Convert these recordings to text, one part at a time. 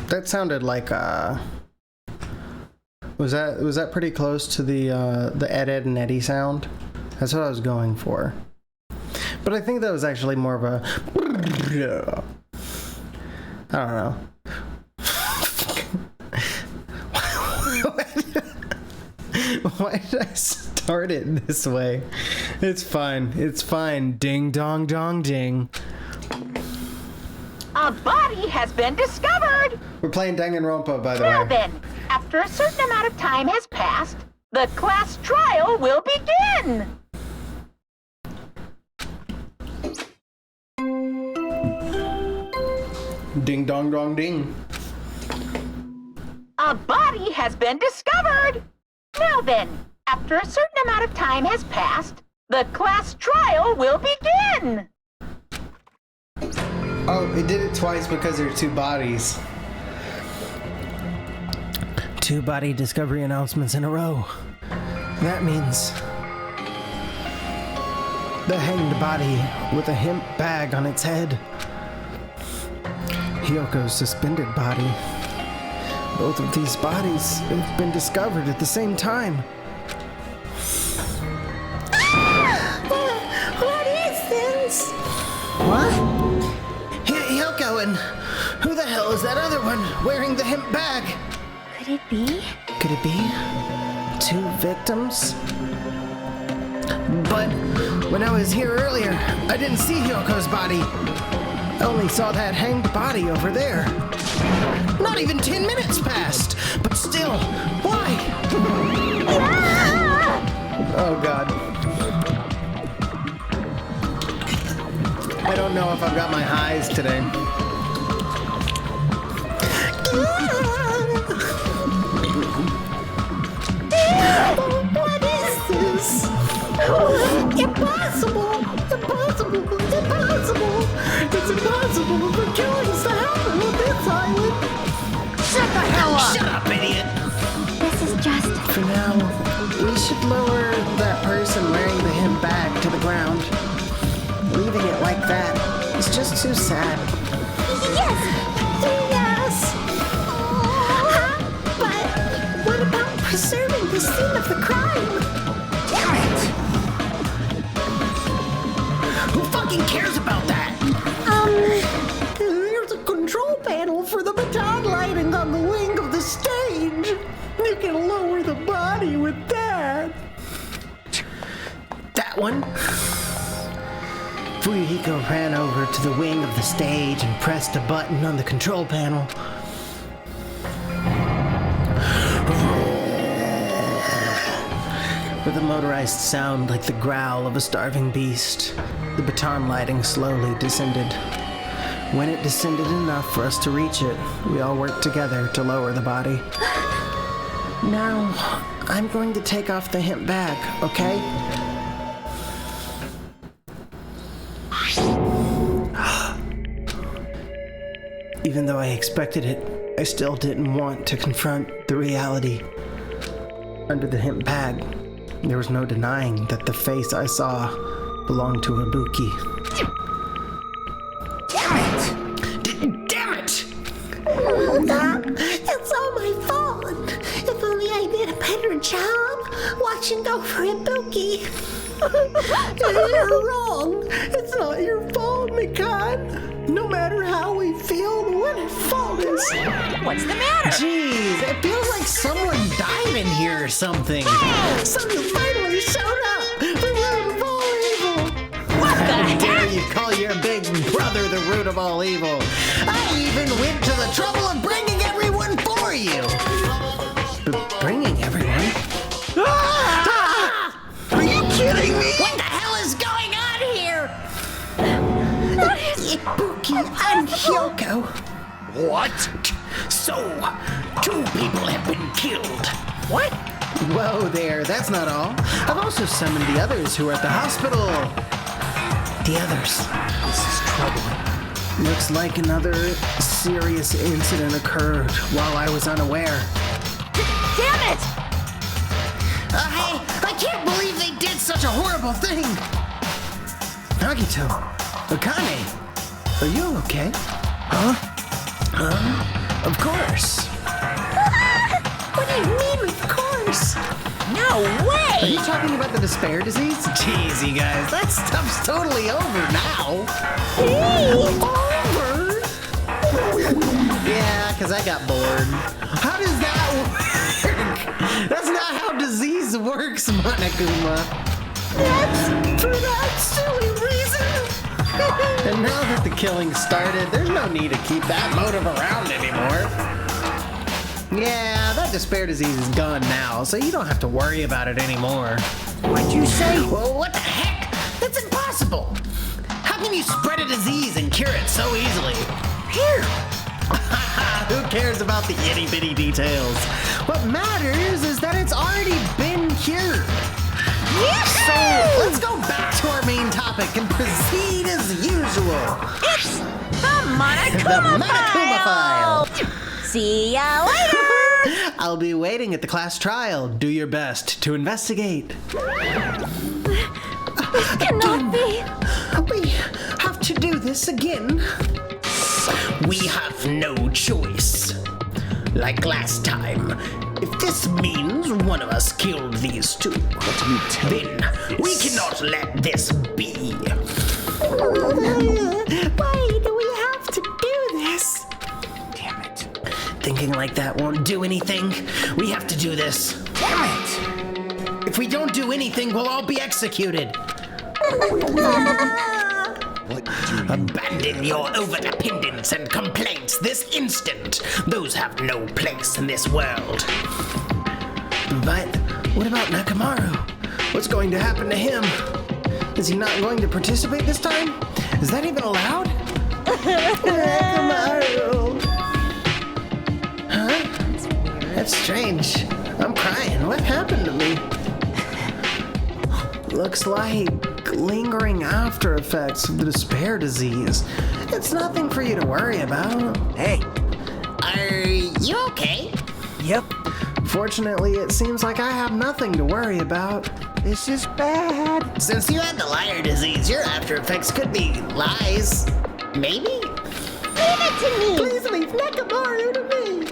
That sounded like was that pretty close to the Ed, Ed and Eddie sound? That's what I was going for. But I think that was actually more of a I don't know. Why did I start it this way? It's fine. It's fine. Ding dong dong ding. A body has been discovered! We're playing Danganronpa, by the Now way. then, after a certain amount of time has passed, the class trial will begin! Ding dong dong ding. A body has been discovered! Now then, after a certain amount of time has passed, the class trial will begin! Oh, it did it twice because there are two bodies. Two body discovery announcements in a row. That means the hanged body with a hemp bag on its head. Hyoko's suspended body. Both of these bodies have been discovered at the same time. What is this? What? Hyoko, and who the hell is that other one wearing the hemp bag? Could it be? Could it be two victims? But when I was here earlier, I didn't see Hyoko's body. I only saw that hanged body over there. Not even 10 minutes passed, but still, why? Oh God. I don't know if I've got my highs today. What is this? Impossible! Impossible! Impossible! It's impossible for killings to happen on this island! Shut the hell up! Shut up, idiot! This is just... For now, we should lower that person wearing the hemp bag to the ground. Leaving it like that is just too sad. Yes! Yes! But what about preserving the scene of the crime? Damn it! Who fucking cares about that? There's a control panel for the baton lighting on the wing of the stage. You can lower the body with that. That one? Fuyuhiko ran over to the wing of the stage and pressed a button on the control panel. With a motorized sound like the growl of a starving beast, the baton lighting slowly descended. When it descended enough for us to reach it, we all worked together to lower the body. Now, I'm going to take off the hemp bag, okay? Even though I expected it, I still didn't want to confront the reality. Under the hemp bag, there was no denying that the face I saw belonged to Ibuki. Damn it! Damn it! It's all my fault. If only I did a better job watching over Ibuki. You're wrong. It's not your fault, Mikan. No matter how we feel, the one at fault is... What's the matter? Jeez, it feels like someone died in here or something. Something finally showed up. The root of all evil. What the How dare heck? you call your big brother the root of all evil? I even went to the trouble of bringing everyone for you. Bringing everyone? Are you kidding me? What the hell is going on here? Ibuki and Hyoko. What? So, 2 people have been killed. What? Whoa there, that's not all. I've also summoned the others who are at the hospital. The others. This is troubling. Looks like another serious incident occurred while I was unaware. Damn it! I can't believe they did such a horrible thing. Nagito! Akane! Are you okay? Of course. What do you mean, of course? No Are way! you talking about the despair disease? Jeez, you guys, that stuff's totally over now. Over? Yeah, because I got bored. How does that work? That's not how disease works, Monokuma. That's for that silly reason. And now that the killing started, there's no need to keep that motive around anymore. Yeah, that despair disease is gone now, so you don't have to worry about it anymore. What'd you say? Well, what the heck? That's impossible. How can you spread a disease and cure it so easily? Here. Who cares about the itty bitty details? What matters is that it's already been cured. So let's go back to our main topic and proceed as usual. It's the Monokuma The Monokuma file. See ya later! I'll be waiting at the class trial. Do your best to investigate. Cannot be! We have to do this again. We have no choice. Like last time, if this means one of us killed these two, then we cannot let this be. Why do we have to do this? Damn it. Thinking like that won't do anything. We have to do this. Damn it. If we don't do anything, we'll all be executed. Abandon your overdependence and complaints this instant. Those have no place in this world. But what about Nakamaru? What's going to happen to him? Is he not going to participate this time? Is that even allowed? Nakamaru! Huh? That's strange. I'm crying. What happened to me? Looks like lingering after effects of the despair disease. It's nothing for you to worry about. Hey, are you okay? Yep. Fortunately, it seems like I have nothing to worry about. This is bad. Since you had the liar disease, your after effects could be lies. Maybe? Leave it to me! Please leave Nakamaru to me.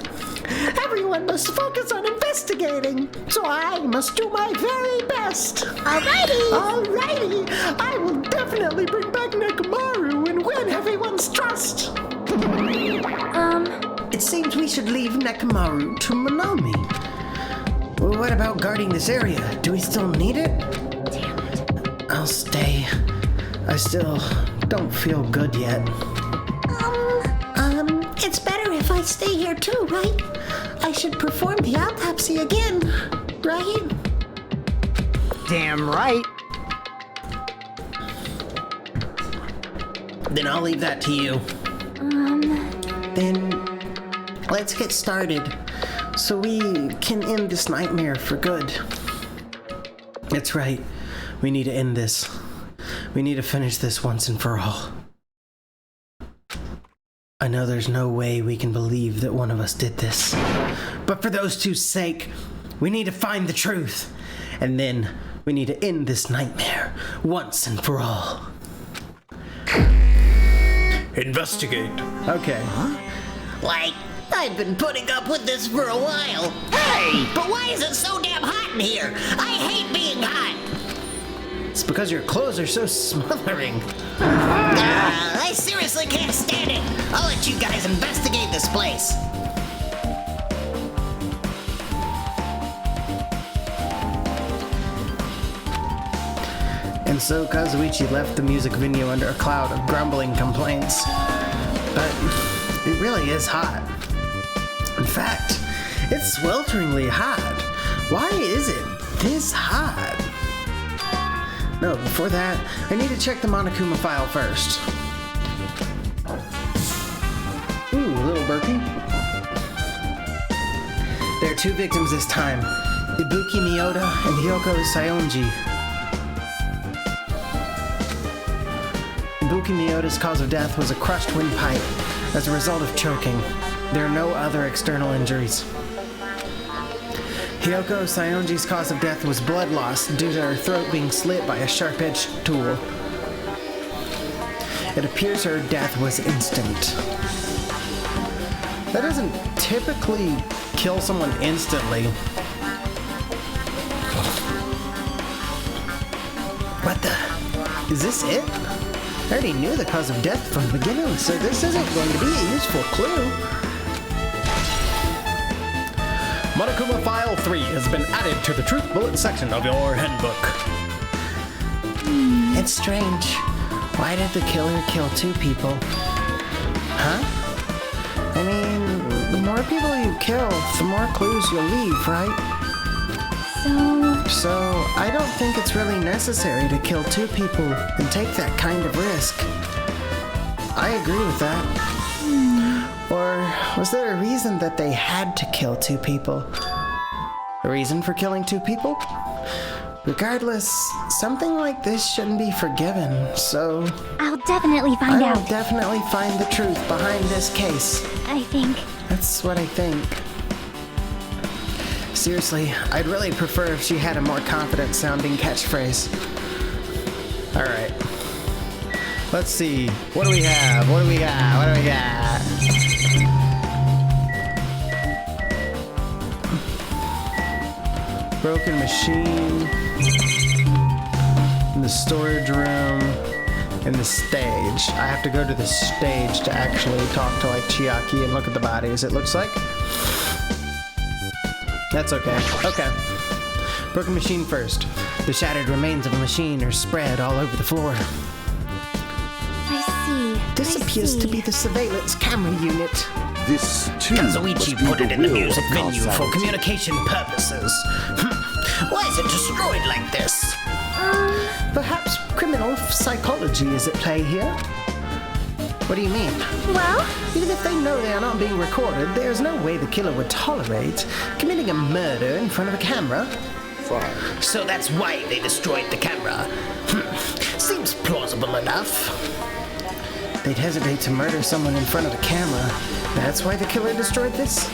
Everyone must focus on investigating, so I must do my very best. Alrighty! Alrighty, I will definitely bring back Nakamaru and win everyone's trust. It seems we should leave Nakamaru to Monomi. Well, what about guarding this area? Do we still need it? Damn it. I'll stay. I still don't feel good yet. It's better if I stay here too, right? I should perform the autopsy again, right? Damn right. Then I'll leave that to you. Then let's get started so we can end this nightmare for good. That's right. We need to end this. We need to finish this once and for all. I know there's no way we can believe that one of us did this. But for those two's sake, we need to find the truth. And then we need to end this nightmare once and for all. Investigate. Okay. Like, I've been putting up with this for a while. Hey, but why is it so damn hot in here? I hate being hot. It's because your clothes are so smothering. I seriously can't stand it. I'll let you guys investigate this place. And so Kazuichi left the music venue under a cloud of grumbling complaints. But it really is hot. In fact, it's swelteringly hot. Why is it this hot? No, before that, I need to check the Monokuma file first. Ooh, a little burpee. There are two victims this time, Ibuki Miyoda and Hyoko Saionji. Ibuki Miyoda's cause of death was a crushed windpipe as a result of choking. There are no other external injuries. Hyoko Saionji's cause of death was blood loss due to her throat being slit by a sharp-edged tool. It appears her death was instant. That doesn't typically kill someone instantly. What the? Is this it? I already knew the cause of death from the beginning, so this isn't going to be a useful clue. Monokuma File 3 has been added to the Truth Bullet section of your handbook. It's strange. Why did the killer kill 2 people? Huh? I mean, the more people you kill, the more clues you'll leave, right? So I don't think it's really necessary to kill 2 people and take that kind of risk. I agree with that. Or was there a reason that they had to kill 2 people? A reason for killing 2 people? Regardless, something like this shouldn't be forgiven, so... I'll definitely find out. I'll definitely find the truth behind this case. I think. That's what I think. Seriously, I'd really prefer if she had a more confident-sounding catchphrase. Alright. Let's see. What do we have? What do we got? What do we got? Broken machine. In the storage room. In the stage. I have to go to the stage to actually talk to like Chiaki and look at the bodies, it looks like. That's okay. Okay. Broken machine first. The shattered remains of a machine are spread all over the floor. I see. This appears to be the surveillance camera unit. This too. Kazuichi put it in the music venue for communication purposes. Why is it destroyed like this? Perhaps criminal psychology is at play here? What do you mean? Well, Even if they know they are not being recorded, there's no way the killer would tolerate committing a murder in front of a camera. Fine. So that's why they destroyed the camera. Seems plausible enough. They'd hesitate to murder someone in front of a camera. That's why the killer destroyed this?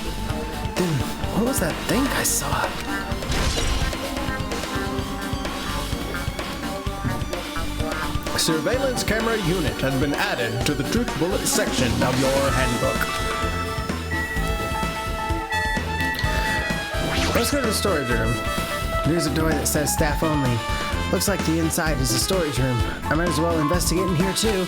Then what was that thing I saw? Surveillance camera unit has been added to the Truth Bullet section of your handbook. Let's go to the storage room. There's a door that says staff only. Looks like the inside is a storage room. I might as well investigate in here too.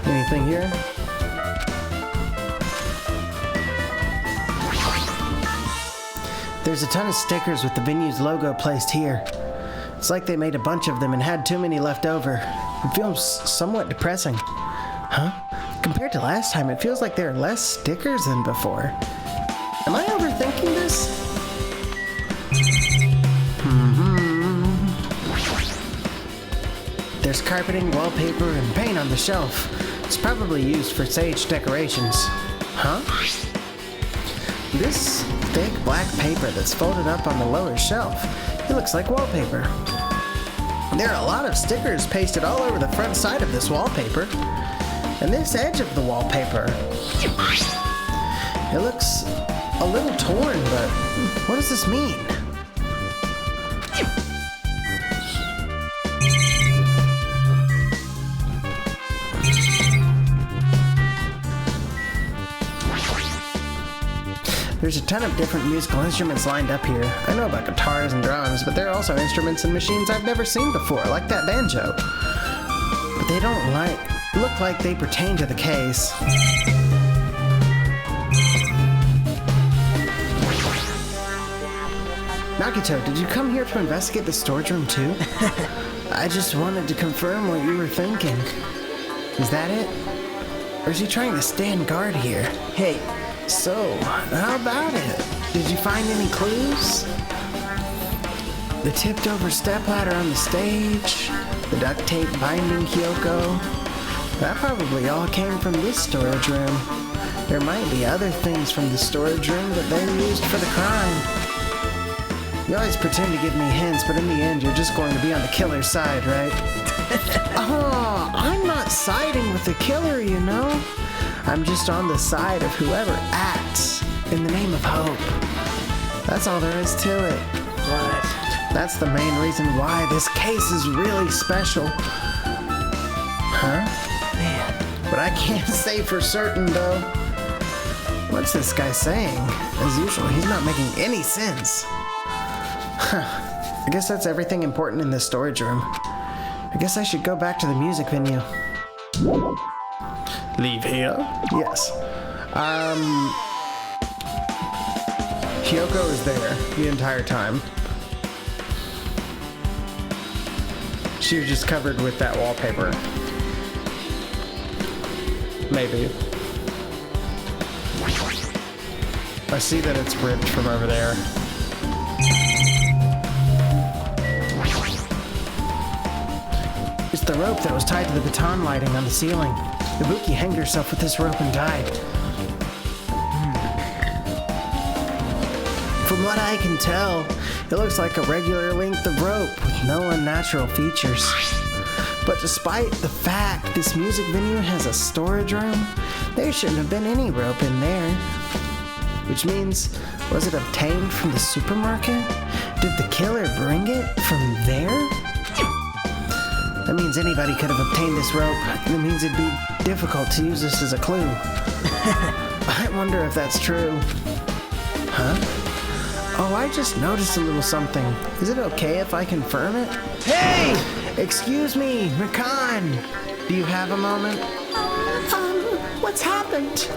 Anything here? There's a ton of stickers with the venue's logo placed here. It's like they made a bunch of them and had too many left over. It feels somewhat depressing. Huh? Compared to last time, it feels like there are less stickers than before. Am I overthinking this? There's carpeting, wallpaper, and paint on the shelf. It's probably used for stage decorations. Huh? This thick black paper that's folded up on the lower shelf. It looks like wallpaper. There are a lot of stickers pasted all over the front side of this wallpaper. And this edge of the wallpaper. It looks a little torn, but what does this mean? There's a ton of different musical instruments lined up here. I know about guitars and drums, but there are also instruments and machines I've never seen before, like that banjo. But they don't look like they pertain to the case. Nagito, did you come here to investigate the storage room too? I just wanted to confirm what you were thinking. Is that it? Or is he trying to stand guard here? Hey, so, how about it? Did you find any clues? The tipped over stepladder on the stage, the duct tape binding Kyoko. That probably all came from this storage room. There might be other things from the storage room that they used for the crime. You always pretend to give me hints, but in the end, you're just going to be on the killer's side, right? Oh, I'm not siding with the killer, you know? I'm just on the side of whoever acts in the name of hope. That's all there is to it. What? That's the main reason why this case is really special. Huh? Man. But I can't say for certain, though. What's this guy saying? As usual, he's not making any sense. Huh. I guess that's everything important in this storage room. I guess I should go back to the music venue. Leave here? Yes. Kyoko is there the entire time. She was just covered with that wallpaper. Maybe. I see that it's ripped from over there. It's the rope that was tied to the baton lighting on the ceiling. Ibuki hanged herself with this rope and died. From what I can tell, it looks like a regular length of rope with no unnatural features. But despite the fact this music venue has a storage room, there shouldn't have been any rope in there. Which means, was it obtained from the supermarket? Did the killer bring it from there? That means anybody could have obtained this rope, and it means it'd be difficult to use this as a clue. I wonder if that's true. Huh? Oh, I just noticed a little something. Is it okay if I confirm it? Hey! Excuse me, Mikan! Do you have a moment? What's happened?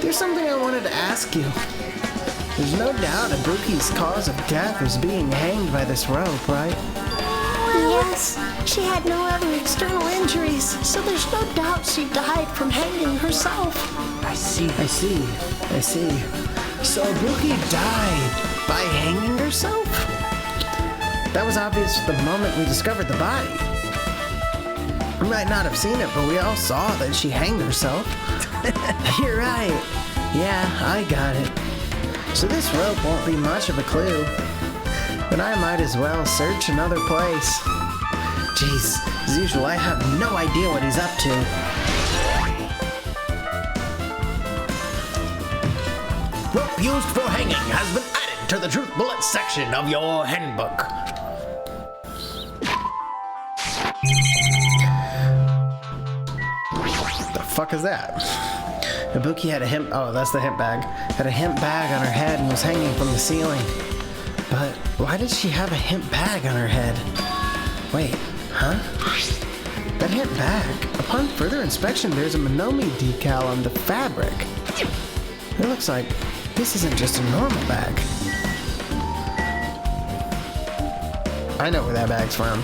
There's something I wanted to ask you. There's no doubt Ibuki's cause of death was being hanged by this rope, right? Yes, she had no other external injuries, so there's no doubt she died from hanging herself. I see. So Ibuki died by hanging herself? That was obvious the moment we discovered the body. We might not have seen it, but we all saw that she hanged herself. You're right. Yeah, I got it. So this rope won't be much of a clue. Then I might as well search another place. Jeez, as usual, I have no idea what he's up to. Rope used for hanging has been added to the truth bullet section of your handbook. The fuck is that? Ibuki had a hemp... Oh, that's the hemp bag. Had a hemp bag on her head and was hanging from the ceiling. But why did she have a hemp bag on her head? Wait, huh? That hemp bag. Upon further inspection, there's a Monomi decal on the fabric. It looks like this isn't just a normal bag. I know where that bag's from.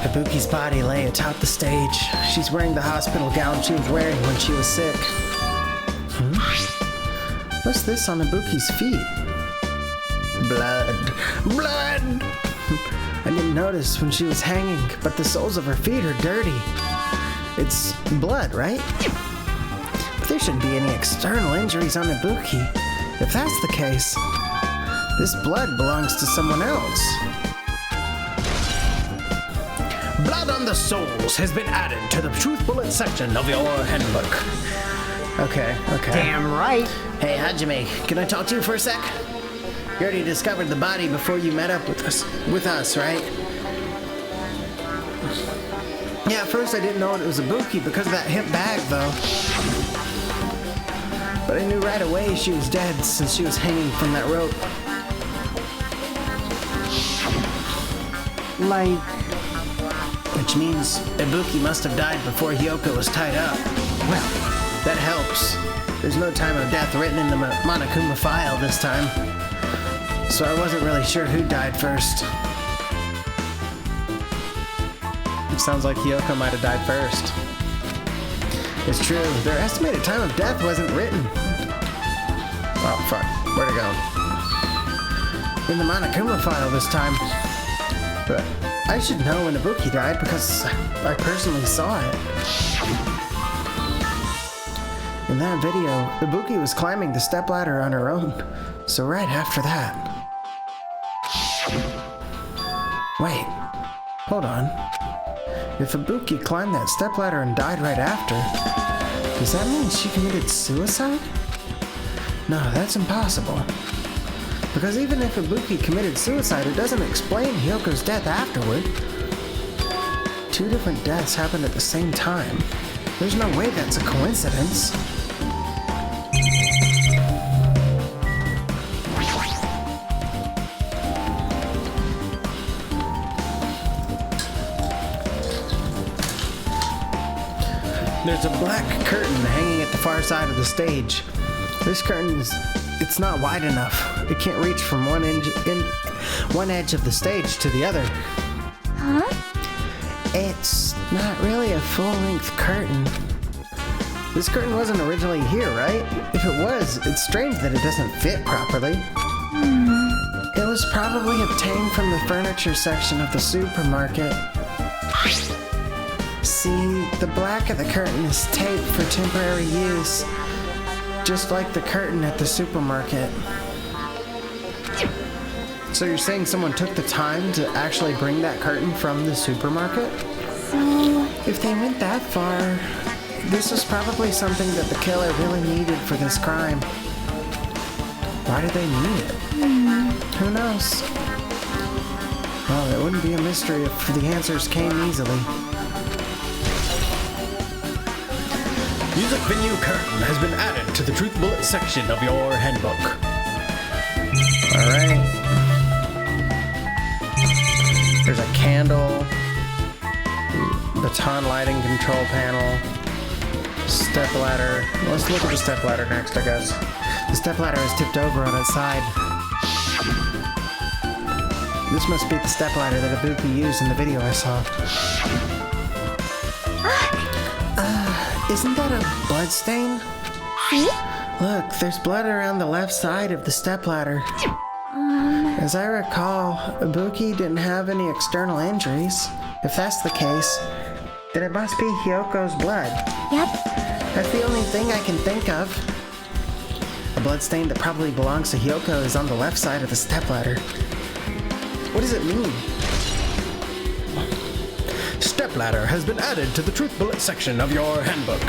Ibuki's body lay atop the stage. She's wearing the hospital gown she was wearing when she was sick. What's this on Ibuki's feet? Blood. Blood! I didn't notice when she was hanging, but the soles of her feet are dirty. It's blood, right? But there shouldn't be any external injuries on Ibuki. If that's the case, this blood belongs to someone else. Blood on the soles has been added to the truth bullet section of your handbook. Okay. Damn right. Hey, Hajime, can I talk to you for a sec? You already discovered the body before you met up with us, right? Yeah, at first I didn't know it was Ibuki because of that hemp bag, though. But I knew right away she was dead since she was hanging from that rope. Like... Which means Ibuki must have died before Hyoko was tied up. Well, that helps. There's no time of death written in the Monokuma file this time. So I wasn't really sure who died first. It sounds like Hyoko might have died first. It's true, their estimated time of death wasn't written. Oh, fuck. Where'd it go? In the Monokuma file this time. But I should know when Ibuki died because I personally saw it. In that video, Ibuki was climbing the stepladder on her own. So right after that. Wait, hold on. If Ibuki climbed that stepladder and died right after, does that mean she committed suicide? No, that's impossible. Because even if Ibuki committed suicide, it doesn't explain Hyoko's death afterward. 2 different deaths happened at the same time. There's no way that's a coincidence. There's a black curtain hanging at the far side of the stage. This curtain's it's not wide enough. It can't reach from one edge of the stage to the other. Huh? It's not really a full-length curtain. This curtain wasn't originally here, right? If it was, it's strange that it doesn't fit properly. It was probably obtained from the furniture section of the supermarket. See, the black of the curtain is taped for temporary use, just like the curtain at the supermarket. So you're saying someone took the time to actually bring that curtain from the supermarket? So, If they went that far, this was probably something that the killer really needed for this crime. Why did they need it? Who knows? Well, it wouldn't be a mystery if the answers came easily. Music venue curtain has been added to the Truth Bullet section of your handbook. Alright. There's a candle, baton lighting control panel, step ladder. Let's look at the step ladder next, I guess. The step ladder is tipped over on its side. This must be the step ladder that Ibuki used in the video I saw. Isn't that a blood stain? see? Look, there's blood around the left side of the stepladder. As I recall, Ibuki didn't have any external injuries. If that's the case, then it must be Hyoko's blood. Yep. That's the only thing I can think of. A blood stain that probably belongs to Hyoko is on the left side of the stepladder. What does it mean? Stepladder has been added to the Truth Bullet section of your handbook.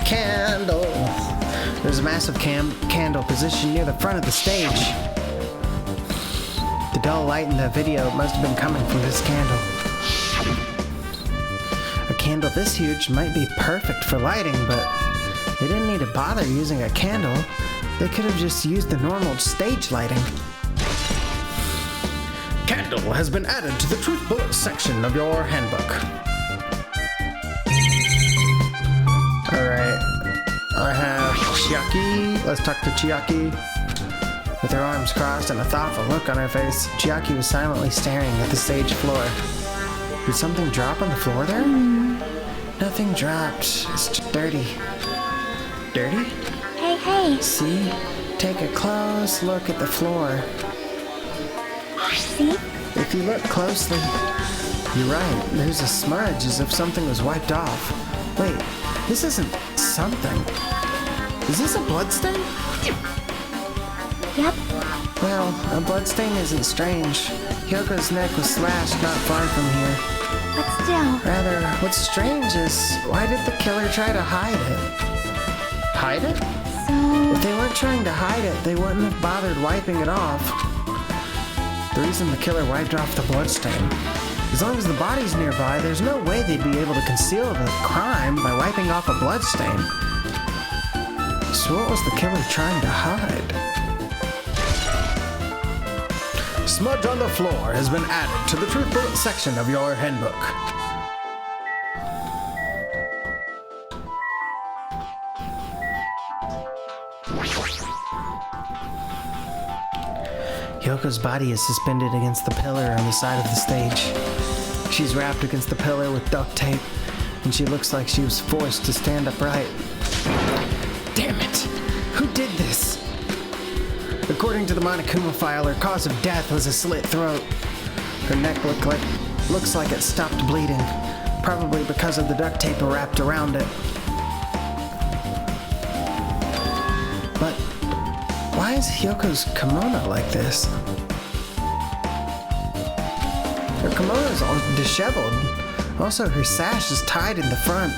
Candle! There's a massive candle positioned near the front of the stage. The dull light in the video must have been coming from this candle. A candle this huge might be perfect for lighting, but they didn't need to bother using a candle. They could have just used the normal stage lighting. Candle has been added to the Truth Bullet section of your handbook. Alright. I have Chiaki. Let's talk to Chiaki. With her arms crossed and a thoughtful look on her face, Chiaki was silently staring at the stage floor. Did something drop on the floor there? Nothing dropped. It's just dirty. Dirty? Hey. See? Take a close look at the floor. See? If you look closely, you're right. There's a smudge as if something was wiped off. Wait, this isn't something. Is this a bloodstain? Yep. Well, a bloodstain isn't strange. Hyoko's neck was slashed not far from here. But still, Rather, what's strange is, why did the killer try to hide it? Hide it? so... If they weren't trying to hide it, they wouldn't have bothered wiping it off. The reason the killer wiped off the bloodstain. As long as the body's nearby, there's no way they'd be able to conceal the crime by wiping off a bloodstain. So what was the killer trying to hide? Smudge on the floor has been added to the Truth Bullet section of your handbook. Hyoko's body is suspended against the pillar on the side of the stage. She's wrapped against the pillar with duct tape, and she looks like she was forced to stand upright. Damn it! Who did this? According to the Monokuma file, her cause of death was a slit throat. Her neck looks like it stopped bleeding, probably because of the duct tape wrapped around it. But Why is Hyoko's kimono like this? Her kimono's all disheveled. Also, her sash is tied in the front.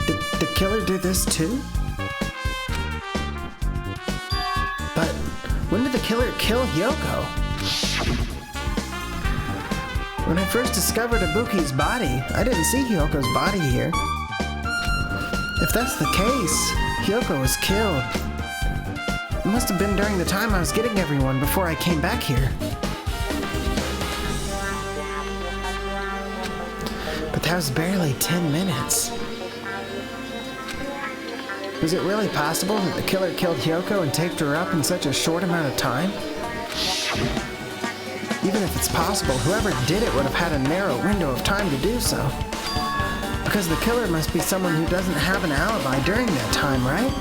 Did the killer do this too? But when did the killer kill Hyoko? When I first discovered Ibuki's body, I didn't see Hyoko's body here. If that's the case, Hyoko was killed. It must have been during the time I was getting everyone before I came back here. But that was barely 10 minutes. Was it really possible that the killer killed Hyoko and taped her up in such a short amount of time? Even if it's possible, whoever did it would have had a narrow window of time to do so. Because the killer must be someone who doesn't have an alibi during that time, right?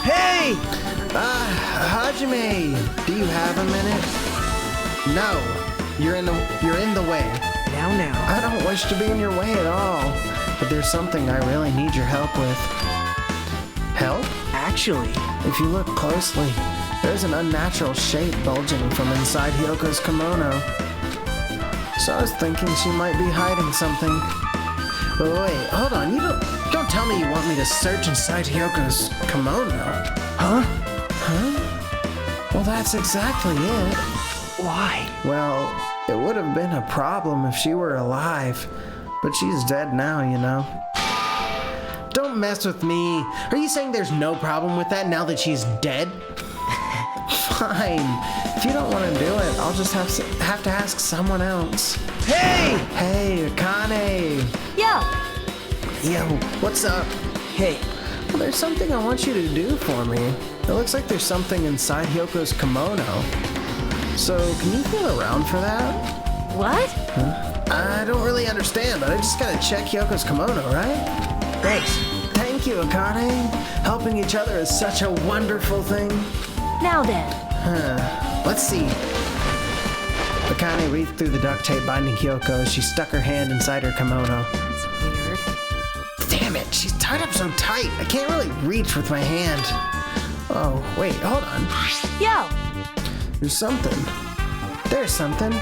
Hey! Hajime, do you have a minute? No, you're in the way. Now. I don't wish to be in your way at all, but there's something I really need your help with. Help? Actually, If you look closely, there's an unnatural shape bulging from inside Hyoko's kimono. So I was thinking she might be hiding something. But wait, hold on, you don't tell me you want me to search inside Hyoko's kimono. huh? Well, that's exactly it. Why? Well, it would have been a problem if she were alive, but she's dead now, you know. Don't mess with me. Are you saying there's no problem with that now that she's dead? Fine. If you don't want to do it, I'll just have to ask someone else. Hey! Hey, Akane. Yo, what's up? Hey, Well, there's something I want you to do for me. It looks like there's something inside Hyoko's kimono. So, can you feel around for that? What? I don't really understand, but I just gotta check Hyoko's kimono, right? thanks. Thank you, Akane. Helping each other is such a wonderful thing. Now then. Let's see. Akane reached through the duct tape binding Hyoko as she stuck her hand inside her kimono. That's weird. Damn it, she's tied up so tight. I can't really reach with my hand. Oh, wait, hold on. Yo! There's something. There's something.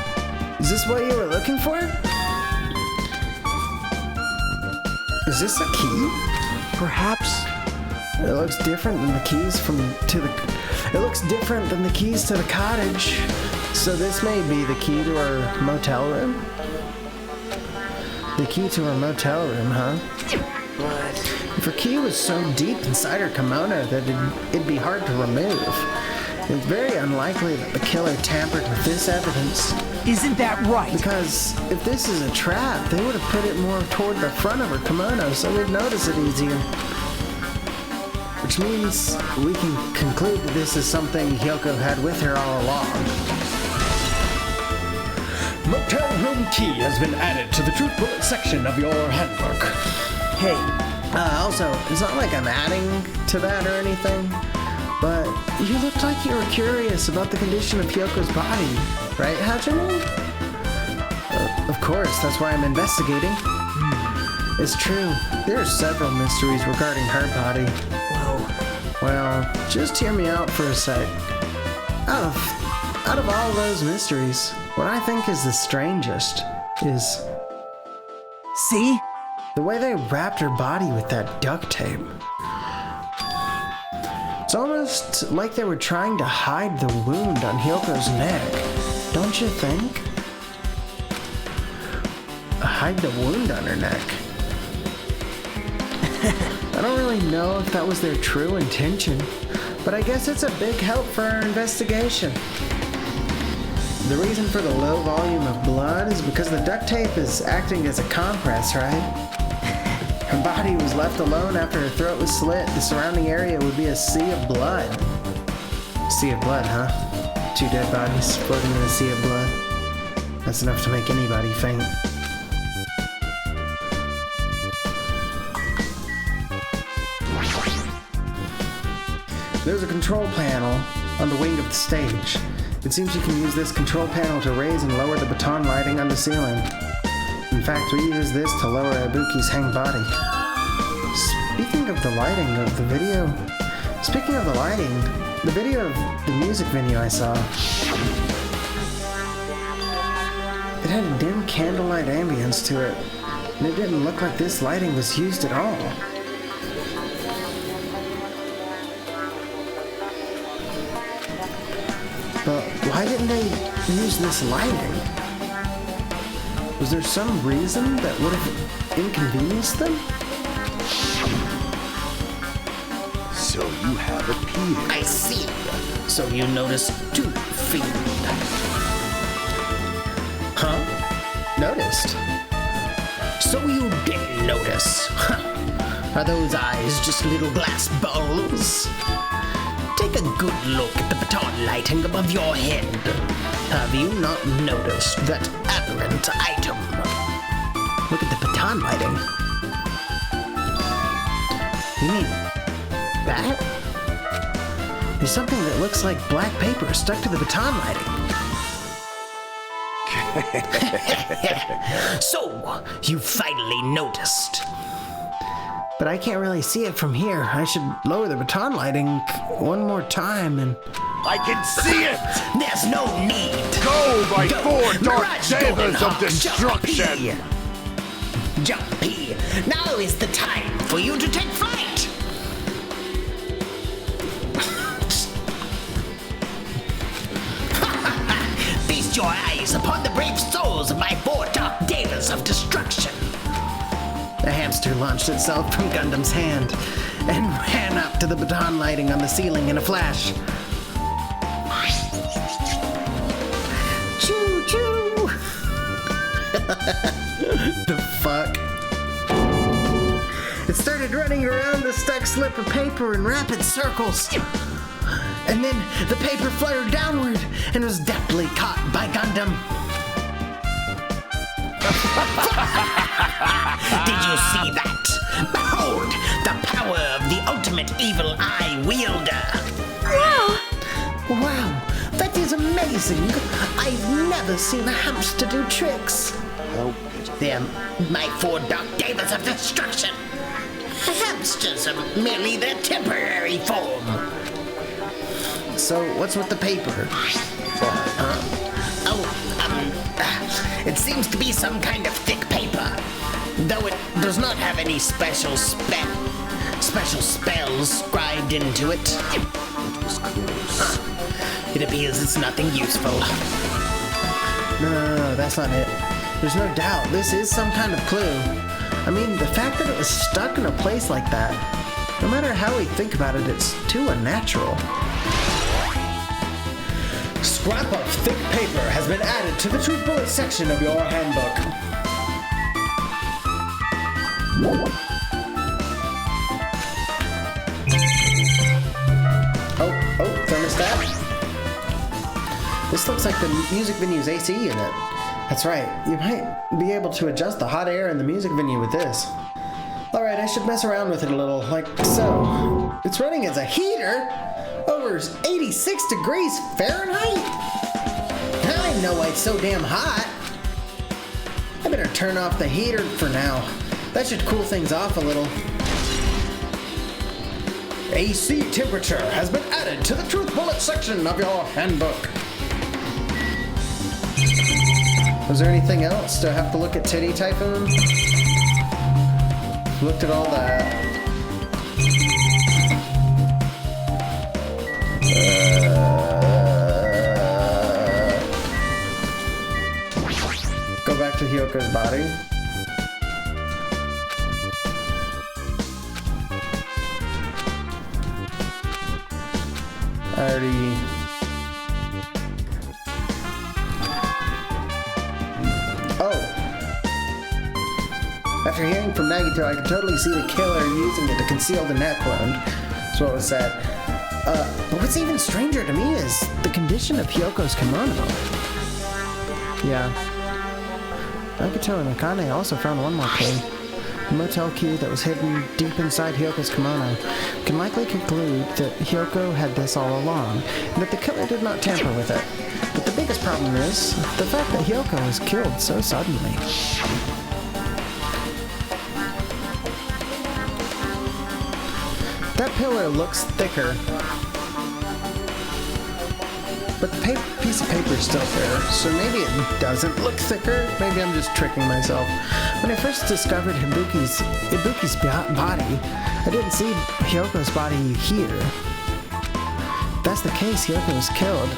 Is this what you were looking for? Is this a key? Perhaps. It looks different than the keys It looks different than the keys to the cottage. So this may be the key to our motel room? The key to our motel room, huh? But If her key was so deep inside her kimono that it'd be hard to remove. It's very unlikely that the killer tampered with this evidence. isn't that right? Because if this is a trap, they would have put it more toward the front of her kimono so we'd notice it easier. Which means we can conclude that this is something Hyoko had with her all along. Motel room key has been added to the truth bullet section of your handbook. Hey, Also, it's not like I'm adding to that or anything, but you looked like you were curious about the condition of Hyoko's body, right, Hajime? Of course, that's why I'm investigating. It's true, there are several mysteries regarding her body. Well, just hear me out for a sec. Out of all those mysteries, what I think is the strangest is see? the way they wrapped her body with that duct tape. It's almost like they were trying to hide the wound on Hyoko's neck, don't you think? Hide the wound on her neck. I don't really know if that was their true intention, but I guess it's a big help for our investigation. The reason for the low volume of blood is because the duct tape is acting as a compress, right? Her body was left alone after her throat was slit. The surrounding area would be a sea of blood. Sea of blood, huh? 2 dead bodies floating in a sea of blood. That's enough to make anybody faint. There's a control panel on the wing of the stage. It seems you can use this control panel to raise and lower the baton lighting on the ceiling. In fact, we use this to lower Ibuki's hang body. Speaking Speaking of the lighting of the video, the video of the music venue I saw, it had a dim candlelight ambience to it, and it didn't look like this lighting was used at all. But why didn't they use this lighting? Was there some reason that would have inconvenienced them? So you have appeared. I see. So you noticed too, fiend. Huh? Noticed. So you did notice. Huh. Are those eyes just little glass balls? Take a good look at the baton lighting above your head. Have you not noticed that aberrant item? Look at the baton lighting. You mean that? There's something that looks like black paper stuck to the baton lighting. So, you finally noticed. But I can't really see it from here. I should lower the baton lighting one more time and... I can see it! There's no need. Go, my four dark Mirage sabers of Goldenhawk, destruction! Jumpy, now is the time for you to take flight. Feast your eyes upon the brave souls of my four dark devas of destruction. The hamster launched itself from Gundam's hand and ran up to the baton lighting on the ceiling in a flash. Choo-choo! The fuck? It started running around the stuck slip of paper in rapid circles. And then the paper fluttered downward and was deftly caught by Gundam. Did you see that? Behold, the power of the ultimate evil eye wielder. Wow, that is amazing. I've never seen a hamster do tricks. They're my four dark devas of destruction. Hamsters are merely their temporary form. So what's with the paper? It seems to be some kind of thick paper, though it does not have any special spells scribed into it. It was close. It appears it's nothing useful. No, that's not it. There's no doubt this is some kind of clue. I mean, the fact that it was stuck in a place like that, no matter how we think about it, it's too unnatural. Scrap of thick paper has been added to the Truth Bullet section of your handbook. Oh, thermostat? This looks like the music venue's AC unit. That's right, you might be able to adjust the hot air in the music venue with this. Alright, I should mess around with it a little, like so. It's running as a heater? Over 86 degrees Fahrenheit? I know why it's so damn hot. I better turn off the heater for now. That should cool things off a little. AC temperature has been added to the Truth Bullet section of your handbook. Was there anything else? Do I have to look at Titty Typhoon? Looked at all that. Go back to Hyoko's body. I already... After hearing from Nagito, I could totally see the killer using it to conceal the neck wound. That's what was said. But what's even stranger to me is the condition of Hyoko's kimono. Yeah. Nagito and Akane also found one more clue. The motel key that was hidden deep inside Hyoko's kimono can likely conclude that Hyoko had this all along, and that the killer did not tamper with it. But the biggest problem is the fact that Hyoko was killed so suddenly. That pillar looks thicker. But the piece of paper is still there, so maybe it doesn't look thicker. Maybe I'm just tricking myself. When I first discovered Ibuki's body, I didn't see Hyoko's body here. If that's the case, Hyoko was killed.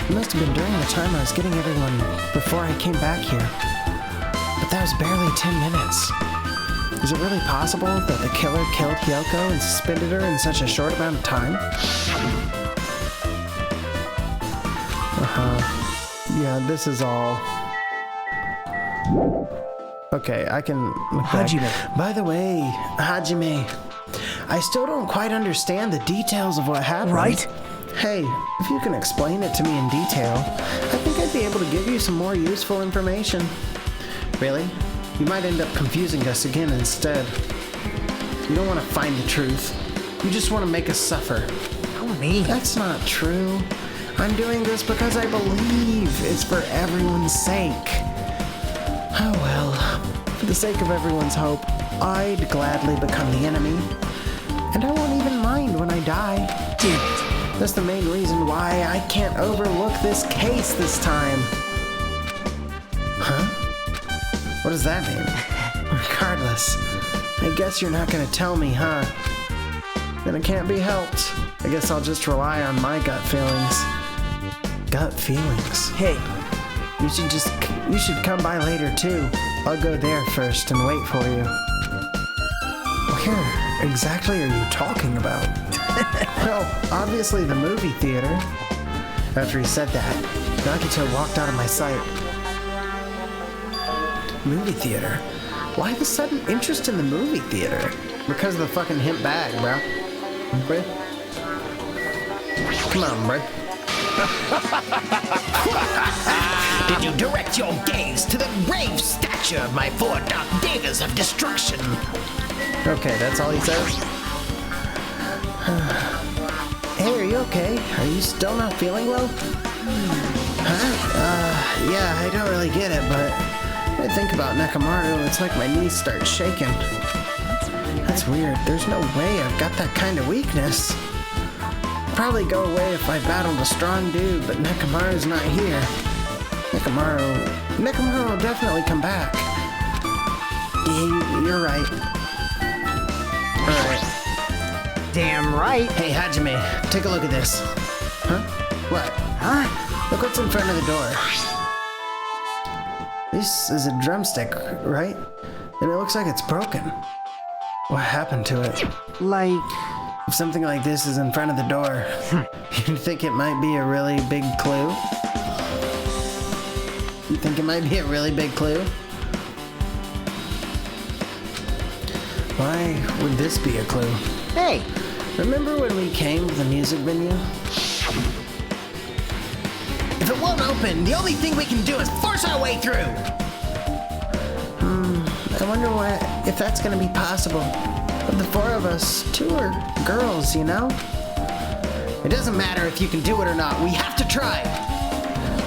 It must have been during the time I was getting everyone before I came back here. But that was barely 10 minutes. Is it really possible that the killer killed Hyoko and suspended her in such a short amount of time? Yeah, this is all... Okay, I can look back. Hajime. By the way, Hajime, I still don't quite understand the details of what happened. Right? Hey, if you can explain it to me in detail, I think I'd be able to give you some more useful information. Really? You might end up confusing us again instead. You don't want to find the truth. You just want to make us suffer. Oh, me. That's not true. I'm doing this because I believe it's for everyone's sake. Oh well, for the sake of everyone's hope, I'd gladly become the enemy. And I won't even mind when I die. Damn it. That's the main reason why I can't overlook this case this time. Huh? What does that mean? Regardless, I guess you're not gonna tell me, huh? Then it can't be helped. I guess I'll just rely on my gut feelings. Gut feelings? Hey, You should come by later too. I'll go there first and wait for you. Where exactly are you talking about? Well, obviously the movie theater. After he said that, Nagito walked out of my sight. Movie theater? Why the sudden interest in the movie theater? Because of the fucking hemp bag, bro. Come on, bro. Did you direct your gaze to the brave stature of my 4 dark daggers of destruction? Okay, that's all he says? Hey, are you okay? Are you still not feeling well? Huh? Yeah, I don't really get it, but when I think about Nekomaru, it's like my knees start shaking. That's weird. There's no way I've got that kind of weakness. Probably go away if I battled a strong dude, but Nekomaru's not here. Nekomaru will definitely come back. Yeah, you're right. Alright. damn right. Hey, Hajime, take a look at this. Huh? What? Huh? Look what's in front of the door. This is a drumstick, right? And it looks like it's broken. What happened to it? Like... If something like this is in front of the door, you think it might be a really big clue? You think it might be a really big clue? Why would this be a clue? Hey! Remember when we came to the music venue? If it won't open, the only thing we can do is force our way through. I wonder if that's gonna be possible. Of the four of us, two are girls, you know? It doesn't matter if you can do it or not. We have to try.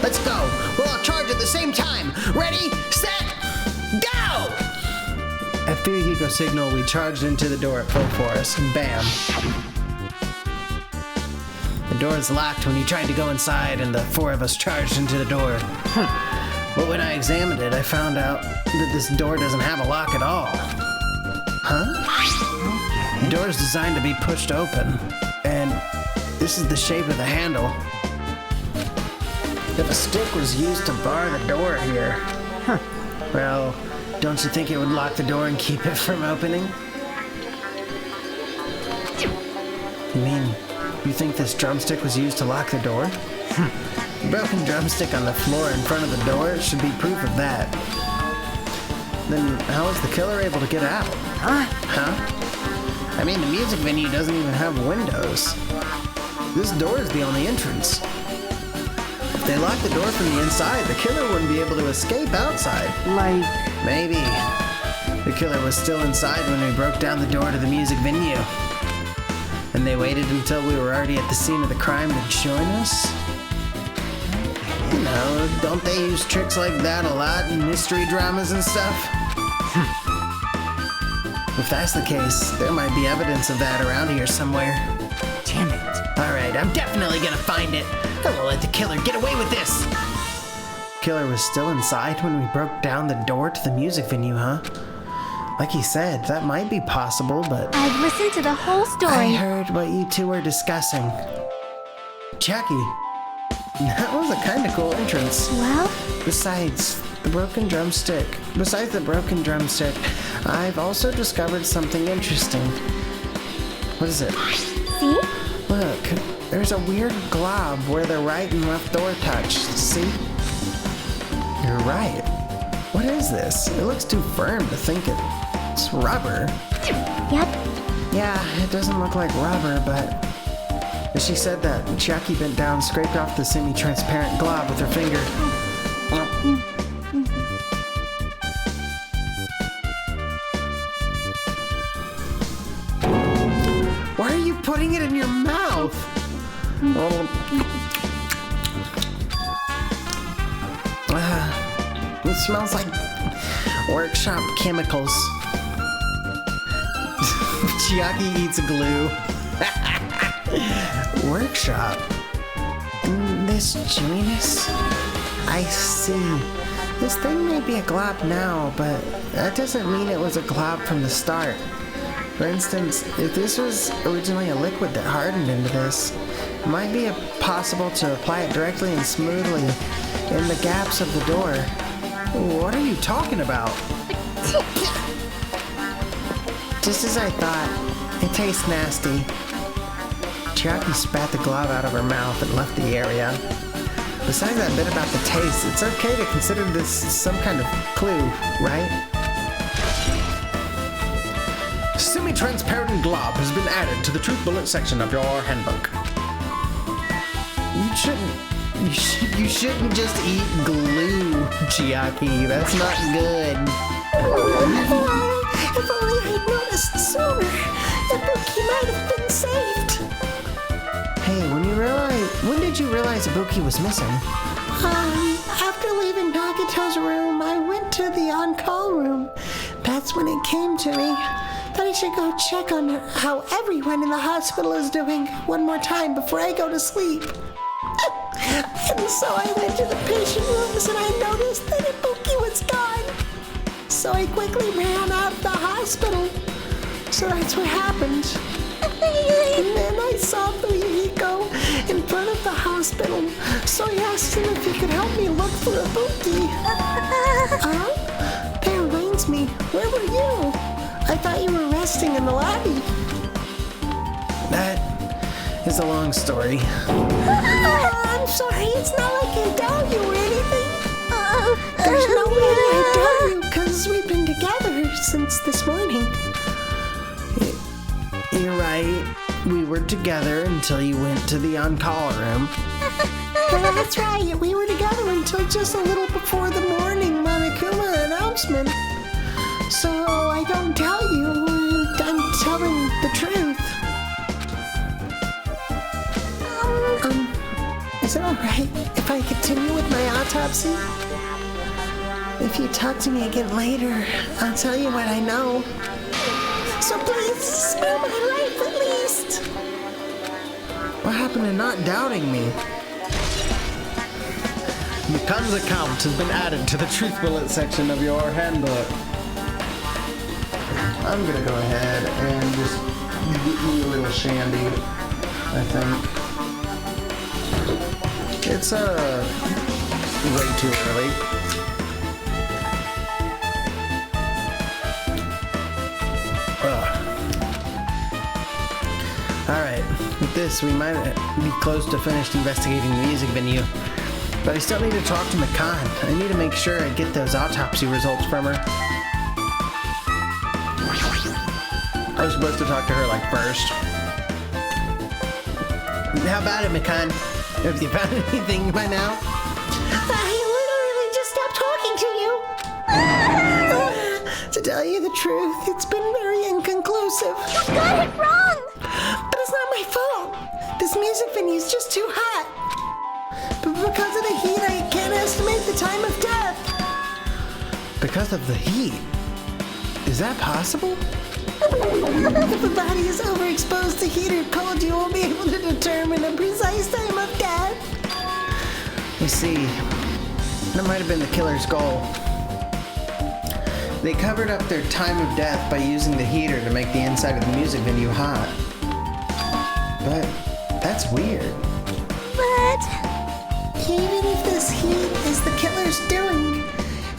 Let's go. We'll all charge at the same time. Ready, set, go! After Yuhiko's signal, we charged into the door at full force, and bam. The door is locked when you tried to go inside, and the four of us charged into the door. But when I examined it, I found out that this door doesn't have a lock at all. Huh? The door is designed to be pushed open, and this is the shape of the handle. If a stick was used to bar the door here, well, don't you think it would lock the door and keep it from opening? You mean, you think this drumstick was used to lock the door? The broken drumstick on the floor in front of the door should be proof of that. Then how was the killer able to get out? Huh? I mean, the music venue doesn't even have windows. This door is the only entrance. If they locked the door from the inside, the killer wouldn't be able to escape outside. Like... Maybe. The killer was still inside when we broke down the door to the music venue. And they waited until we were already at the scene of the crime to join us? You know, don't they use tricks like that a lot in mystery dramas and stuff? If that's the case, there might be evidence of that around here somewhere. Damn it. Alright, I'm definitely gonna find it. I won't let the killer get away with this. Killer was still inside when we broke down the door to the music venue, huh? Like he said, that might be possible, but I've listened to the whole I story. heard what you two were discussing. Jackie, that was a kind of cool entrance. Well, Besides the broken drumstick, I've also discovered something interesting. What is it? see? Look, there's a weird glob where the right and left door touch. See? You're right. What is this? It looks too firm to think it's rubber. Yep. Yeah, it doesn't look like rubber, but she said that Jackie bent down, scraped off the semi-transparent glob with her finger. Why are you putting it in your mouth? It smells like workshop chemicals. Chiaki eats glue. Workshop? This chewiness? I see. This thing may be a glob now, but that doesn't mean it was a glob from the start. For instance, if this was originally a liquid that hardened into this, it might be possible to apply it directly and smoothly in the gaps of the door. What are you talking about? Just as I thought, it tastes nasty. Chiaki spat the glob out of her mouth and left the area. Besides that bit about the taste, it's okay to consider this some kind of clue, right? Semi-transparent glob has been added to the truth bullet section of your handbook. You shouldn't just eat glue, Chiaki. That's not good. If only I'd noticed sooner, Ibuki might have been saved. Hey, when did you realize Ibuki was missing? After leaving Nagato's room, I went to the on-call room. That's when it came to me that I should go check on how everyone in the hospital is doing one more time before I go to sleep. And so I went to the patient rooms and I noticed that Ibuki was gone. So I quickly ran out of the hospital. So that's what happened. And then I saw Fuyuhiko in front of the hospital. So I asked him if he could help me look for Ibuki. That reminds me, where were you? I thought you were resting in the lobby. That is a long story. I'm sorry, it's not like I doubt you or anything. There's no way I doubt you, because we've been together since this morning. You're right. We were together until you went to the on-call room. That's right, we were together until just a little before the morning Monokuma announcement. So I don't tell you, and I'm telling the truth. Is it alright if I continue with my autopsy? If you talk to me again later, I'll tell you what I know. So please, spare my life at least. What happened to not doubting me? McCann's account has been added to the truth bullet section of your handbook. I'm gonna go ahead and just get me a little shandy, I think. It's way too early. Alright, with this we might be close to finished investigating the music venue. But I still need to talk to McCann. I need to make sure I get those autopsy results from her. I was supposed to talk to her like first. How about it, McCann? Have you found anything by now? I literally just stopped talking to you. To tell you the truth, it's been very inconclusive. You got it wrong! But it's not my fault. This music venue's just too hot. But because of the heat, I can't estimate the time of death. Because of the heat. Is that possible? If a body is overexposed to heat or cold, you won't be able to determine a precise time of death. You see, that might have been the killer's goal. They covered up their time of death by using the heater to make the inside of the music venue hot. But that's weird. But Even if this heat is the killer's doing,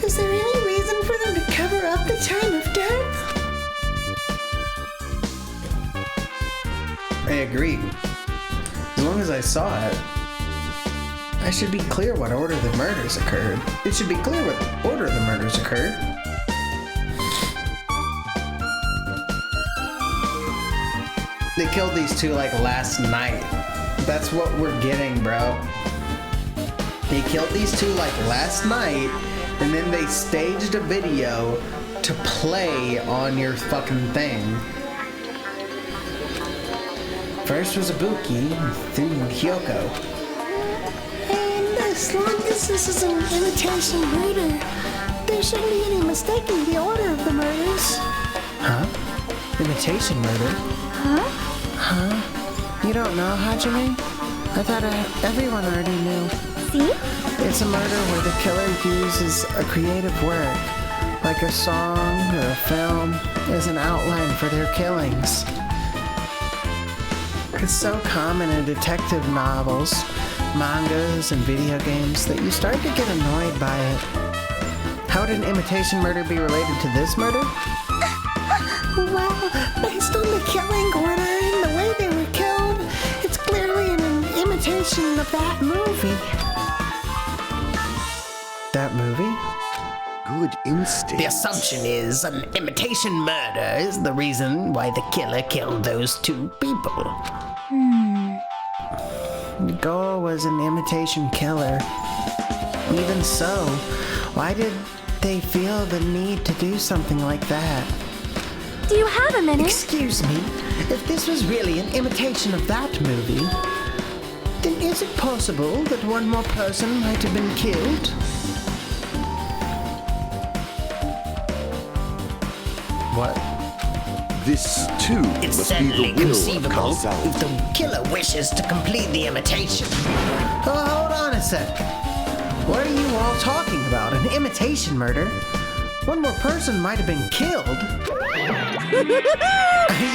is there any reason for them to cover up the time of death? I agree. As long as I saw it, I should be clear what order the murders occurred. It should be clear what order the murders occurred. They killed these two like last night. That's what we're getting, bro. They killed these two like last night, and then they staged a video to play on your fucking thing. First was Ibuki, then Hyoko. And as long as this is an imitation murder, there shouldn't be any mistaking the order of the murders. Huh? Imitation murder? You don't know, Hajime? I thought everyone already knew. see? It's a murder where the killer uses a creative work, like a song or a film, as an outline for their killings. It's so common in detective novels, mangas, and video games that you start to get annoyed by it. How would an imitation murder be related to this murder? Well, based on the killing order and the way they were killed, it's clearly an imitation of that movie. That movie? Good instinct. The assumption is an imitation murder is the reason why the killer killed those two people. The goal was an imitation killer. Even so, why did they feel the need to do something like that? Do you have a minute? Excuse me, if this was really an imitation of that movie, then is it possible that one more person might have been killed? What? This, too, It's must be certainly the will of conceivable causality. if the killer wishes to complete the imitation. Oh, hold on a sec. What are you all talking about? An imitation murder? One more person might have been killed. Are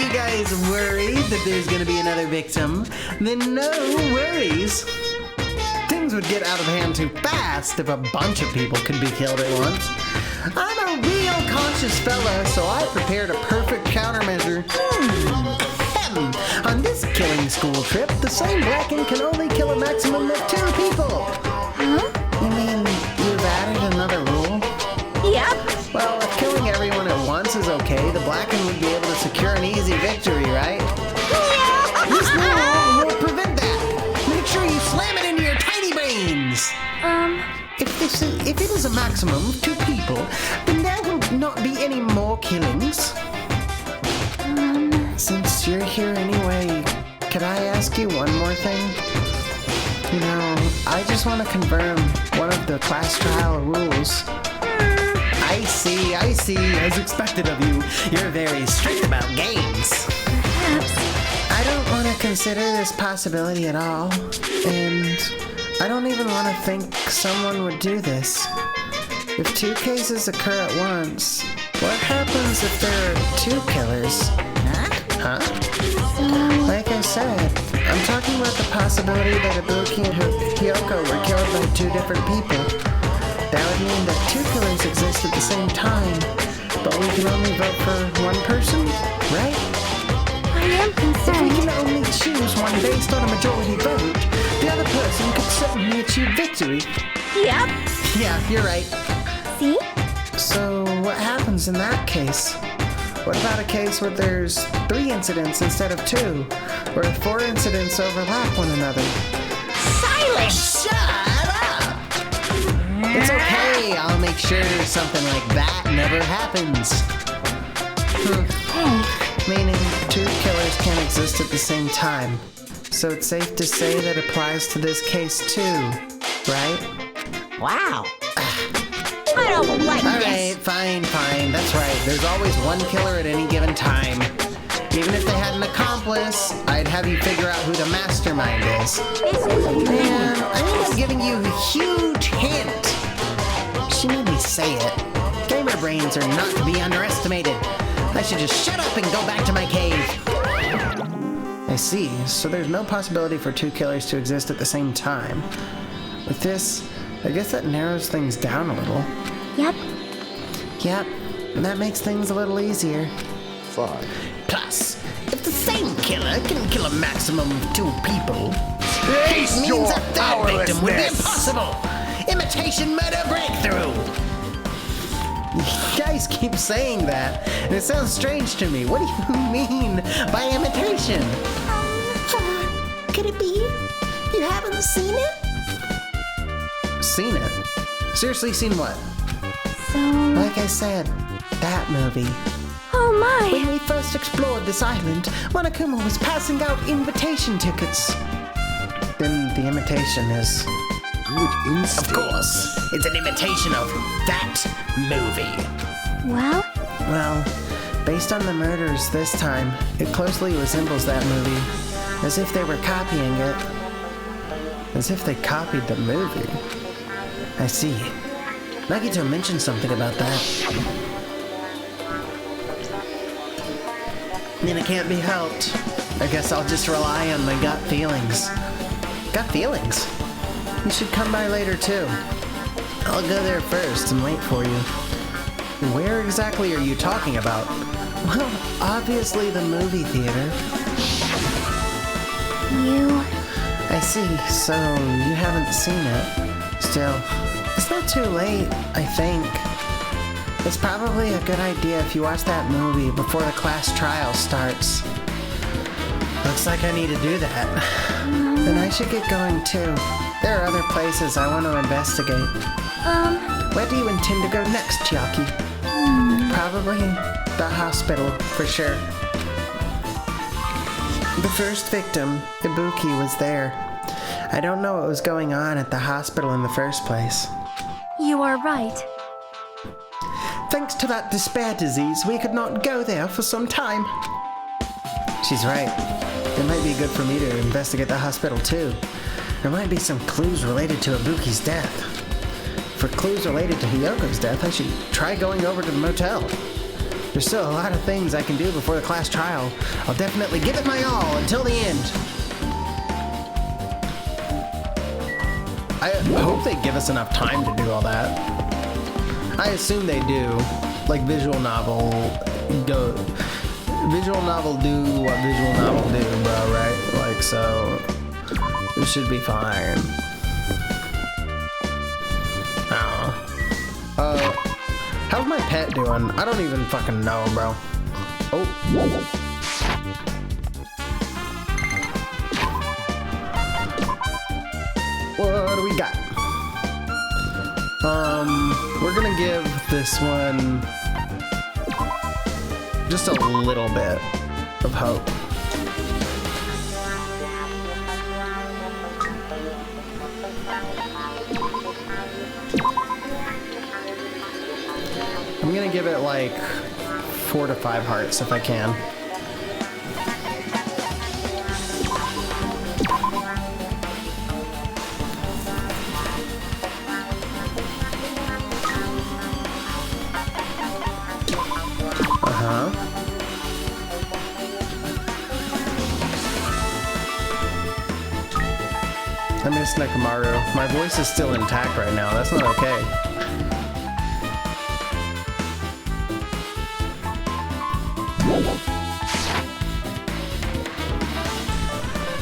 you guys worried that there's gonna be another victim? Then no worries. Things would get out of hand too fast if a bunch of people could be killed at once. I'm a real conscious fella, so I prepared a perfect countermeasure. On this killing school trip, the same bracken can only kill a maximum of 2 people. You mean you've added another rule? Yep. Well, if killing everyone at once is okay, the Blacken would be able to secure an easy victory, right? This new rule will prevent that. Make sure you slam it into your tiny brains. If it is a maximum of 2 people, then there will not be any more killings. Since you're here anyway, could I ask you one more thing? You know, I just want to confirm one of the class trial rules. I see. As expected of you, you're very strict about games. I don't want to consider this possibility at all, and I don't even want to think someone would do this. If 2 cases occur at once, what happens if there are 2 killers? Huh? Like I said, I'm talking about the possibility that Ibuki and Hyoko were killed by 2 different people. That would mean that 2 killers exist at the same time, but we can only vote for 1 person, right? I am If we concerned. can only choose one based on a majority vote, the other person could certainly achieve victory. Yep. Yeah, you're right. See? So what happens in that case? What about a case where there's 3 incidents instead of 2, where 4 incidents overlap one another? Silence! Shut up! It's okay, I'll make sure something like that never happens. Meaning 2 killers can't exist at the same time. So it's safe to say that applies to this case too, right? Wow. I don't like Alright, this. fine. That's right. There's always one killer at any given time. Even if they had an accomplice, I'd have you figure out who the mastermind is. This is Man, I ended up giving you a huge hint. She made me say it. Gamer brains are not to be underestimated. I should just shut up and go back to my cave. I see. So there's no possibility for two killers to exist at the same time. With this, I guess that narrows things down a little. Yep. Yep, and that makes things a little easier. 5. Plus, if the same killer can kill a maximum of 2 people, Face it your means a third victim would be powerlessness. impossible. Imitation murder breakthrough. You guys keep saying that, and it sounds strange to me. What do you mean by imitation? Could it be? You haven't seen it? Seen it? Seriously, seen what? So... Like I said, that movie. Oh my! When we first explored this island, Monokuma was passing out invitation tickets. Then the imitation is... Good instinct. Of course, it's an imitation of that movie. Well, Well, based on the murders this time, it closely resembles that movie. As if they were copying it. As if they copied the movie. I see. Nagito mentioned something about that. Then it can't be helped. I guess I'll just rely on my gut feelings. Gut feelings? You should come by later too. I'll go there first and wait for you. Where exactly are you talking about? Well, obviously the movie theater. you... I see, so you haven't seen it. Still, it's not too late, I think. It's probably a good idea if you watch that movie before the class trial starts. Looks like I need to do that. Then I should get going too. There are other places I want to investigate. Where do you intend to go next, Chiaki? Probably the hospital, for sure. The first victim, Ibuki, was there. I don't know what was going on at the hospital in the first place. You are right. Thanks to that despair disease, we could not go there for some time. She's right. It might be good for me to investigate the hospital too. There might be some clues related to Ibuki's death. For clues related to Hiyoko's death, I should try going over to the motel. There's still a lot of things I can do before the class trial. I'll definitely give it my all until the end. I hope they give us enough time to do all that. I assume they do. Like visual novel, visual novel do what visual novel do, bro, right? Like, so it should be fine. How's my pet doing? I don't even fucking know, bro. Oh. What do we got? We're gonna give this one just a little bit of hope. I'm gonna give it like 4 to 5 hearts if I can. I miss Nekomaru. My voice is still intact right now. That's not okay.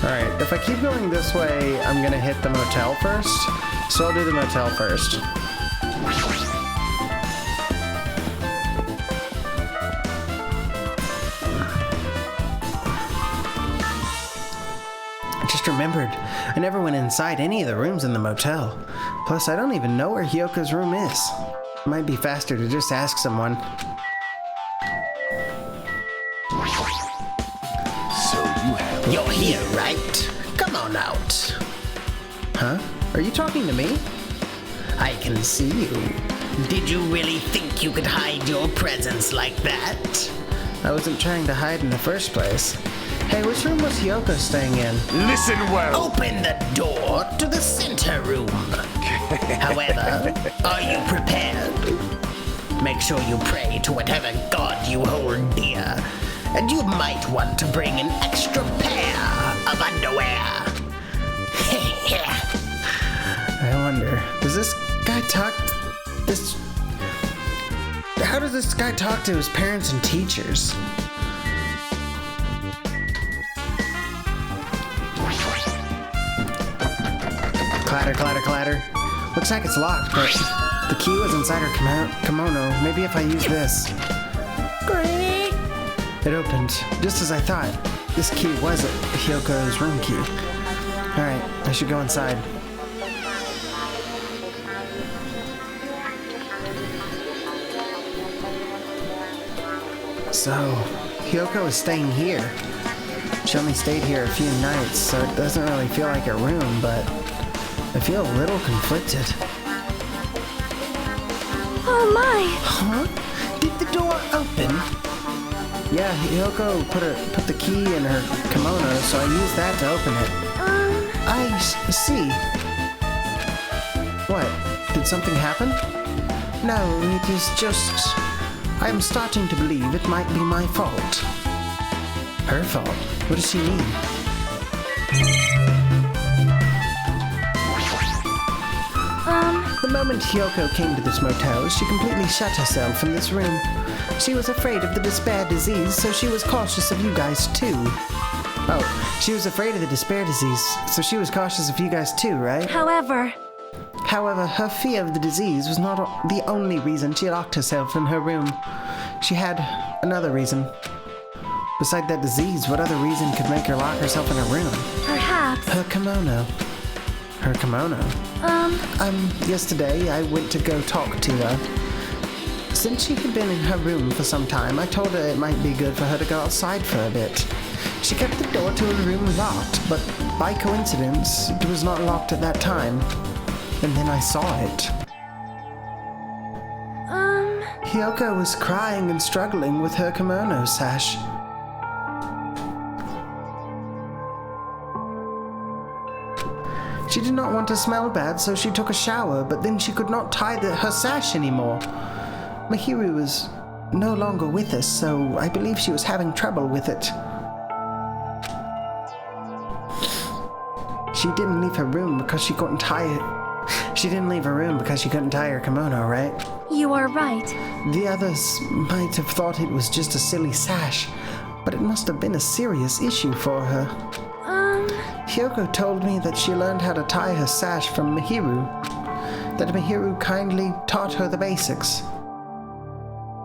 Alright, if I keep going this way, I'm gonna hit the motel first. So I'll do the motel first. I just remembered, I never went inside any of the rooms in the motel. Plus, I don't even know where Hyoko's room is. It might be faster to just ask someone. You're here, right? Come on out. Huh? Are you talking to me? I can see you. Did you really think you could hide your presence like that? I wasn't trying to hide in the first place. Hey, which room was Hyoko staying in? Listen well. Open the door to the center room. However, are you prepared? Make sure you pray to whatever god you hold dear. And you might want to bring an extra pair of underwear. I wonder, does this guy talk... How does this guy talk to his parents and teachers? Clatter, clatter, clatter. Looks like it's locked, but the key was inside her kimono. Maybe if I use this. Great! It opened, just as I thought. This key was Hyoko's room key. Alright, I should go inside. So, Hyoko is staying here. She only stayed here a few nights, so it doesn't really feel like a room, but I feel a little conflicted. Oh my! Huh? Did the door open? Yeah, Hyoko put the key in her kimono, so I used that to open it. I see. What? Did something happen? No, it is just... I am starting to believe it might be my fault. Her fault? What does she mean? The moment Hyoko came to this motel, she completely shut herself in this room. She was afraid of the despair disease, so she was cautious of you guys too. Oh, she was afraid of the despair disease, so she was cautious of you guys too, right? However, her fear of the disease was not the only reason she locked herself in her room. She had another reason. Beside that disease, what other reason could make her lock herself in a room? perhaps. Her kimono. Her kimono? Yesterday I went to go talk to her. Since she had been in her room for some time, I told her it might be good for her to go outside for a bit. She kept the door to her room locked, but by coincidence, it was not locked at that time. And then I saw it. Hyoko was crying and struggling with her kimono sash. She did not want to smell bad, so she took a shower, but then she could not tie her sash anymore. Mahiru was no longer with us, so I believe she was having trouble with it. She didn't leave her room because she couldn't tie it. She didn't leave her room because she couldn't tie her kimono, right? You are right. The others might have thought it was just a silly sash, but it must have been a serious issue for her. Hyoko told me that she learned how to tie her sash from Mahiru, that Mahiru kindly taught her the basics.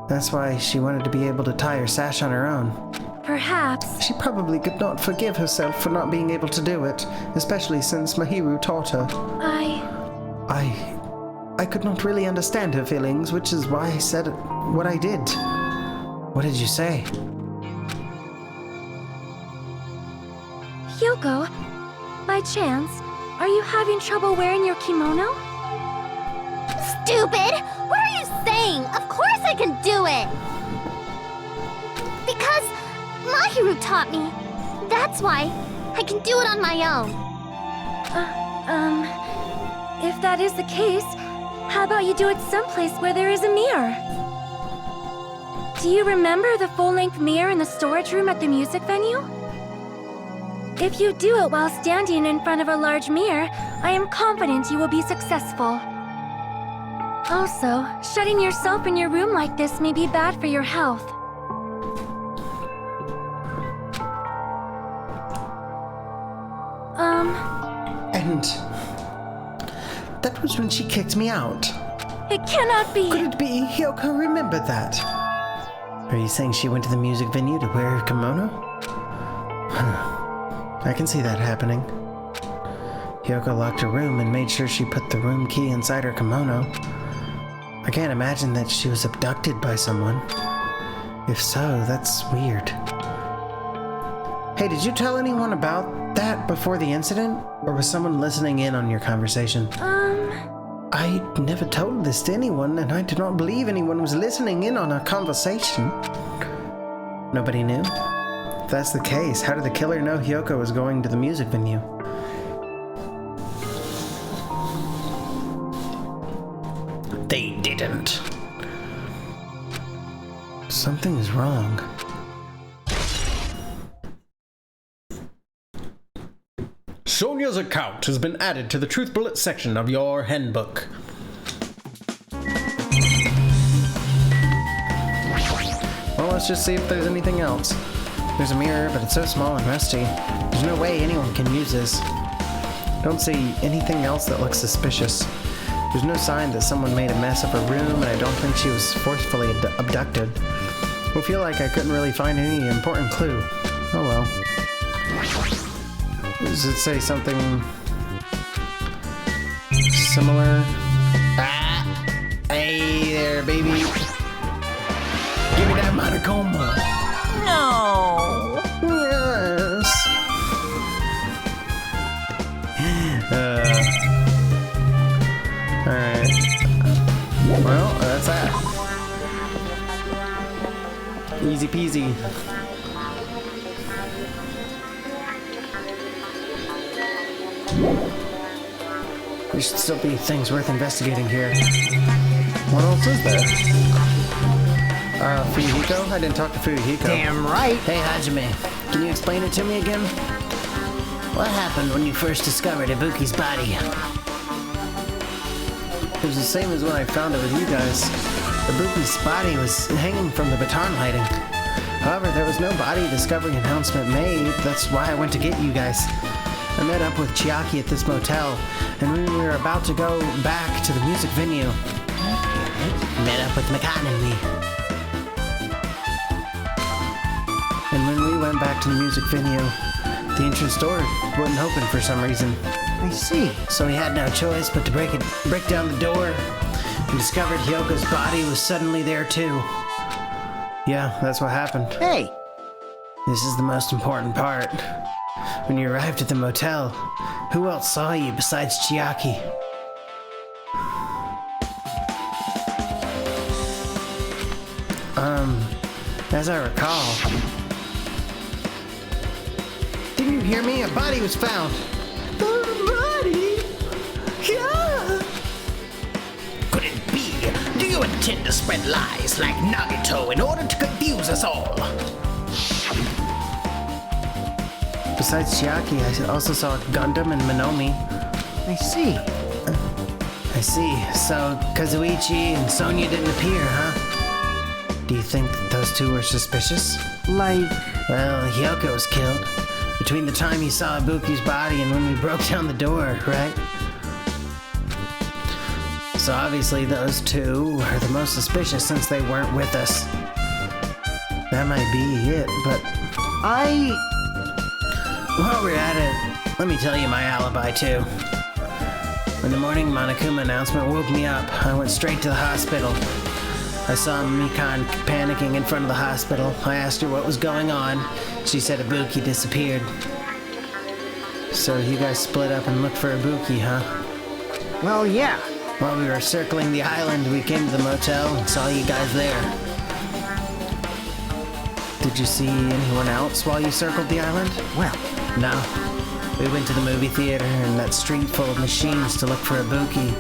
That's why she wanted to be able to tie her sash on her own. Perhaps. She probably could not forgive herself for not being able to do it, especially since Mahiru taught her. I could not really understand her feelings, which is why I said what I did. What did you say? Hyoko, by chance, are you having trouble wearing your kimono? Stupid! What are you saying? Of course I can do it! Because Mahiru taught me. That's why I can do it on my own. If that is the case, how about you do it someplace where there is a mirror? Do you remember the full-length mirror in the storage room at the music venue? If you do it while standing in front of a large mirror, I am confident you will be successful. Also, shutting yourself in your room like this may be bad for your health. And that was when she kicked me out. It cannot be! Could it be Hyoko remembered that? Are you saying she went to the music venue to wear her kimono? I can see that happening. Hyoko locked her room and made sure she put the room key inside her kimono. I can't imagine that she was abducted by someone. If so, that's weird. Hey, did you tell anyone about that before the incident? Or was someone listening in on your conversation? I never told this to anyone, and I do not believe anyone was listening in on our conversation. Nobody knew? If that's the case, how did the killer know Hyoko was going to the music venue? They didn't. Something's wrong. Sonia's account has been added to the Truth Bullet section of your handbook. Well, let's just see if there's anything else. There's a mirror, but it's so small and rusty. There's no way anyone can use this. Don't see anything else that looks suspicious. There's no sign that someone made a mess of her room, and I don't think she was forcefully abducted. I feel like I couldn't really find any important clue. Oh well. Does it say something similar? Ah! Hey there, baby. Give me that monocoma. No. Yes. Alright. Well, that's that. Easy peasy. There should still be things worth investigating here. What else is there? Fuyuhiko? I didn't talk to Fuyuhiko. Damn right. Hey, Hajime. Can you explain it to me again? What happened when you first discovered Ibuki's body? It was the same as when I found it with you guys. Ibuki's body was hanging from the baton lighting. However, there was no body discovery announcement made. That's why I went to get you guys. I met up with Chiaki at this motel, and when we were about to go back to the music venue, met up with Mikan and me. And when we went back to the music venue, the entrance door wouldn't open for some reason. I see. So we had no choice but to break down the door, and discovered Hyoko's body was suddenly there too. Yeah, that's what happened. Hey, This is the most important part. When you arrived at the motel, who else saw you besides Chiaki? As I recall... Didn't you hear me? A body was found. A body? Yeah! Could it be? Do you intend to spread lies like Nagito in order to confuse us all? Besides Chiaki, I also saw Gundam and Minomi. I see. I see. So, Kazuichi and Sonia didn't appear, huh? Do you think that those two were suspicious? Like, Well, Hyoko was killed. Between the time you saw Ibuki's body and when we broke down the door, right? So obviously those two were the most suspicious since they weren't with us. That might be it, but... While we're at it, let me tell you my alibi too. When the morning Monokuma announcement woke me up, I went straight to the hospital. I saw Mikan panicking in front of the hospital. I asked her what was going on. She said Ibuki disappeared. So you guys split up and looked for Ibuki, huh? well, yeah. While we were circling the island, we came to the motel and saw you guys there. Did you see anyone else while you circled the island? Well, No. We went to the movie theater and that street full of machines to look for Ibuki,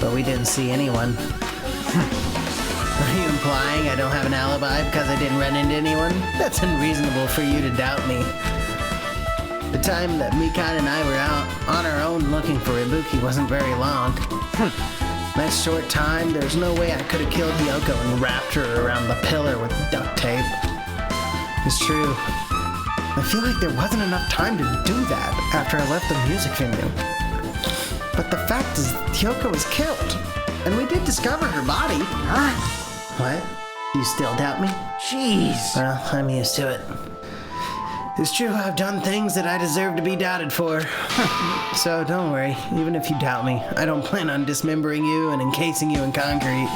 but we didn't see anyone. Are you implying I don't have an alibi because I didn't run into anyone? That's unreasonable for you to doubt me. The time that Mikan and I were out on our own looking for Ibuki wasn't very long. That short time, there's no way I could have killed Hyoko and wrapped her around the pillar with duct tape. It's true. I feel like there wasn't enough time to do that after I left the music venue. But the fact is, Hyoko was killed, and we did discover her body. huh? What? You still doubt me? Jeez. Well, I'm used to it. It's true, I've done things that I deserve to be doubted for. So don't worry, even if you doubt me, I don't plan on dismembering you and encasing you in concrete.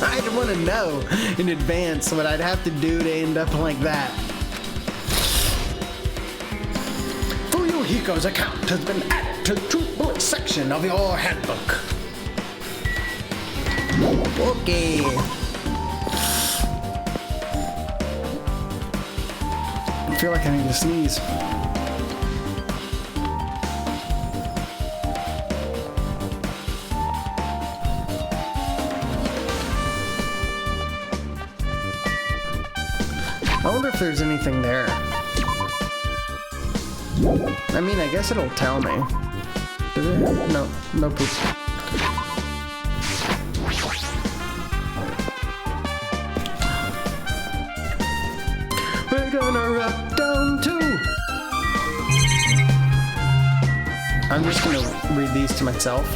I'd want to know in advance what I'd have to do to end up like that. Fuyuhiko's account has been added to the Truth Bullet section of your handbook. Okay. I feel like I need to sneeze. I wonder if there's anything there. I mean, I guess it'll tell me. Did it? No, no poop. We're gonna rock down too. I'm just gonna read these to myself.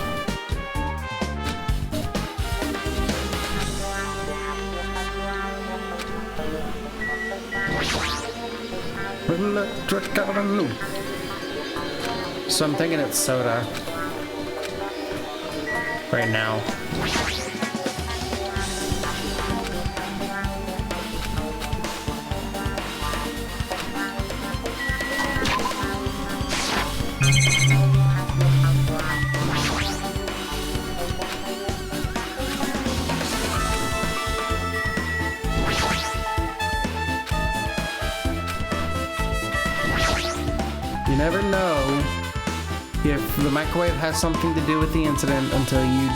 So I'm thinking it's soda right now. You never know if the microwave has something to do with the incident until you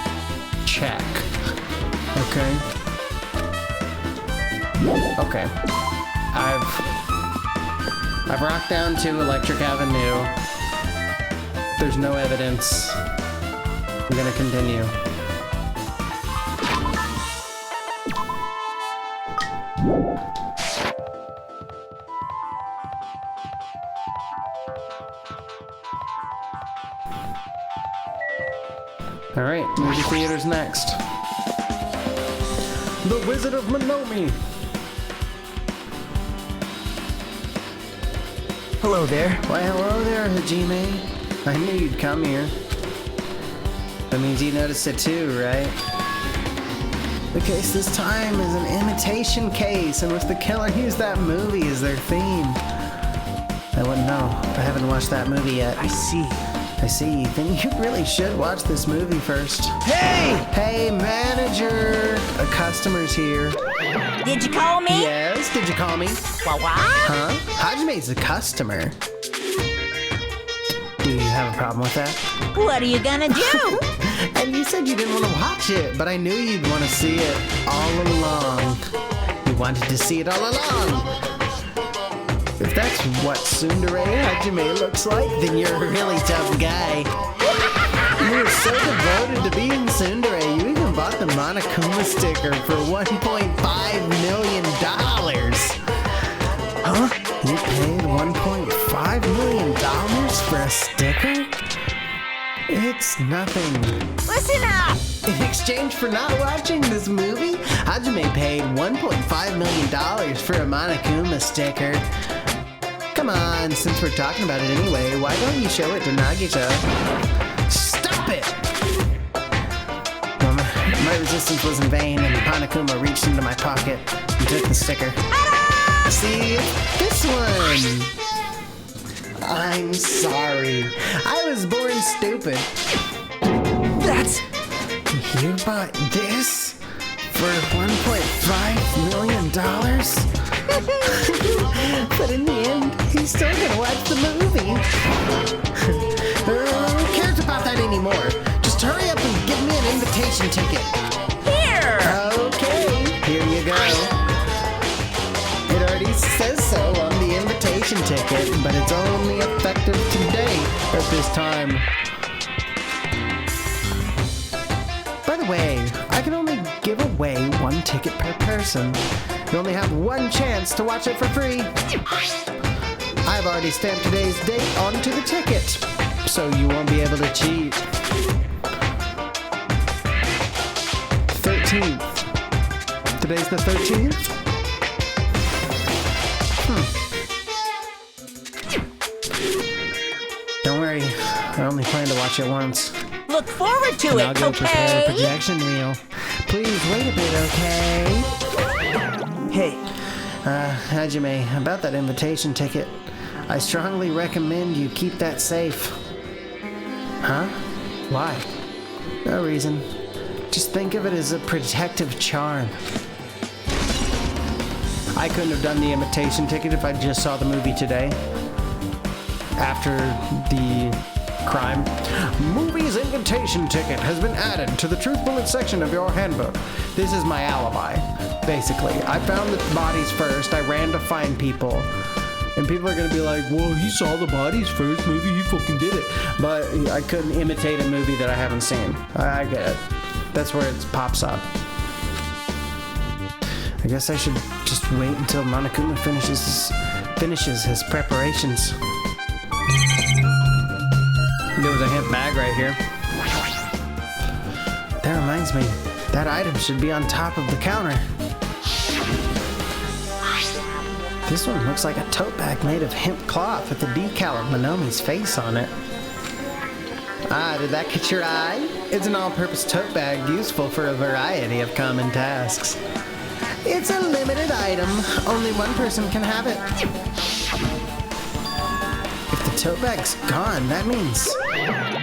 check. Okay? Okay. I've rocked down to Electric Avenue. There's no evidence. I'm gonna continue. Alright, movie theater's next. The Wizard of Minomi! Hello there. Why, hello there, Hajime. I knew you'd come here. That means you noticed it too, right? The case this time is an imitation case in which the killer used that movie as their theme. I wouldn't know. I haven't watched that movie yet. I see. I see. Then you really should watch this movie first. Hey! Hey, manager! A customer's here. Did you call me? Yes, did you call me? What? Huh? Hajime's a customer. Do you have a problem with that? What are you gonna do? And you said you didn't want to watch it, but I knew you'd want to see it all along. You wanted to see it all along. If that's what Tsundere Hajime looks like, then you're a really tough guy. You were so devoted to being Tsundere, you even bought the Monokuma sticker for $1.5 million. Huh? You paid $1.5 million for a sticker? It's nothing. Listen up! In exchange for not watching this movie, Hajime paid $1.5 million for a Monokuma sticker. Come on, since we're talking about it anyway, why don't you show it to Nagita? Stop it! Well, my resistance was in vain, and Monokuma reached into my pocket and took the sticker. See, this one. I'm sorry. I was born stupid. That's... You bought this for $1.5 million? But in the end, he's still gonna watch the movie. Who cares about that anymore? Just hurry up and give me an invitation ticket. Here! Okay, here you go. It already says so on the invitation ticket, but it's only effective today at this time. By the way, I can only give away one ticket per person. You only have one chance to watch it for free. I've already stamped today's date onto the ticket, so you won't be able to cheat. 13th. Today's the 13th? Don't worry, I only plan to watch it once. Look forward to And it, I'll go prepare a okay? projection reel. Please wait a bit, okay? Hey, Hajime, about that invitation ticket, I strongly recommend you keep that safe. Huh? Why? No reason. Just think of it as a protective charm. I couldn't have done the imitation ticket if I just saw the movie today. After the crime. Movie's invitation ticket has been added to the truth bullet section of your handbook. This is my alibi, basically. I found the bodies first. I ran to find people. And people are going to be like, well, he saw the bodies first. Maybe he fucking did it. But I couldn't imitate a movie that I haven't seen. I get it. That's where it pops up. I guess I should just wait until Monokuma finishes his preparations. There was a hemp bag right here. That reminds me, that item should be on top of the counter. This one looks like a tote bag made of hemp cloth with the decal of Monomi's face on it. Ah, did that catch your eye? It's an all-purpose tote bag useful for a variety of common tasks. It's a limited item. Only one person can have it. If the tote bag's gone, that means...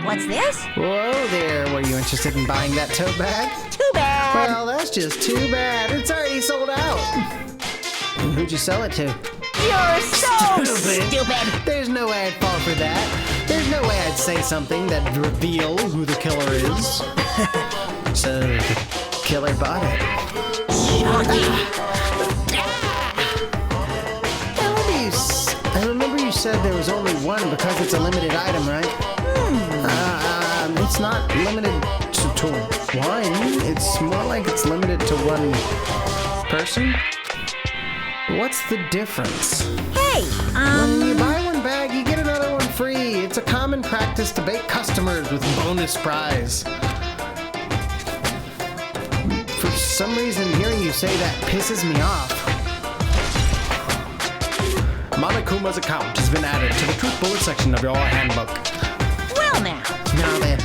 What's this? Whoa there, were you interested in buying that tote bag? Too bad. Well, that's just too bad. It's already sold out. Who'd you sell it to? You're so stupid. There's no way I'd fall for that. There's no way I'd say something that'd reveal who the killer is. So, the killer bought it. I remember you said there was only one because it's a limited item, right? It's not limited to one. It's more like it's limited to one person. What's the difference? Hey, When you buy one bag, you get another one free. It's a common practice to bait customers with bonus prize. For some reason, hearing you say that pisses me off. Monokuma's account has been added to the truth bullet section of your handbook. Well now. Now then,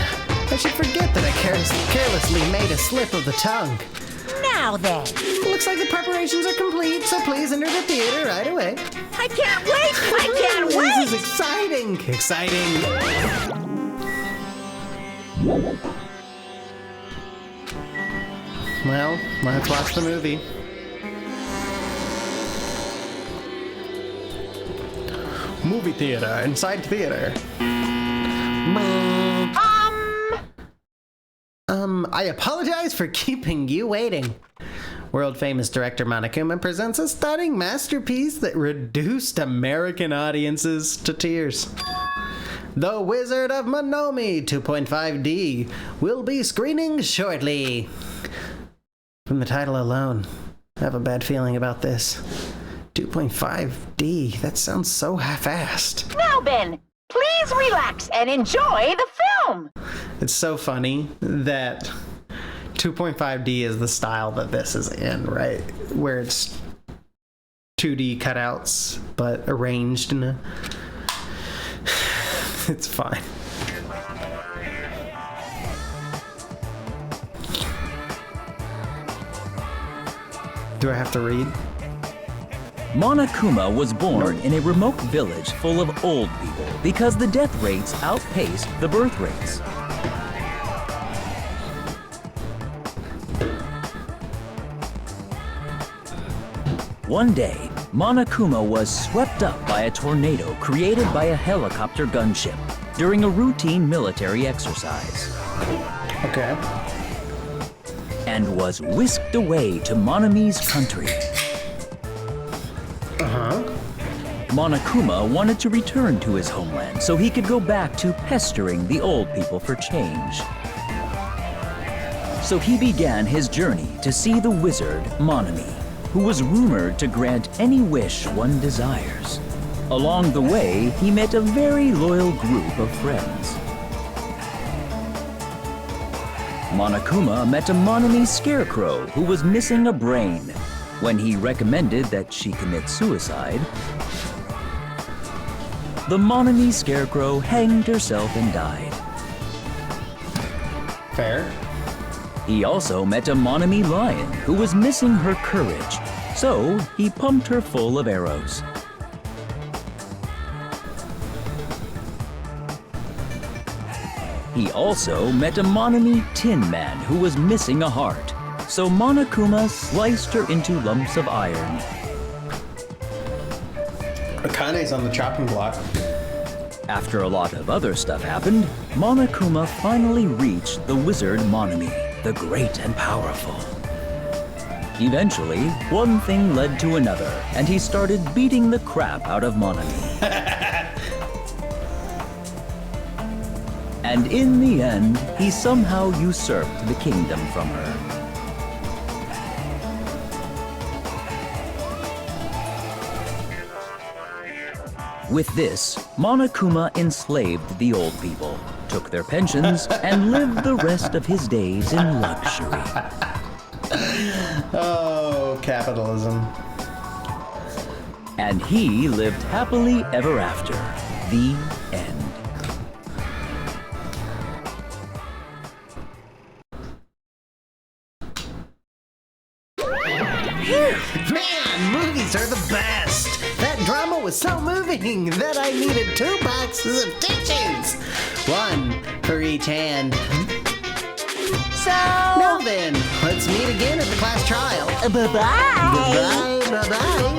I should forget that I carelessly made a slip of the tongue. Now then. Looks like the preparations are complete, so please enter the theater right away. I can't wait. I can't This wait. is exciting. Exciting. Well, let's watch the movie. Movie theater, inside theater. I apologize for keeping you waiting. World-famous director Monokuma presents a stunning masterpiece that reduced American audiences to tears. The Wizard of Monomi 2.5D will be screening shortly. From the title alone, I have a bad feeling about this. 2.5D, that sounds so half-assed. Now then, please relax and enjoy the film. It's so funny that 2.5D is the style that this is in, right? Where it's 2D cutouts, but arranged in a... It's fine. Do I have to read? Monokuma was born in a remote village full of old people because the death rates outpaced the birth rates. One day, Monokuma was swept up by a tornado created by a helicopter gunship during a routine military exercise. Okay. And was whisked away to Monomi's country. Monokuma wanted to return to his homeland so he could go back to pestering the old people for change. So he began his journey to see the wizard Monomi, who was rumored to grant any wish one desires. Along the way, he met a very loyal group of friends. Monokuma met a Monomi scarecrow who was missing a brain. When he recommended that she commit suicide, the Monomi scarecrow hanged herself and died. Fair. He also met a Monomi lion who was missing her courage, so he pumped her full of arrows. He also met a Monami Tin Man who was missing a heart. So Monokuma sliced her into lumps of iron. Akane's on the chopping block. After a lot of other stuff happened, Monokuma finally reached the wizard Monami, the great and powerful. Eventually, one thing led to another, and he started beating the crap out of Monami. And in the end, he somehow usurped the kingdom from her. With this, Monokuma enslaved the old people, took their pensions, and lived the rest of his days in luxury. Oh, capitalism. And he lived happily ever after. The end. Man, movies are the best! That drama was so moving that I needed 2 boxes of tissues! 1 for each hand. So... Now then, let's meet again at the class trial. Bye-bye. Bye-bye.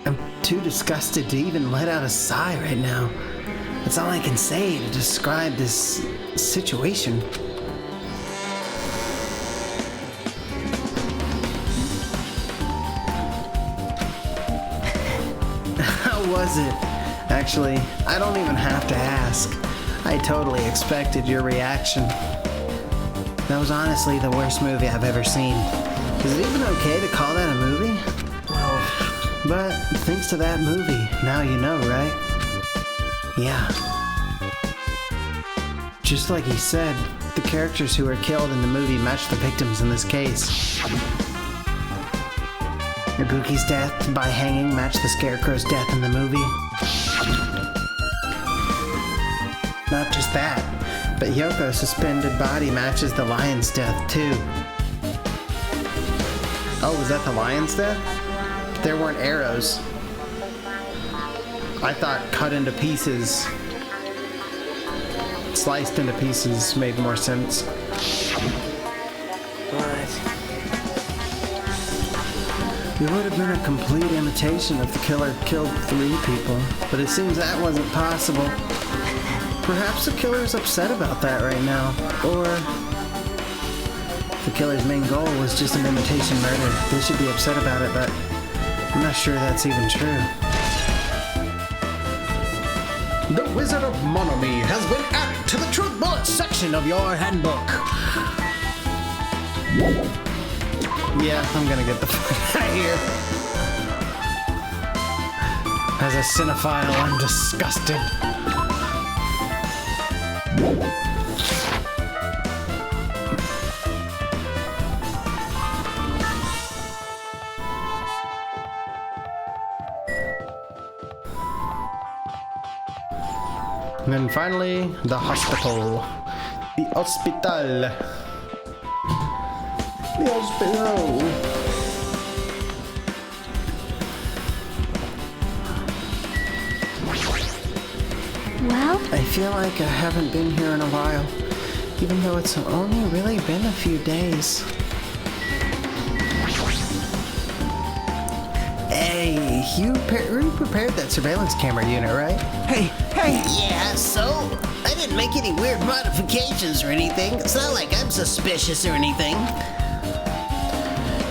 I'm too disgusted to even let out a sigh right now. That's all I can say to describe this situation. How was it? Actually, I don't even have to ask. I totally expected your reaction. That was honestly the worst movie I've ever seen. Is it even okay to call that a movie? Well, but thanks to that movie, now you know, right? Yeah. Just like he said, the characters who were killed in the movie match the victims in this case. Ibuki's death by hanging matched the Scarecrow's death in the movie. Not just that, but Yoko's suspended body matches the lion's death too. Oh, was that the lion's death? There weren't arrows. I thought cut into pieces. Sliced into pieces made more sense. It would have been a complete imitation if the killer killed 3 people, but it seems that wasn't possible. Perhaps the killer's upset about that right now, or the killer's main goal was just an imitation murder. They should be upset about it, but I'm not sure that's even true. The Wizard of Monami has been added to the Truth Bullet section of your handbook. Yeah, I'm gonna get the fuck out of here. As a cinephile, I'm disgusted. And then finally, the hospital. The hospital. The hospital. Well, I feel like I haven't been here in a while, even though it's only really been a few days. Hey, you prepared that surveillance camera unit, right? Hey! Yeah, so? I didn't make any weird modifications or anything. It's not like I'm suspicious or anything.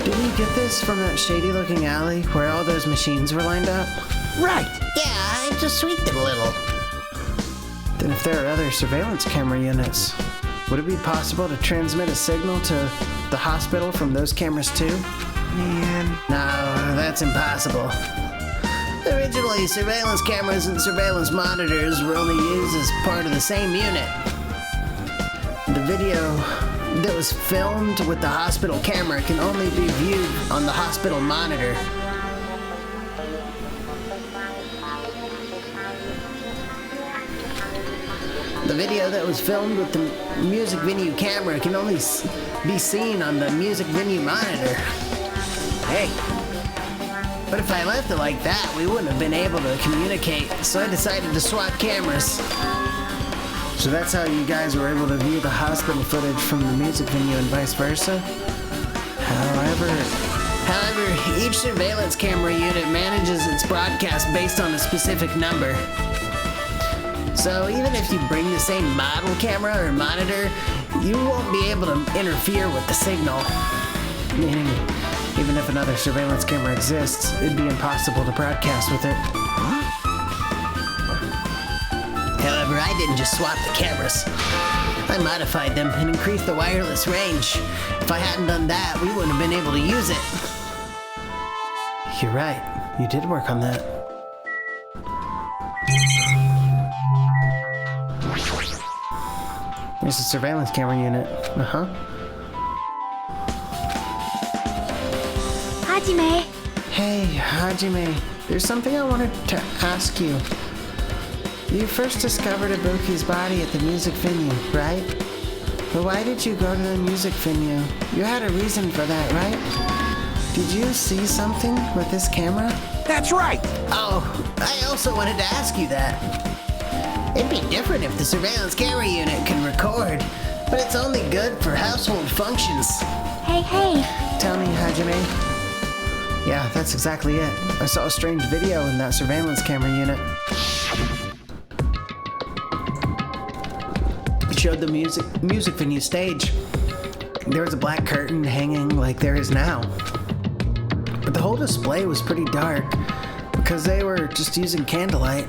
Didn't you get this from that shady-looking alley where all those machines were lined up? Right! Yeah, I just tweaked it a little. Then if there are other surveillance camera units, would it be possible to transmit a signal to the hospital from those cameras too? Man. No, that's impossible. Originally, surveillance cameras and surveillance monitors were only used as part of the same unit. The video that was filmed with the hospital camera can only be viewed on the hospital monitor. The video that was filmed with the music venue camera can only be seen on the music venue monitor. Hey! But if I left it like that, we wouldn't have been able to communicate, so I decided to swap cameras. So that's how you guys were able to view the hospital footage from the music venue and vice versa? However, each surveillance camera unit manages its broadcast based on a specific number. So even if you bring the same model camera or monitor, you won't be able to interfere with the signal. Meaning, even if another surveillance camera exists, it'd be impossible to broadcast with it. However, I didn't just swap the cameras. I modified them and increased the wireless range. If I hadn't done that, we wouldn't have been able to use it. You're right. You did work on that. There's a surveillance camera unit. Uh-huh. Hajime. Hey, Hajime. There's something I wanted to ask you. You first discovered Ibuki's body at the music venue, right? But why did you go to the music venue? You had a reason for that, right? Did you see something with this camera? That's right! Oh, I also wanted to ask you that. It'd be different if the surveillance camera unit can record, but it's only good for household functions. Hey. Tell me, Hajime. Yeah, that's exactly it. I saw a strange video in that surveillance camera unit. It showed the music venue stage. There was a black curtain hanging like there is now. But the whole display was pretty dark because they were just using candlelight.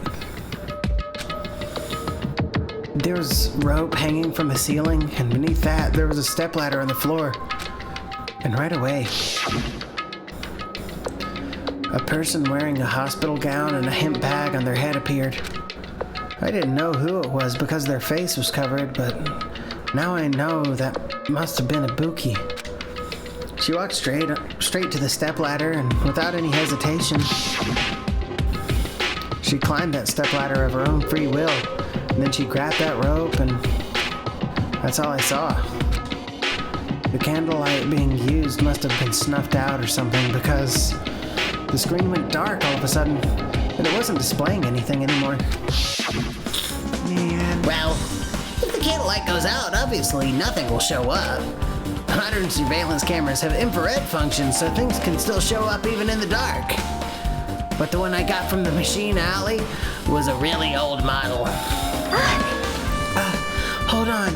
There was rope hanging from the ceiling, and beneath that there was a stepladder on the floor. And right away, a person wearing a hospital gown and a hemp bag on their head appeared. I didn't know who it was because their face was covered, but now I know that must have been Ibuki. She walked straight to the stepladder, and without any hesitation, she climbed that stepladder of her own free will. And then she grabbed that rope, and that's all I saw. The candlelight being used must have been snuffed out or something because the screen went dark all of a sudden, and it wasn't displaying anything anymore. Man. Well, if the candlelight goes out, obviously nothing will show up. Modern surveillance cameras have infrared functions, so things can still show up even in the dark. But the one I got from the machine alley was a really old model. Hold on.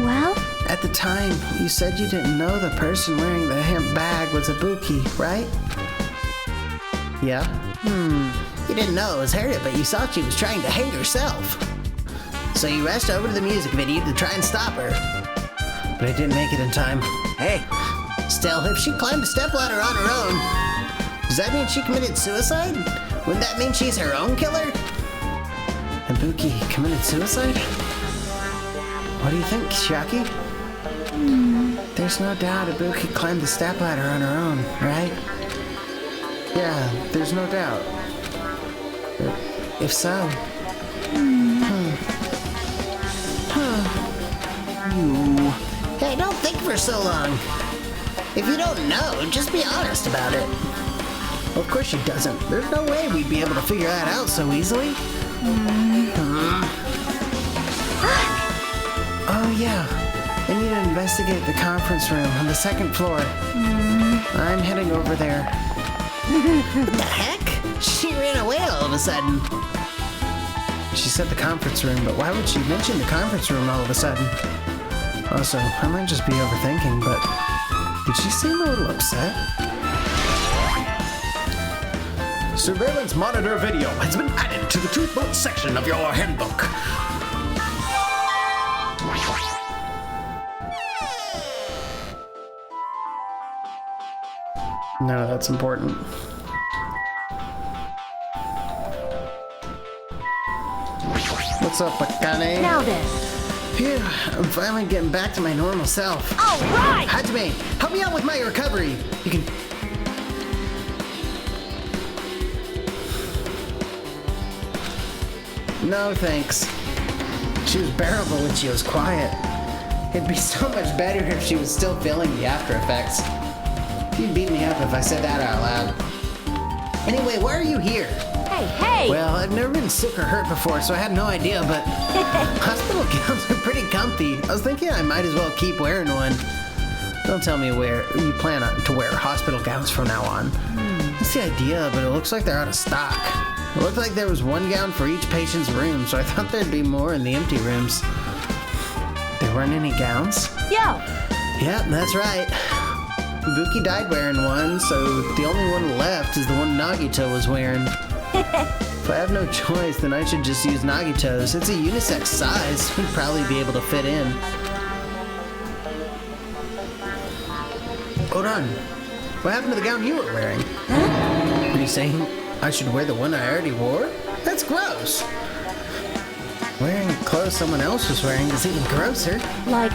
Well? At the time, you said you didn't know the person wearing the hemp bag was Ibuki, right? Yeah? You didn't know it was her, but you saw she was trying to hang herself. So you rushed over to the music venue to try and stop her. But I didn't make it in time. Hey, still, if she climbed a stepladder on her own, does that mean she committed suicide? Wouldn't that mean she's her own killer? Ibuki committed suicide? What do you think, Shaki? There's no doubt Ibuki climbed the stepladder on her own, right? Yeah, there's no doubt. If so... Hey, don't think for so long. If you don't know, just be honest about it. Of course she doesn't. There's no way we'd be able to figure that out so easily. Oh yeah, I need to investigate the conference room on the second floor. I'm heading over there. What the heck? She ran away all of a sudden. She said the conference room, but why would she mention the conference room all of a sudden? Also, I might just be overthinking, but did she seem a little upset? Surveillance monitor video has been added to the truth bullet section of your handbook. No, that's important. What's up, Akane? Now then. Phew, I'm finally getting back to my normal self. All right! Hajime, help me out with my recovery. You can... No, thanks. She was bearable when she was quiet. It'd be so much better if she was still feeling the after effects. You'd beat me up if I said that out loud. Anyway, why are you here? Hey! Well, I've never been sick or hurt before, so I had no idea, but hospital gowns are pretty comfy. I was thinking I might as well keep wearing one. Don't tell me where you plan to wear hospital gowns from now on. That's the idea, but it looks like they're out of stock. It looked like there was one gown for each patient's room, so I thought there'd be more in the empty rooms. There weren't any gowns? Yo! Yep, that's right. Buki died wearing one, so the only one left is the one Nagito was wearing. If I have no choice, then I should just use Nagito's. It's a unisex size. We'd probably be able to fit in. Hold on. What happened to the gown you were wearing? Are you saying I should wear the one I already wore? That's gross. Wearing clothes someone else was wearing is even grosser. Like,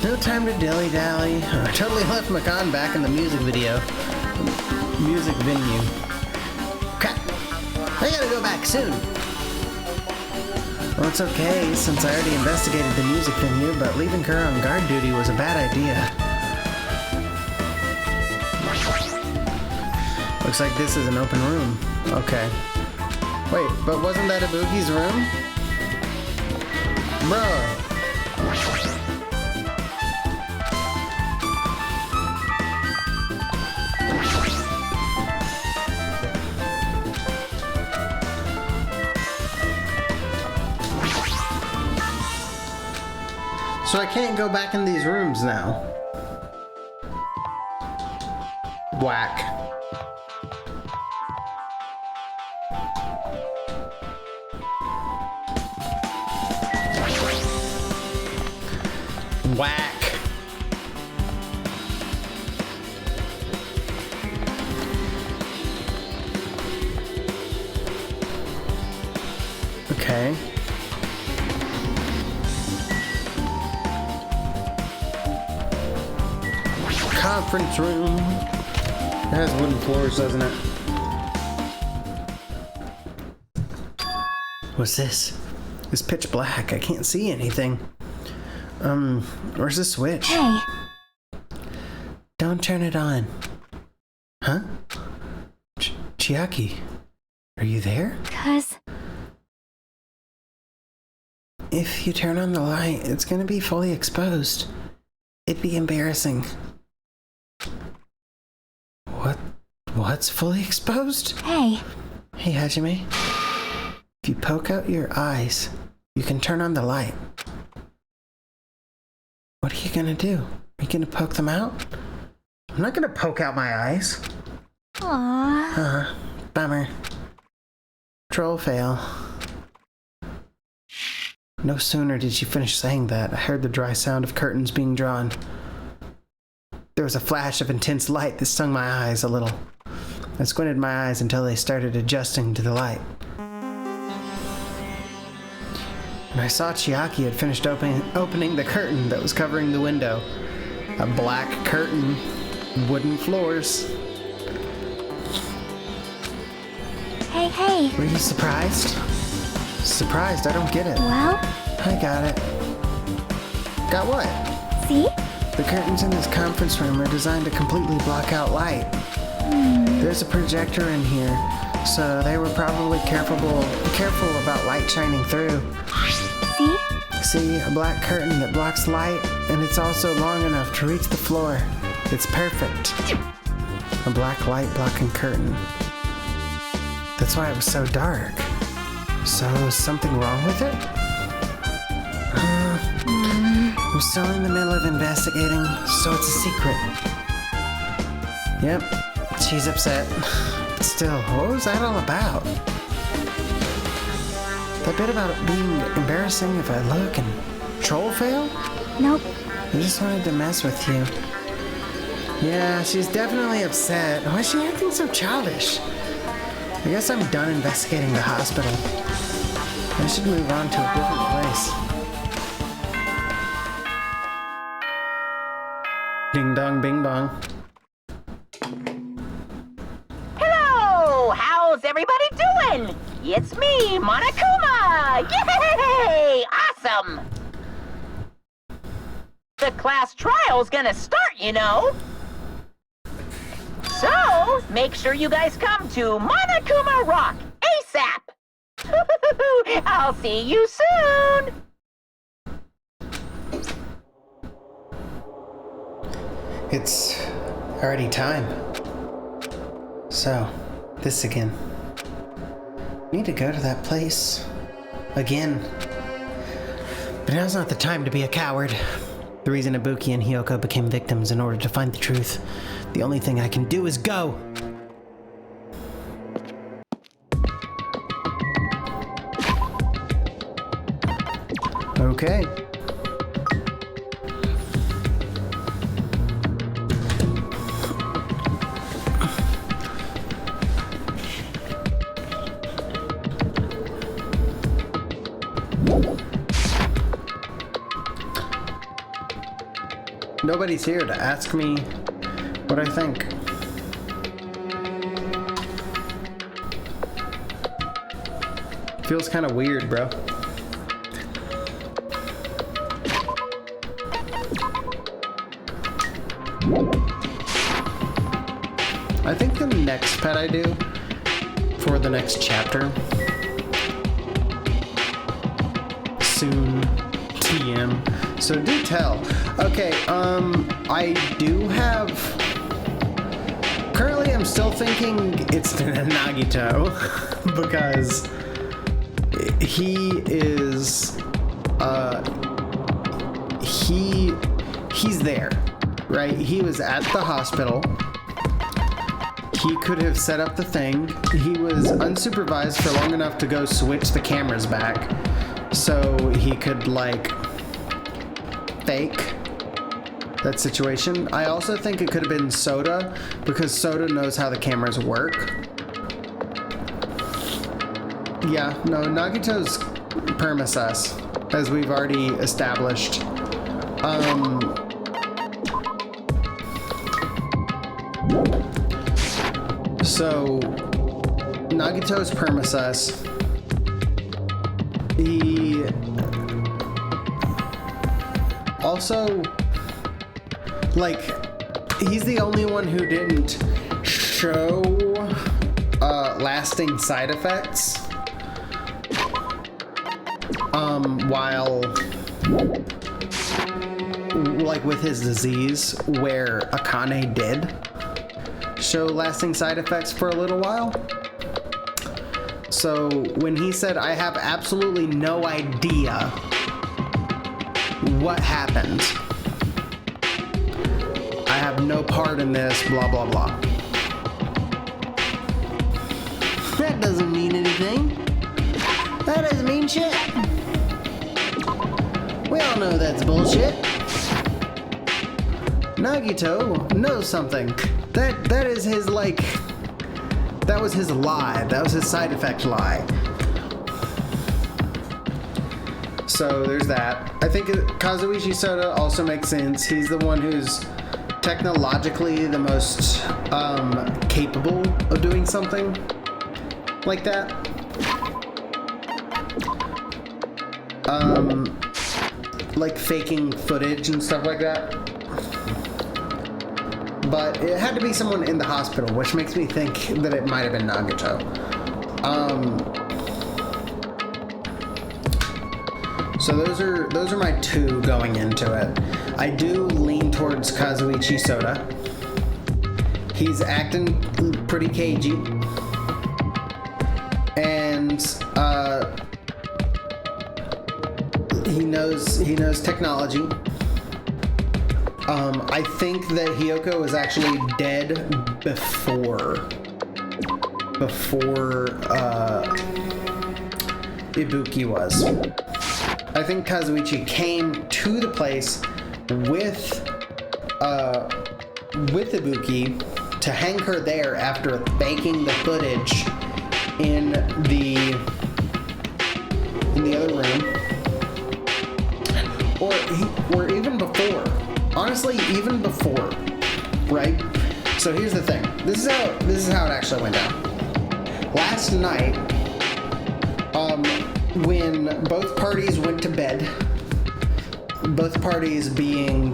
No time to dilly-dally. I totally left Makan back in the music venue. Crap. I gotta go back soon. Well, it's okay, since I already investigated the music venue, but leaving her on guard duty was a bad idea. Looks like this is an open room. Okay. Wait, but wasn't that Ibuki's room? Bruh. So I can't go back in these rooms now. Whack. Whack. Okay. Conference room. It has wooden floors, doesn't it? What's this? It's pitch black. I can't see anything. Where's the switch? hey, Don't turn it on. Huh? Chiaki, are you there? 'cause If you turn on the light, it's gonna be fully exposed. It'd be embarrassing. What's fully exposed? hey, Hey, Hajime. If you poke out your eyes, you can turn on the light. What are you gonna do? Are you gonna poke them out? I'm not gonna poke out my eyes. aw, Bummer. Troll fail. No sooner did she finish saying that, I heard the dry sound of curtains being drawn. There was a flash of intense light that stung my eyes a little. I squinted my eyes until they started adjusting to the light. And I saw Chiaki had finished opening the curtain that was covering the window. A black curtain, wooden floors. hey, Were you surprised? Surprised? I don't get it. well, I got it. Got what? see? The curtains in this conference room are designed to completely block out light. There's a projector in here, so they were probably careful about light shining through. See? See, a black curtain that blocks light, and it's also long enough to reach the floor. It's perfect. A black light blocking curtain. That's why it was so dark. So, is something wrong with it? I'm still in the middle of investigating, so it's a secret. Yep, she's upset. But still, what was that all about? That bit about it being embarrassing if I look and troll fail? Nope. I just wanted to mess with you. Yeah, she's definitely upset. Why is she acting so childish? I guess I'm done investigating the hospital. I should move on to a different place. Ding dong bing bong. Hello! How's everybody doing? It's me, Monokuma! Yay! Awesome! The class trial's gonna start, you know. So, So, make sure you guys come to Monokuma Rock ASAP! I'll see you soon! It's already time. So, this again. Need to go to that place. Again. But now's not the time to be a coward. The reason Ibuki and Hiyoko became victims in order to find the truth. The only thing I can do is go! Okay. Nobody's here to ask me what I think. Feels kind of weird, bro. I think the next pet I do for the next chapter, soon, TM, so do tell. Okay, I do have, currently I'm still thinking it's Nagito, because he is, he's there, right? He was at the hospital. He could have set up the thing. He was unsupervised for long enough to go switch the cameras back so he could, like, fake that situation. I also think it could have been Soda, because Soda knows how the cameras work. Yeah, no, Nagito's perma-sus, as we've already established. So, Nagito's perma-sus. He also, like, he's the only one who didn't show lasting side effects while, like, with his disease, where Akane did show lasting side effects for a little while. So when he said, I have absolutely no idea what happened, I have no part in this, blah, blah, blah. That doesn't mean anything. That doesn't mean shit. We all know that's bullshit. Nagito knows something. That is his, like, that was his lie. That was his side effect lie. So there's that. I think Kazuichi Soda also makes sense. He's the one who's technologically the most capable of doing something like that. Like faking footage and stuff like that. But it had to be someone in the hospital, which makes me think that it might have been Nagito. So those are my two going into it. I do lean towards Kazuichi Soda. He's acting pretty cagey, and he knows technology. I think that Hiyoko was actually dead before Ibuki was. I think Kazuichi came to the place with Ibuki to hang her there after faking the footage in the other room, or even before. Honestly, even before, right? So here's the thing. This is how it actually went down. Last night, when both parties went to bed, both parties being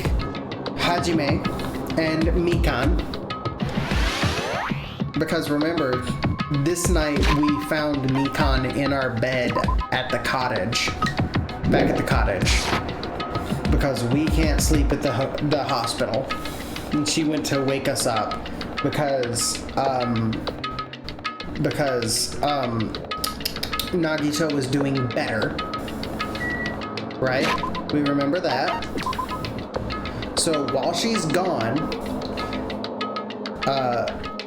Hajime and Mikan, Because remember, this night we found Mikan in our bed at the cottage. Back at the cottage. Because we can't sleep at the hospital. And she went to wake us up because Nagito was doing better. Right? We remember that. So while she's gone,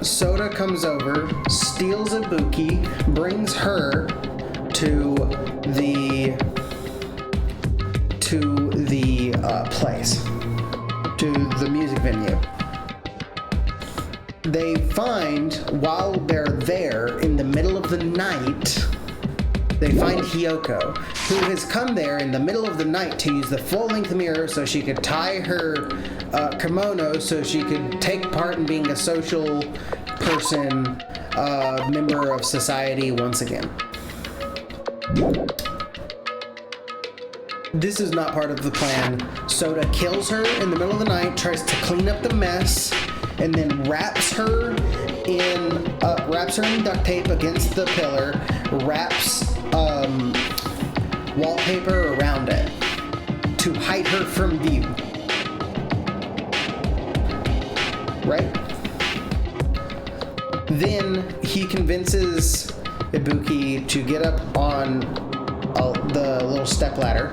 Soda comes over, steals Ibuki, brings her to the place, to the music venue. They find, while they're there in the middle of the night, they find Hiyoko, who has come there in the middle of the night to use the full-length mirror so she could tie her kimono so she could take part in being a social person, member of society once again. This is not part of the plan. Soda kills her in the middle of the night, tries to clean up the mess, and then wraps her in duct tape against the pillar, wraps wallpaper around it to hide her from view. Right? Then he convinces Ibuki to get up on the little stepladder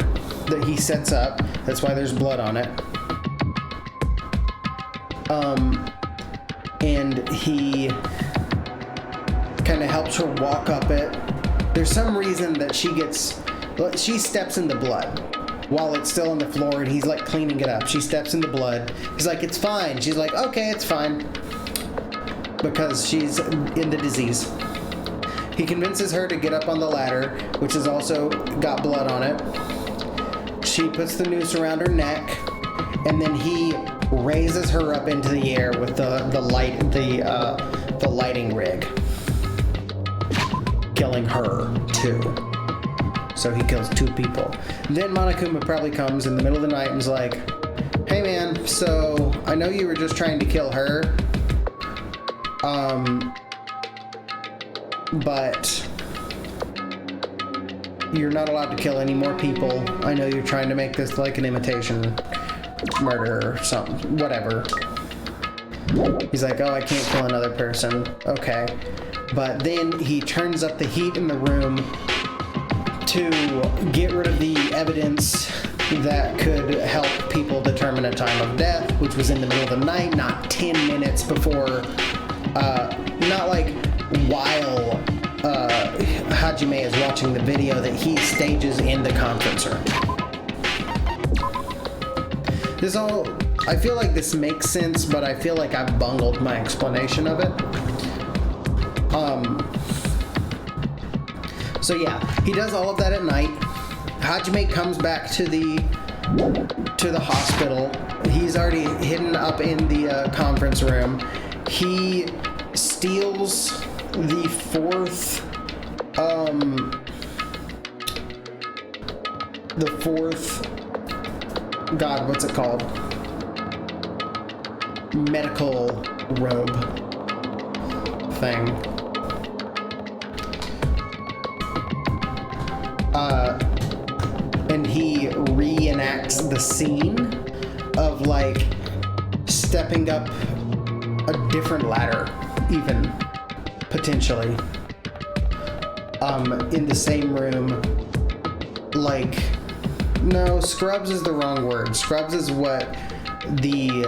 that he sets up. That's why there's blood on it. And he kind of helps her walk up it. There's some reason that she steps in the blood while it's still on the floor, and he's like cleaning it up. She steps in the blood. He's like, it's fine. She's like, okay, it's fine. Because she's in the disease. He convinces her to get up on the ladder, which has also got blood on it. She puts the noose around her neck, and then he raises her up into the air with the lighting rig, killing her too. So he kills 2 people. Then Monokuma probably comes in the middle of the night and is like, hey man, so I know you were just trying to kill her, but you're not allowed to kill any more people. I know you're trying to make this like an imitation murder or something, whatever. He's like, oh, I can't kill another person. Okay. But then he turns up the heat in the room to get rid of the evidence that could help people determine a time of death, which was in the middle of the night, not 10 minutes before, not like while Hajime is watching the video that he stages in the conference room. I feel like this makes sense, but I feel like I've bungled my explanation of it. So yeah, he does all of that at night. Hajime comes back to the hospital. He's already hidden up in the conference room. He steals the fourth God, what's it called? Medical robe thing. And he reenacts the scene of like stepping up a different ladder, even potentially, in the same room. Like, no, scrubs is the wrong word. Scrubs is what the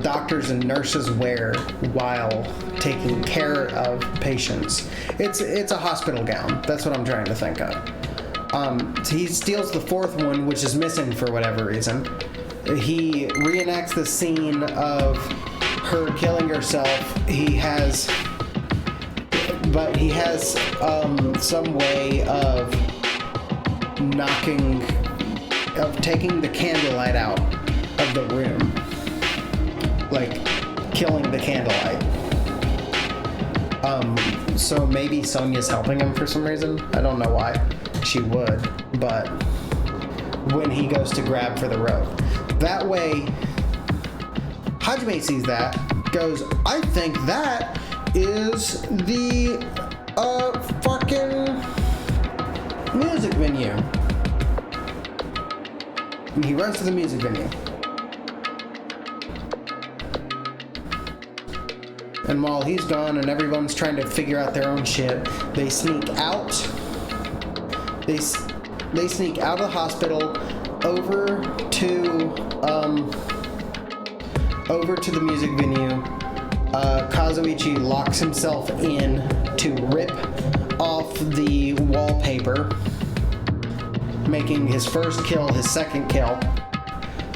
doctors and nurses wear while taking care of patients. It's a hospital gown. That's what I'm trying to think of. So he steals the fourth one, which is missing for whatever reason. He reenacts the scene of her killing herself. He has some way of taking the candlelight out of the room, like killing the candlelight. So maybe Sonya's helping him for some reason. I don't know why she would, but when he goes to grab for the rope, that way Hajime sees that. goes, I think that is the fucking music venue. And he runs to the music venue. And while he's gone and everyone's trying to figure out their own shit, they sneak out. They sneak out of the hospital over to the music venue. Kazuichi locks himself in to rip off the wallpaper, making his first kill his second kill.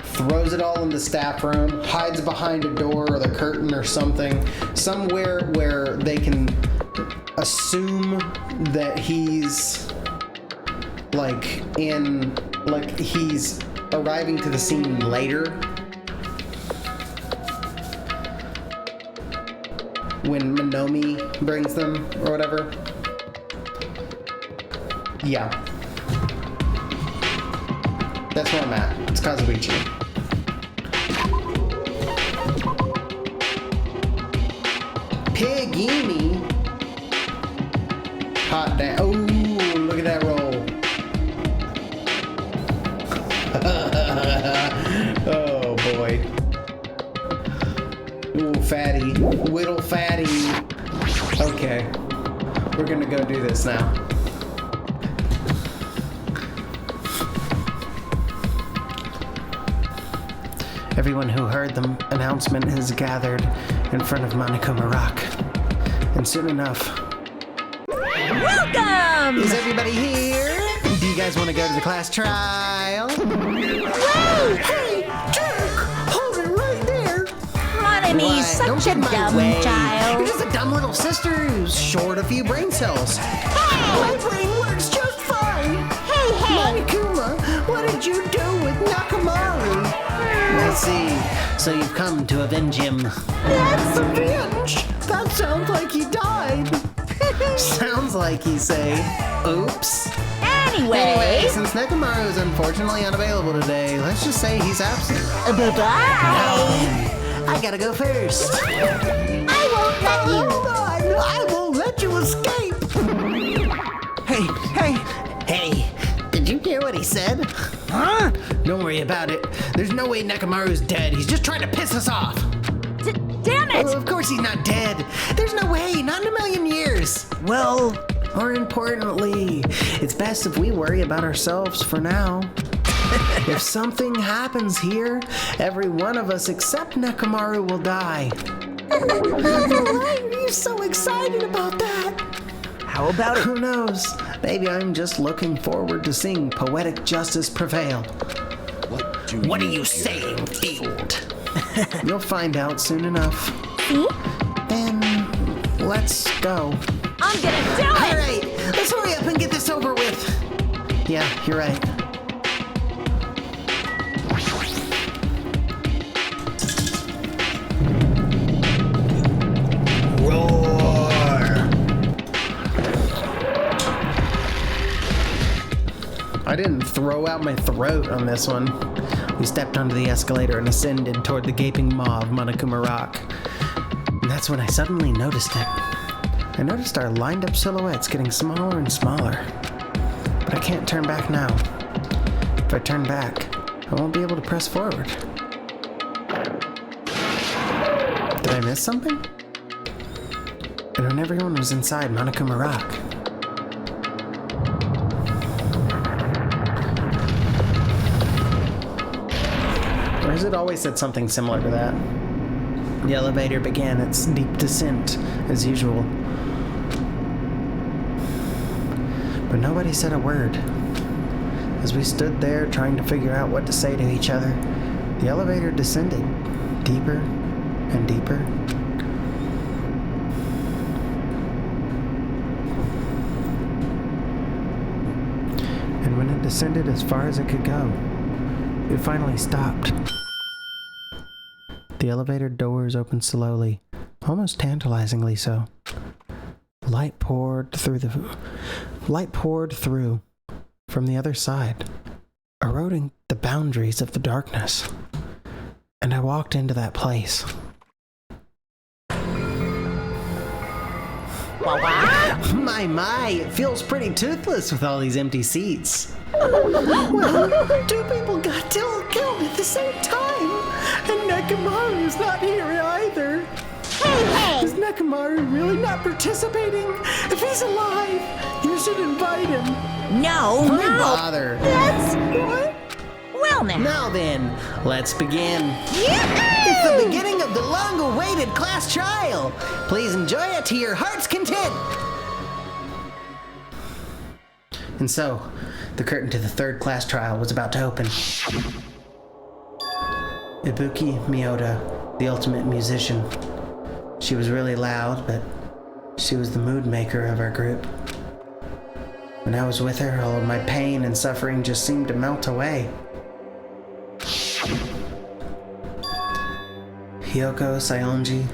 Throws it all in the staff room, hides behind a door or the curtain or something, somewhere where they can assume that he's he's arriving to the scene later when Minomi brings them or whatever. Yeah. That's where I'm at. It's Kazuichi. Pigini. Hot damn. Oh, look at that roll. Oh boy. Ooh, fatty. Whittle fatty. Okay. We're gonna go do this now. Everyone who heard the announcement has gathered in front of Monokuma Rock. And soon enough... Welcome! Is everybody here? Do you guys want to go to the class trial? Whoa! Hey, jerk! Hold it right there! Monomi's such a dumb child. You're just a dumb little sister who's short a few brain cells. My brain works just fine! Hey, Monokuma, what did you do with Nakamaru? I see. So you've come to avenge him. That's revenge! That sounds like he died! Sounds like you say. Oops. Anyway, Since Nekomaru is unfortunately unavailable today, let's just say he's absent. bye-bye. I gotta go first. I won't let you. Hold on! I won't let you escape! Hey! Hey, did you hear what he said? Huh? Don't worry about it. There's no way Nekomaru's dead. He's just trying to piss us off. Damn it! Well, of course he's not dead. There's no way, not in a million years. Well, More importantly, it's best if we worry about ourselves for now. If something happens here, every one of us except Nekomaru will die. Why are you so excited about that? how about it? Who knows? Maybe I'm just looking forward to seeing poetic justice prevail. What are you saying, fiend? You'll find out soon enough. See? Then, let's go. I'm gonna do it! All right, let's hurry up and get this over with. Yeah, you're right. I didn't throw out my throat on this one. We stepped onto the escalator and ascended toward the gaping maw of Monokuma Rock. And that's when I suddenly noticed it. I noticed our lined up silhouettes getting smaller and smaller. But I can't turn back now. If I turn back, I won't be able to press forward. Did I miss something? And when everyone was inside Monokuma Rock, or has it always said something similar to that? The elevator began its deep descent, as usual. But nobody said a word. As we stood there trying to figure out what to say to each other, the elevator descended, deeper and deeper. And when it descended as far as it could go, it finally stopped. The elevator doors opened slowly, almost tantalizingly so. Light poured through from the other side, eroding the boundaries of the darkness. And I walked into that place. My, it feels pretty toothless with all these empty seats. Well, two people got killed at the same time. And Nekomaru's not here either. Hey! Is Nekomaru really not participating? If he's alive, you should invite him. No, Why no. bother? That's what? Well now. Now then, let's begin. Yahoo! It's the beginning of the long-awaited class trial. Please enjoy it to your heart's content. And so, the curtain to the third class trial was about to open. Ibuki Miyoda, the ultimate musician. She was really loud, but she was the mood maker of our group. When I was with her, all of my pain and suffering just seemed to melt away. Hyoko Saionji,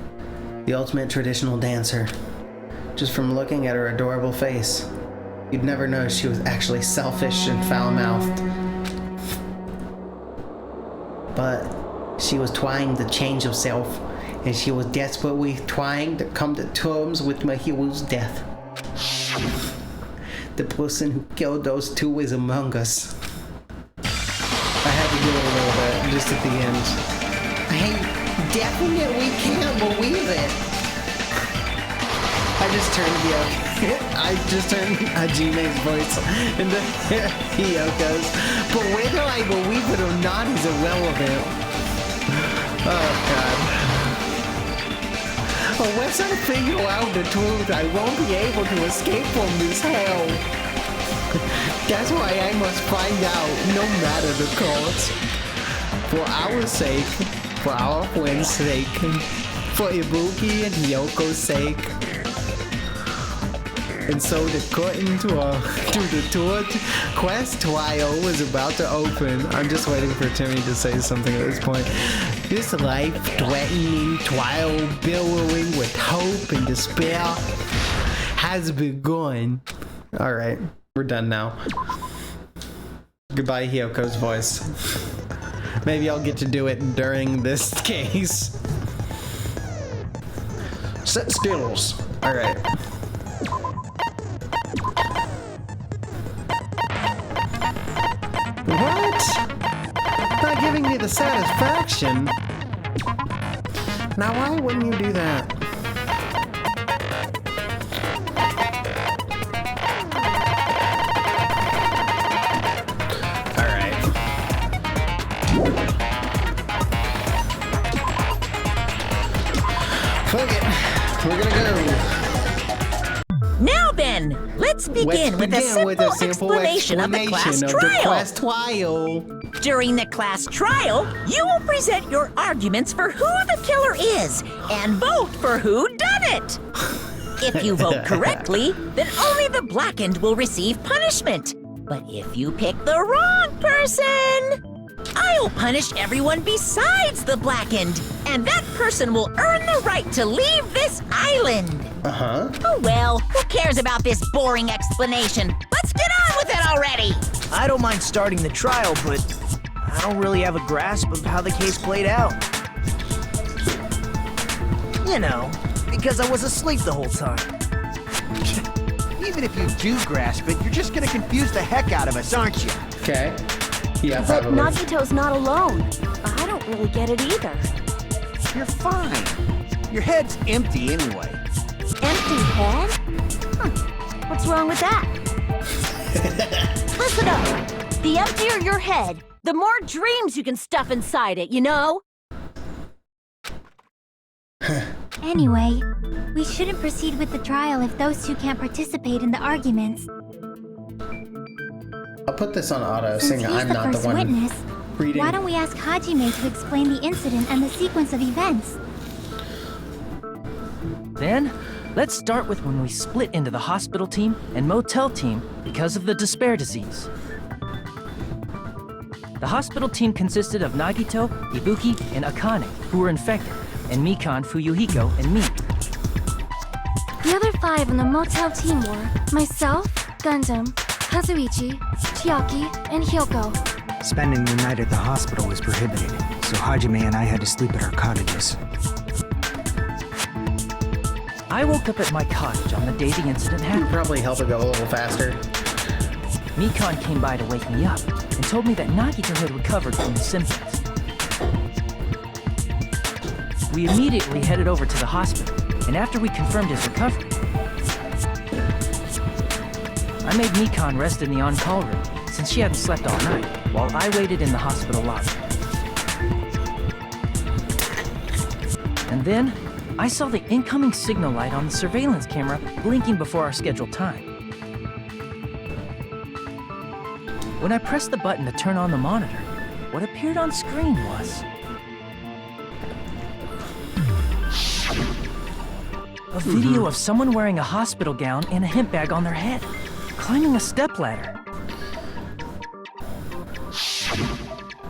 the ultimate traditional dancer. Just from looking at her adorable face, you'd never know she was actually selfish and foul-mouthed. But she was trying to change herself, and she was desperately trying to come to terms with my hero's death. The person who killed those two is among us. I had to do it a little bit, just at the end. I definitely can't believe it. I just turned Hajime's voice into Hyoko's. But whether I believe it or not is irrelevant. Oh, God. Unless I figure out the truth, I won't be able to escape from this hell. That's why I must find out, no matter the cost. For our sake, for our friend's sake, for Ibuki and Hyoko's sake. And so the curtain to the third quest trial was about to open. I'm just waiting for Timmy to say something at this point. This life-threatening trial billowing with hope and despair has begun. Alright, we're done now. Goodbye, Hyoko's voice. Maybe I'll get to do it during this case. Set stills. Alright. What? Not giving me the satisfaction. Now, why wouldn't you do that? All right. Fuck it. We're gonna go. Now then, let's begin with a simple explanation of the class trial. During the class trial, you will present your arguments for who the killer is and vote for who done it. If you vote correctly, then only the blackened will receive punishment. But if you pick the wrong person, I'll punish everyone besides the blackened, and that person will earn the right to leave this island. Uh-huh. Oh well, who cares about this boring explanation? Let's get on with it already! I don't mind starting the trial, but I don't really have a grasp of how the case played out. You know, because I was asleep the whole time. Even if you do grasp it, you're just gonna confuse the heck out of us, aren't you? Okay. Yeah, But probably. Nagito's not alone. I don't really get it either. You're fine. Your head's empty anyway. Empty head? What's wrong with that? Listen up. The emptier your head, the more dreams you can stuff inside it, you know? Anyway, we shouldn't proceed with the trial if those two can't participate in the arguments. I'll put this on auto, Since saying he's I'm the not the first one witness, reading. why don't we ask Hajime to explain the incident and the sequence of events? Then, let's start with when we split into the hospital team and motel team because of the despair disease. The hospital team consisted of Nagito, Ibuki, and Akane, who were infected, and Mikan, Fuyuhiko, and me. The other 5 on the motel team were myself, Gundam, Kazuichi, Chiaki, and Hyoko. Spending the night at the hospital was prohibited, so Hajime and I had to sleep at our cottages. I woke up at my cottage on the day the incident You happened. probably help it go a little faster. Mikan came by to wake me up and told me that Nagito had recovered from the symptoms. We immediately headed over to the hospital, and after we confirmed his recovery, I made Mikan rest in the on-call room since she hadn't slept all night, while I waited in the hospital lobby. And then, I saw the incoming signal light on the surveillance camera blinking before our scheduled time. When I pressed the button to turn on the monitor, what appeared on screen was a video of someone wearing a hospital gown and a hemp bag on their head, climbing a stepladder.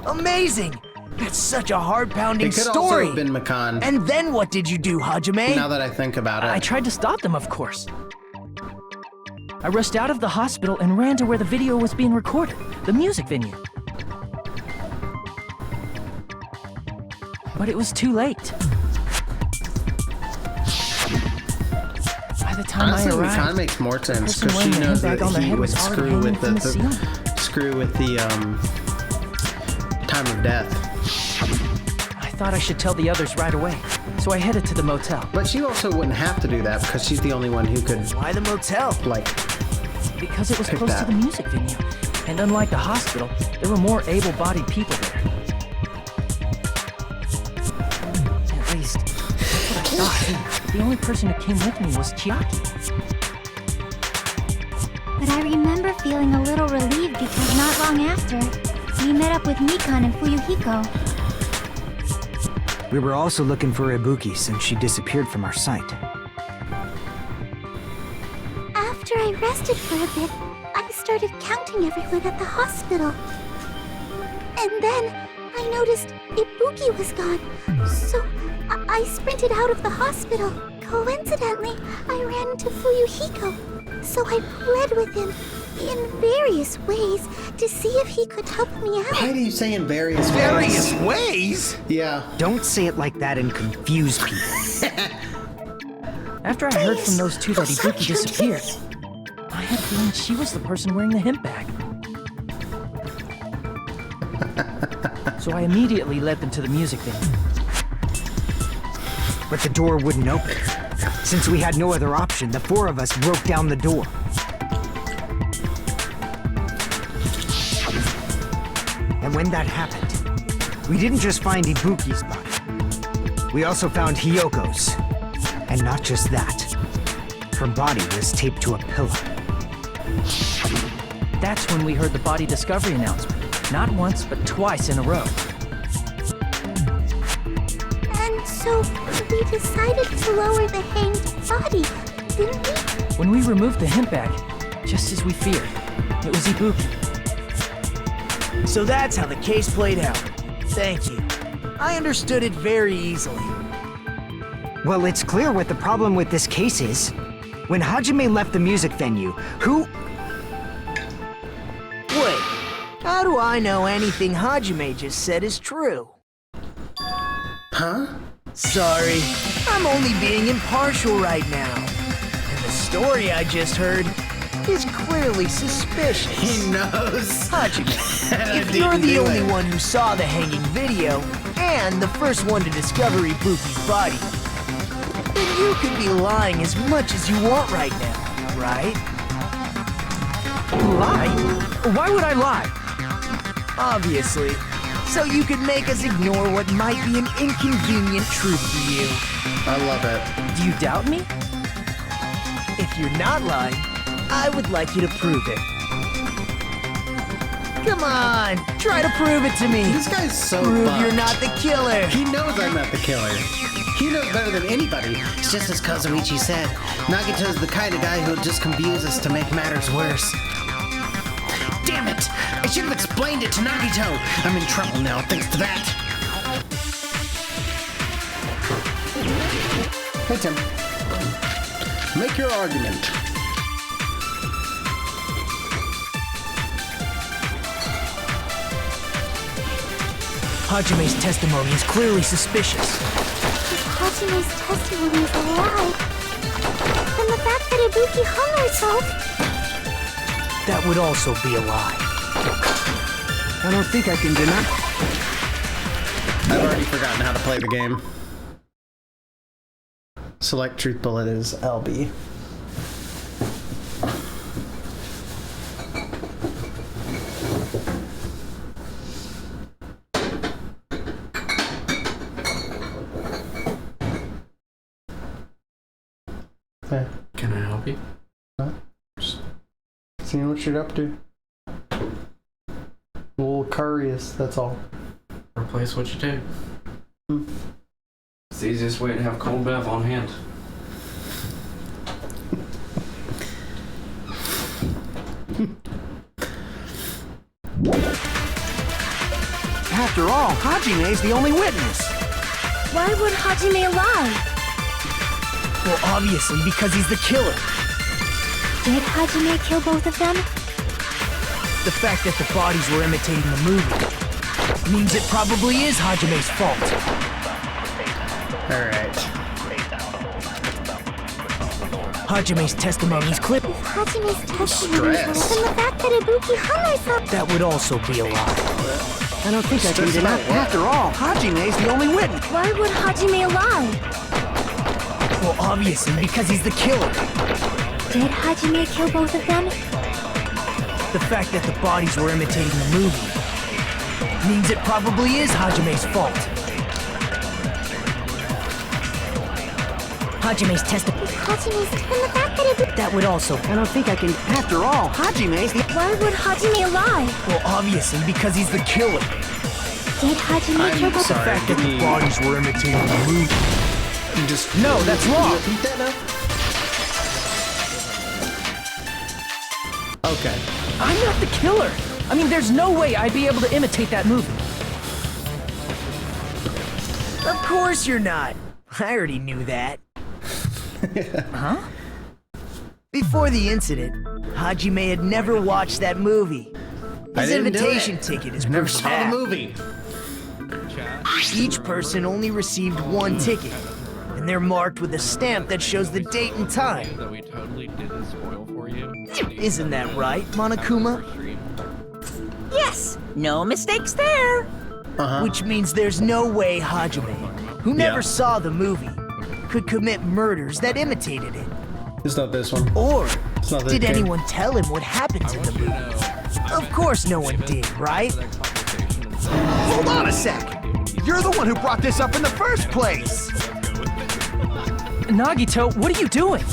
Amazing! That's such a heart-pounding It could story! also have been Makan. And then what did you do, Hajime? Now that I think about it. I tried to stop them, of course. I rushed out of the hospital and ran to where the video was being recorded, the music venue. But it was too late. By the time Honestly, I arrived, Makan makes more sense the person because she wearing the knows handbag that on their he head would was already screw hanging with from the ceiling. time of death. I thought I should tell the others right away, so I headed to the motel. But she also wouldn't have to do that because she's the only one who could. Why the motel? Like, because it was pick close that. to the music venue, and unlike the hospital, there were more able-bodied people there. At least, that's what I thought. The only person who came with me was Chiaki. But I remember feeling a little relieved because not long after, we met up with Mikan and Fuyuhiko. We were also looking for Ibuki since she disappeared from our sight. After I rested for a bit, I started counting everyone at the hospital. And then I noticed Ibuki was gone, so I sprinted out of the hospital. Coincidentally, I ran into Fuyuhiko, so I pled with him in various ways to see if he could help me out. why do you say in various ways? Various ways? Yeah. Don't say it like that and confuse people. After I heard from those two that Ibuki disappeared, I had a feeling she was the person wearing the hemp bag. So I immediately led them to the music venue. But the door wouldn't open. Since we had no other option, the four of us broke down the door. And when that happened, we didn't just find Ibuki's body. We also found Hiyoko's. And not just that. Her body was taped to a pillow. That's when we heard the body discovery announcement. Not once, but twice in a row. And so we decided to lower the hanged body, didn't we? When we removed the hemp bag, just as we feared, it was Ibuki. So that's how the case played out. Thank you. I understood it very easily. Well, it's clear what the problem with this case is. When Hajime left the music venue, who... Wait, how do I know anything Hajime just said is true? Huh? Sorry, I'm only being impartial right now. And the story I just heard is clearly suspicious. He knows. Hajime, if you're the only one who saw the hanging video, and the first one to discover Ibuki's body, then you could be lying as much as you want right now, right? Lie? Why would I lie? Obviously. So you could make us ignore what might be an inconvenient truth to you. I love it. Do you doubt me? If you're not lying, I would like you to prove it. Come on, try to prove it to me. This guy's so Prove fucked. you're not the killer. He knows I'm not the killer. He knows better than anybody. It's just as Kazuichi said. Nagito's the kind of guy who'll just confuse us to make matters worse. Damn it! I should have explained it to Nagito. I'm in trouble now thanks to that. Hey, Tim. Make your argument. Hajime's testimony is clearly suspicious. If Hajime's testimony is a lie, that Ibuki hung herself. That would also be a lie. I don't think I can deny. I've already forgotten how to play the game. Select truth bullet is LB. Okay. Can I help you? Huh? Just seeing what you're up to. A little curious, that's all. Replace what you take. It's the easiest way to have cold bath on hand. After all, Hajime is the only witness. Why would Hajime lie? Well, obviously, because he's the killer. Did Hajime kill both of them? The fact that the bodies were imitating the movie means it probably is Hajime's fault. Alright. Hajime's testimony's clear. If Hajime's testimony is false, then the fact that Ibuki hung herself. That would also be a lie. I don't think I can deny. After all, Hajime is the only witness. Why would Hajime lie? Well, obviously, because he's the killer. Did Hajime kill both of them? The fact that the bodies were imitating the movie means it probably is Hajime's fault. Hajime's testimony. Hajime's and the fact that Ibuki. That would also. I don't think I can. After all, Hajime is the. Why would Hajime lie? Well, obviously, because he's the killer. Did Hajime kill both The of them? fact that the bodies were imitating the movie. No, that's wrong. Repeat that now? Okay. I'm not the killer. I mean, there's no way I'd be able to imitate that movie. Of course you're not. I already knew that. Huh? Before the incident, Hajime had never watched that movie. I His didn't do invitation it. ticket is Never proof of saw the that. movie. Each person only received one ticket, and they're marked with a stamp that shows the date and time. That we totally didn't spoil for you. Isn't that right, Monokuma? Yes, no mistakes there. Which means there's no way Hajime, who never Yeah. saw the movie, could commit murders that imitated it. It's not this one. Or It's not this did game. anyone tell him what happens in the movie? Of course no one did, right? Hold on a sec. You're the one who brought this up in the first place. Nagito, what are you doing?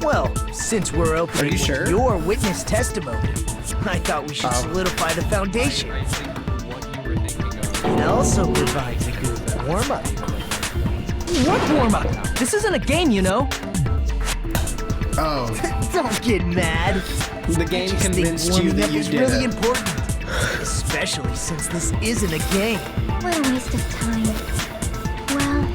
Well, since we're opening you sure? your witness testimony, I thought we should solidify the foundation. It also provides a good warm-up. What warm-up? This isn't a game, you know. Oh, Don't get mad. the game Just think convinced you warming that up you is did really it. important. Especially since this isn't a game. What a waste of time. Well,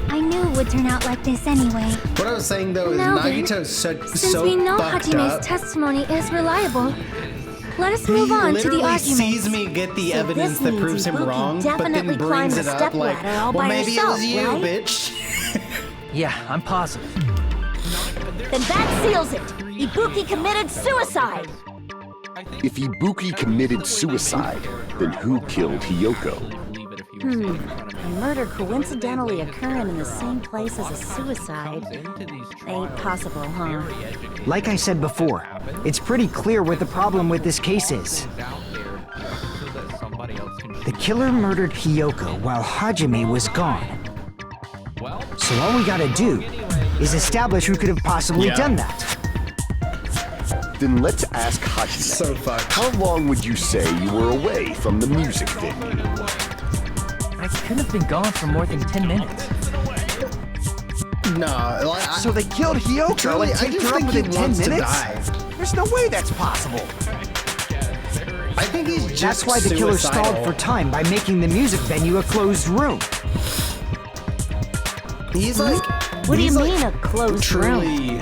I knew it would turn out like this anyway. What I was saying though is Now then, Nagito's Since so we know fucked Hajime's up. testimony is reliable, let us He move on to the literally arguments. sees me get the So evidence this that means proves him Ibuki wrong, but then definitely brings climbed it the up step like, ladder all well, by maybe herself, it was you, right? bitch. Yeah, I'm positive. Then that seals it. Ibuki committed suicide. If Ibuki committed suicide, then who killed Hiyoko? A murder coincidentally occurring in the same place as a suicide ain't possible, huh? Like I said before, it's pretty clear what the problem with this case is. The killer murdered Hiyoko while Hajime was gone. So all we gotta do is establish who could have possibly done that. Then let's ask Hajime. So fucked. How long would you say you were away from the music venue? I couldn't have been gone for more than 10 minutes. No, like, So they killed Hiyoko Charlie, and I taped just her up think he within 10 wants to minutes? die. There's no way that's possible. I think he's just That's why the killer suicidal. stalled for time by making the music venue a closed room. He's like, What do you he's mean like a closed room? truly.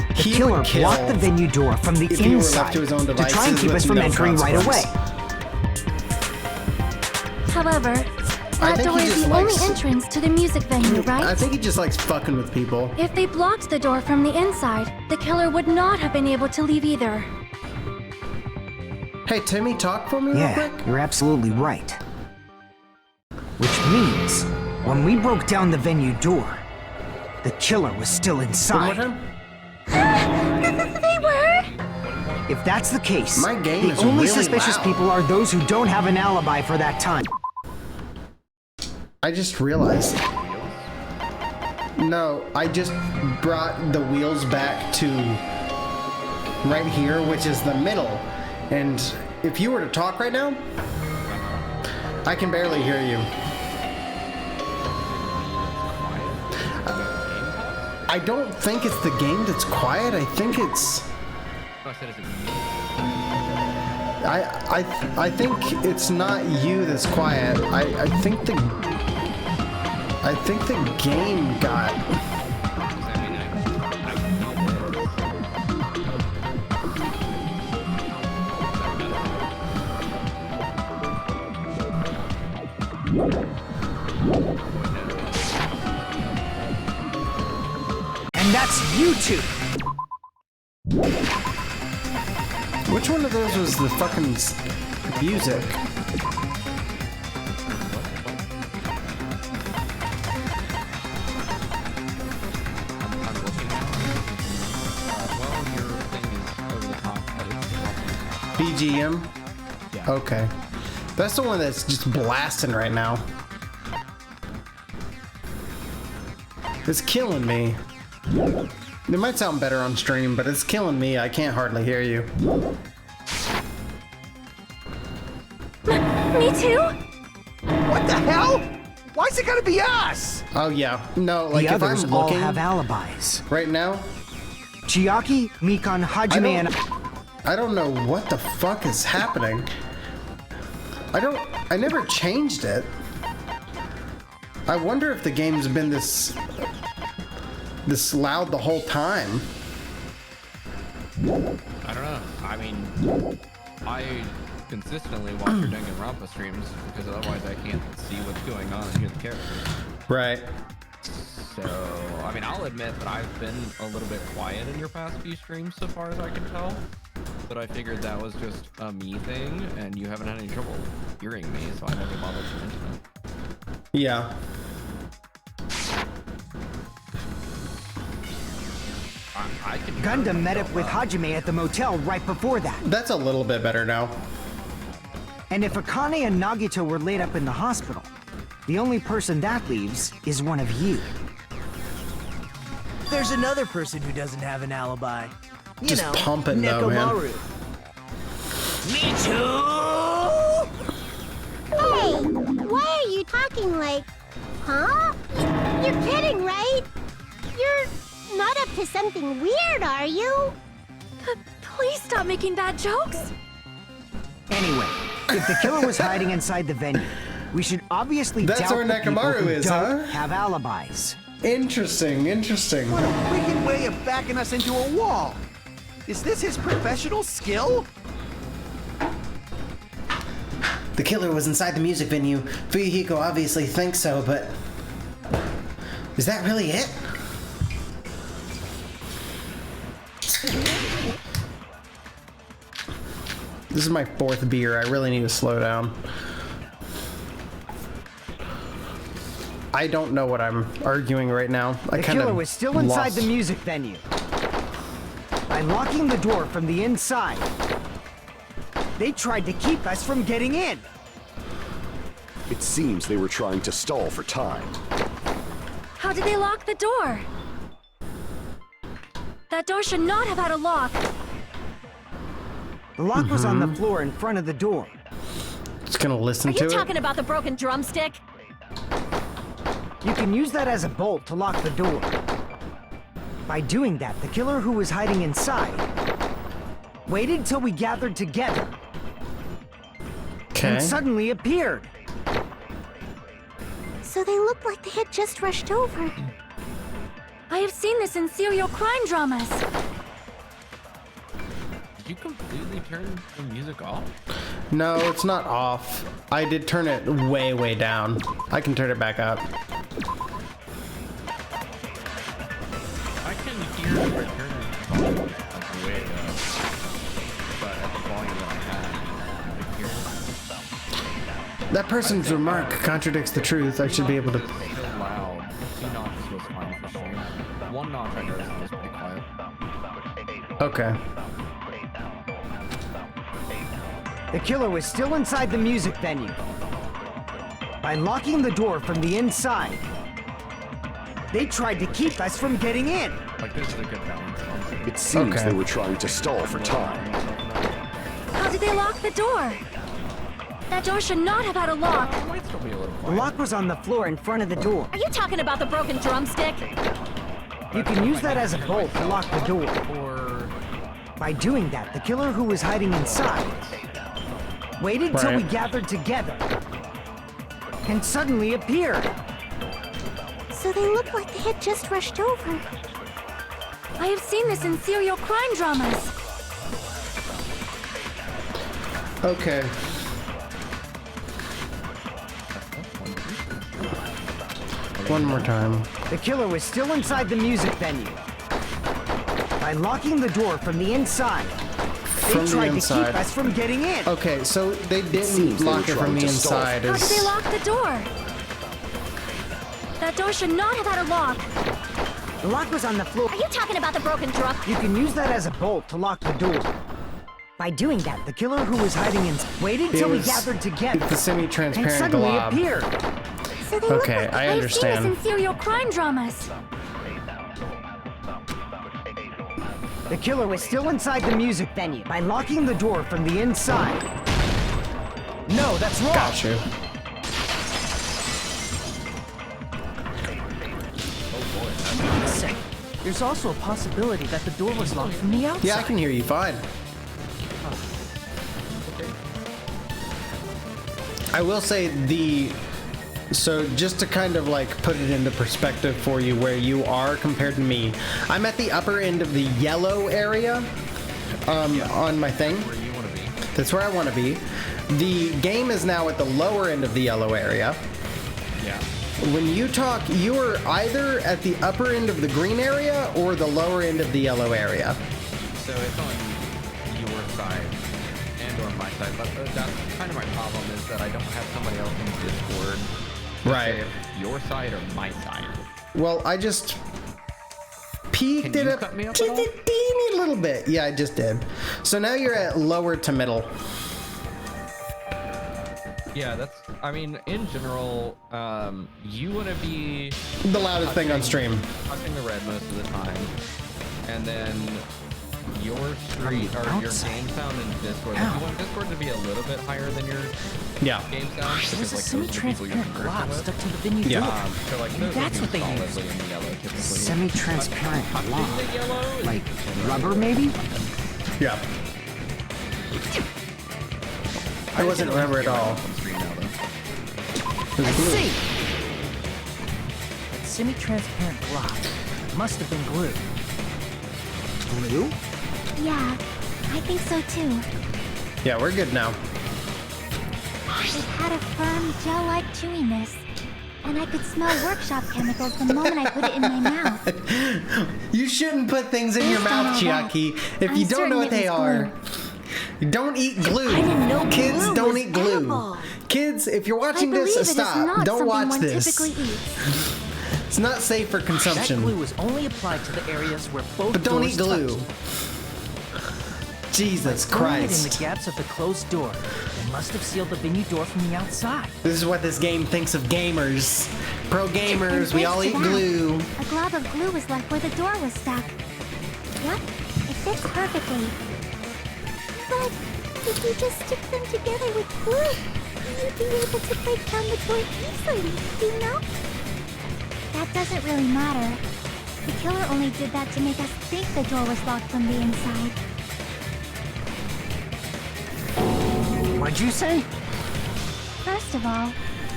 The He killer would kill blocked the venue door from the if he were left inside to his own to try and devices keep with us from no entering right away. consequence. However, That door is the only entrance to the music venue, right? I think he just likes fucking with people. If they blocked the door from the inside, the killer would not have been able to leave either. Hey, Timmy, talk for me real quick? Yeah, you're absolutely right. Which means, when we broke down the venue door, the killer was still inside. They were? If that's the case, My game the is only really suspicious loud. people are those who don't have an alibi for that time. I just realized. No, I just brought the wheels back to right here, which is the middle. And if you were to talk right now, I can barely hear you. I don't think it's the game that's quiet. I think it's... I think it's not you that's quiet. I think the game got... And that's you two! Which one of those was the fucking music? BGM? Yeah. Okay. That's the one that's just blasting right now. It's killing me. It might sound better on stream, but it's killing me. I can't hardly hear you. Me too? What the hell? Why's it gotta be us? Oh yeah. No, like The if others I'm all looking have alibis. right now, Chiaki, Mikan, Hajime, and... I don't know what the fuck is happening. I never changed it. I wonder if the game's been this loud the whole time. I don't know. I mean, I consistently watch your Danganronpa streams because otherwise I can't see what's going on and hear the characters. Right. So, I mean, I'll admit that I've been a little bit quiet in your past few streams so far as I can tell. But I figured that was just a me thing, and you haven't had any trouble hearing me, so I never bothered to mention it. Yeah. I can Gundam met up with Hajime at the motel right before that. That's a little bit better now. And if Akane and Nagito were laid up in the hospital, the only person that leaves is one of you. There's another person who doesn't have an alibi. You Just know, pumping though, man. Nekomaru. Me too! Hey, why are you talking like, huh? You're kidding, right? You're not up to something weird, are you? Please stop making bad jokes. Anyway, if the killer was hiding inside the venue, we should obviously That's doubt where the people Nekomaru who is, don't huh? have alibis. Interesting, interesting. What a wicked way of backing us into a wall. Is this his professional skill? The killer was inside the music venue. Fuyuhiko obviously thinks so, but... is that really it? This is my fourth beer. I really need to slow down. I don't know what I'm arguing right now. The killer was still inside the music venue. By locking the door from the inside, they tried to keep us from getting in. It seems they were trying to stall for time. How did they lock the door? That door should not have had a lock. The lock was on the floor in front of the door. Just gonna listen to Are you it. talking about the broken drumstick? You can use that as a bolt to lock the door. By doing that, the killer who was hiding inside waited till we gathered together and suddenly appeared. So they looked like they had just rushed over. I have seen this in serial crime dramas. Did you completely turn the music off? No, it's not off. I did turn it way, way down. I can turn it back up. I can hear the return like way up, but at the volume that I had, I hear it. That person's remark contradicts the truth. I should be able to... So loud. 2 notches was fine for stream. 1 notch I noticed was pretty quiet. Okay. The killer was still inside the music venue. By locking the door from the inside, they tried to keep us from getting in. Like, this is a good balance. It seems they were trying to stall for time. How did they lock the door? That door should not have had a lock. The lock was on the floor in front of the door. Are you talking about the broken drumstick? You can use that as a bolt to lock the door. By doing that, the killer who was hiding inside waited till we gathered together and suddenly appeared. So they looked like they had just rushed over. I have seen this in serial crime dramas. Okay. One more time. The killer was still inside the music venue. By locking the door from the inside, they tried to keep us from getting in. Okay, so they didn't lock it from the inside. How did they lock the door? That door should not have had a lock. The lock was on the floor. Are you talking about the broken drum? You can use that as a bolt to lock the door. By doing that, the killer who was hiding in waited till we gathered together. It's the semi-transparent and suddenly glob. appeared. So they Okay, look like I understand. I've seen this in serial crime dramas. The killer was still inside the music venue by locking the door from the inside. No, that's wrong. Got you. Wait a second. There's also a possibility that the door was locked from the outside. Yeah, I can hear you fine. I will say so just to kind of like put it into perspective for you where you are compared to me, I'm at the upper end of the yellow area on my thing. Where you want to be. That's where I want to be. The game is now at the lower end of the yellow area. Yeah. When you talk, you are either at the upper end of the green area or the lower end of the yellow area. So it's on your side and or my side, but that's kind of my problem is that I don't have somebody else in Discord to say if your side or my side. Well, I just peeked it up just a teeny little bit. Yeah, I just did. So now you're at lower to middle. Yeah, that's, I mean, in general, you want to be the loudest thing on stream. Touching the red most of the time. And then your street or your game sound in Discord. If you want Discord to be a little bit higher than your game sound. There's a semi-transparent glob stuck to the venue door. So like That's what they use. in the yellow, typically. Semi-transparent glob. The yellow, Like rubber, maybe? Yeah. I wasn't rubber at all. I see! That semi-transparent glob must have been glue. Glue? Yeah, I think so too. Yeah, we're good now. It had a firm, gel-like chewiness. And I could smell workshop chemicals the moment I put it in my mouth. You shouldn't put things in your mouth, Chiaki, if you don't know what they are. Don't eat glue. I didn't know Kids glue don't was eat glue. edible. Kids, if you're watching this, stop. Don't watch this. It's not safe for consumption. That glue was only applied to the areas where both But don't eat doors glue. touched. Jesus By throwing it in Christ. the gaps of the closed door, they must have sealed the venue door from the outside. This is what this game thinks of gamers. Pro gamers, we all eat glue. A glob of glue was left where the door was stuck. Yep, it fits perfectly. But if you just stick them together with glue, you'd be able to break down the door easily, you know? That doesn't really matter. The killer only did that to make us think the door was locked from the inside. What'd you say? First of all,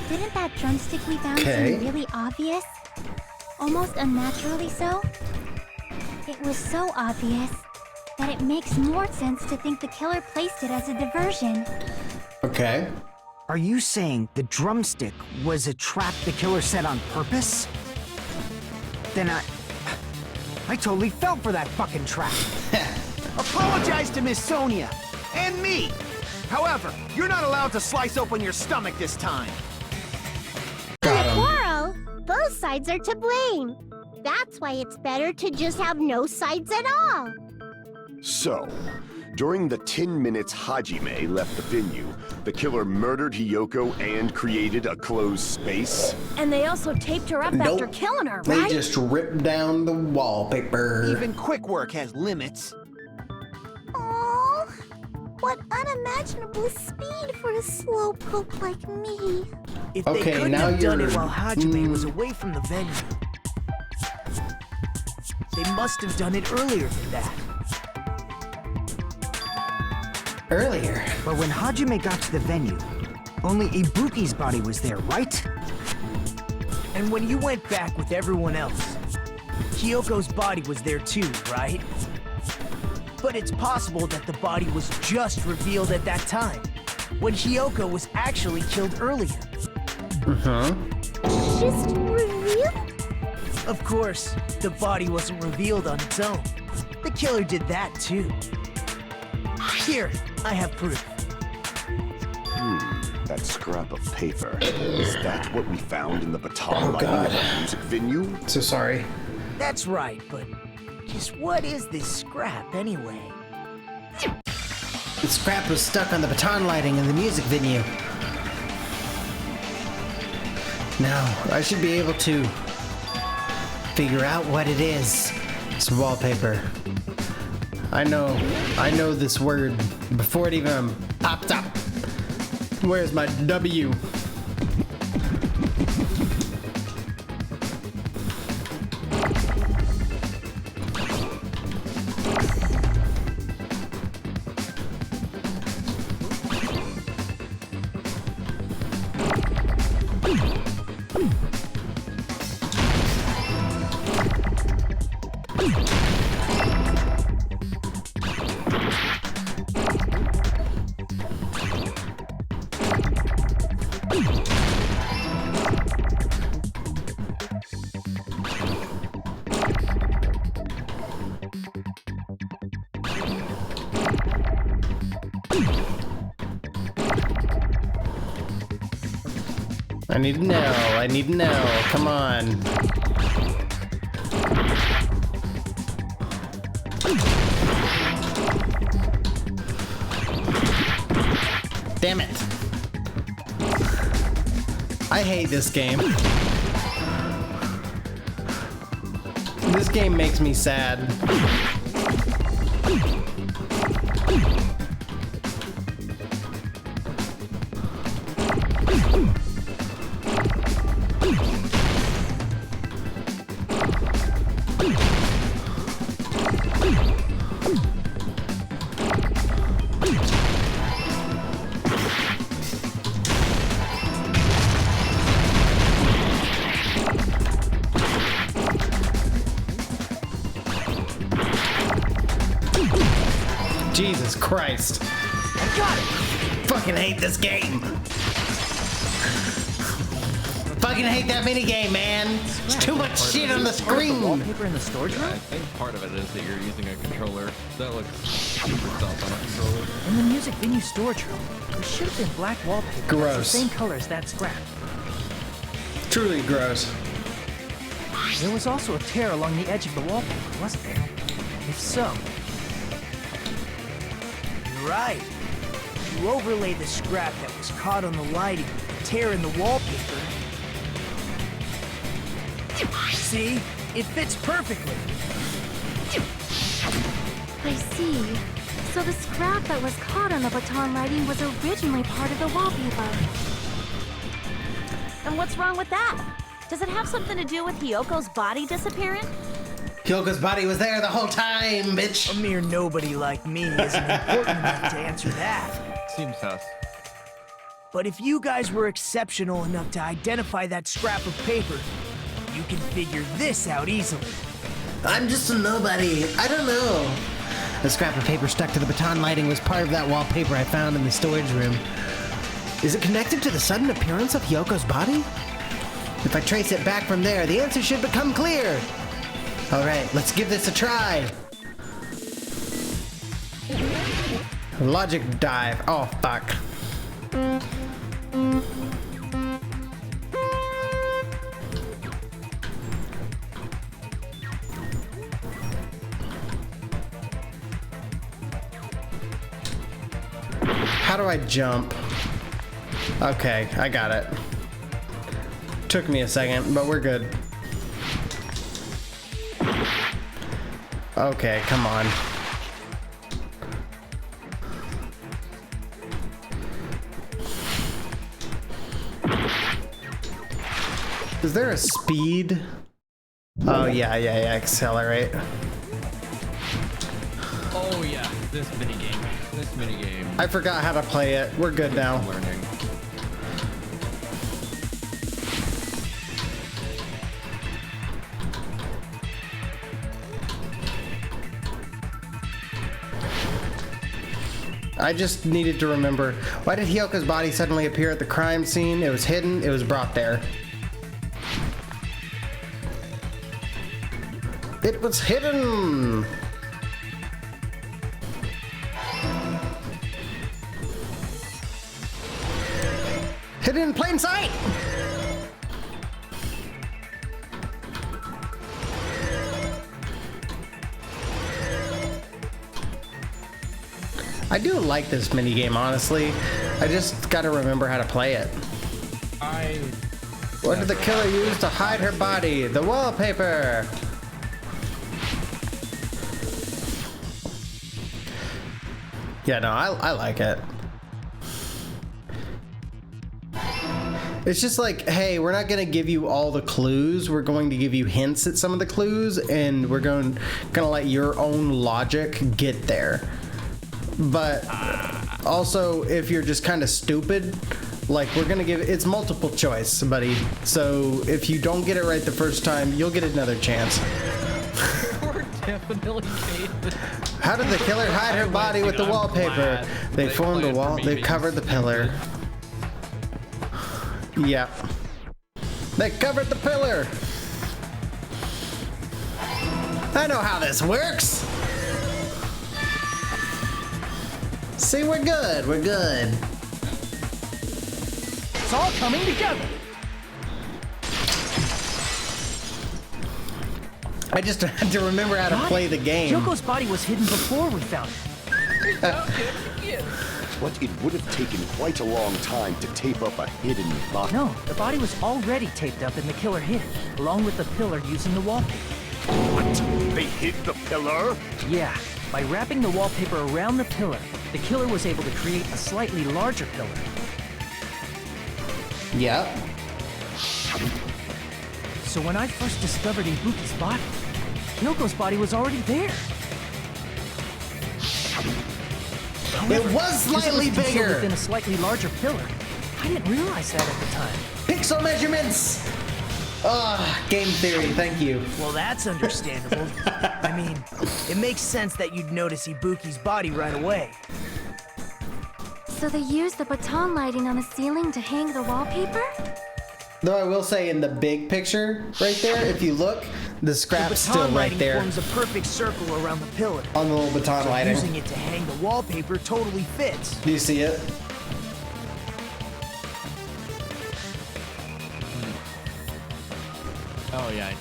didn't that drumstick we found Okay. seem really obvious? Almost unnaturally so? It was so obvious that it makes more sense to think the killer placed it as a diversion. Okay. Are you saying the drumstick was a trap the killer set on purpose? Then I totally fell for that fucking trap. Apologize to Miss Sonia and me. However, you're not allowed to slice open your stomach this time. Quarrel? Both sides are to blame. That's why it's better to just have no sides at all. So, during the 10 minutes Hajime left the venue, the killer murdered Hiyoko and created a closed space? And they also taped her up after killing her, They right? just ripped down the wallpaper. Even quick work has limits. Oh, what unimaginable speed for a slowpoke like me. If they Okay, couldn't now have done it you're- while Hajime was away from the venue, they must have done it earlier than that. Earlier. But when Hajime got to the venue, only Ibuki's body was there, right? And when you went back with everyone else, Hiyoko's body was there too, right? But it's possible that the body was just revealed at that time, when Hiyoko was actually killed earlier. Just revealed? Of course, the body wasn't revealed on its own. The killer did that too. Here, I have proof. That scrap of paper. Is that what we found in the baton lighting of the music venue? So sorry. That's right, but just what is this scrap anyway? The scrap was stuck on the baton lighting in the music venue. Now, I should be able to figure out what it is. It's wallpaper. I know this word before it even popped up. Where's my W? I need to know. I need to know. Come on. Damn it. I hate this game. This game makes me sad. Jesus Christ. I got it! Fucking hate this game. Fucking hate that minigame, man. It's too much shit on the screen. Wallpaper in the storage room? I think part of it is that you're using a controller that looks itself on a controller. In the music venue storage room, there should have been black wallpaper. That's Gross. the same color as that scrap. Truly gross. There was also a tear along the edge of the wallpaper, wasn't there? If so... You're right. You overlay the scrap that was caught on the lighting with the tear in the wallpaper. See? It fits perfectly. I see. So the scrap that was caught on the baton lighting was originally part of the wallpaper. And what's wrong with that? Does it have something to do with Hiyoko's body disappearing? Hyoko's body was there the whole time, bitch. A mere nobody like me isn't important enough to answer that. Seems sus. But if you guys were exceptional enough to identify that scrap of paper, you can figure this out easily. I'm just a nobody. I don't know. The scrap of paper stuck to the baton lighting was part of that wallpaper I found in the storage room. Is it connected to the sudden appearance of Hyoko's body? If I trace it back from there, the answer should become clear. Alright, let's give this a try. Logic dive. Oh, fuck. How do I jump? Okay, I got it. Took me a second, but we're good. Okay, come on. Is there a speed? Oh, yeah, accelerate. Oh, yeah, this minigame. I forgot how to play it. We're good now. Learning. I just needed to remember. Why did Hyoko's body suddenly appear at the crime scene? It was hidden. It was brought there. It was hidden! Hidden in plain sight! I do like this minigame, honestly. I just gotta remember how to play it. What did the killer use to hide her body? The wallpaper! Yeah, no, I like it. It's just like, hey, we're not gonna give you all the clues. We're going to give you hints at some of the clues, and we're gonna let your own logic get there. But also, if you're just kind of stupid, like, we're gonna give it's multiple choice, buddy. So if you don't get it right the first time, you'll get another chance. We're definitely faded. How did the killer hide her body with the wallpaper? They formed a wall. They covered the pillar. Yep. They covered the pillar. I know how this works. See, we're good. We're good. It's all coming together. I just had to remember how to play the game. Hyoko's body was hidden before we found it. But it would have taken quite a long time to tape up a hidden body. No, the body was already taped up and the killer hid it, along with the pillar using the wallpaper. What? They hid the pillar? Yeah, by wrapping the wallpaper around the pillar, the killer was able to create a slightly larger pillar. Yep. So when I first discovered Ibuki's body, Hyoko's body was already there. It was slightly bigger. Within a slightly larger pillar. I didn't realize that at the time. Pixel measurements. Game theory. Thank you. Well, that's understandable. I mean, it makes sense that you'd notice Ibuki's body right away. So they used the baton lighting on the ceiling to hang the wallpaper? Though I will say, in the big picture right there, if you look, the scrap's still right there. Forms a perfect circle around the pillar. On the little baton So lighting. using it to hang the wallpaper totally fits. Do you see it? Oh yeah.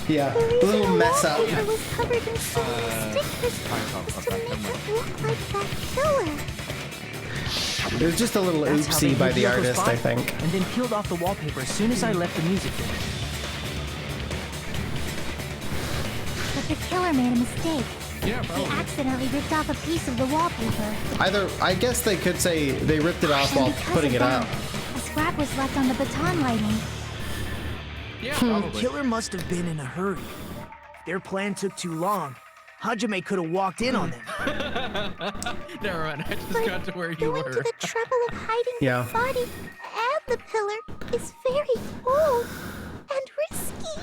Yeah, a little mess up. It was covered in so many stickers to make it look like that killer. It was just a little That's how they oopsie by hid the Hyoko's artist, body, I think. And then peeled off the wallpaper as soon as I left the music video. But the killer made a mistake. Yeah, He probably. accidentally ripped off a piece of the wallpaper. Either, I guess they could say they ripped it off And while because putting of it that, up. a scrap was left on the baton lighting. Yeah, The probably. killer must have been in a hurry. If their plan took too long, Hajime could have walked in on them. Never mind, I just got to where you Going were. to the trouble of hiding Yeah. the body and the pillar is very bold and risky.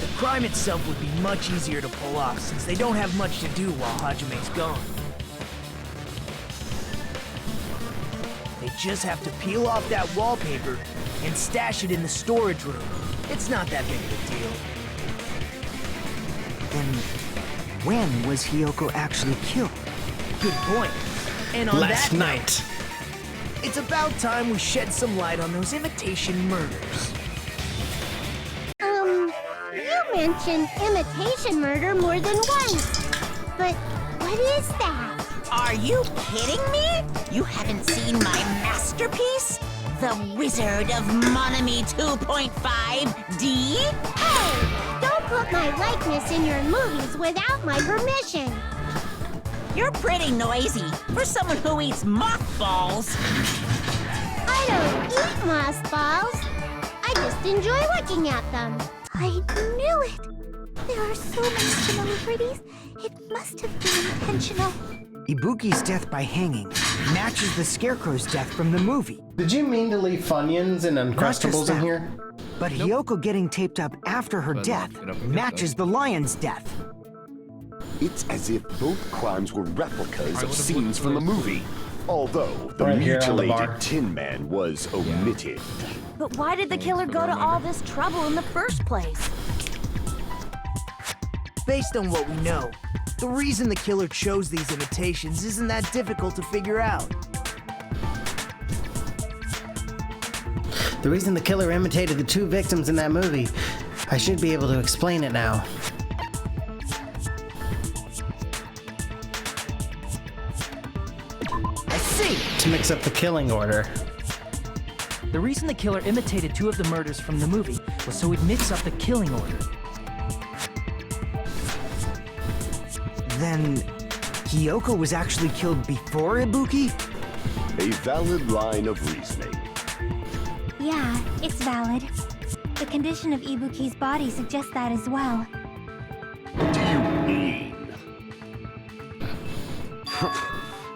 The crime itself would be much easier to pull off since they don't have much to do while Hajime's gone. They just have to peel off that wallpaper and stash it in the storage room. It's not that big of a deal. Then, when was Hiyoko actually killed? Good point. And on Last that night. note, it's about time we shed some light on those imitation murders. You mentioned imitation murder more than once. But what is that? Are you kidding me? You haven't seen my masterpiece? The Wizard of Monami 2.5D? Hey, don't put my likeness in your movies without my permission. You're pretty noisy for someone who eats mothballs. I don't eat mothballs. I just enjoy looking at them. I knew it. There are so many similarities. It must have been intentional. Ibuki's death by hanging matches the Scarecrow's death from the movie. Did you mean to leave Funyuns and Uncrustables in that, here? But Hiyoko getting taped up after her death matches the lion's death. It's as if both crimes were replicas of scenes from the movie, although the Right here on the mutilated bar. Tin Man was omitted. But why did the killer go to all this trouble in the first place? Based on what we know, the reason the killer chose these imitations isn't that difficult to figure out. The reason the killer imitated the two victims in that movie, I should be able to explain it now. I see! To mix up the killing order. The reason the killer imitated two of the murders from the movie was so he'd mix up the killing order. Then, Hiyoko was actually killed before Ibuki? A valid line of reasoning. Yeah, it's valid. The condition of Ibuki's body suggests that as well. What do you mean?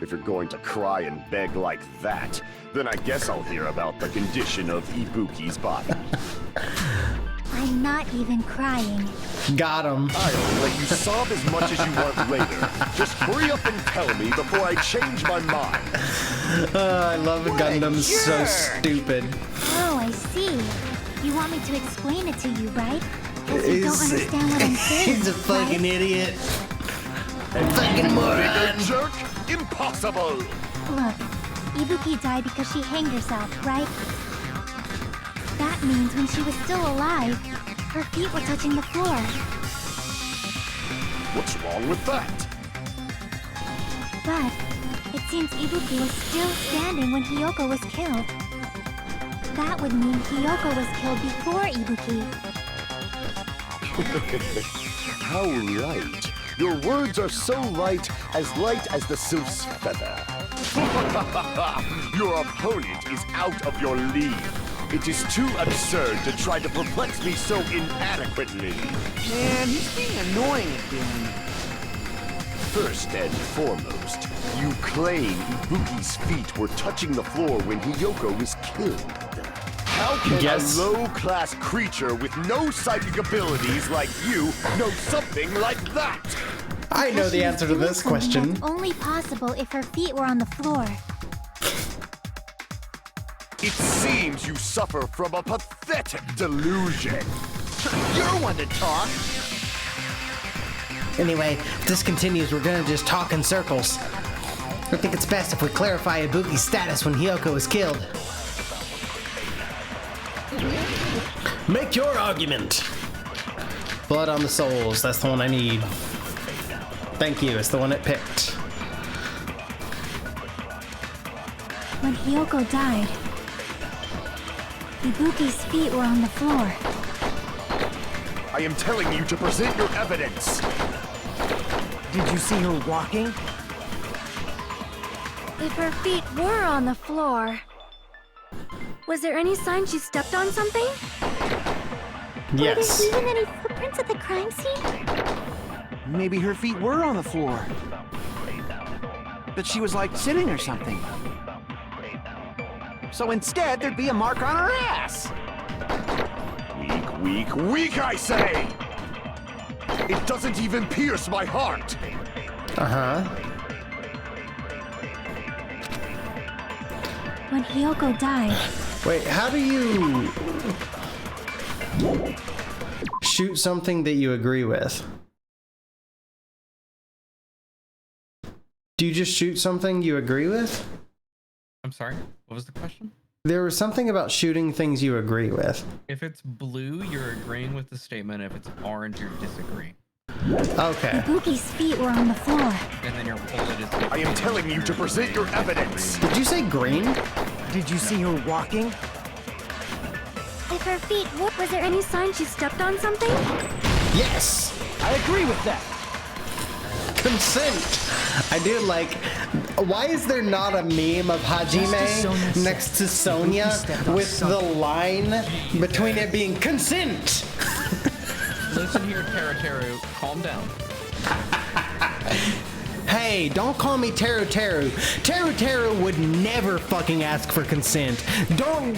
If you're going to cry and beg like that, then I guess I'll hear about the condition of Ibuki's body. I'm not even crying. Got him. I'll let you sob as much as you want later. Just hurry up and tell me before I change my mind. I love Gundam's so stupid. Oh, I see. You want me to explain it to you, right? Because you don't understand what I'm saying. He's a fucking right? idiot. Fucking moron. Bigger jerk? Impossible! Look, Ibuki died because she hanged herself, right? That means when she was still alive, her feet were touching the floor. What's wrong with that? But it seems Ibuki was still standing when Hiyoko was killed. That would mean Hiyoko was killed before Ibuki. How light. Your words are so light as the sylph's feather. Your opponent is out of your league. It is too absurd to try to perplex me so inadequately. Man, he's being annoying again. First and foremost, you claim Ibuki's feet were touching the floor when Hiyoko was killed. How can a low-class creature with no psychic abilities like you know something like that? I know the answer to this question. That's only possible if her feet were on the floor. It seems you suffer from a pathetic delusion. You're one to talk. Anyway, if this continues, we're gonna just talk in circles. I think it's best if we clarify Ibuki's status when Hiyoko was killed. Make your argument! Blood on the Souls, that's the one I need. Thank you, it's the one it picked. When Hiyoko died, Ibuki's feet were on the floor. I am telling you to present your evidence. Did you see her walking? If her feet were on the floor, was there any sign she stepped on something? Yes. Were there even any footprints at the crime scene? Maybe her feet were on the floor. But she was like sitting or something. So instead, there'd be a mark on her ass. Weak, weak, weak, I say! It doesn't even pierce my heart. Uh-huh. When Hiyoko died... Wait, how do you shoot something that you agree with? Do you just shoot something you agree with? I'm sorry, what was the question? There was something about shooting things you agree with. If it's blue, you're agreeing with the statement. If it's orange, you're disagreeing. Okay. Ibuki's feet were on the floor. And then your bullet is... I am telling you to present your evidence. Did you say green? Did you see her walking? If her feet... Was there any sign she stepped on something? Yes! I agree with that. Consent! I do like... Why is there not a meme of Hajime next to Sonya with the line between it being consent? Listen here, Teru, calm down. Hey, don't call me Teru. Teru would never fucking ask for consent. Don't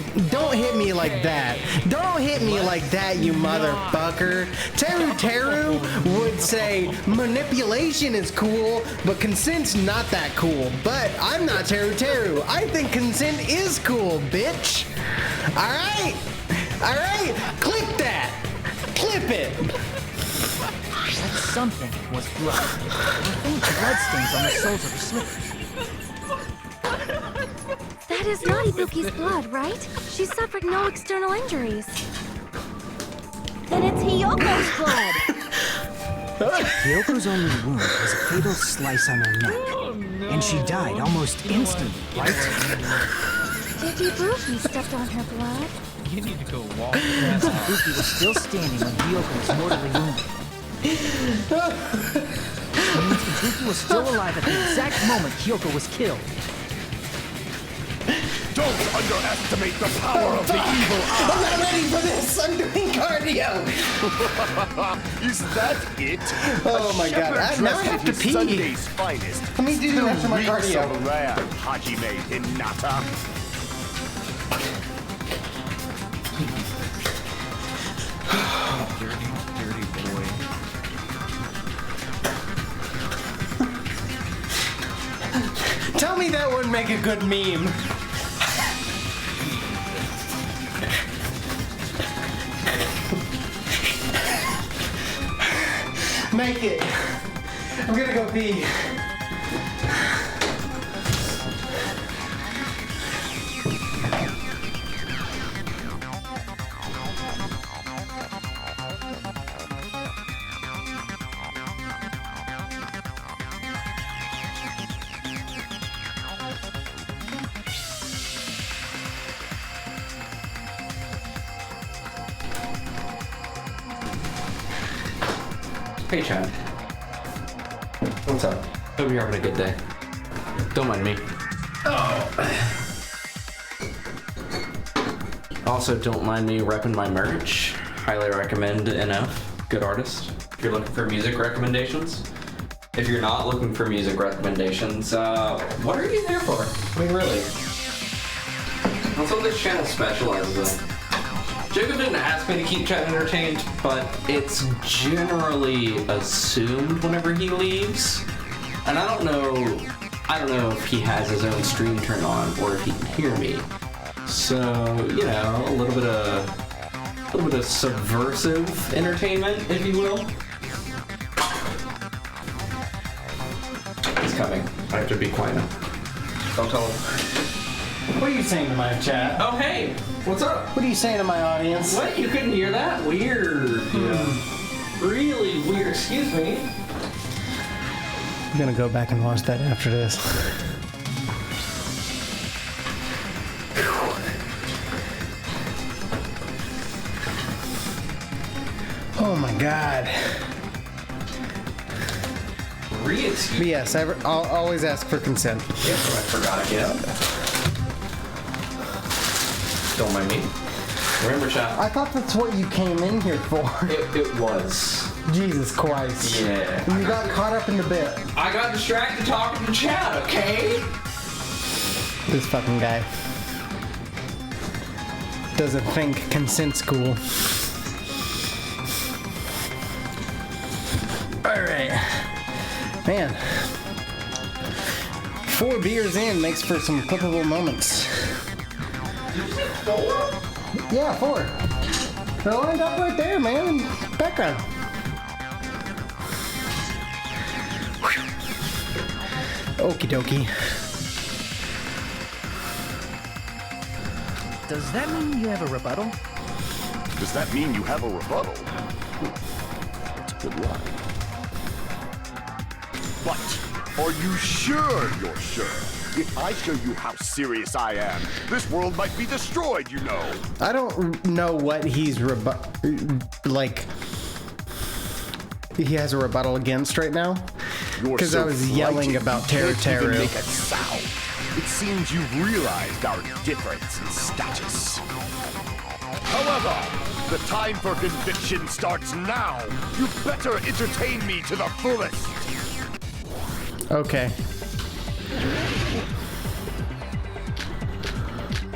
hit me like that. Don't hit me like that, you motherfucker. Teru would say manipulation is cool, but consent's not that cool. But I'm not Teru. I think consent is cool, bitch. Alright? Click that. Clip it. That something was blood. There were faint bloodstains on the soles of her slippers. That is not Ibuki's blood, right? She suffered no external injuries. Then it's Hiyoko's blood! Hyoko's only wound was a fatal slice on her neck. And she died almost instantly, right? Did Ibuki stepped on her blood? You need to go walk. Ibuki was still standing when Hiyoko was mortally wounded. Which means Ibuki was still alive at the exact moment Hiyoko was killed. Don't underestimate the power of the evil eye! I'm not ready for this! I'm doing cardio! Is that it? Oh my god, now I have to pee! Sunday's finest. Let me do the rest of my cardio. Hajime Hinata. Dirty boy. Tell me that wouldn't make a good meme. Make it. I'm gonna go pee. Hey, Chad. What's up? Hope you're having a good day. Don't mind me. Oh. Also, don't mind me repping my merch. Highly recommend NF. Good artist. If you're looking for music recommendations. If you're not looking for music recommendations, what are you there for? I mean, really. That's what this channel specializes in. Jacob didn't ask me to keep Chad entertained, but it's generally assumed whenever he leaves. And I don't know if he has his own stream turned on or if he can hear me. So, you know, a little bit of subversive entertainment, if you will. He's coming. I have to be quiet now. Don't tell him. What are you saying to my chat? Oh, hey! What's up? What are you saying to my audience? What? You couldn't hear that? Weird. Yeah. Really weird. Excuse me. I'm gonna go back and watch that after this. Oh my god. Excuse me. Yes, I'll always ask for consent. Yep, I forgot again. Don't mind me. Remember, chat. I thought that's what you came in here for. It was. Jesus Christ. Yeah. You got caught up in the bit. I got distracted talking to chat, okay? This fucking guy doesn't think consent's cool. Alright. Man. 4 beers in makes for some clippable moments. Did you say 4? Yeah, 4. They're lined up right there, man, in the background. Okie dokie. Does that mean you have a rebuttal? Does that mean you have a rebuttal? That's good luck. But are you sure you're sure? If I show you how serious I am, this world might be destroyed, you know. I don't know what he's he has a rebuttal against right now. Because I was yelling about Teru. Make a sound. It seems you've realized our difference in status. However, the time for conviction starts now. You better entertain me to the fullest. Okay.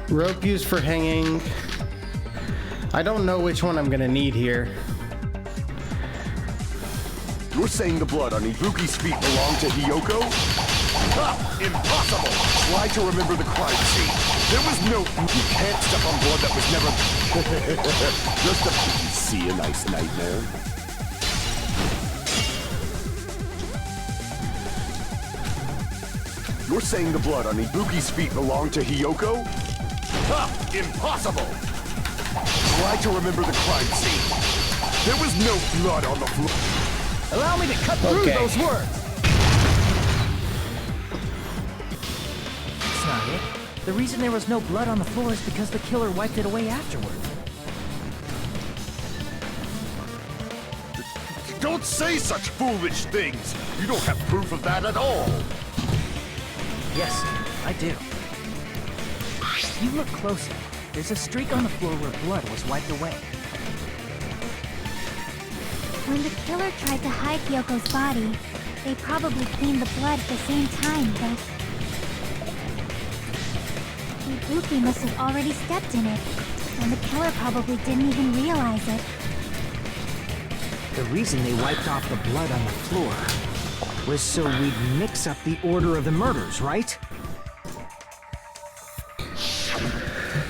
Rope used for hanging. I don't know which one I'm gonna need here. You're saying the blood on Ibuki's feet belonged to Hiyoko? Ha! Impossible! Try to remember the crime scene. There was no... You can't step on blood that was never... Just a... See a nice nightmare? You're saying the blood on Ibuki's feet belonged to Hiyoko? Ha! Impossible! Try to remember the crime scene. There was no blood on the floor. Allow me to cut through those words! That's not it. The reason there was no blood on the floor is because the killer wiped it away afterward. Don't say such foolish things! You don't have proof of that at all! Yes, I do. If you look closer, there's a streak on the floor where blood was wiped away. When the killer tried to hide Hyoko's body, they probably cleaned the blood at the same time, but... Ibuki must have already stepped in it, and the killer probably didn't even realize it. The reason they wiped off the blood on the floor was so we'd mix up the order of the murders, right?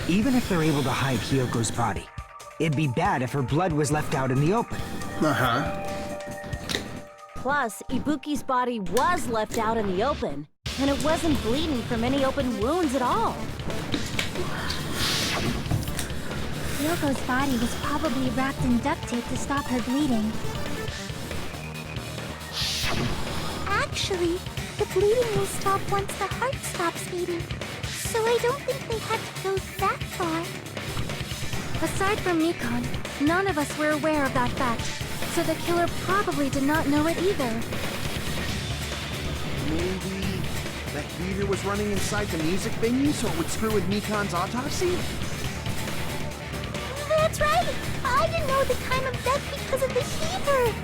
Even if they're able to hide Hyoko's body, it'd be bad if her blood was left out in the open. Uh-huh. Plus, Ibuki's body was left out in the open, and it wasn't bleeding from any open wounds at all. Hyoko's body was probably wrapped in duct tape to stop her bleeding. Actually, the bleeding will stop once the heart stops beating, so I don't think they had to go that far. Aside from Nikon, none of us were aware of that fact, so the killer probably did not know it either. Maybe the heater was running inside the music venue so it would screw with Nikon's autopsy? That's right! I didn't know the time of death because of the heater!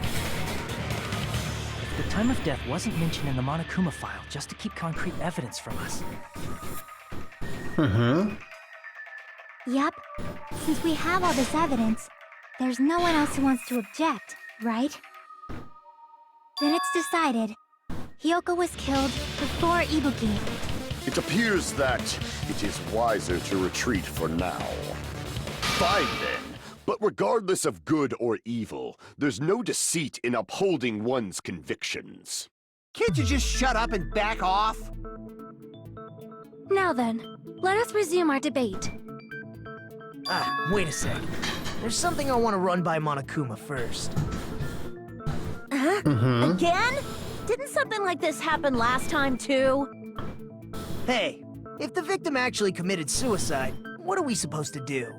The time of death wasn't mentioned in the Monokuma file just to keep concrete evidence from us. Mm-hmm. Yep. Since we have all this evidence, there's no one else who wants to object, right? Then it's decided. Hiyoko was killed before Ibuki. It appears that it is wiser to retreat for now. Fine then, but regardless of good or evil, there's no deceit in upholding one's convictions. Can't you just shut up and back off? Now then, let us resume our debate. Wait a sec. There's something I want to run by Monokuma first. Huh? Again? Didn't something like this happen last time, too? Hey, if the victim actually committed suicide, what are we supposed to do?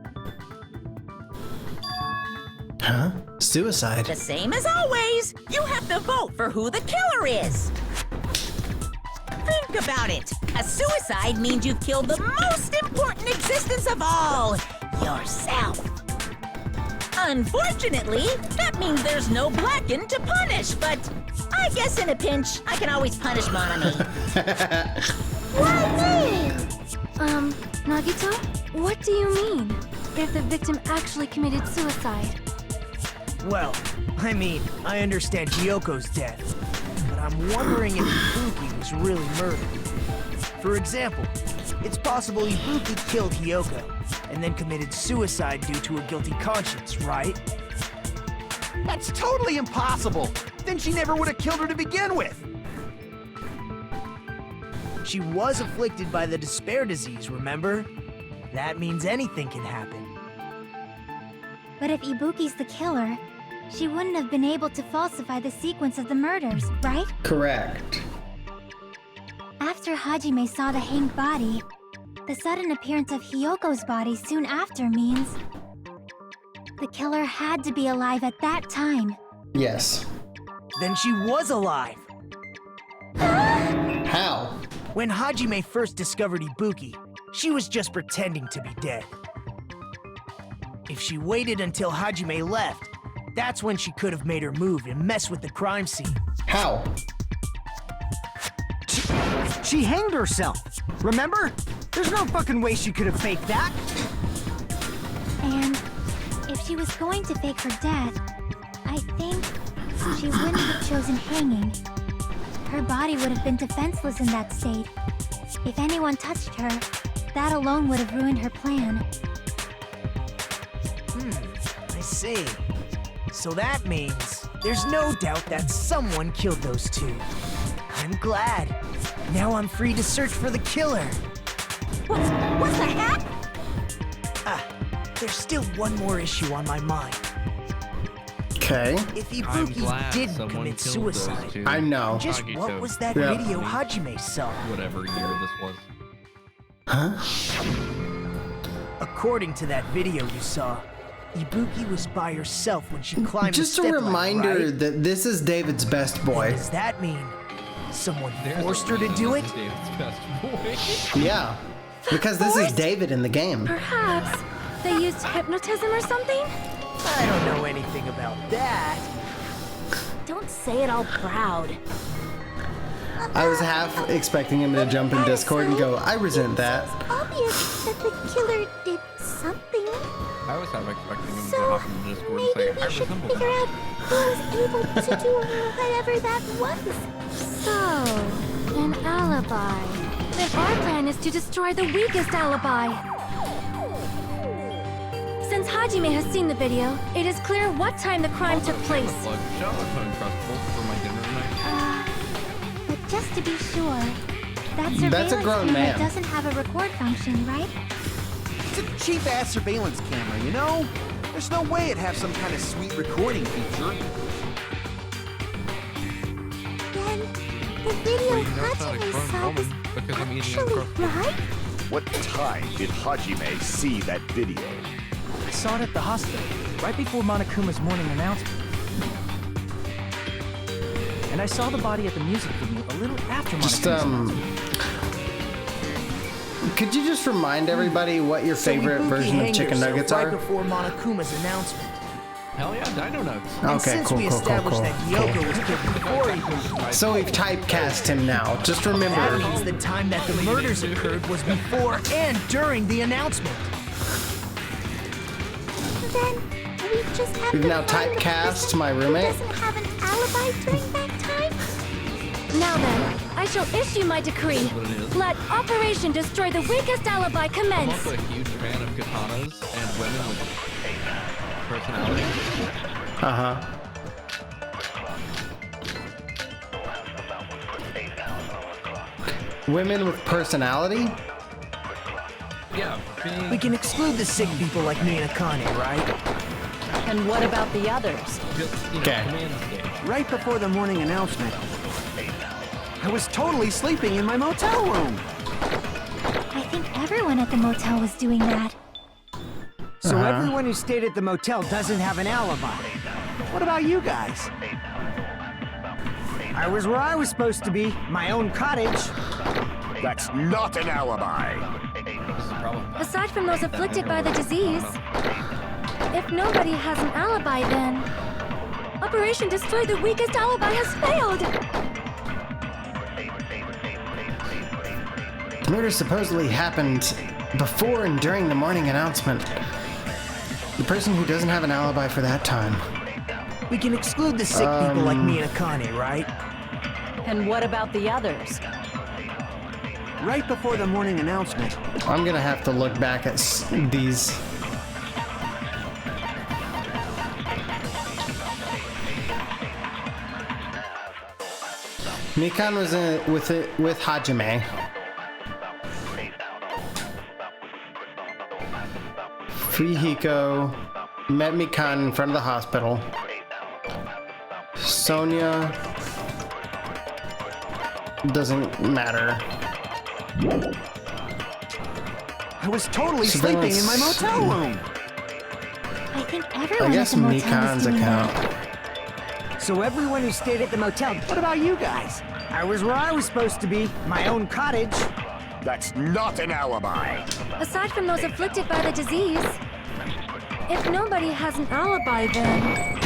Huh? Suicide? The same as always. You have to vote for who the killer is. Think about it. A suicide means you've killed the most important existence of all, yourself. Unfortunately, that means there's no Blacken to punish, but I guess in a pinch, I can always punish Monami. Why me? Nagito? What do you mean? If the victim actually committed suicide? Well, I mean, I understand Hyoko's death, but I'm wondering if Ibuki was really murdered. For example, it's possible Ibuki killed Hyoko, and then committed suicide due to a guilty conscience, right? That's totally impossible! Then she never would have killed her to begin with! She was afflicted by the despair disease, remember? That means anything can happen. But if Ibuki's the killer, she wouldn't have been able to falsify the sequence of the murders, right? Correct. After Hajime saw the hanged body, the sudden appearance of Hyoko's body soon after means the killer had to be alive at that time. Yes. Then she was alive! How? When Hajime first discovered Ibuki, she was just pretending to be dead. If she waited until Hajime left, that's when she could have made her move and mess with the crime scene. How? She hanged herself, remember? There's no fucking way she could have faked that. And if she was going to fake her death, I think she wouldn't have chosen hanging. Her body would have been defenseless in that state. If anyone touched her, that alone would have ruined her plan. I see. So that means there's no doubt that someone killed those two. I'm glad. Now I'm free to search for the killer. What the heck? There's still one more issue on my mind. Okay. If Ibuki didn't commit suicide, I know. just what was that video Hajime saw? Whatever year this was. Huh? According to that video you saw, Ibuki was by herself when she climbed Just the a step reminder ladder, right? that this is David's best boy. Does that mean someone forced her to do it? David's best boy. Yeah, because this is David in the game. Perhaps they used hypnotism or something? I don't know anything about that. Don't say it all proud. I was half expecting him to jump in Discord and go, I resent that. It's obvious that the killer did something. I was half expecting him to So, hop into Discord and say, maybe I we should resemble figure that. out who was able to do whatever that was. So, an alibi. Then our plan is to destroy the weakest alibi. Since Hajime has seen the video, it is clear what time the crime took place. Shall I put Uncrustables for my dinner tonight? But just to be sure, that surveillance That's a grown camera man. doesn't have a record function, right? It's a cheap-ass surveillance camera, you know? There's no way it'd have some kind of sweet recording feature. Then the video Well, you know it's not a Hajime grown saw was woman because I'm eating actually Uncrustables. right? What time did Hajime see that video? I saw it at the hospital, right before Monokuma's morning announcement. And I saw the body at the music venue a little after Monokuma's announcement. Could you just remind everybody what your favorite Ibuki version of hanged chicken herself nuggets right are? before Monokuma's announcement. Hell yeah, Dino Nugs. And Okay, since cool, we cool, cool, established cool, that Hyoko was killed before Ibuki, So we've typecast him now. Just that remember. means the time that the murders occurred was before and during the announcement. Then we just have We've to now find the typecast person my who roommate. doesn't have an alibi during that time. Now then, I shall issue my decree. What it is. Let Operation Destroy the Weakest Alibi I'm commence. also a huge fan of katanas and women with personality. Uh-huh. Women with personality? Yeah, We can exclude the sick people like me and Akane, right? And what about the others? Okay. command stage. Right before the morning announcement, I was totally sleeping in my motel room. I think everyone at the motel was doing that. So everyone who stayed at the motel doesn't have an alibi. What about you guys? I was where I was supposed to be, my own cottage. That's not an alibi. Aside from those afflicted by the disease, if nobody has an alibi, then Operation Destroy the Weakest Alibi has failed. Murder supposedly happened before and during the morning announcement. The person who doesn't have an alibi for that time. We can exclude the sick people like me and Akane, right? And what about the others? Right before the morning announcement. I'm gonna have to look back at these. Mikan was with Hajime. Fuyuhiko met Mikan in front of the hospital. Sonia doesn't matter. I was totally sleeping in my motel room. I think everyone I guess at the motel Mikan's is doing account. that. So everyone who stayed at the motel, what about you guys? I was where I was supposed to be, my own cottage. That's not an alibi. Aside from those afflicted by the disease, if nobody has an alibi, then...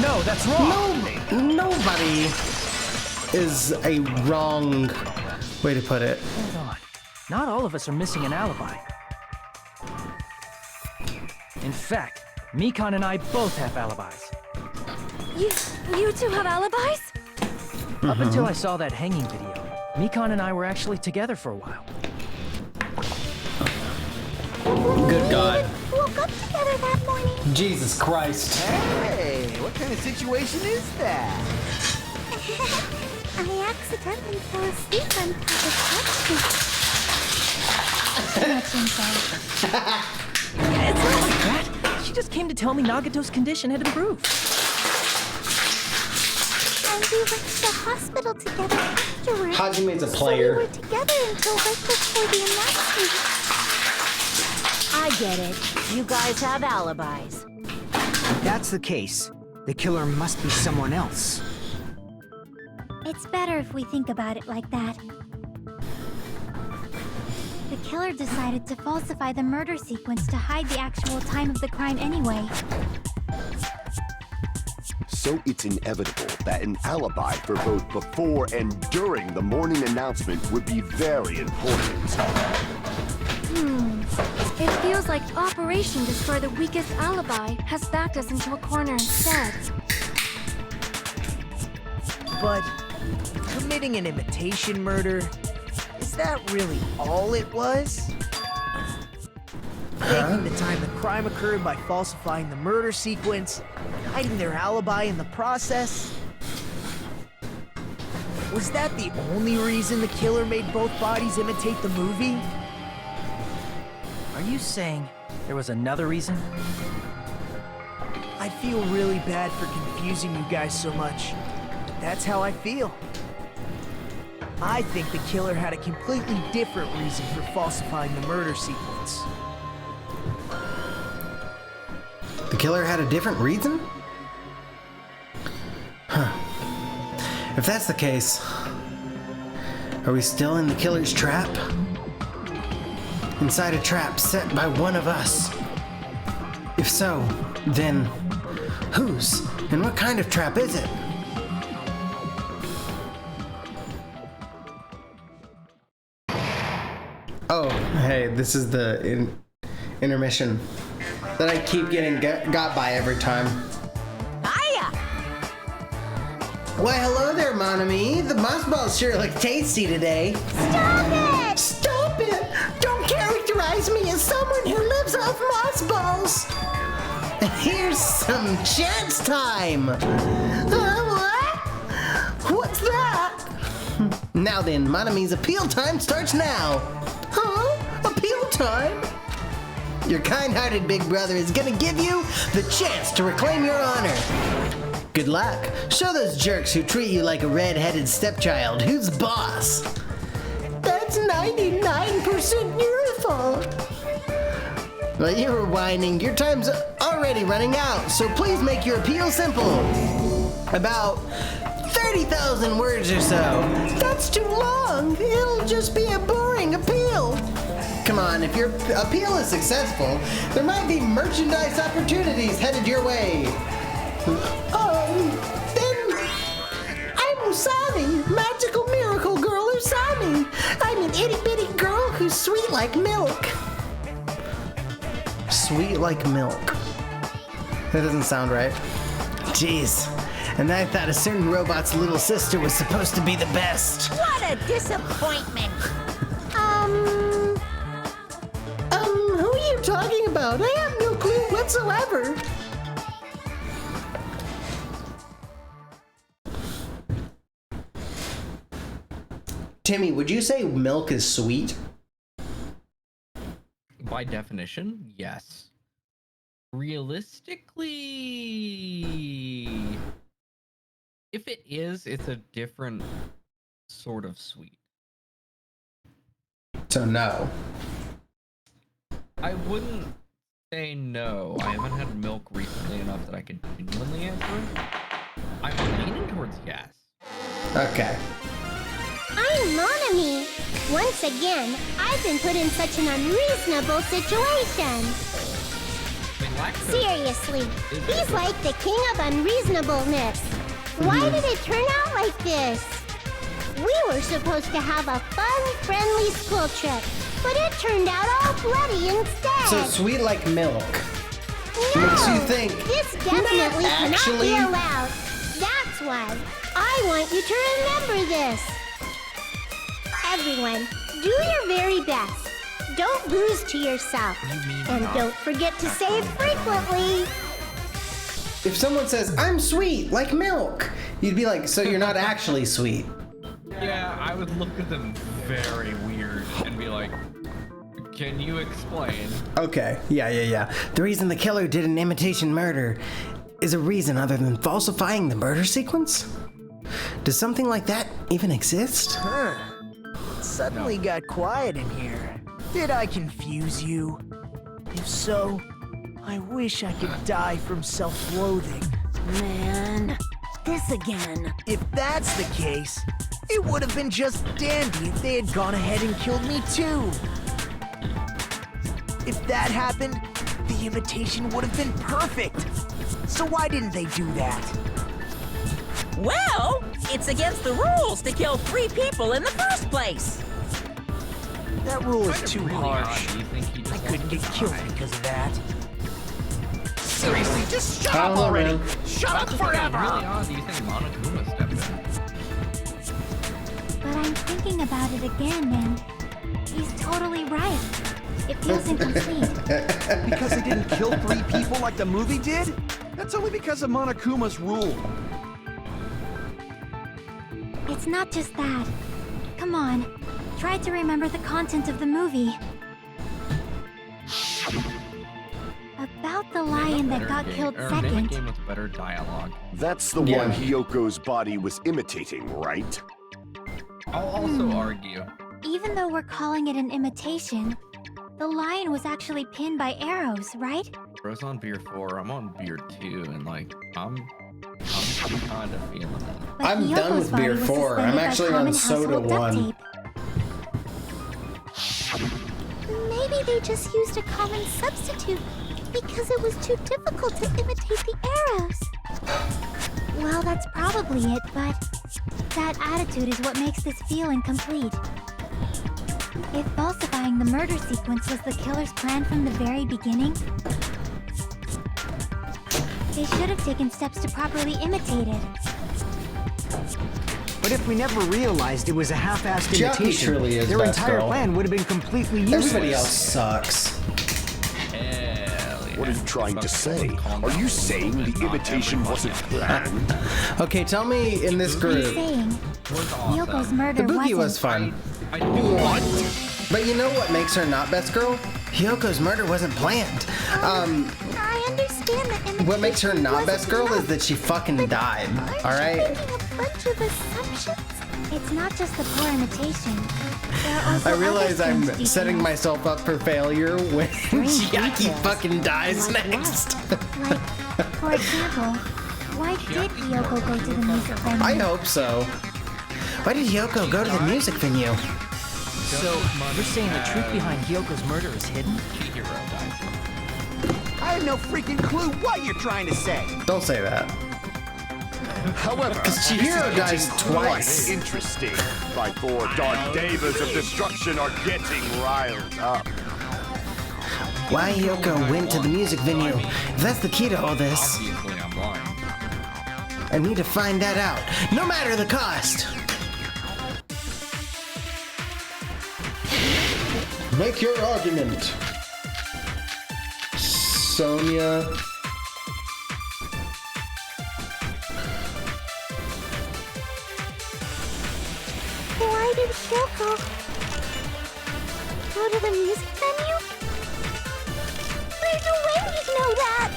No, that's wrong. Nobody is a wrong way to put it. Hold on. Not all of us are missing an alibi. In fact, Mikan and I both have alibis. You two have alibis? Up until I saw that hanging video, Mikan and I were actually together for a while. Good God. Woke up together that morning. Jesus Christ. Hey, what kind of situation is that? I accidentally fell asleep on top of It's not like that. She just came to tell me Nagato's condition had improved. And we went to the hospital together afterwards. Hajime's a player. So we were together until right before the announcement. I get it. You guys have alibis. If that's the case, the killer must be someone else. It's better if we think about it like that. The killer decided to falsify the murder sequence to hide the actual time of the crime anyway. So it's inevitable that an alibi for both before and during the morning announcement would be very important. It feels like Operation Destroy the Weakest Alibi has backed us into a corner instead. But committing an imitation murder, is that really all it was? Taking the time the crime occurred by falsifying the murder sequence, hiding their alibi in the process? Was that the only reason the killer made both bodies imitate the movie? Are you saying there was another reason? I feel really bad for confusing you guys so much, but that's how I feel. I think the killer had a completely different reason for falsifying the murder sequence. The killer had a different reason? Huh. If that's the case, are we still in the killer's trap? Inside a trap set by one of us? If so, then whose and what kind of trap is it? Oh, hey, this is the intermission that I keep getting got by every time. Hiya! Why, hello there, Monami. The moss balls sure look tasty today. Stop it! Stop it! Don't characterize me as someone who lives off moss balls. Here's some chance time. What? What's that? Now then, Monami's appeal time starts now. Huh? Appeal time? Your kind-hearted big brother is gonna give you the chance to reclaim your honor. Good luck. Show those jerks who treat you like a red-headed stepchild who's boss. That's 99% your fault. Well, you were whining. Your time's already running out, so please make your appeal simple. About 30,000 words or so. That's too long. It'll just be a boring appeal. Come on, if your appeal is successful, there might be merchandise opportunities headed your way. Then I'm Usami, magical miracle girl Usami. I'm an itty bitty girl who's sweet like milk. Sweet like milk. That doesn't sound right. Jeez. And I thought a certain robot's little sister was supposed to be the best. What a disappointment! Who are you talking about? I have no clue whatsoever. Timmy, would you say milk is sweet? By definition, yes. Realistically, if it is, it's a different sort of sweet. So no. I wouldn't say no. I haven't had milk recently enough that I could genuinely answer it. I'm leaning towards yes. Okay. I'm Monami. Once again, I've been put in such an unreasonable situation. Seriously, he's like the king of unreasonableness. Why did it turn out like this? We were supposed to have a fun, friendly school trip, but it turned out all bloody instead. So sweet like milk. No, makes you think. This definitely cannot be actually. allowed. That's why I want you to remember this. Everyone, do your very best. Don't lose to yourself. And don't forget to say it frequently. If someone says, I'm sweet, like milk, you'd be like, so you're not actually sweet. Yeah, I would look at them very weird and be like, can you explain? Okay, yeah. The reason the killer did an imitation murder is a reason other than falsifying the murder sequence? Does something like that even exist? Huh. Suddenly got quiet in here. Did I confuse you? If so, I wish I could die from self-loathing. Man, this again. If that's the case, it would have been just dandy if they had gone ahead and killed me too. If that happened, the imitation would have been perfect. So why didn't they do that? Well, it's against the rules to kill 3 people in the first place. That rule is too really harsh. odd. You think he just I couldn't get killed because of that. Seriously, just shut up already! Shut up forever! Really odd. Do you think Monokuma stepped in? But I'm thinking about it again, and he's totally right. It feels incomplete. Because they didn't kill 3 people like the movie did? That's only because of Monokuma's rule. It's not just that. Come on, try to remember the content of the movie. About the lion that got killed second. Game with better dialogue. That's the one Hyoko's body was imitating, right? I'll also argue. Even though we're calling it an imitation, the lion was actually pinned by arrows, right? Bro's on beer 4, I'm on beer 2, and like, I'm kind of feeling it. But I'm Hyoko's done with body beer was 4. I'm suspended by actually on common soda household duct 1. tape. Maybe they just used a common substitute because it was too difficult to imitate the arrows. Well, that's probably it, but that attitude is what makes this feel incomplete. If falsifying the murder sequence was the killer's plan from the very beginning, they should have taken steps to properly imitate it. But if we never realized it was a half-assed Chucky imitation, truly is their best entire girl. plan would have been completely useless. Everybody else sucks. What are you trying to say? Are you saying the imitation wasn't planned? Okay, tell me in this I'm group. saying, Hyoko's The murder boogie was wasn't. fun. But you know what makes her not best girl? Hyoko's murder wasn't planned. I understand that imitation What makes her not wasn't best girl enough, is that she fucking died. aren't Alright? you making a bunch of assumptions? It's not just the poor imitation. There are also I realize other I'm strange setting details. myself up for failure when Strange Chucky details. fucking dies Like next. Like, for example, why did Hyoko go to the music venue? I hope so. Why did Hyoko go to the music venue? So, you're saying the truth behind Hyoko's murder is hidden? I have no freaking clue what you're trying to say. Don't say that. However, Because this Chihiro is dies getting twice. quite interesting. My 4 dark devas of destruction are getting riled up. Why Hyoko went to the music venue? If that's the key to all this. Obviously, I'm blind. I need to find that out, no matter the cost. Make your argument. Sonia. Why did Shoko go to the music venue? There's no way we'd know that!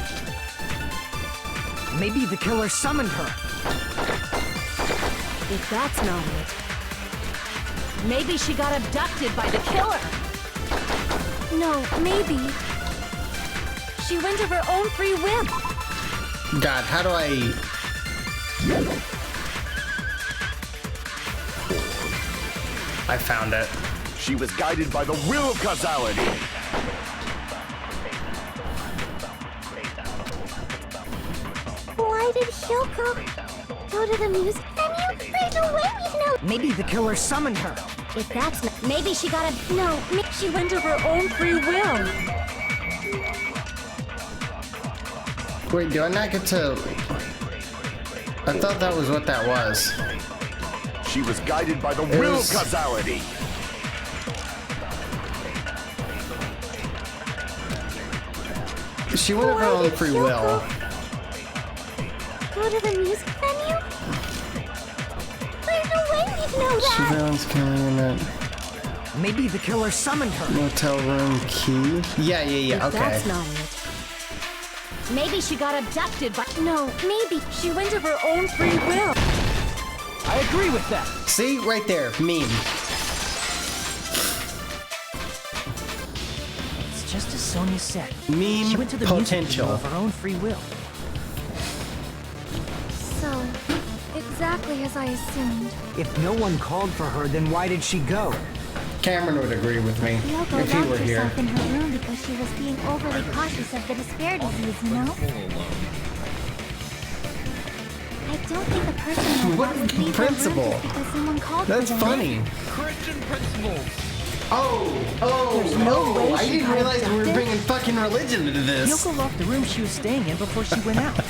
Maybe the killer summoned her. If that's not it, maybe she got abducted by the killer. No, maybe. She went of her own free will. God, how do I... I found it. She was guided by the will of causality. Why did Shoko go to the music venue? There's no way we'd know. Maybe the killer summoned her. If that's not, maybe she got a, No, she went of her own free will. Wait, do I not get to... I thought that was what that was. She was guided by the will of causality. She went of her own free will. Go to the music venue? There's no way we'd know that! Surveillance camera unit. Maybe the killer summoned her. Motel room key. Yeah, if okay. that's not it. Maybe she got abducted by, No, maybe she went of her own free will. I agree with that. See, right there, meme. It's just as Sonia said. Meme She went to the potential. music video of her own free will. So, exactly as I assumed. If no one called for her, then why did she go? Cameron would agree with me Yoko if he locked were here. herself in her room because she was being overly cautious of the despair disease, you know? I don't think the person like What that would leave principle? her room just because someone called That's for them. funny. Christian principles. Oh, no way I she didn't got realize we were abducted. bringing fucking religion into this. Yoko left the room she was staying in before she went out.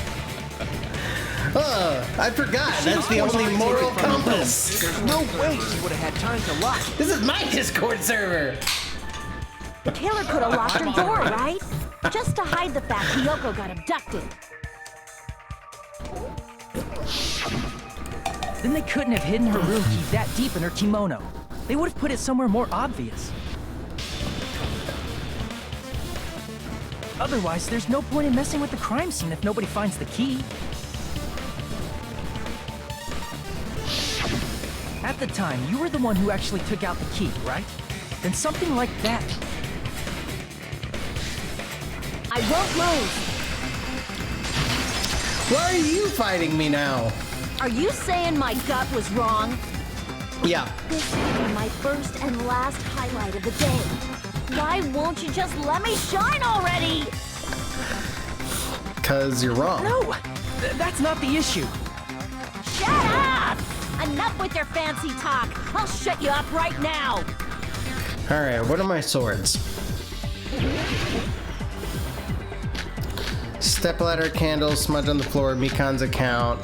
I forgot. That's the only moral compass. There's no way she would have had time to lock. This is my Discord server. the killer could have locked her door, right? Just to hide the fact Yoko got abducted. Then they couldn't have hidden her room key that deep in her kimono. They would have put it somewhere more obvious. Otherwise, there's no point in messing with the crime scene if nobody finds the key. At the time, you were the one who actually took out the key, right? Then something like that. I won't lose. Why are you fighting me now? Are you saying my gut was wrong? Yeah. This will be my first and last highlight of the day. Why won't you just let me shine already? 'Cause you're wrong. No, that's not the issue. Shut up! Enough with your fancy talk. I'll shut you up right now. Alright, what are my swords? Stepladder, candles, smudge on the floor, Mikan's account,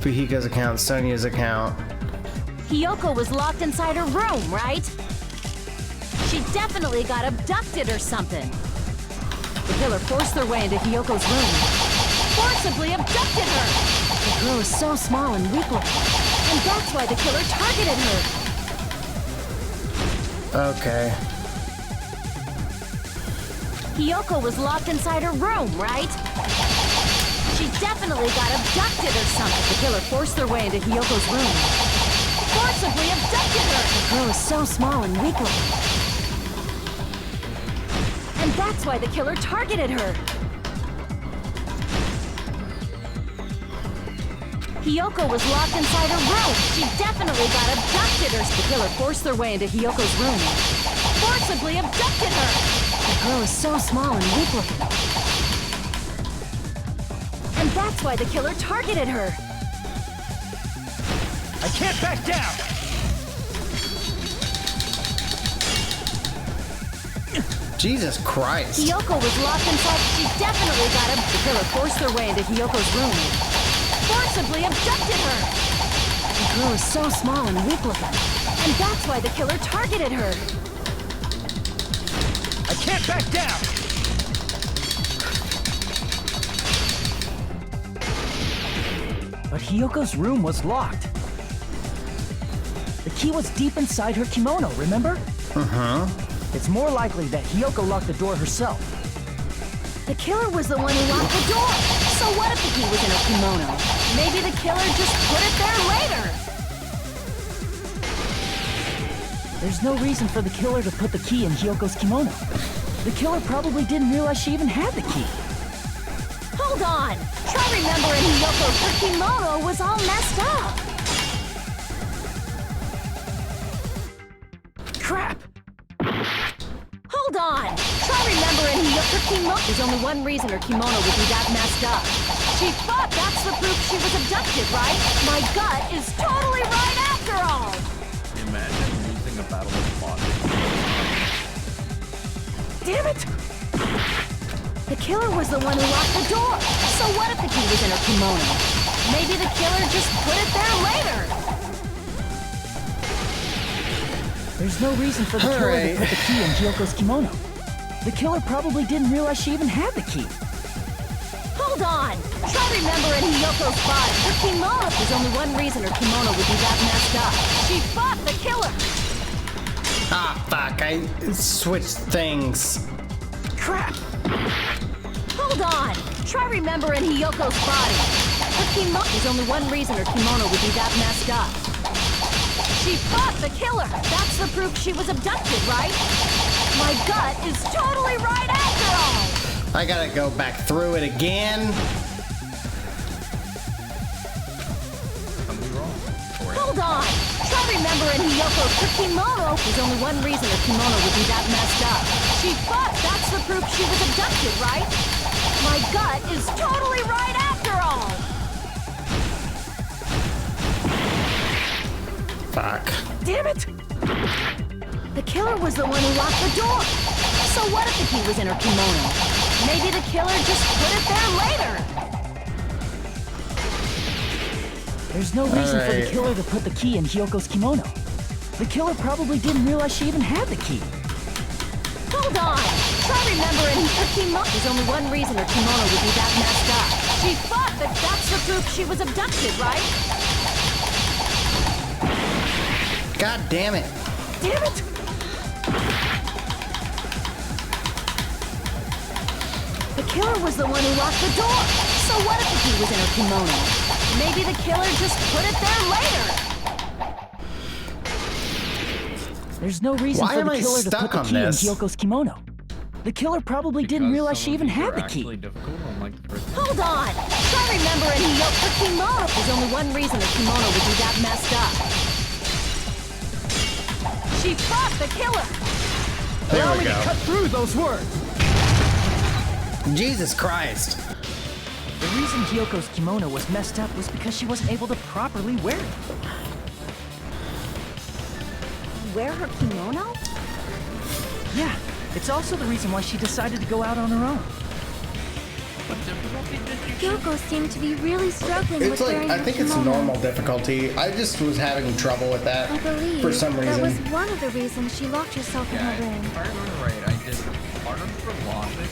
Fuhiko's account, Sonia's account. Hiyoko was locked inside her room, right? She definitely got abducted or something. The killer forced their way into Hiyoko's room. Forcibly abducted her! The girl is so small and weak-looking. And that's why the killer targeted her. Okay. Hiyoko was locked inside her room, right? She definitely got abducted or something. The killer forced their way into Hiyoko's room. Forcibly abducted her! The girl is so small and weak-looking. And that's why the killer targeted her. Hiyoko was locked inside her room. She definitely got abducted or the killer forced their way into Hiyoko's room. Forcibly abducted her! The girl is so small and weak-looking. And that's why the killer targeted her. I can't back down! Jesus Christ. Hiyoko was locked inside. She definitely got him. The killer forced their way into Hiyoko's room. forcibly abducted her! The girl is so small and weak-looking, and that's why the killer targeted her. I can't back down! But Hiyoko's room was locked. The key was deep inside her kimono, remember? Uh-huh. It's more likely that Hiyoko locked the door herself. The killer was the one who locked the door! So what if the key was in her kimono? Maybe the killer just put it there later! There's no reason for the killer to put the key in Hiyoko's kimono. The killer probably didn't realize she even had the key. Hold on! Try remembering Hiyoko, her kimono was all messed up! Crap! Hold on! Try remembering her kimono. There's only one reason her kimono would be that messed up. She thought that's the proof she was abducted, right? My gut is totally right after all! Imagine losing a battle of logic. Damn it! The killer was the one who locked the door. So what if the key was in her kimono? Maybe the killer just put it there later. There's no reason for the killer to put the key in Hiyoko's kimono. The killer probably didn't realize she even had the key. Hold on! Try remembering Hiyoko's body. Her kimono. There's only one reason her kimono would be that messed up. She fought the killer. Ah, fuck. I switched things. Crap! Hold on! Try remembering Hiyoko's body. Her kimono. There's only one reason her kimono would be that messed up. She fought the killer! That's the proof she was abducted, right? My gut is totally right after all! I gotta go back through it again. Something wrong. Hold on! Try remembering Hiyoko's her kimono. There's only one reason her kimono would be that messed up. She fought! That's the proof she was abducted, right? My gut is totally right after all! Fuck. Damn it! The killer was the one who locked the door. So what if the key was in her kimono? Maybe the killer just put it there later. There's no reason for the killer to put the key in Hiyoko's kimono. The killer probably didn't realize she even had the key. Hold on! Try remembering her kimono. There's only one reason her kimono would be that messed up. She thought that that's the proof she was abducted, right? God damn it. Damn it! The killer was the one who locked the door. So what if the key was in her kimono? Maybe the killer just put it there later. There's no reason for the killer to put the key in Hiyoko's kimono. The killer probably didn't realize she even had the key. Hold on! Try remembering Hiyoko's kimono. There's only one reason her kimono would be that messed up. She fought the killer! Allow me to cut through those words! Jesus Christ. The reason Hiyoko's kimono was messed up was because she wasn't able to properly wear it. Wear her kimono? Yeah, it's also the reason why she decided to go out on her own. Hiyoko seemed to be really struggling It's with like, wearing I think it's kimono. normal difficulty. I just was having trouble with that I believe for some reason. that was one of the reasons she locked herself in her room. If I remember right, I did part of the logic.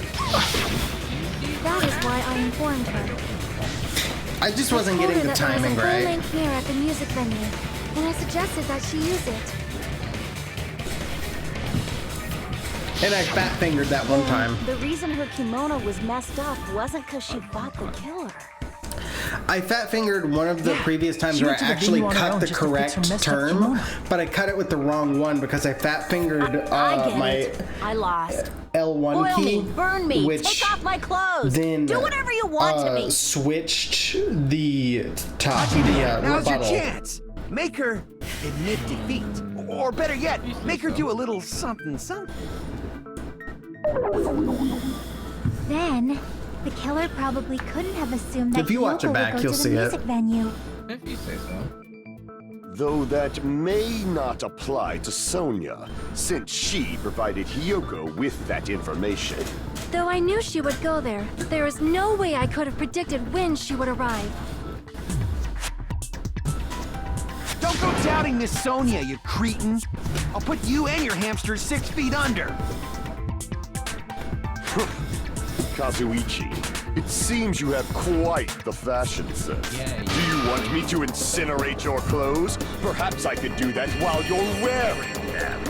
That is why I informed her. I just wasn't I told getting her the that timing there was a right. full-length mirror at the music venue, and I suggested that she use it. And I fat fingered that one time. The reason her kimono was messed up wasn't because she fought the killer. I fat fingered one of the previous times where I actually cut the correct term, but I cut it with the wrong one because I fat fingered my I lost. L1 Boil key, me, burn me, which take off my clothes, then do whatever you want to me. Switched the top, Now's your rebuttal. chance. Make her admit defeat. Or better yet, make her do a little something something. Then, the killer probably couldn't have assumed that If you watch it Hiyoko back, would go you'll to see the it. music venue. If you say so. Though that may not apply to Sonia, since she provided Hiyoko with that information. Though I knew she would go there, there is no way I could have predicted when she would arrive. go doubting Miss Sonia, you cretin. I'll put you and your hamster 6 feet under. Kazuichi, it seems you have quite the fashion sense. Do you want me to incinerate your clothes? Perhaps I could do that while you're wearing them.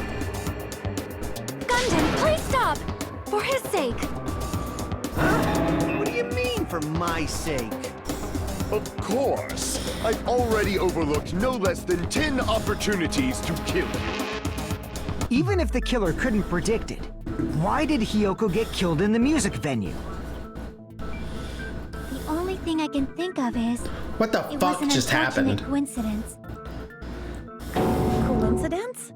Gundam, please stop! For his sake. What do you mean, for my sake? Of course. I've already overlooked no less than 10 opportunities to kill you. Even if the killer couldn't predict it, why did Hiyoko get killed in the music venue? The only thing I can think of is... What the fuck just happened? Coincidence. Coincidence?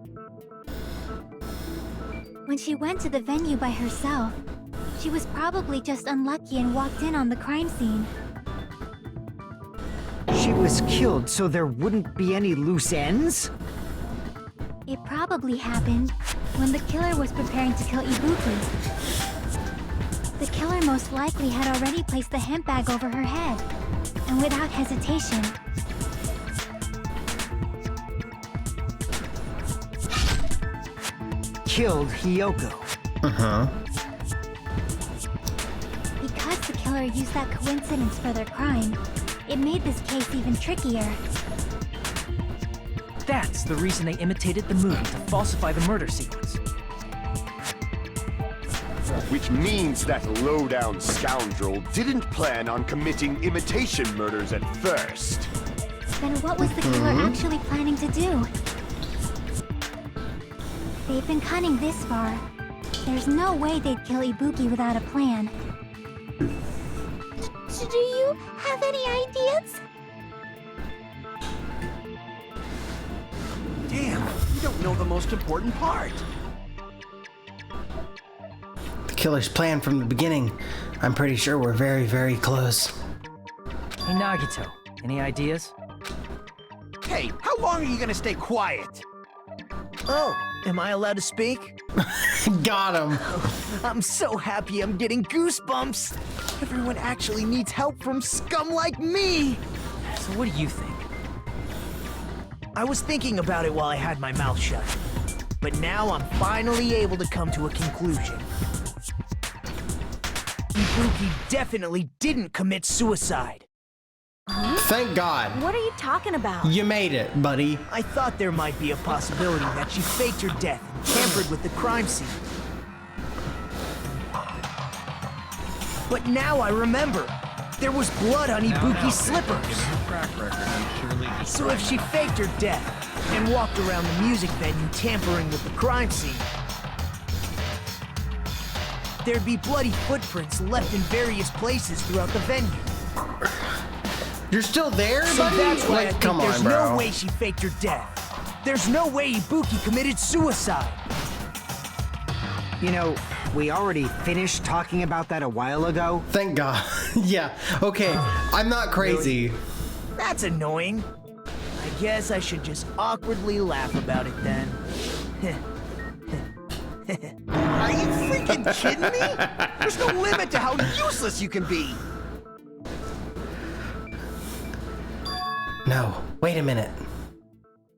When she went to the venue by herself, she was probably just unlucky and walked in on the crime scene. She was killed so there wouldn't be any loose ends? It probably happened when the killer was preparing to kill Ibuki. The killer most likely had already placed the hemp bag over her head, and without hesitation, killed Hiyoko. Because the killer used that coincidence for their crime, it made this case even trickier. That's the reason they imitated the movie to falsify the murder sequence. Which means that low-down scoundrel didn't plan on committing imitation murders at first. Then what was the killer actually planning to do? They've been cunning this far. There's no way they'd kill Ibuki without a plan. Do you have any ideas? Damn, you don't know the most important part. The killer's plan from the beginning. I'm pretty sure we're very, very close. Hey Nagito, any ideas? Hey, how long are you gonna stay quiet? Oh, am I allowed to speak? Got him. I'm so happy I'm getting goosebumps. Everyone actually needs help from scum like me. So what do you think? I was thinking about it while I had my mouth shut. But now I'm finally able to come to a conclusion. Ibuki definitely didn't commit suicide. Thank God. What are you talking about? You made it, buddy. I thought there might be a possibility that she faked her death and tampered with the crime scene. But now I remember. There was blood on Ibuki's slippers. So if she faked her death and walked around the music venue tampering with the crime scene, there'd be bloody footprints left in various places throughout the venue. You're still there, so buddy? that's why like, I think come there's on, bro. no way she faked her death. There's no way Ibuki committed suicide. You know, we already finished talking about that a while ago. Thank God. Yeah, okay. I'm not crazy. Really? That's annoying. I guess I should just awkwardly laugh about it then. Are you freaking kidding me? There's no limit to how useless you can be. No, wait a minute.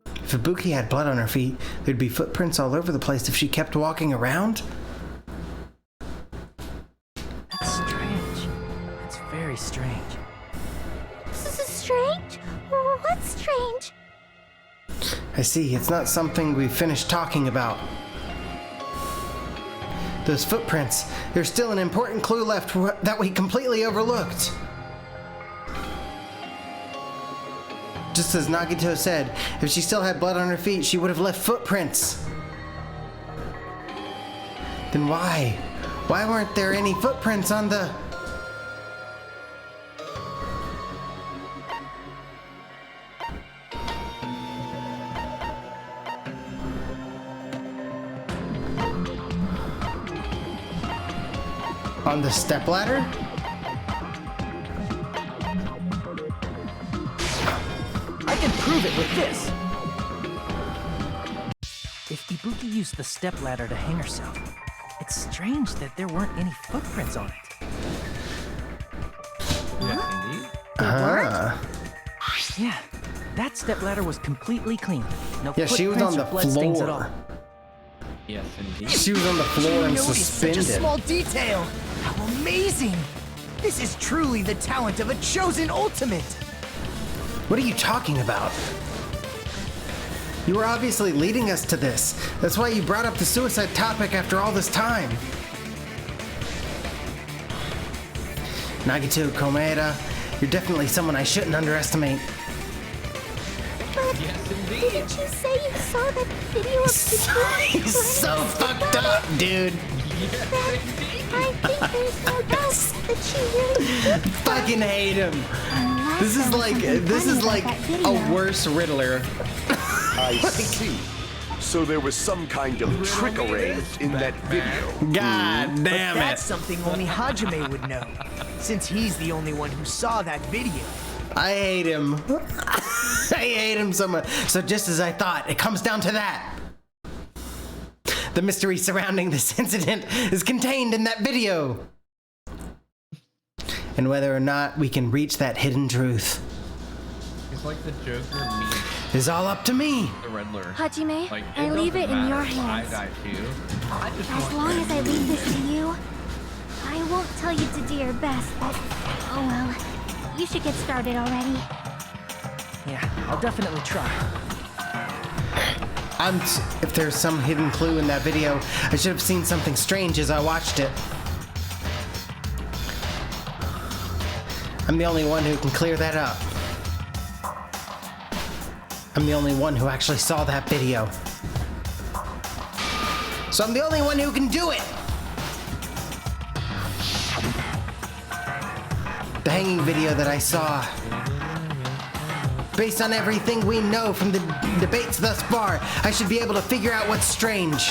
If Ibuki had blood on her feet, there'd be footprints all over the place if she kept walking around? That's strange. That's very strange. This is strange? What's strange? I see, it's not something we've finished talking about. Those footprints, there's still an important clue left that we completely overlooked. Just as Nagito said, if she still had blood on her feet, she would have left footprints. Then why? Why weren't there any footprints on the... on the stepladder? I can prove it with this. If Ibuki used the stepladder to hang herself, it's strange that there weren't any footprints on it. Yes, indeed. Yeah. That stepladder was completely clean. No Yeah, she was footprints on or the bloodstains at all. floor. Yes, indeed. She was on the floor and suspended. Such a small detail. How amazing! This is truly the talent of a chosen ultimate. What are you talking about? You were obviously leading us to this. That's why you brought up the suicide topic after all this time. Nagito Komeda, you're definitely someone I shouldn't underestimate. But Yes, indeed. didn't you say you saw that video of the He's so fucked up, dude. I think there's no doubt that she really did. Fucking hate him. This is like a worse Riddler. I see. So there was some kind of trick arranged in that video. God damn it. That's something only Hajime would know, since he's the only one who saw that video. I hate him. I hate him so much. So just as I thought, it comes down to that. The mystery surrounding this incident is contained in that video. And whether or not we can reach that hidden truth It's like the Joker meets is all up to me. the Riddler. Hajime, Like, I leave it in your I hands. die too. I just As want long as I leave this to you, I won't tell you to do your best, but oh well. You should get started already. Yeah, I'll definitely try. If there's some hidden clue in that video, I should have seen something strange as I watched it. I'm the only one who can clear that up. I'm the only one who actually saw that video. So I'm the only one who can do it! The hanging video that I saw. Based on everything we know from the debates thus far, I should be able to figure out what's strange.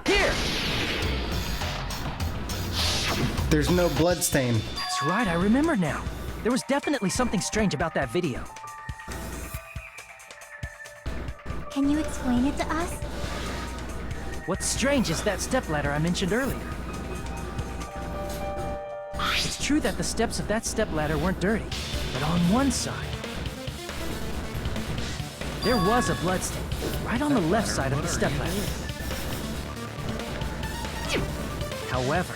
Here! There's no bloodstain. That's right, I remember now. There was definitely something strange about that video. Can you explain it to us? What's strange is that stepladder I mentioned earlier. It's true that the steps of that stepladder weren't dirty, but on one side, there was a bloodstain, right on the left side of the stepladder. However,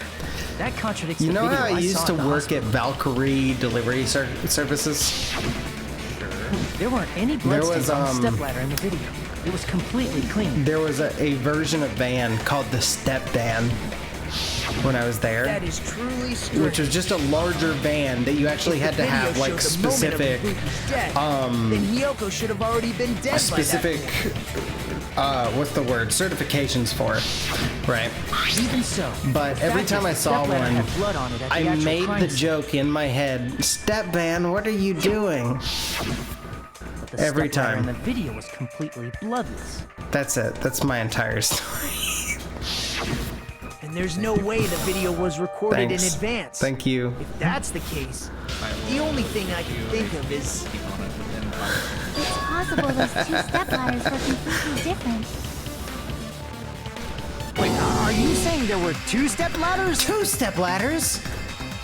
that contradicts You the know video how I used saw to at the work hospital. at Valkyrie delivery services? There weren't any There bloodstains was, on the stepladder in the video. It was completely clean. There was a version of van called the Step Van when I was there. That is truly strange. Which was just a larger van that you actually had to have like specific then Hiyoko should have already been dead specific what's the word, certifications for it, right? Even so, but every time I saw one, I made the joke in my head, Step Van, what are you doing? The Every stepladder in time. the video was completely bloodless. That's it. That's my entire story. And there's no way the video was recorded Thanks. in advance. Thank you. If that's the case, the only thing I can think of is... It's possible those two stepladders were completely different. Wait, are you saying there were two stepladders? Two stepladders?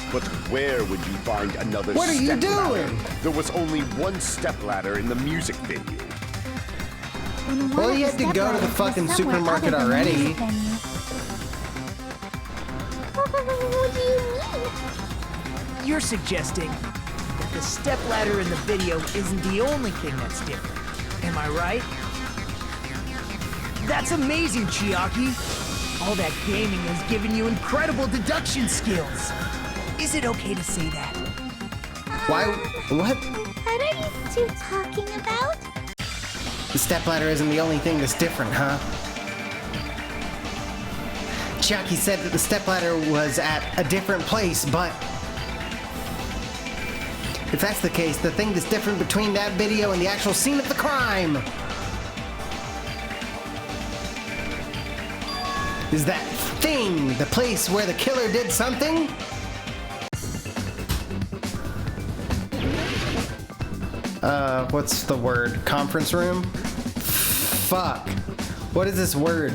But where would you find another What are you stepladder? doing? There was only one stepladder in the music venue. And Well, one you of had to go to the stepladders was fucking somewhere supermarket other than the already. music venue. What do you mean? You're suggesting that the stepladder in the video isn't the only thing that's different. Am I right? That's amazing, Chiaki! All that gaming has given you incredible deduction skills. Is it okay to say that? Why? What? What are you two talking about? The stepladder isn't the only thing that's different, huh? Chiaki said that the stepladder was at a different place, but if that's the case, the thing that's different between that video and the actual scene of the crime is that thing, the place where the killer did something? What's the word? Conference room? Fuck. What is this word?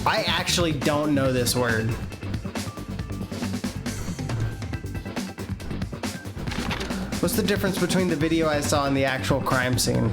I actually don't know this word. What's the difference between the video I saw and the actual crime scene?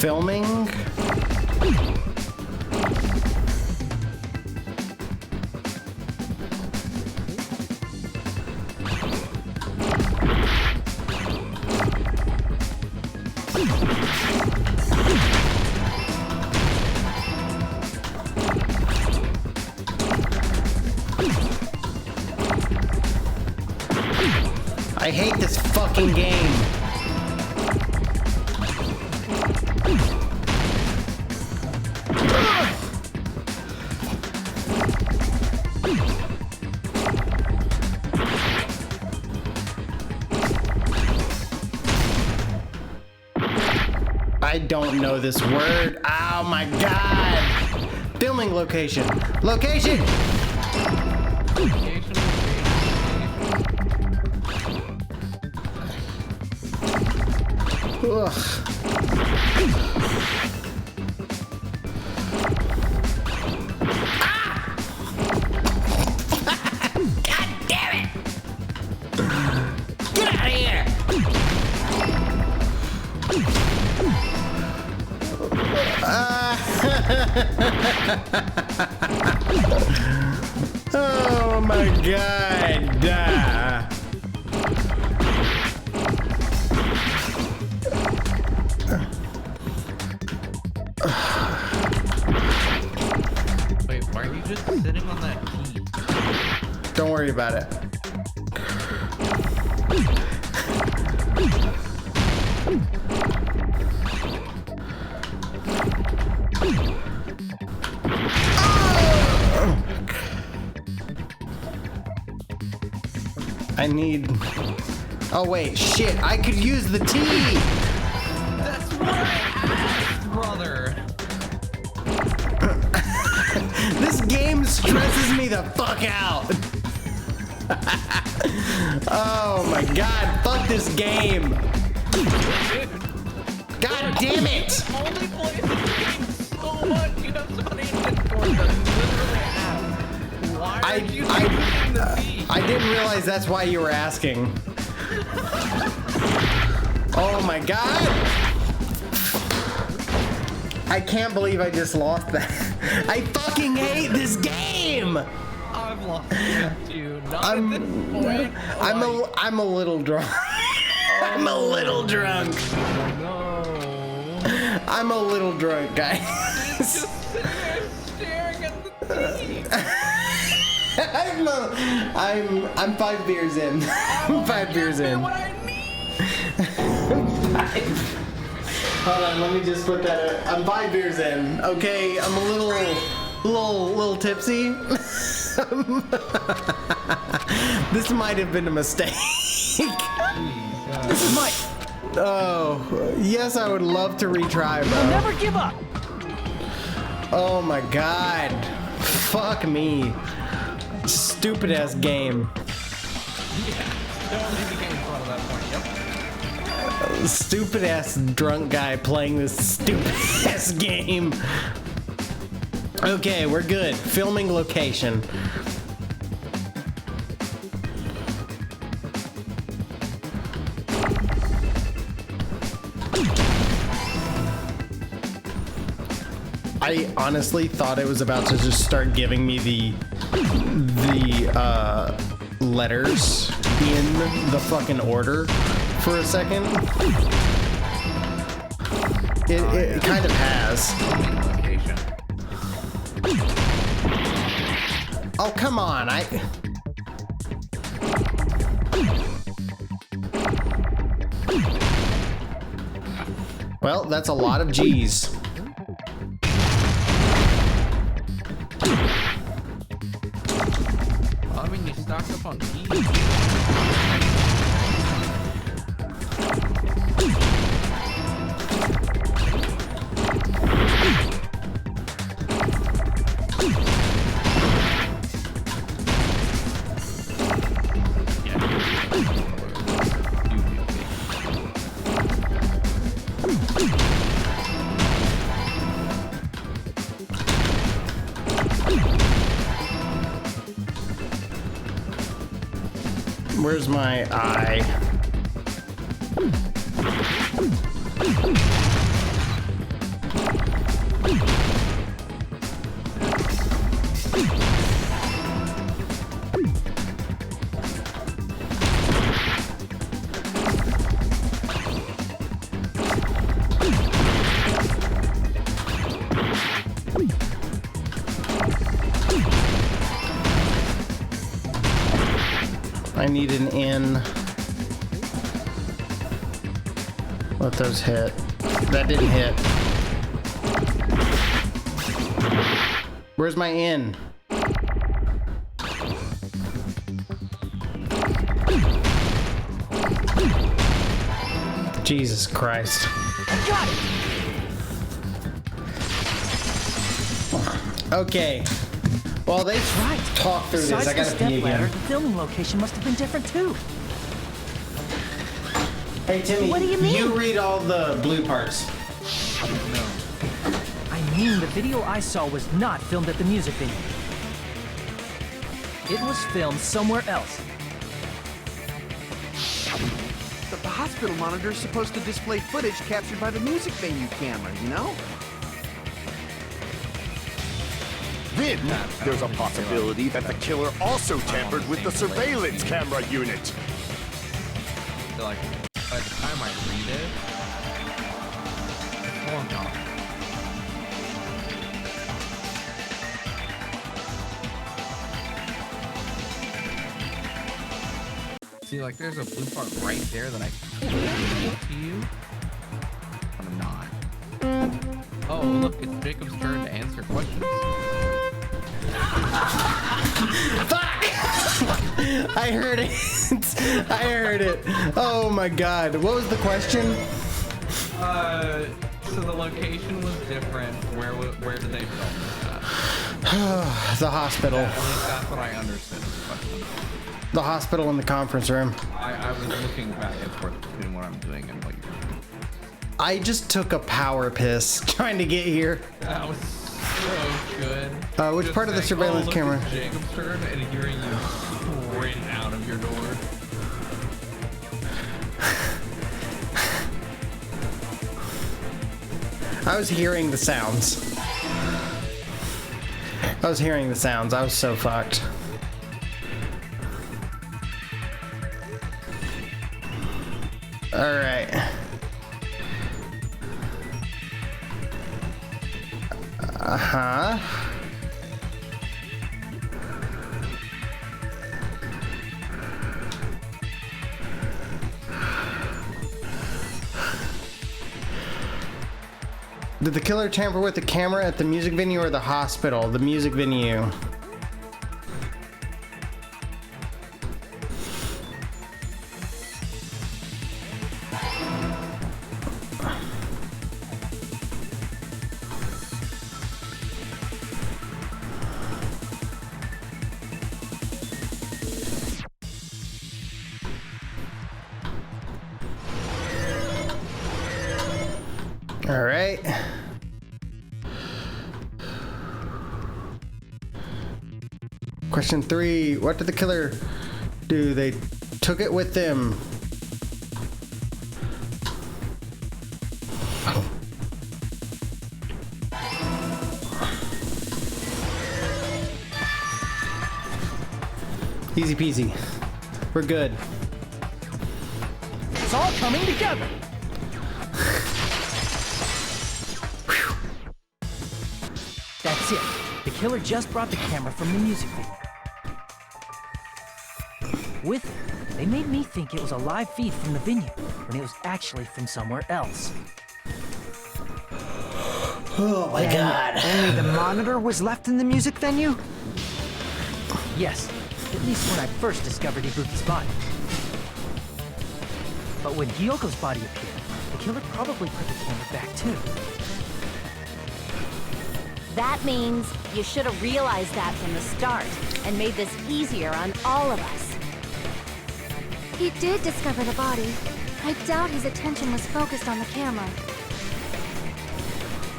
Filming? I hate this fucking game. I don't know this word. Oh my god! Filming location. Location! Ugh. God damn it! Get out of here! Oh my god! Wait, why are you just sitting on that key? Don't worry about it. I need... Oh wait, shit, I could use the T! That's what I asked, brother! This game stresses me the fuck out! Oh my god, fuck this game! God damn it! You only play this game so much, you have so many inventory that you literally have. Why are you using the T? I didn't realize that's why you were asking. Oh my god! I can't believe I just lost that. I fucking hate this game! I've lost it too. Not at this point. I'm a little drunk. I'm a little drunk. No. I'm a little drunk, guys. Just sit there staring at the T. I'm 5 beers in. I'm 5 beers in. What I need. Hold on, let me just put that up. I'm 5 beers in. Okay, I'm a little tipsy. This might have been a mistake. Mike. Oh, yes, I would love to retry, bro. You'll never give up. Oh my god. Fuck me. Stupid ass game. Stupid ass drunk guy playing this stupid ass game. Okay, we're good. Filming location. I honestly thought it was about to just start giving me the letters in the fucking order for a second. It kind of has. Oh, come on. Well, that's a lot of G's. I mean, you stocked up on G's. Where's my eye? I need an N. Let those hit. That didn't hit. Where's my N? Jesus Christ. Got it! Okay. Well, they talk through this. I gotta pee again. The filming location must have been different too. Hey Timmy, What do you mean? you read all the blue parts. No. I mean, the video I saw was not filmed at the music venue. It was filmed somewhere else. The hospital monitor is supposed to display footage captured by the music venue camera, you know? Then, there's a possibility that the killer also tampered with the surveillance camera unit. I feel like by the time I read it, it's long gone. See, like, there's a blue part right there that I can give to you, but I'm not. Oh, look, it's Jacob's turn to answer questions. I heard it. I heard it. Oh my god. What was the question? So the location was different. Where did they film this at? The hospital. At least that's what I understood. The hospital in the conference room. I was looking back and forth between what I'm doing and what you're doing. I just took a power piss trying to get here. That was so good. Which Just part of the saying, surveillance look, camera? it's Jacob's turn and hearing you sprint out of your door. I was hearing the sounds. I was so fucked. All right. Uh-huh. Did the killer tamper with the camera at the music venue or the hospital? The music venue. All right. Question 3. What did the killer do? They took it with them. Easy peasy. We're good. It's all coming together. That's it. The killer just brought the camera from the music video. With it, they made me think it was a live feed from the venue, when it was actually from somewhere else. Oh my god. Only the monitor was left in the music venue? Yes, at least when I first discovered Ibuki's body. But when Hyoko's body appeared, the killer probably put the camera back too. That means you should have realized that from the start and made this easier on all of us. He did discover the body. I doubt his attention was focused on the camera.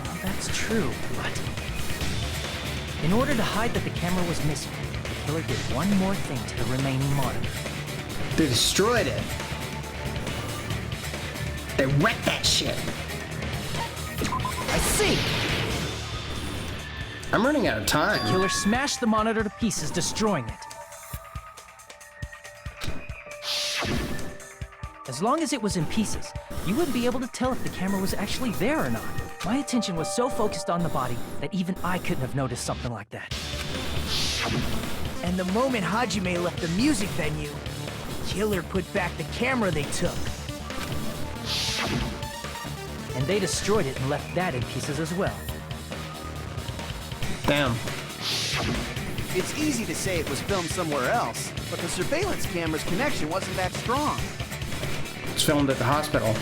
Well, that's true, but... in order to hide that the camera was missing, the killer did one more thing to the remaining monitor. They destroyed it. They wrecked that shit. I see! I'm running out of time. The killer smashed the monitor to pieces, destroying it. As long as it was in pieces, you wouldn't be able to tell if the camera was actually there or not. My attention was so focused on the body that even I couldn't have noticed something like that. And the moment Hajime left the music venue, killer put back the camera they took. And they destroyed it and left that in pieces as well. Damn. It's easy to say it was filmed somewhere else, but the surveillance camera's connection wasn't that strong. It's filmed at the hospital.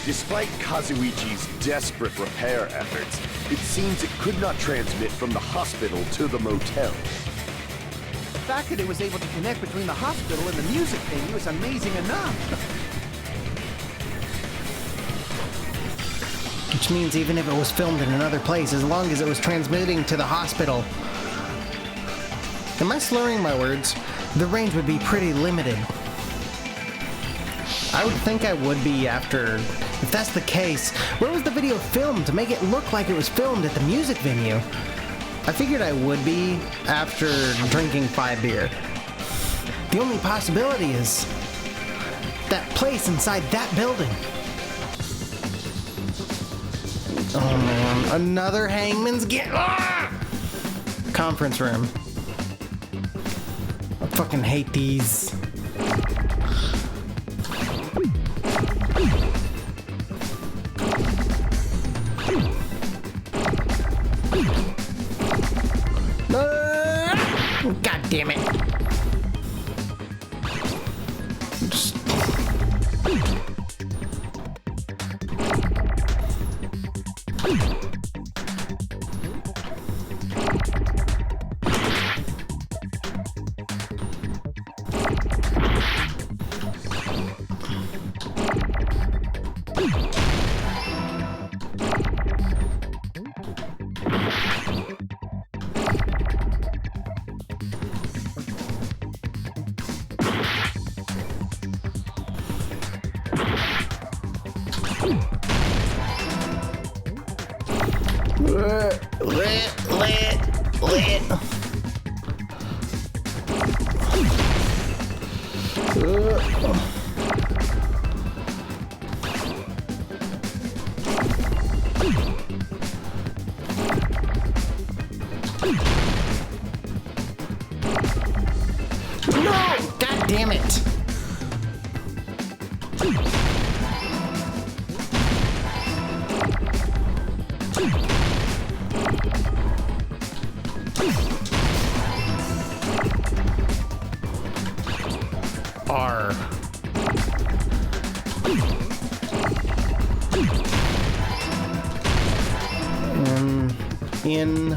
Despite Kazuichi's desperate repair efforts, it seems it could not transmit from the hospital to the motel. The fact that it was able to connect between the hospital and the music venue is amazing enough. Which means even if it was filmed in another place, as long as it was transmitting to the hospital... Am I slurring my words? The range would be pretty limited. I would think I would be after... If that's the case, where was the video filmed to make it look like it was filmed at the music venue? I figured I would be after drinking 5 beer. The only possibility is that place inside that building. Oh man, another hangman's conference room. I fucking hate these. God damn it. No! God damn it! R. In.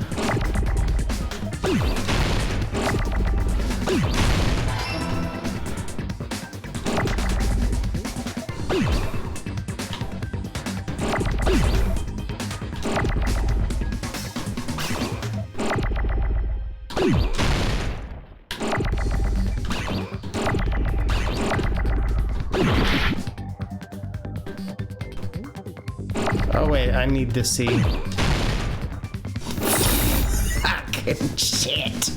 Oh wait, I need to see. Fucking shit.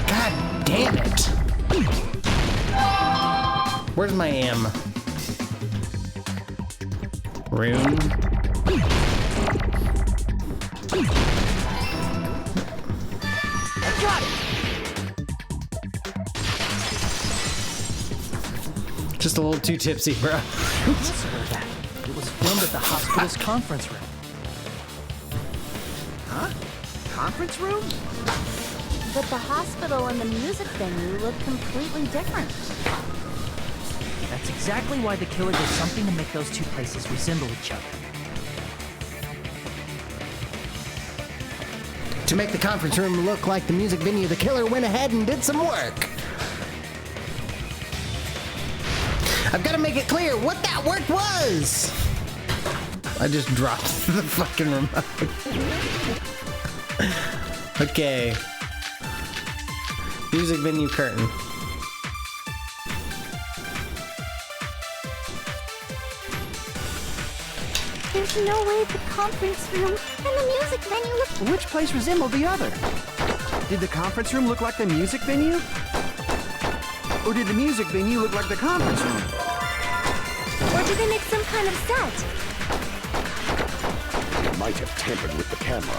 God damn it. Where's my M? Rune? I got it! Just a little too tipsy, bro. Impossible that. It was filmed at the hospital's conference room. Huh? Conference room? But the hospital and the music venue look completely different. That's exactly why the killer did something to make those two places resemble each other. To make the conference room look like the music venue, the killer went ahead and did some work. I've got to make it clear what that work was. I just dropped the fucking remote. Okay. Music venue curtain. There's no way the conference room and the music venue look... Which place resembled the other? Did the conference room look like the music venue? Or did the music venue look like the conference room? Or did they make some kind of set? They might have tampered with the camera.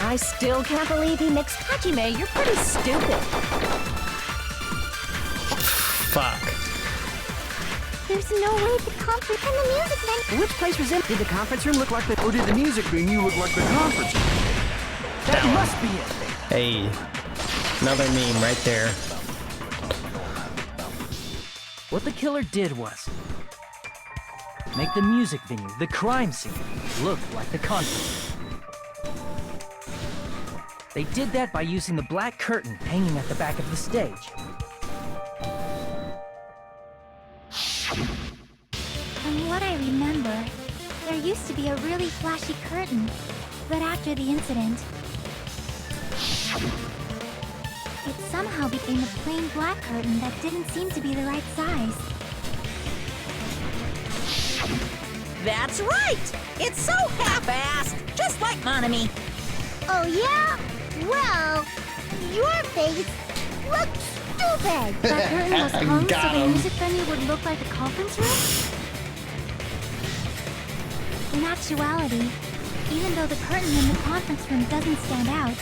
I still can't believe he mixed Hajime. You're pretty stupid. Fuck. There's no way the conference and the music venue... Which place resembled... Did the conference room look like the... Or did the music venue look like the conference room? That must be it. Hey. Another meme right there. What the killer did was make the music venue, the crime scene, look like the conference room. They did that by using the black curtain hanging at the back of the stage. From what I remember, there used to be a really flashy curtain. But after the incident, it somehow became a plain black curtain that didn't seem to be the right size. That's right! It's so half-assed, just like Monami. Oh yeah? Well, your face looks stupid! That curtain was hung so the music venue would look like a conference room? In actuality, even though the curtain in the conference room doesn't stand out,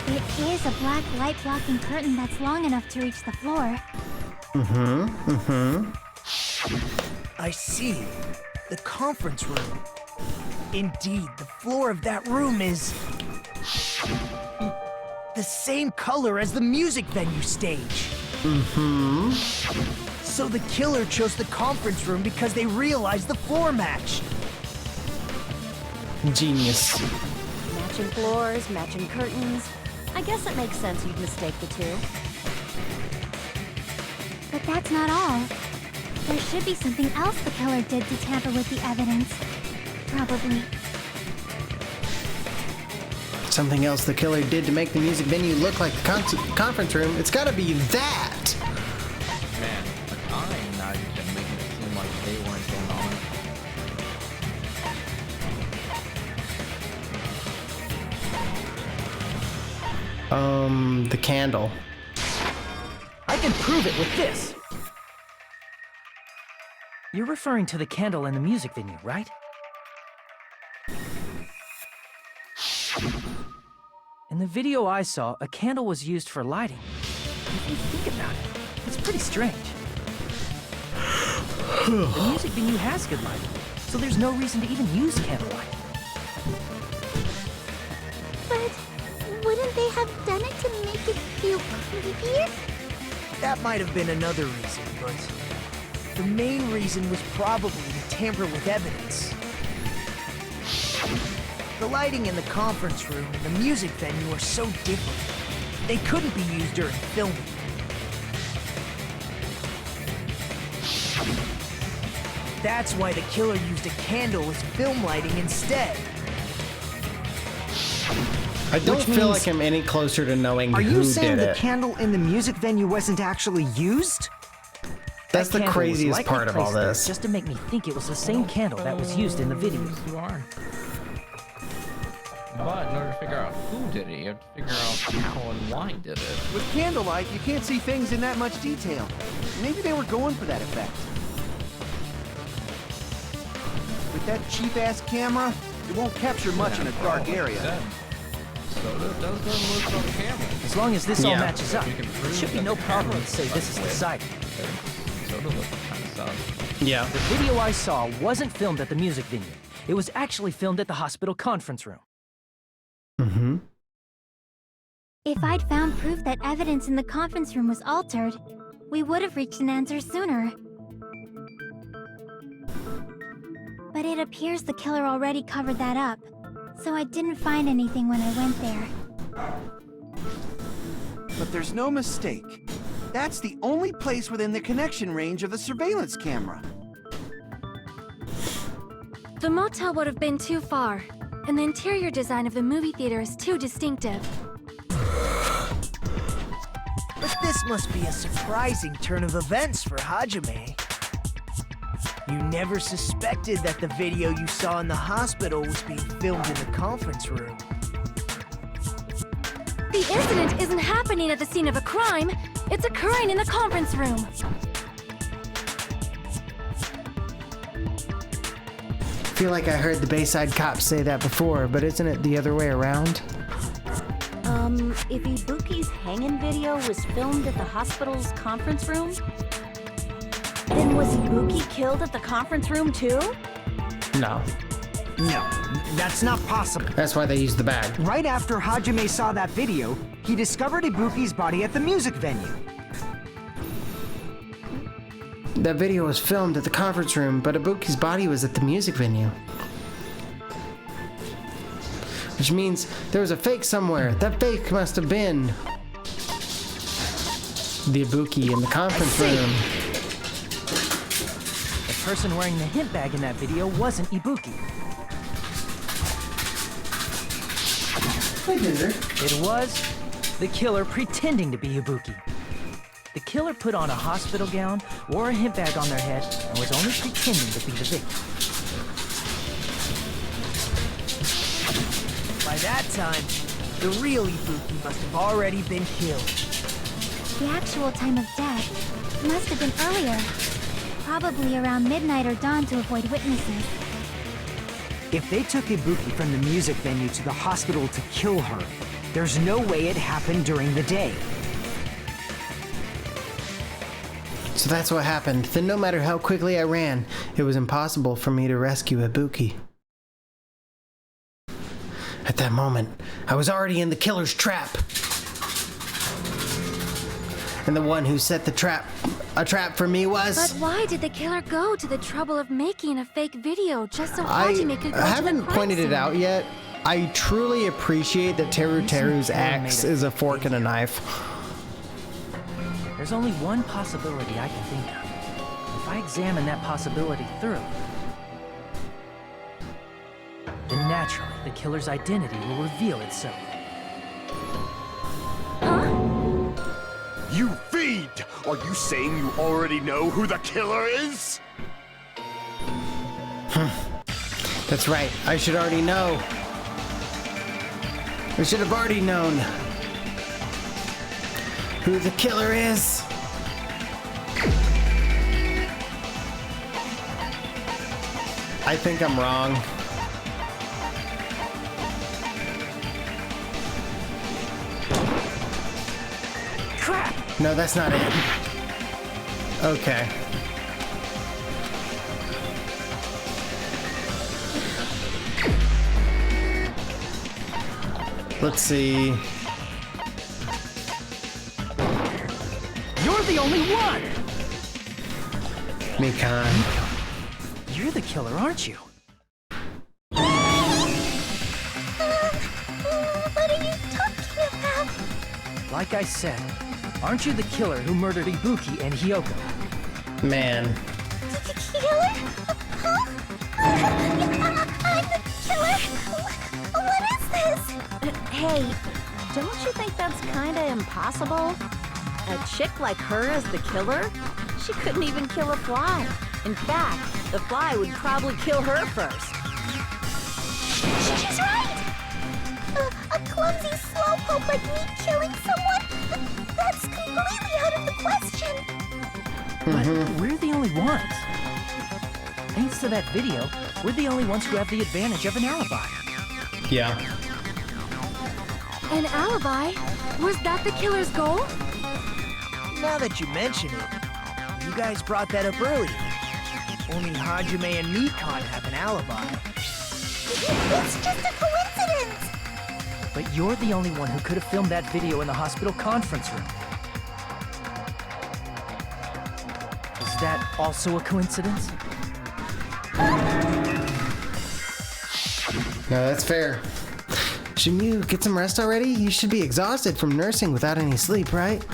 it is a black light-blocking curtain that's long enough to reach the floor. I see. The conference room. Indeed, the floor of that room is... the same color as the music venue stage. So the killer chose the conference room because they realized the floor matched. Genius. Matching floors, matching curtains. I guess it makes sense you'd mistake the two. But that's not all. There should be something else the killer did to tamper with the evidence. Probably. Something else the killer did to make the music venue look like the conference room. It's gotta be that! Man, I'm not even making it seem like they weren't going on. The candle. I can prove it with this. You're referring to the candle in the music venue, right? In the video I saw, a candle was used for lighting. If you think about it, it's pretty strange. The music venue has good lighting, so there's no reason to even use candlelight. But wouldn't they have done it to make it feel creepier? That might have been another reason, but the main reason was probably to tamper with evidence. The lighting in the conference room and the music venue are so different. They couldn't be used during filming. That's why the killer used a candle as film lighting instead. I don't feel like I'm any closer to knowing who did it. Are you saying the candle in the music venue wasn't actually used? That's the craziest part of all this. Just to make me think it was the same candle that was used in the video. You are. But in order to figure out who did it, you have to figure out how and why did it. With candlelight, you can't see things in that much detail. Maybe they were going for that effect. With that cheap-ass camera, it won't capture much in a dark area. Soda does look on camera. As long as this all matches up, there should be no problem to say this is decided. Soda looks kind of sus. Yeah. The video I saw wasn't filmed at the music venue. It was actually filmed at the hospital conference room. Mm-hmm. If I'd found proof that evidence in the conference room was altered, we would have reached an answer sooner. But it appears the killer already covered that up, so I didn't find anything when I went there. But there's no mistake. That's the only place within the connection range of the surveillance camera. The motel would have been too far, and the interior design of the movie theater is too distinctive. But this must be a surprising turn of events for Hajime. You never suspected that the video you saw in the hospital was being filmed in the conference room. The incident isn't happening at the scene of a crime, it's occurring in the conference room. I feel like I heard the Bayside cops say that before, but isn't it the other way around? If Ibuki's hanging video was filmed at the hospital's conference room, then was Ibuki killed at the conference room too? No. No, that's not possible. That's why they used the bag. Right after Hajime saw that video, he discovered Ibuki's body at the music venue. That video was filmed at the conference room, but Ibuki's body was at the music venue. Which means there was a fake somewhere. That fake must have been the Ibuki in the conference room. The person wearing the hint bag in that video wasn't Ibuki. It was the killer pretending to be Ibuki. The killer put on a hospital gown, wore a hint bag on their head, and was only pretending to be the victim. By that time, the real Ibuki must have already been killed. The actual time of death must have been earlier. Probably around midnight or dawn to avoid witnesses. If they took Ibuki from the music venue to the hospital to kill her, there's no way it happened during the day. So that's what happened. Then no matter how quickly I ran, it was impossible for me to rescue Ibuki. At that moment, I was already in the killer's trap. And the one who set the trap, a trap for me was... But why did the killer go to the trouble of making a fake video just so Hajime could go I haven't pointed it out yet. I truly appreciate that Teru's axe is a fork and a knife. There's only one possibility I can think of. If I examine that possibility thoroughly, then naturally the killer's identity will reveal itself. You fiend! Are you saying you already know who the killer is? That's right. I should already know. I should have already known who the killer is. I think I'm wrong. Crap! No, that's not it. Okay. Let's see. You're the only one! Mikan. You're the killer, aren't you? What are you talking about? Like I said, aren't you the killer who murdered Ibuki and Hyoko? Man. Killer? Huh? I'm the killer? What is this? Hey, don't you think that's kinda impossible? A chick like her as the killer? She couldn't even kill a fly. In fact, the fly would probably kill her first. She's right! A clumsy slowpoke like me killing someone? That's completely out of the question! But we're the only ones. Thanks to that video, we're the only ones who have the advantage of an alibi. Yeah. An alibi? Was that the killer's goal? Now that you mention it, you guys brought that up earlier. Only Hajime and Mikan have an alibi. It's just a coincidence! But you're the only one who could have filmed that video in the hospital conference room. Is that also a coincidence? No, that's fair. Shouldn't you get some rest already? You should be exhausted from nursing without any sleep, right?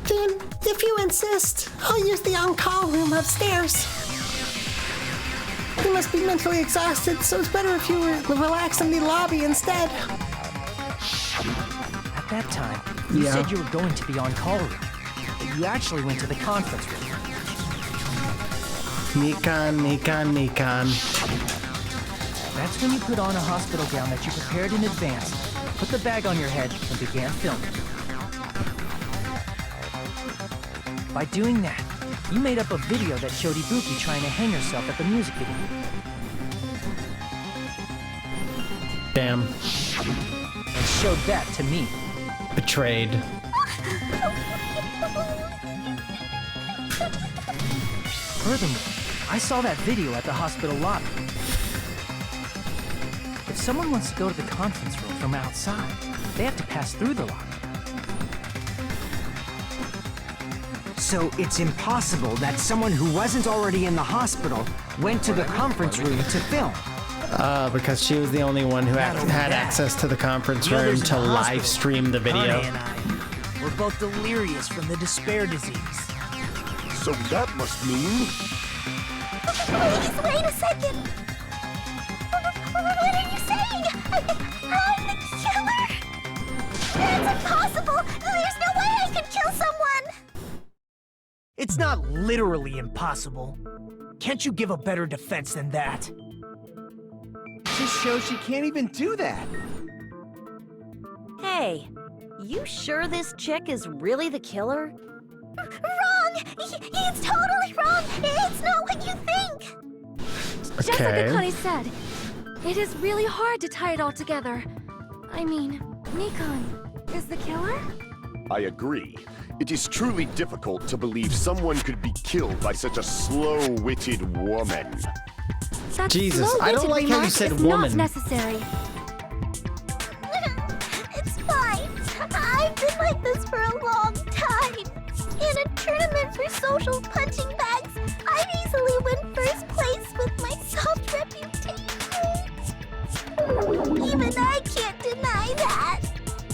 Then, if you insist, I'll use the on-call room upstairs. You must be mentally exhausted, so it's better if you relax in the lobby instead. At that time, you Yeah. said you were going to the on-call room, but you actually went to the conference room. Mikan. That's when you put on a hospital gown that you prepared in advance, put the bag on your head, and began filming. By doing that, you made up a video that showed Ibuki trying to hang herself at the music video. Damn. And showed that to me. Betrayed. Furthermore, I saw that video at the hospital lobby. If someone wants to go to the conference room from outside, they have to pass through the lobby. So it's impossible that someone who wasn't already in the hospital went to the conference room to film. Because she was the only one who had access to the conference room to live stream the video. Connie and I were both delirious from the despair disease. So that must mean... Please, wait a second! What are you saying? I'm the killer? That's impossible! There's no way I could kill someone! It's not literally impossible. Can't you give a better defense than that? Just shows she can't even do that. Hey, you sure this chick is really the killer? Wrong! It's totally wrong! It's not what you think! Just like Akane said, it is really hard to tie it all together. I mean, Mikan is the killer? I agree. It is truly difficult to believe someone could be killed by such a slow-witted woman. That Jesus, I don't like how you said is woman. Not necessary. It's fine. I've been like this for a long time. In a tournament for social punching bags, I'd easily win first place with my soft reputation. Even I can't deny that.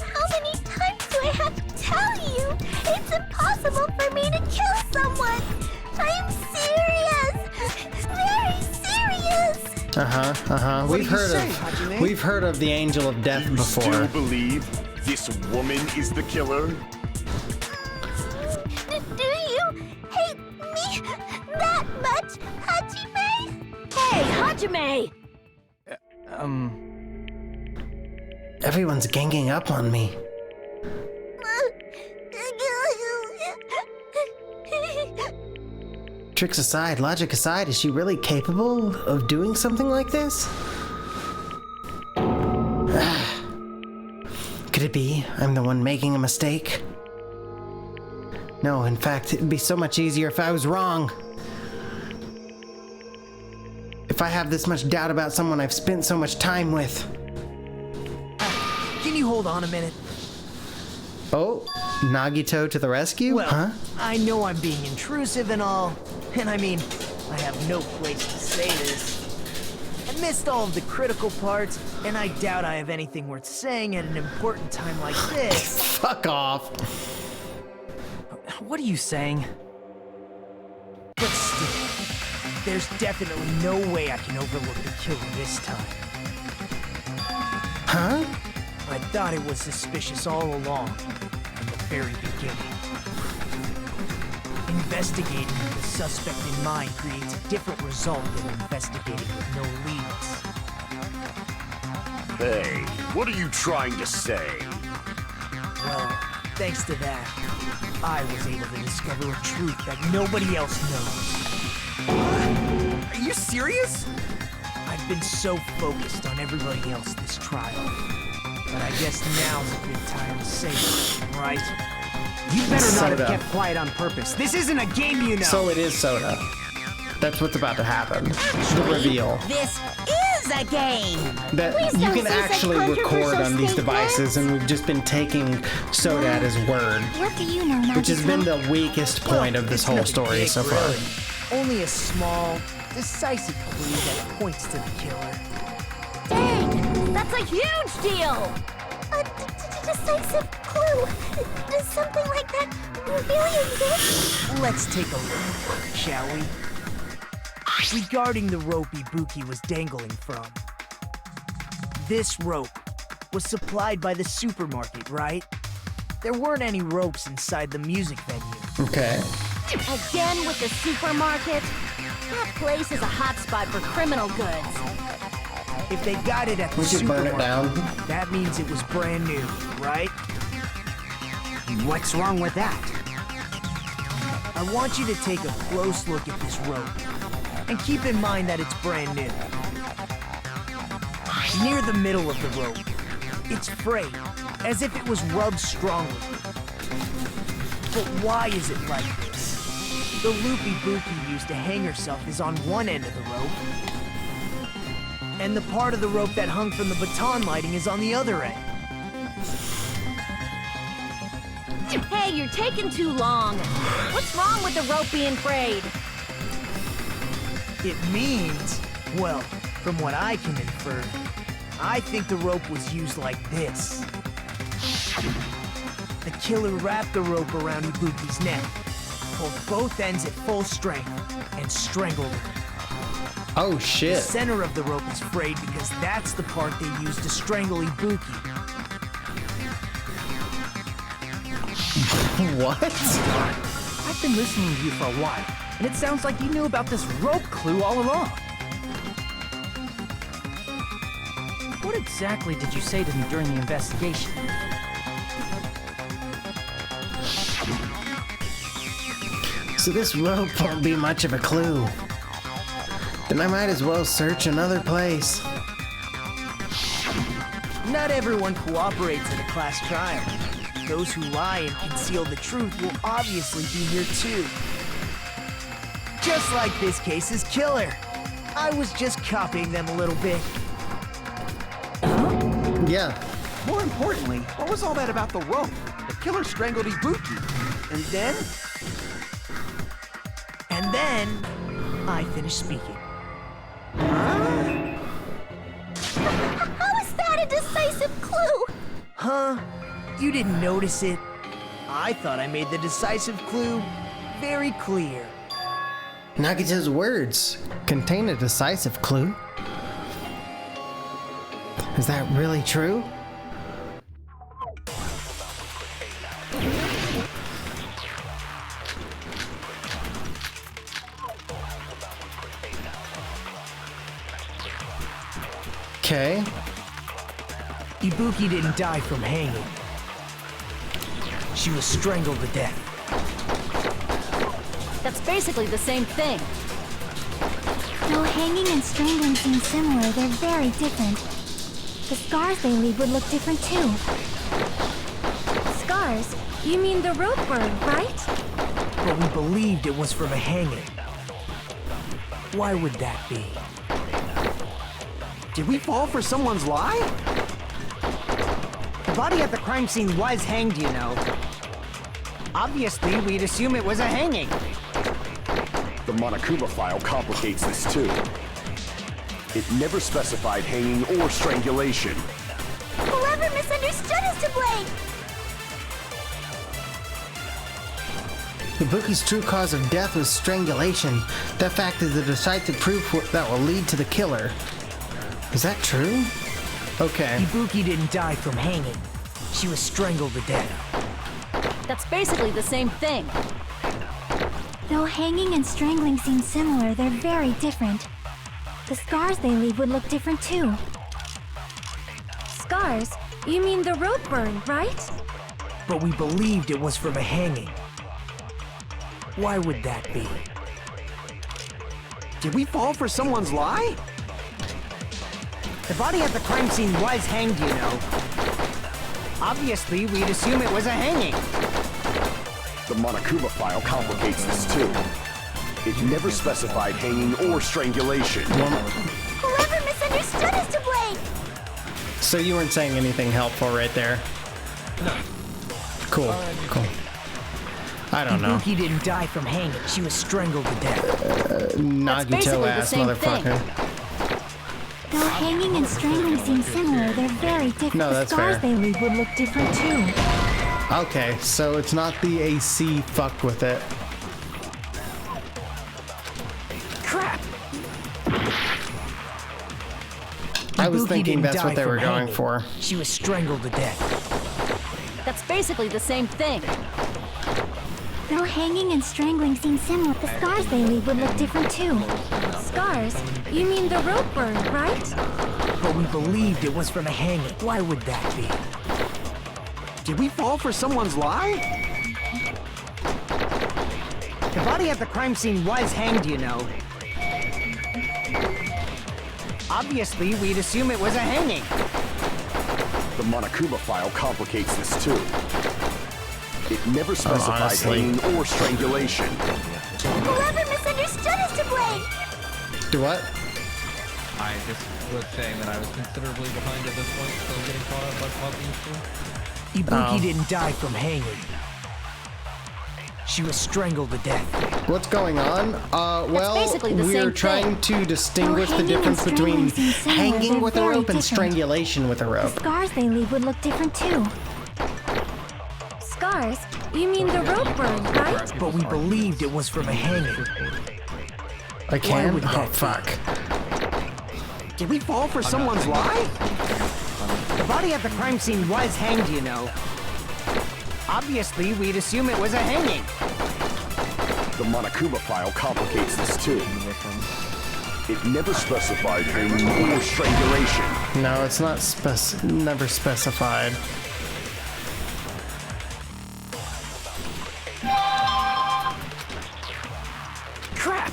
How many times do I have to tell you? It's impossible for me to kill someone. I'm serious. Very serious. We've heard of the Angel of Death before. You still believe this woman is the killer? Do you hate me that much, Hajime? Hey, Hajime! Everyone's ganging up on me. Tricks aside, logic aside, is she really capable of doing something like this? Could it be I'm the one making a mistake? No, in fact, it'd be so much easier if I was wrong. If I have this much doubt about someone I've spent so much time with. Can you hold on a minute? Oh, Nagito to the rescue? Well, huh? I know I'm being intrusive and all, and I mean, I have no place to say this. I missed all of the critical parts, and I doubt I have anything worth saying at an important time like this. Fuck off. What are you saying? But still, there's definitely no way I can overlook the killer this time. Huh? I thought it was suspicious all along, from the very beginning. Investigating with the suspect in mind creates a different result than investigating with no leads. Hey, what are you trying to say? Well, thanks to that, I was able to discover a truth that nobody else knows. Are you serious? I've been so focused on everybody else this trial, but I guess now's a good time to say it, right? You better not have Soda. kept quiet on purpose. This isn't a game, you know. So it is Soda. That's what's about to happen. The reveal. This is a game! That you can actually record on these devices, and we've just been taking Soda at his word. What do you know, Nagito? Which has been the weakest point of this whole story big, so far. really. Only a small, decisive clue that points to the killer. Dang! That's a huge deal! A decisive clue. Does something like that really exist? Let's take a look, shall we? Regarding the rope Ibuki was dangling from. This rope was supplied by the supermarket, right? There weren't any ropes inside the music venue. Okay. Again with the supermarket? That place is a hotspot for criminal goods. If they got it at the We should burn supermarket, it down. that means it was brand new, right? What's wrong with that? I want you to take a close look at this rope, and keep in mind that it's brand new. Near the middle of the rope, it's frayed, as if it was rubbed strongly. But why is it like this? The loop Ibuki used to hang herself is on one end of the rope, and the part of the rope that hung from the baton lighting is on the other end. Hey, you're taking too long. What's wrong with the rope being frayed? It means, well, from what I can infer, I think the rope was used like this. The killer wrapped the rope around Ibuki's neck, pulled both ends at full strength, and strangled her. Oh The shit. center of the rope is frayed because that's the part they used to strangle Ibuki. What? I've been listening to you for a while, and it sounds like you knew about this rope clue all along. What exactly did you say to me during the investigation? So this rope won't be much of a clue. Then I might as well search another place. Not everyone cooperates in a class trial. Those who lie and conceal the truth will obviously be here too. Just like this case's killer. I was just copying them a little bit. Yeah. More importantly, what was all that about the rope? The killer strangled Ibuki. And then? And then, I finished speaking. How is that a decisive clue? Huh? You didn't notice it? I thought I made the decisive clue very clear. Nagito's words contain a decisive clue. Is that really true? Okay. Ibuki didn't die from hanging. She was strangled to death. That's basically the same thing. Though hanging and strangling seem similar, they're very different. The scars they leave would look different too. Scars? You mean the rope burn, right? But we believed it was from a hanging. Why would that be? Did we fall for someone's lie? The body at the crime scene was hanged, you know. Obviously, we'd assume it was a hanging. The Monokuma file complicates this too. It never specified hanging or strangulation. Whoever misunderstood is to blame! Ibuki's true cause of death was strangulation. That fact is the decisive proof that will lead to the killer. Is that true? Okay. Ibuki didn't die from hanging. She was strangled to death. That's basically the same thing. Though hanging and strangling seem similar, they're very different. The scars they leave would look different too. Scars? You mean the rope burn, right? But we believed it was from a hanging. Why would that be? Did we fall for someone's lie? The body at the crime scene was hanged, you know. Obviously, we'd assume it was a hanging. The Monokuma file complicates this too. It never specified hanging or strangulation. Whoever misunderstood is to blame! So you weren't saying anything helpful right there? No. Cool, cool. I don't know. Ibuki didn't die from hanging. She was strangled to death. Nagito ass motherfucker. Though hanging and strangling seem similar, they're very different. No, the that's scars fair. they leave would look different too. Okay, so it's not the AC fucked with it. Crap! I was Ibuki thinking didn't that's what die they were from going hanging. for. She was strangled to death. That's basically the same thing. Though hanging and strangling seem similar, the scars they leave would look different too. Scars? You mean the rope burn, right? But we believed it was from a hanging. Why would that be? Did we fall for someone's lie? The body at the crime scene was hanged, you know. Obviously, we'd assume it was a hanging. The Monokuma file complicates this too. It never specified honestly. hanging or strangulation. Whoever misunderstood is to blame! Do what? I just was saying that I was considerably behind at this point, still getting caught up by these two. Ibuki didn't die from hanging. She was strangled to death. What's going on? Well, basically the we're same trying to distinguish the hanging and difference between strangling seem similar, hanging they're with a very rope and different. strangulation with a The rope. scars they leave would look different too. Scars? You mean the rope burn, right? But we believed it was from a hanging. I can? would Oh, that be? fuck. Did we fall for someone's lie? The body at the crime scene was hanged, you know. Obviously, we'd assume it was a hanging. The Monokuma file complicates this too. It never specified hanging or strangulation. No, it's not never specified. Crap!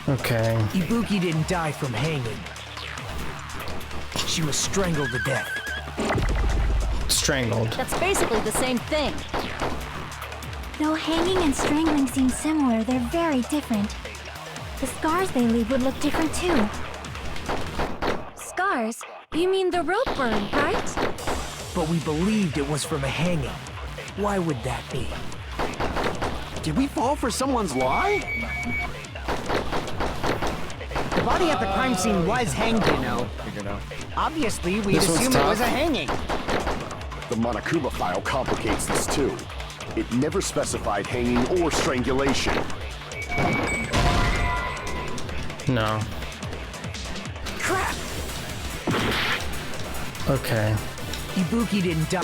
Okay. Ibuki didn't die from hanging. She was strangled to death. Strangled. That's basically the same thing. Though hanging and strangling seem similar, they're very different. The scars they leave would look different too. Scars? You mean the rope burn, right? But we believed it was from a hanging. Why would that be? Did we fall for someone's lie? The body at the crime scene was hanged, you know. Figured out. Obviously, we'd This one's assume it was a tough. hanging. The Monokuma file complicates this too. It never specified hanging or strangulation. No. Crap! Okay. Ibuki didn't die.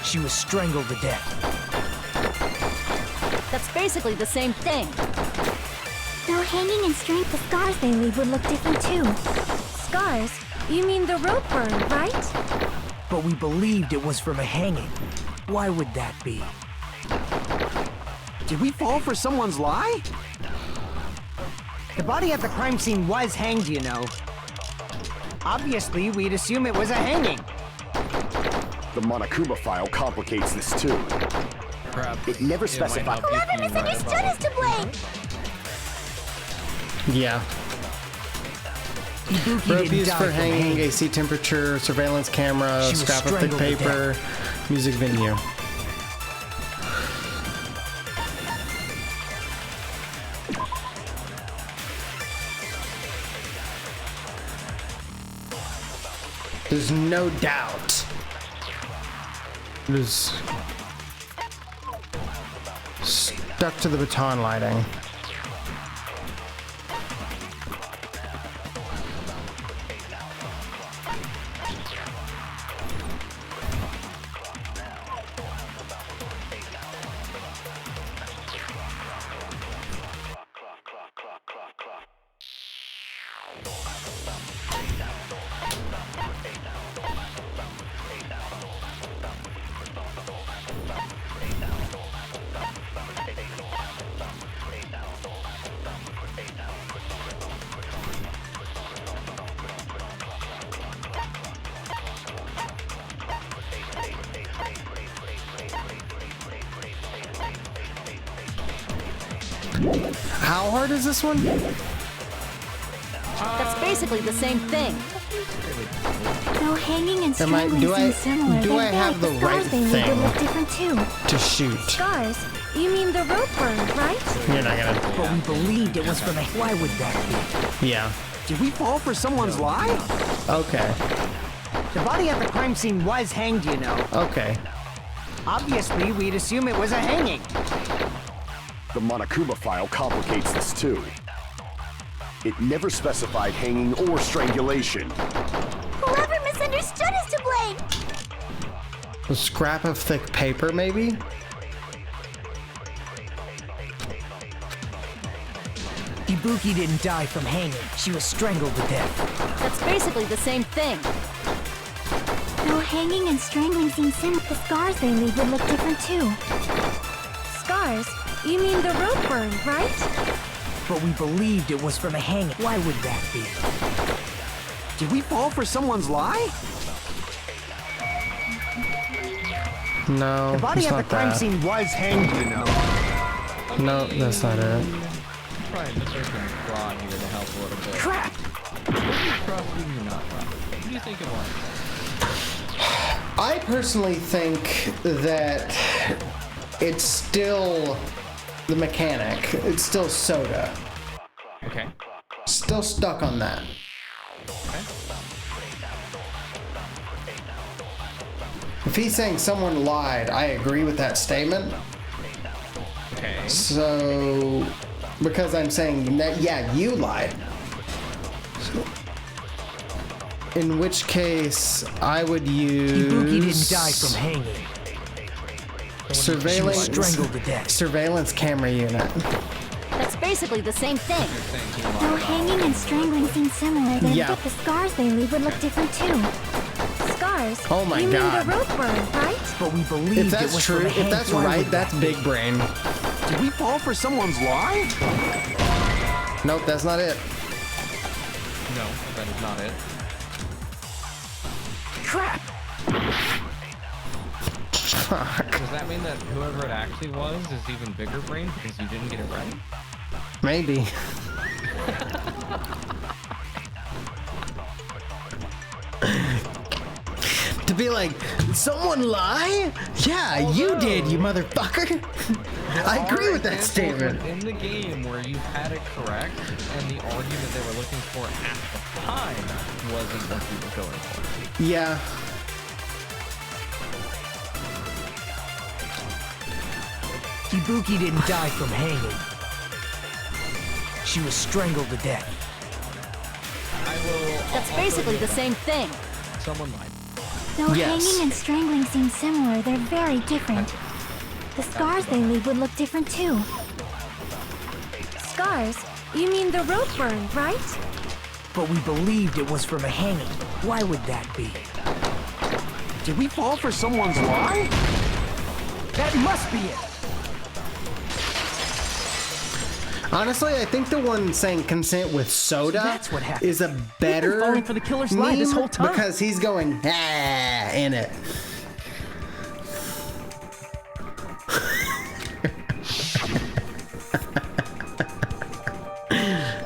She was strangled to death. That's basically the same thing. Though hanging and strength, the scars they leave would look different too. Scars? You mean the rope burn, right? But we believed it was from a hanging. Why would that be? Did we fall for someone's lie? The body at the crime scene was hanged, you know. Obviously, we'd assume it was a hanging. The Monokuma file complicates this too. Crap. It never It might specified. help you if Whoever you write misunderstood about is to blame! Yeah. Ibuki Rope didn't used die for from hanging, AC temperature, surveillance camera, She was scrap of thick strangled to paper, music venue. There's no doubt. It was stuck to the baton lighting. How hard is this one? That's basically the same thing. Though hanging and Am I- strangling do I- seem similar, do they're I have very- the scars right they leave would thing? look different too. To shoot. Scars? You mean the rope burn, right? You're not gonna. But we believed it was from a... Why would that be? Yeah. Did we fall for someone's lie? Okay. The body at the crime scene was hanged, you know. Okay. Obviously, we'd assume it was a hanging. The Monokuma file complicates this too. It never specified hanging or strangulation. Whoever misunderstood is to blame. A scrap of thick paper, maybe? Ibuki didn't die from hanging. She was strangled to death. That's basically the same thing. Though hanging and strangling seem similar, the scars they leave would look different too. Scars? You mean the rope burn, right? But we believed it was from a hanging. Why would that be? Did we fall for someone's lie? No, The body it's at the not crime that. scene was hanged, you know. No, that's not it. Trying to circle broad here to help a little bit. Crap! What do you trust and you're not trust? What do you think it was? I personally think that it's still the mechanic. It's still soda. Okay. Still stuck on that. Okay. If he's saying someone lied, I agree with that statement. Okay. So, because I'm saying that, yeah, you lied. So, in which case, I would use Ibuki didn't die from hanging. surveillance, She was strangled to death. surveillance camera unit. That's basically the same thing. Though hanging and strangling seem similar, Yeah. the scars they leave would look different too. Scars? Oh my you God. mean the rope burn, right? But we believed If it that's was true, from a if hanging. that's Why right, would that's that big brain. Did we fall for someone's lie? Nope, that's not it. No, that is not it. Crap! Does that mean that whoever it actually was is even bigger brain because you didn't get it right? Maybe. To be like, someone lie? Yeah, you did, you motherfucker. I agree with that statement. In the game where you had it correct and the argument they were looking for at the time wasn't what you were going for. Yeah. Ibuki didn't die from hanging. She was strangled to death. I will. That's basically the same thing. Someone lied. Though Yes. hanging and strangling seem similar, they're very different. The scars they leave would look different too. Scars? You mean the rope burn, right? But we believed it was from a hanging. Why would that be? Did we fall for someone's lie? That must be it! Honestly, I think the one saying consent with soda That's what happened. is a We've been better falling for the killer's lie this meme whole time. because he's going ah in it.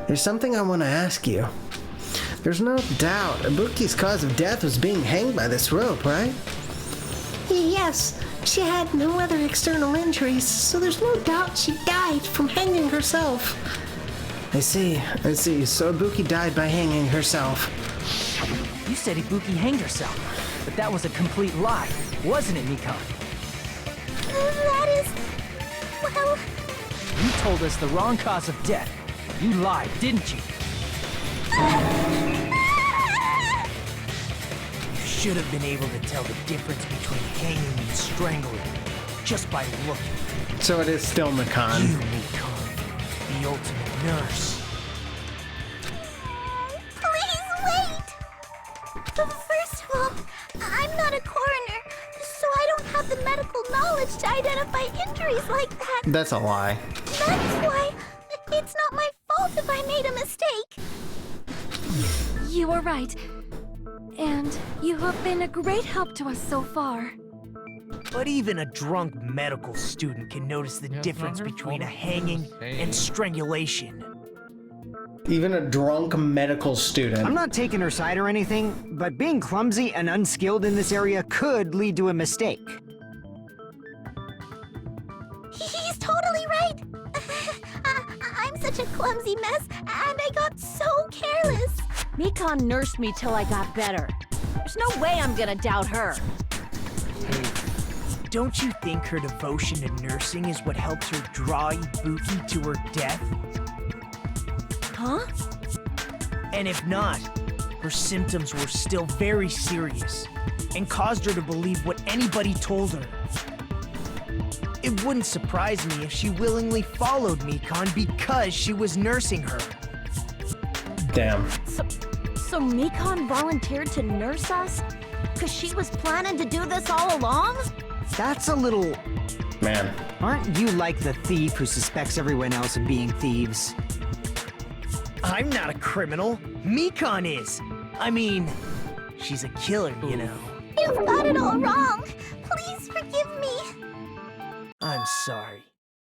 There's something I want to ask you. There's no doubt Ibuki's cause of death was being hanged by this rope, right? Yes, she had no other external injuries, so there's no doubt she died from hanging herself. I see. So Ibuki died by hanging herself. You said Ibuki hanged herself, but that was a complete lie, wasn't it, Mikan? That is... well... You told us the wrong cause of death. You lied, didn't you? You should have been able to tell the difference between hanging and strangling just by looking. So it is still Mikan. You, Mikan, the ultimate nurse. Please wait! First of all, I'm not a coroner, so I don't have the medical knowledge to identify injuries like that. That's a lie. That's why it's not my fault if I made a mistake. You were right. And you have been a great help to us so far. But even a drunk medical student can notice the difference between a hanging and strangulation. Even a drunk medical student. I'm not taking her side or anything, but being clumsy and unskilled in this area could lead to a mistake. He's totally right. I'm such a clumsy mess, and I got so careless. Mikan nursed me till I got better. There's no way I'm gonna doubt her. Don't you think her devotion to nursing is what helps her draw Ibuki to her death? Huh? And if not, her symptoms were still very serious and caused her to believe what anybody told her. It wouldn't surprise me if she willingly followed Mikan because she was nursing her. Damn. So Mikan volunteered to nurse us? Cause she was planning to do this all along? That's a little... Man. Aren't you like the thief who suspects everyone else of being thieves? I'm not a criminal. Mikan is. I mean, she's a killer, you know. You've got it all wrong. Please forgive me. I'm sorry,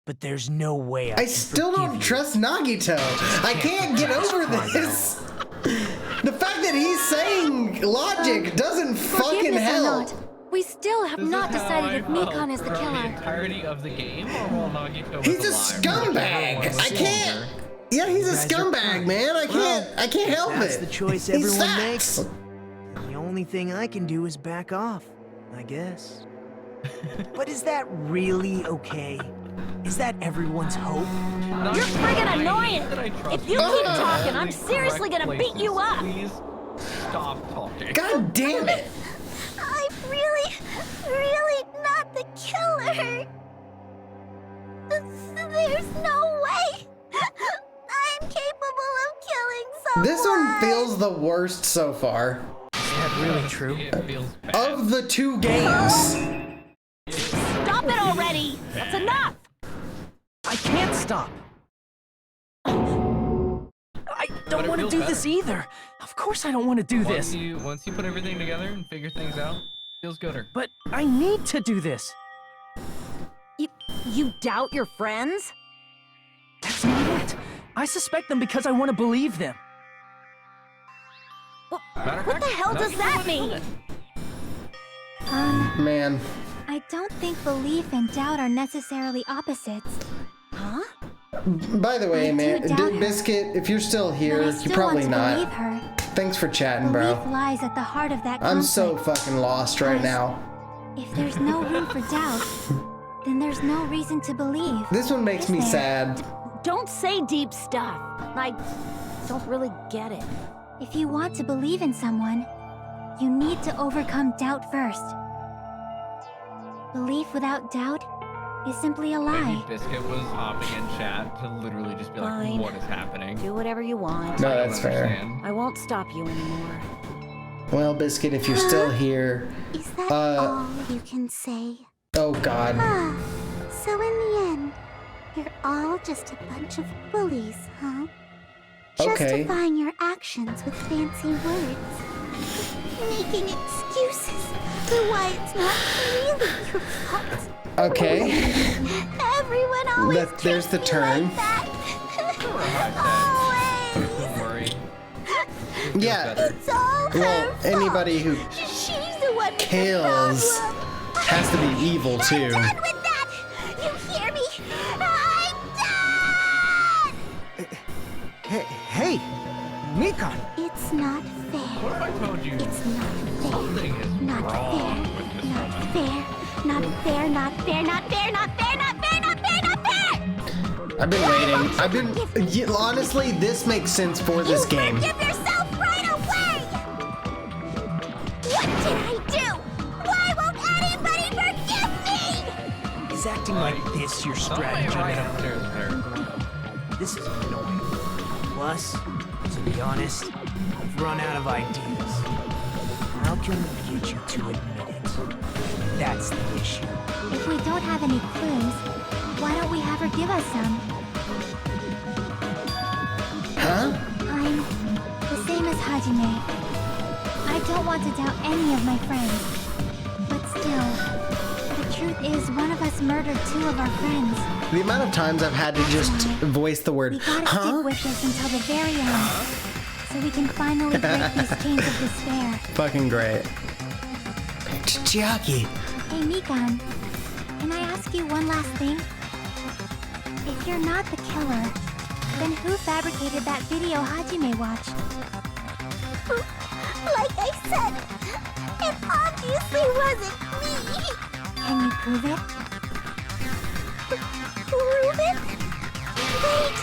but there's no way I still don't trust Nagito. I can't get over this. The fact that he's saying logic doesn't fucking help. We still have not decided if Mikan is the The killer. entirety of the game, or while Nagito He's was a alive? scumbag. I can't. Yeah, he's a scumbag, man. I can't help That's it. the choice He everyone sucks. makes. The only thing I can do is back off, I guess. But is that really okay? Is that everyone's hope? You're friggin' annoying! If you keep talking, I'm seriously gonna beat you up! Please stop talking. God damn it! I'm really not the killer. There's no way. I'm capable of killing someone. This one feels the worst so far. Is that really true? It feels bad. Of the two games. Stop it already! That's enough! I can't stop. I don't it want to feels do better. this either. Of course I don't want to do this. Once you put everything together and figure things out, feels gooder. But I need to do this. You doubt your friends? That's not it. I suspect them because I want to believe them. What the hell does that mean? Man. I don't think belief and doubt are necessarily opposites. Huh? By the way, I man, do doubt her. Biscuit, if you're still here, But I you're still probably want to not. believe her. Thanks for chatting, Belief bro. lies at the heart of that I'm conflict. so fucking lost right now. If there's no room for doubt, then there's no reason to believe. This one makes is me there? sad. Don't say deep stuff. I don't really get it. If you want to believe in someone, you need to overcome doubt first. Belief without doubt is simply a lie. Maybe Biscuit was hopping in chat to literally just be like, Fine. what is happening? Do whatever you want. No, that's fair. I won't stop you anymore. Well, Biscuit, if you're still here, Is that all you can say? oh god. So in the end, you're all just a bunch of bullies, huh? Okay. Justifying your actions with fancy words. Making excuses for why it's not really your fault. Okay. Everyone always There's the turn. like that. Don't worry. Yeah. It's all Well, her anybody who fault. She's the one with the kills problem. has to be evil too. I'm done with that. You hear me? I'm done. Hey, Mikan. It's not fair. What if I told you It's not fair. something is Not wrong fair. with this Not run? fair. Not fair. Not fair. Not fair. Not fair. Not fair. Not fair. Not fair. I've been waiting. Honestly, this makes sense for this game. Forgive yourself right away. What did I do? Why won't anybody forgive me? Is acting like this your strategy right now? upstairs there. This is annoying. Plus, to be honest, I've run out of ideas. How can we get you to admit it? That's the issue. If we don't have any clues, why don't we have her give us some? Huh? I'm the same as Hajime. I don't want to doubt any of my friends. But still, the truth is, one of us murdered 2 of our friends. The amount of times I've had to just voice the word, We gotta huh? stick with this until the very end, so we can finally break these chains of despair. Fucking great. Chiaki. Hey, Mikan, can I ask you one last thing? If you're not the killer, then who fabricated that video Hajime watched? Like I said, it obviously wasn't me! Can you prove it? Prove it? Wait!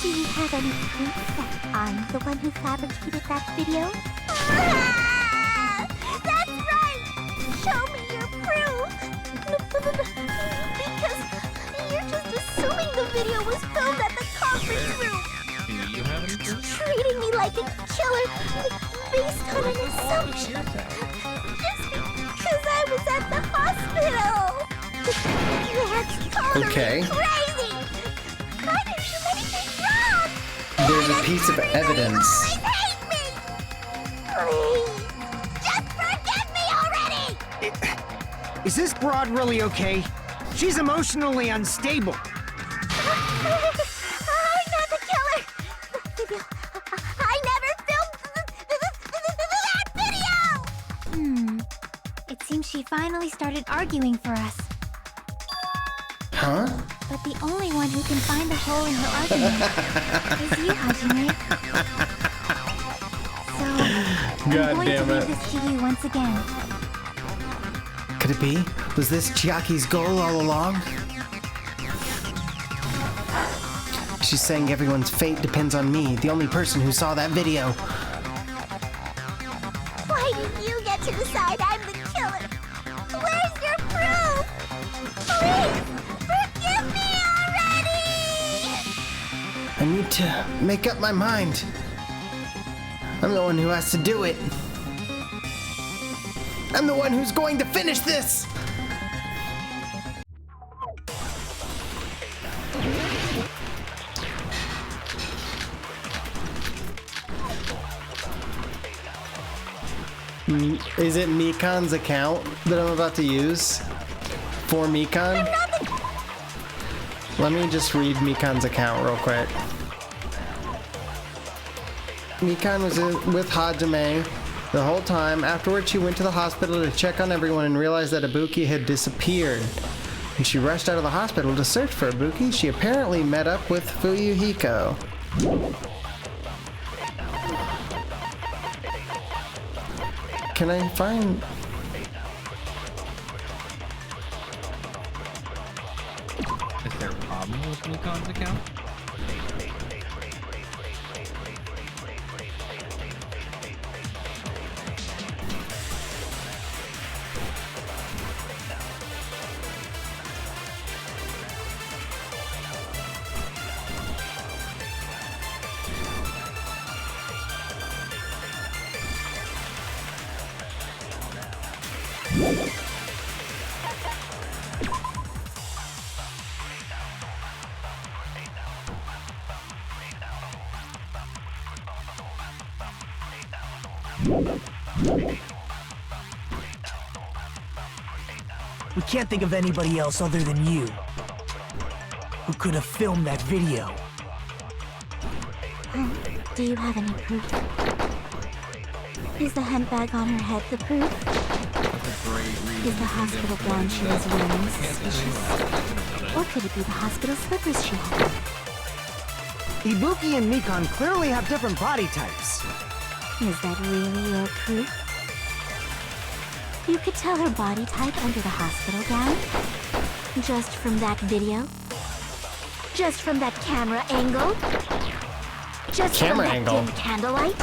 Do you have any proof that I'm the one who fabricated that video? Ah! That's right! Show me your proof! Because you're just assuming the video was filmed at the conference room! Do you have any proof? Treating me like a killer based on an assumption. Just because I was at the hospital. That's totally crazy. I didn't do anything wrong. There's a piece of evidence. Hate me. Please, just forgive me already. Is this broad really okay? She's emotionally unstable. She finally started arguing for us. Huh? But the only one who can find a hole in her argument is you, Hajime. So, I'm going to leave this to you once again. Could it be? Was this Chiaki's goal all along? She's saying everyone's fate depends on me, the only person who saw that video. Why did you get to decide I'm the killer? Where's your proof? Please, forgive me already! I need to make up my mind. I'm the one who has to do it. I'm the one who's going to finish this! Is it Mikan's account that I'm about to use for Mikan? Let me just read Mikan's account real quick. Mikan was with Hajime the whole time. Afterwards, she went to the hospital to check on everyone and realized that Ibuki had disappeared. When she rushed out of the hospital to search for Ibuki, she apparently met up with Fuyuhiko. Can I find... Is there a problem with Mikan's account? We can't think of anybody else other than you who could have filmed that video. Do you have any proof? Is the handbag on her head the proof? Is the hospital gown she was wearing suspicious? Or could it be the hospital slippers she had? Ibuki and Mikan clearly have different body types. Is that really your proof? You could tell her body type under the hospital gown? Just from that video? Just from that camera angle? Just Camera from that angle? dim candlelight?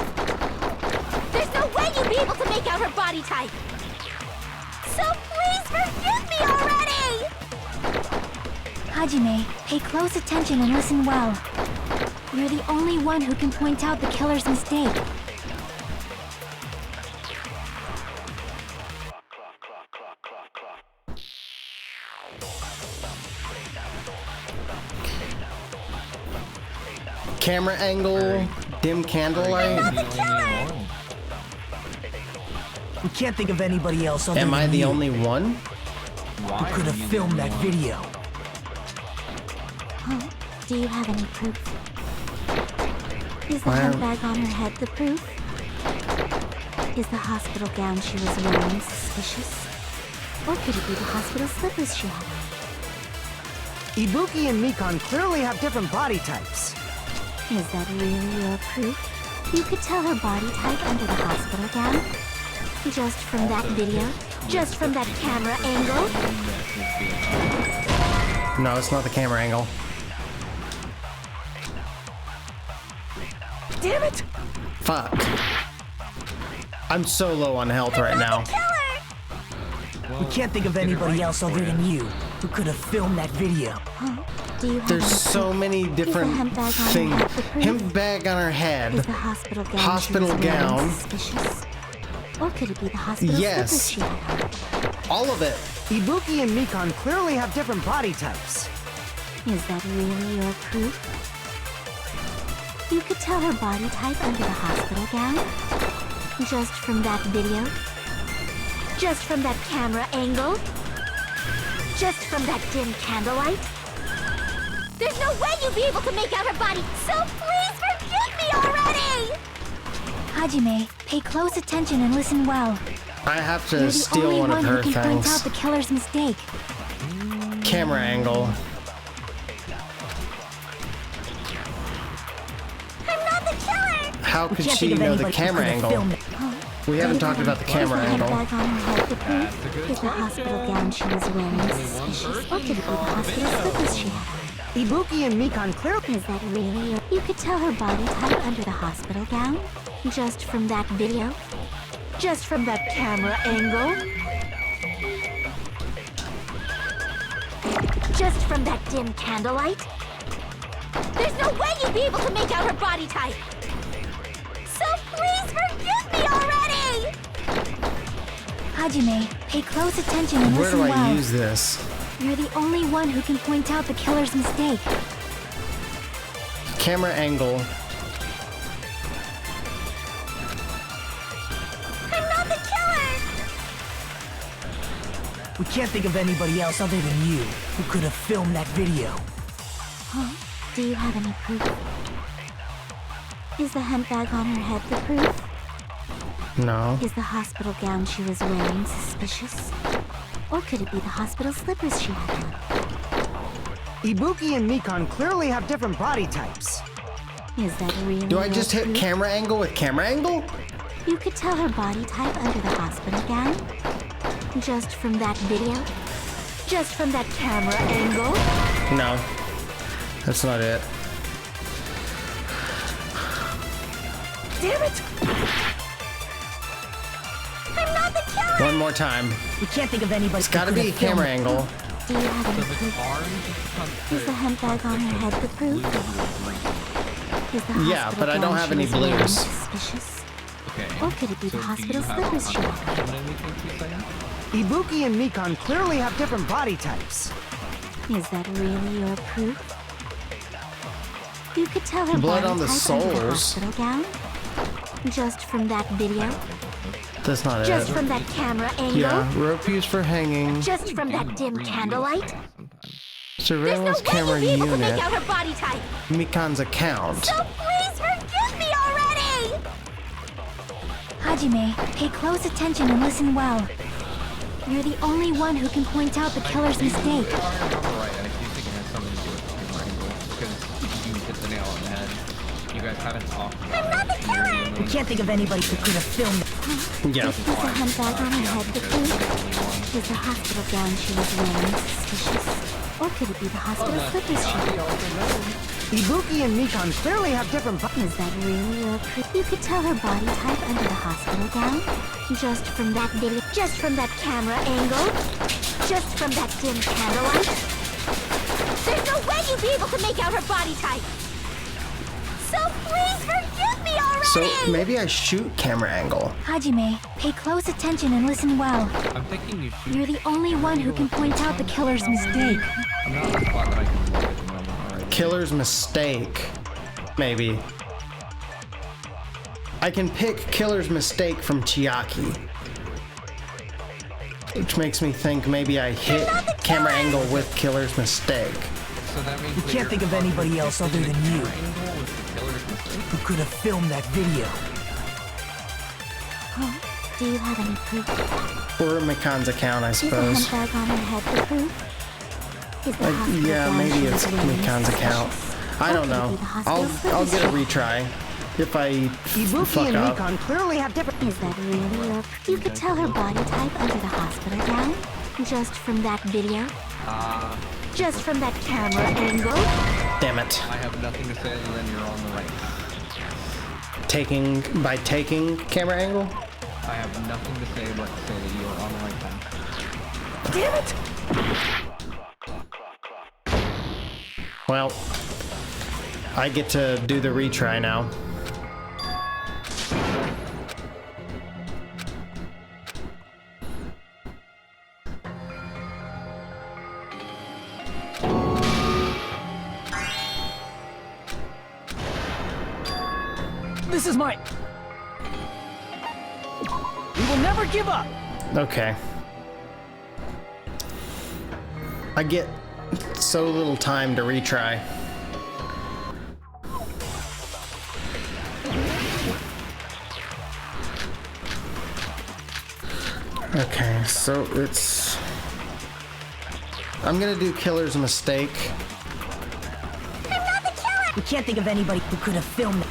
There's no way you'd be able to make out her body type! So please forgive me already! Hajime, pay close attention and listen well. You're the only one who can point out the killer's mistake. Camera angle, dim candlelight. We can't think of anybody else other than Am I the you. only one? who could have filmed that video. Huh? Do you have any proof? Is the handbag on her head the proof? Is the hospital gown she was wearing suspicious? Or could it be the hospital slippers she had? Ibuki and Mikan clearly have different body types. Is that really your proof? You could tell her body type under the hospital gown? Just from that video? Just from that camera angle? No, it's not the camera angle. Damn it! Fuck. I'm so low on health right now. We can't think of anybody else other than you who could have filmed that video. Huh? Do you have There's so many different things. Handbag on her head. Is the hospital gown Hospital gown. Suspicious? Or could it be the hospital Yes. slippers she had on? All of it. Ibuki and Mikan clearly have different body types. Is that really your proof? You could tell her body type under the hospital gown? Just from that video? Just from that camera angle? Just from that dim candlelight? There's no way you'd be able to make out her body, so please forgive me already! Hajime, pay close attention and listen well. I have You're to the steal only one of her who can point out things. the killer's mistake. Camera angle. I'm not the killer! How could can't she think of know the anybody who camera could have angle? filmed it. We haven't talked about the camera angle. Handbag on her head the proof? Is the hospital gown she was wearing suspicious? Or could it be the hospital slippers she had on? Ibuki and Mikan clearly... Is that really your... You could tell her body type under the hospital gown? Just from that video? Just from that camera angle? Just from that dim candlelight? There's no way you'd be able to make out her body type! So please forgive me already! Hajime, pay close attention and Where listen do I well. use this? You're the only one who can point out the killer's mistake. Camera angle. I'm not the killer! We can't think of anybody else other than you who could have filmed that video. Huh? Do you have any proof? Is the handbag on her head the proof? No. Is the hospital gown she was wearing suspicious? Or could it be the hospital slippers she had on? Ibuki and Mikan clearly have different body types. Is that really Do I just your hit proof? camera angle with camera angle? You could tell her body type under the hospital gown? Just from that video? Just from that camera angle? No. That's not it. Damn it! I'm not the killer! One more time. We can't think of anybody It's gotta who could be have camera filmed it. angle. Do you have any proof? Is the handbag on her head the proof? Is the Yeah, hospital but I don't gown have she any was wearing blues. Suspicious? Okay. Or could it be the So do hospital you have slippers she had on? anything she's saying? Ibuki and Mikan clearly have different body types. Is that really your proof? You could tell her Blood body on the type under the soles. hospital gown? Just from that video? That's not Just it. from that camera angle? Yeah, rope used for hanging. Just from that dim candlelight? Surveillance There's no camera way you'd be able to unit. make out her body type! Mikan's account. So please forgive me already! Hajime, pay close attention and listen well. You're the only one who can point out the killer's mistake. Right, I do think it has something to do with the camera angle, because you hit the nail on the head. You guys haven't talked about I'm not the killer! We can't think of anybody who could have filmed it. Yeah. Is the handbag on her head the proof? Is the hospital gown she was wearing suspicious? Or could it be the hospital slippers she had on? Ibuki and Mikan clearly have different body. Is that really your proof? You could tell her body type under the hospital gown? Just from that video? Just from that camera angle? Just from that dim candlelight? There's no way you'd be able to make out her body type! So please forgive me already! So maybe I shoot camera angle. Hajime, pay close attention and listen well. I'm thinking you should. You're the only one who can point out the killer's mistake. I'm not in a spot that I can look at the moment already. Killer's mistake. Maybe. I can pick Killer's mistake from Chiaki. Which makes me think maybe I hit camera angle with killer's mistake. So that means We can't think of anybody else other than you who could have filmed that video. Oh, do you have any proof? Or Mikan's account, I Is the suppose. handbag on her head the proof? Is the hospital Yeah, gown maybe she it's was wearing Mikan's account. suspicious? I Or don't could it know. be the hospital's I'll get a purpose? retry if I Ibuki fuck and up. Mikon clearly have different. Is that really your... You could tell her body type under the hospital gown? Just from that video? Just from that camera angle? Damn it. I have nothing to say other than you're on the right path. By taking camera angle? I have nothing to say but to say that you are on the right path. Damn it! Well, I get to do the retry now. This is my... We will never give up! Okay. I get so little time to retry. Okay, so it's... I'm gonna do killer's mistake. We can't think of anybody who could have filmed it.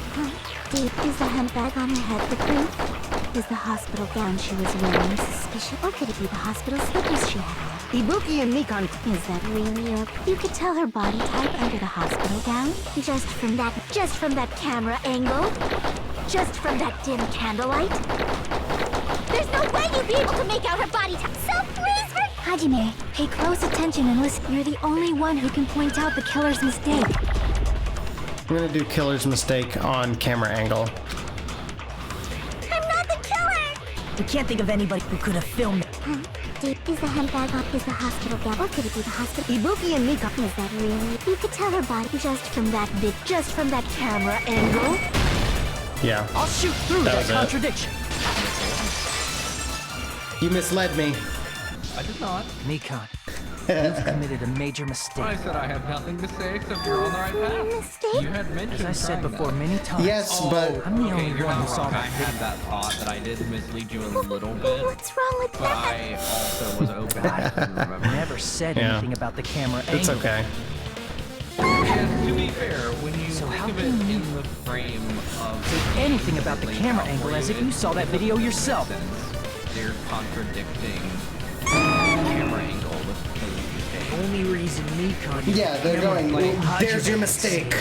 Is the handbag on her head the proof? Is the hospital gown she was wearing suspicious? Or could it be the hospital slippers she had? Ibuki and Mikon. Is that really your... You could tell her body type under the hospital gown? Just from that camera angle? Just from that dim candlelight? There's no way you'd be able to make out her body type, so please Hajime, pay close attention and listen. You're the only one who can point out the killer's mistake. I'm gonna do killer's mistake on camera angle. I'm not the killer! We can't think of anybody who could have filmed it. Is the handbag on? Is the hospital gown? Or could it be the hospital? Ibuki and Mika. Is that really? You could tell her body just from that camera angle. Yeah. I'll shoot through that contradiction. You misled me. I did not. Mikon, you've committed a major mistake. I said I have nothing to say except you're on the right path. Mistake? You had mentioned As I said trying before that. many times. Yes, but I'm the Okay, only you're one who not saw wrong. I that had video. that thought that I did mislead you a little bit. What's wrong with But that? I also was open. I couldn't remember. Never said Yeah. anything about the camera It's angle. okay. And to be fair, when you So how think of it can you in the frame of say anything about the camera angle as if you saw that video yourself? They're contradicting camera angle with the mistake. Only reason Mikon... Yeah, they're going, there's your mistake.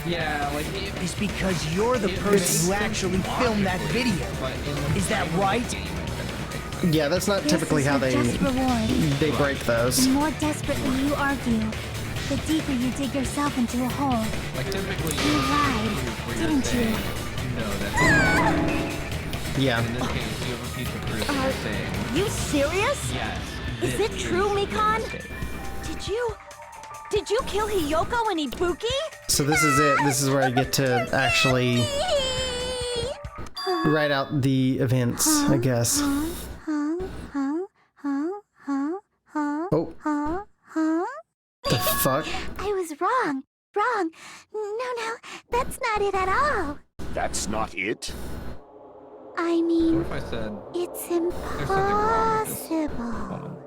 Yeah, like Is because you're the person who actually filmed that video. Is that right? Yeah, that's not typically how they Just reward. break those. The more desperately you argue, the deeper you dig yourself into a hole. Like typically You lied, didn't you? No, that's Yeah. in this case you have a piece of proof that you're saying You serious? yes. Is this it true, Mikon? mistake. Did you kill Hiyoko and Ibuki? So this is it. This is where I get to actually write out the events, I guess. Oh. The fuck? I was wrong. Wrong. No, that's not it at all. That's not it? I mean, What if I said it's something wrong with this impossible.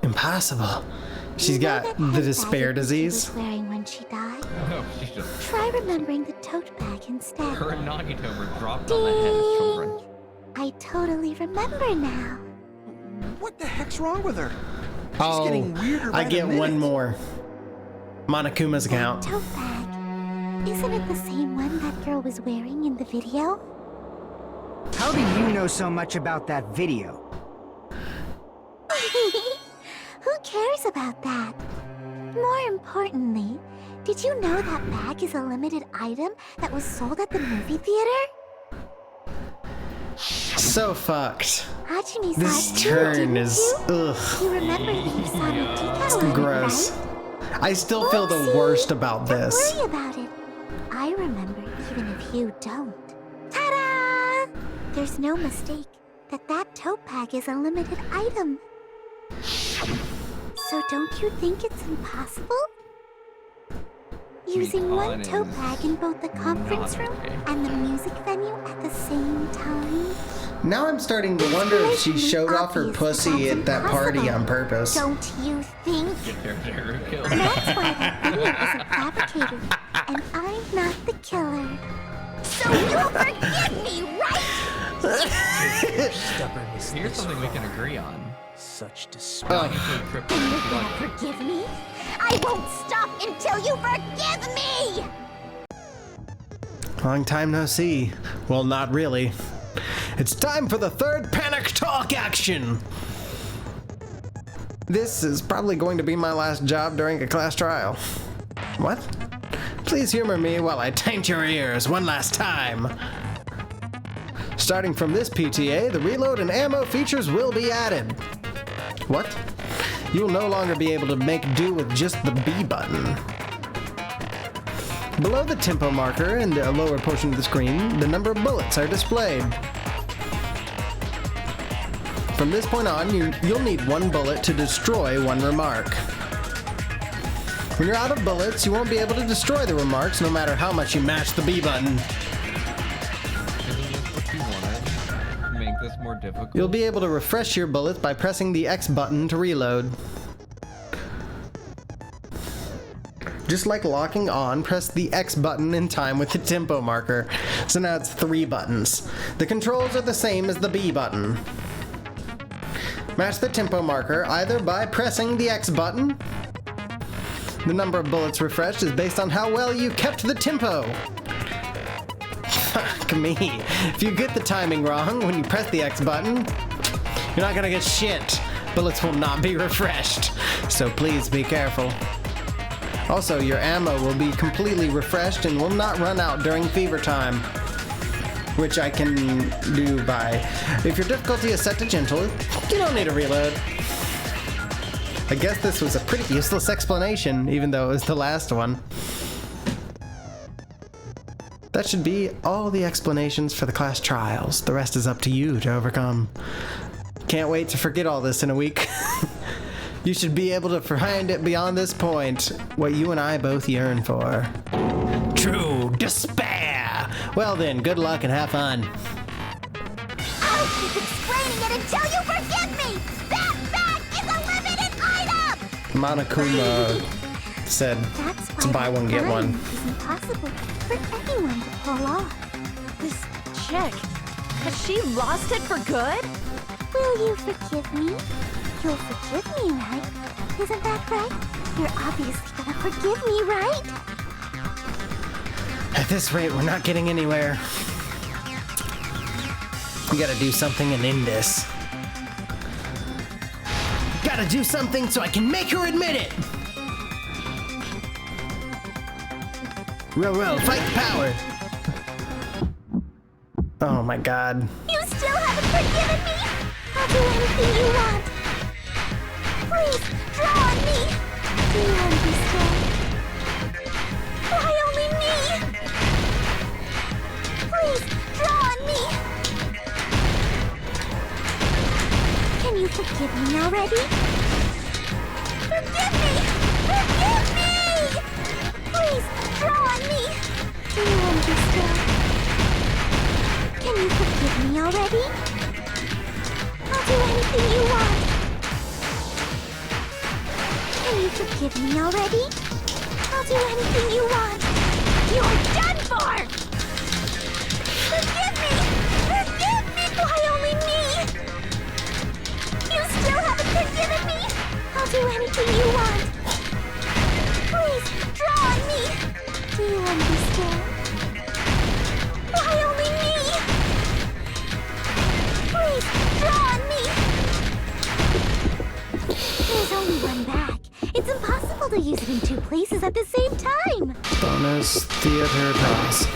Impossible. She's You know got that the handbag despair Ibuki disease. was wearing when she died? no, she just Try remembering the tote bag instead. her and Nagito were dropped on the head as children. I totally remember now. What the heck's wrong with her? Oh, getting weirder by I the get one minute. more. Monokuma's account. Tote bag. Isn't it the same one that girl was wearing in the video? How do you know so much about that video? Who cares about that? More importantly, did you know that bag is a limited item that was sold at the movie theater? So fucked. Hajime saw This it too, turn didn't is you? ugh. You remember that you saw Nikita on it, Gross. right? I still feel the Oopsie. worst about Don't this. worry about it. I remember even if you don't. Ta-da! There's no mistake. that tote bag is a limited item. So don't you think it's impossible? Using one tote bag in both the conference room and the music venue at the same time? Now I'm starting to wonder if she showed off her pussy at that party on purpose. Don't you think? That's why that video is a fabricator, and I'm not the killer. So you'll forgive me, right? Stubbornness. Here's something we can agree on. Such despair. Then you're gonna forgive me? I won't stop until you forgive me! Long time no see. Well, not really. It's time for the third panic talk action! This is probably going to be my last job during a class trial. What? Please humor me while I taint your ears one last time. Starting from this PTA, the reload and ammo features will be added. What? You will no longer be able to make do with just the B button. Below the tempo marker in the lower portion of the screen, the number of bullets are displayed. From this point on, you'll need one bullet to destroy one remark. When you're out of bullets, you won't be able to destroy the remarks no matter how much you mash the B button. Make this more difficult. You'll be able to refresh your bullets by pressing the X button to reload. Just like locking on, press the X button in time with the tempo marker. So now it's 3 buttons. The controls are the same as the B button. Match the tempo marker either by pressing the X button. The number of bullets refreshed is based on how well you kept the tempo. Fuck me. If you get the timing wrong when you press the X button, you're not gonna get shit. Bullets will not be refreshed. So please be careful. Also, your ammo will be completely refreshed and will not run out during fever time, which I can do by, if your difficulty is set to gentle, you don't need to reload. I guess this was a pretty useless explanation, even though it was the last one. That should be all the explanations for the class trials. The rest is up to you to overcome. Can't wait to forget all this in a week. You should be able to find it beyond this point, what you and I both yearn for. True despair! Well then, good luck and have fun. I'll keep explaining it until you forgive me! That bag is a limited item! Monokuma said to buy one, get one. It's impossible for anyone to pull off. This chick, has she lost it for good? Will you forgive me? You'll forgive me, right? Isn't that right? You're obviously gonna forgive me, right? At this rate, we're not getting anywhere. We gotta do something and end this. Gotta do something so I can make her admit it! Row, fight the power! Oh my god. You still haven't forgiven me? I'll do anything you want. Please, draw on me! Do you understand? Why only me? Please, draw on me! Can you forgive me already? Forgive me! Forgive me! Please, draw on me! Do you understand? Can you forgive me already? I'll do anything you want. Can you forgive me already? I'll do anything you want. You're done for! Forgive me! Forgive me! Why only me? You still haven't forgiven me? I'll do anything you want. Please, draw on me. Do you understand? Why only me? Please, draw on me. There's only one bag. It's impossible to use it in 2 places at the same time. Bonus theater toss.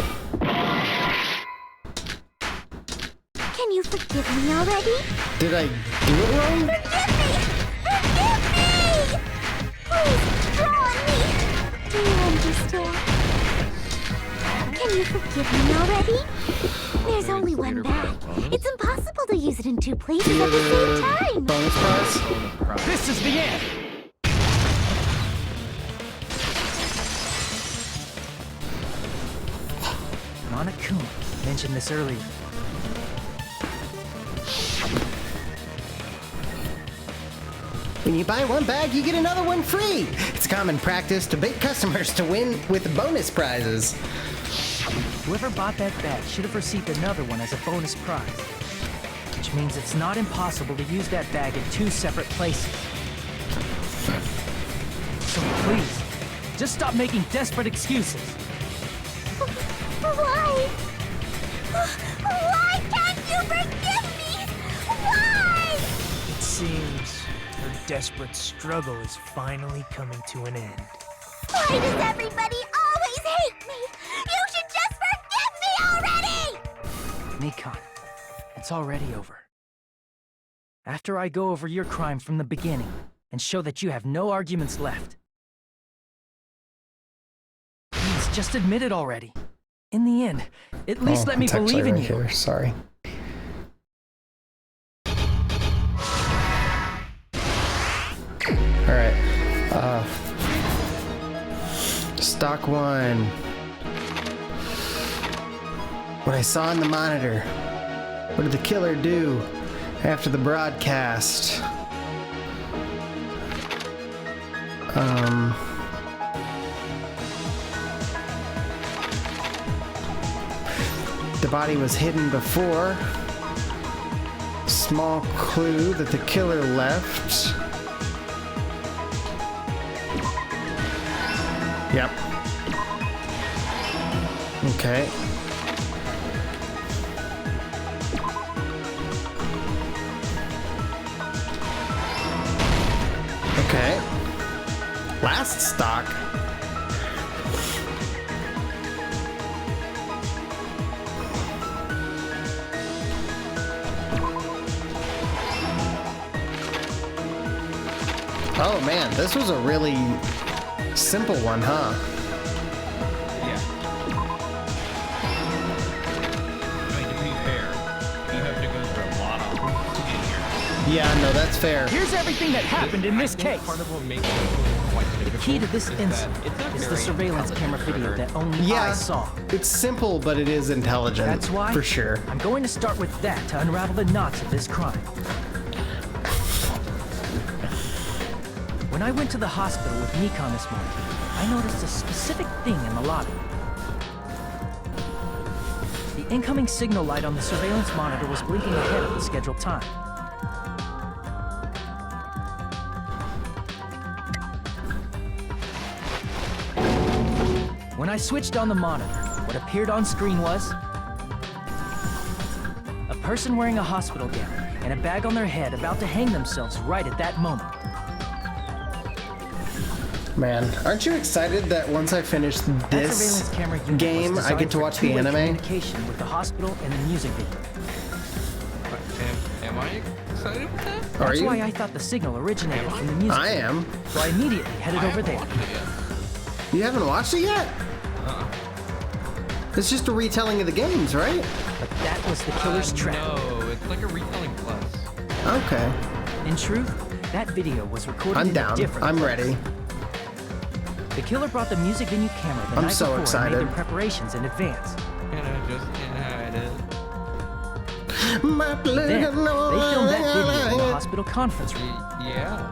Can you forgive me already? Did I do it wrong? Forgive me! Forgive me! Please, draw on me. Do you understand? Can you forgive me already? There's only one bag. It's impossible to use it in two places at the same time. Bonus prize? This is the end! Monokuma mentioned this earlier. When you buy one bag, you get another one free. It's common practice to bait customers to win with bonus prizes. Whoever bought that bag should have received another one as a bonus prize. Which means it's not impossible to use that bag in two separate places. So please, just stop making desperate excuses. Why? Why can't you forgive me? Why? It seems her desperate struggle is finally coming to an end. Why does everybody always hate me? You should just forgive me already! Nikon, it's already over. After I go over your crime from the beginning and show that you have no arguments left. Please, just admit it already. In the end, at least let me believe in you. Here. Sorry. Alright. Stock one. What I saw in the monitor. What did the killer do after the broadcast? The body was hidden before. Small clue that the killer left. Yep. Okay. Okay. Last stock. Oh man, this was a really simple one, huh? Yeah. I mean, to be fair, you have to go through a lot of hoops to get here. Yeah, no, that's fair. Here's everything that happened in this case. Part of what makes it quite The key to this incident is the surveillance camera video that only I saw. It's simple, but it is intelligent. That's why for sure. I'm going to start with that to unravel the knots of this crime. When I went to the hospital with Nikon this morning, I noticed a specific thing in the lobby. The incoming signal light on the surveillance monitor was blinking ahead of the scheduled time. When I switched on the monitor, what appeared on screen was a person wearing a hospital gown and a bag on their head about to hang themselves right at that moment. Man, aren't you excited that once I finish this game, I get to watch the anime? Communication with the hospital and the music video. Am I excited with that? That's why I thought the signal originated from the music I video. am. So I immediately headed over there. You haven't watched it yet? It's just a retelling of the games, right? But that was the killer's trap. No, it's like a retelling plus. Okay. In truth, that video was recorded I'm in down. a different I'm place. ready. The killer brought the music venue camera the I'm night so before excited. and made their preparations in advance. Can I just hide it? My Then, they filmed that video in the hospital conference room. Yeah.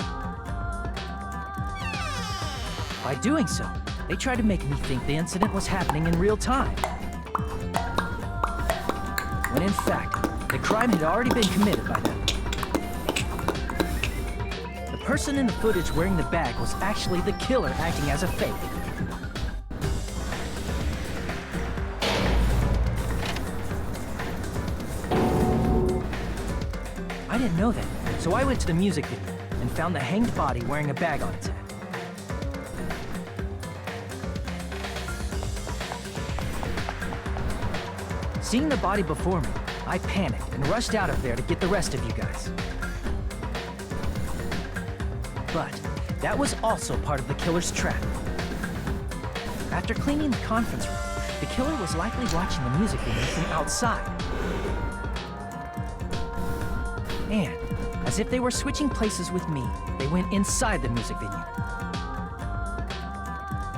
By doing so, they tried to make me think the incident was happening in real time. When in fact, the crime had already been committed by them. The person in the footage wearing the bag was actually the killer acting as a fake. I didn't know that, so I went to the music video and found the hanged body wearing a bag on its head. Seeing the body before me, I panicked and rushed out of there to get the rest of you guys. But that was also part of the killer's trap. After cleaning the conference room, the killer was likely watching the music video from outside. And, as if they were switching places with me, they went inside the music venue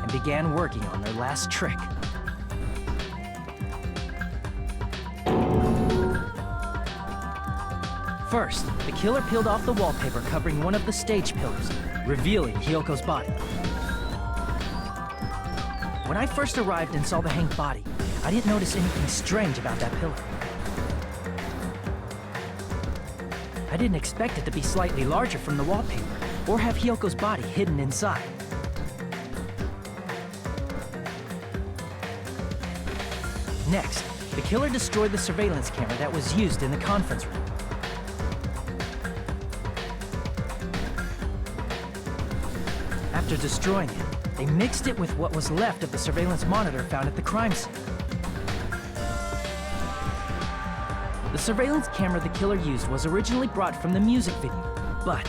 and began working on their last trick. First, the killer peeled off the wallpaper covering one of the stage pillars, revealing Hyoko's body. When I first arrived and saw the hanged body, I didn't notice anything strange about that pillar. I didn't expect it to be slightly larger from the wallpaper, or have Hyoko's body hidden inside. Next, the killer destroyed the surveillance camera that was used in the conference room. After destroying it, they mixed it with what was left of the surveillance monitor found at the crime scene. The surveillance camera the killer used was originally brought from the music video, but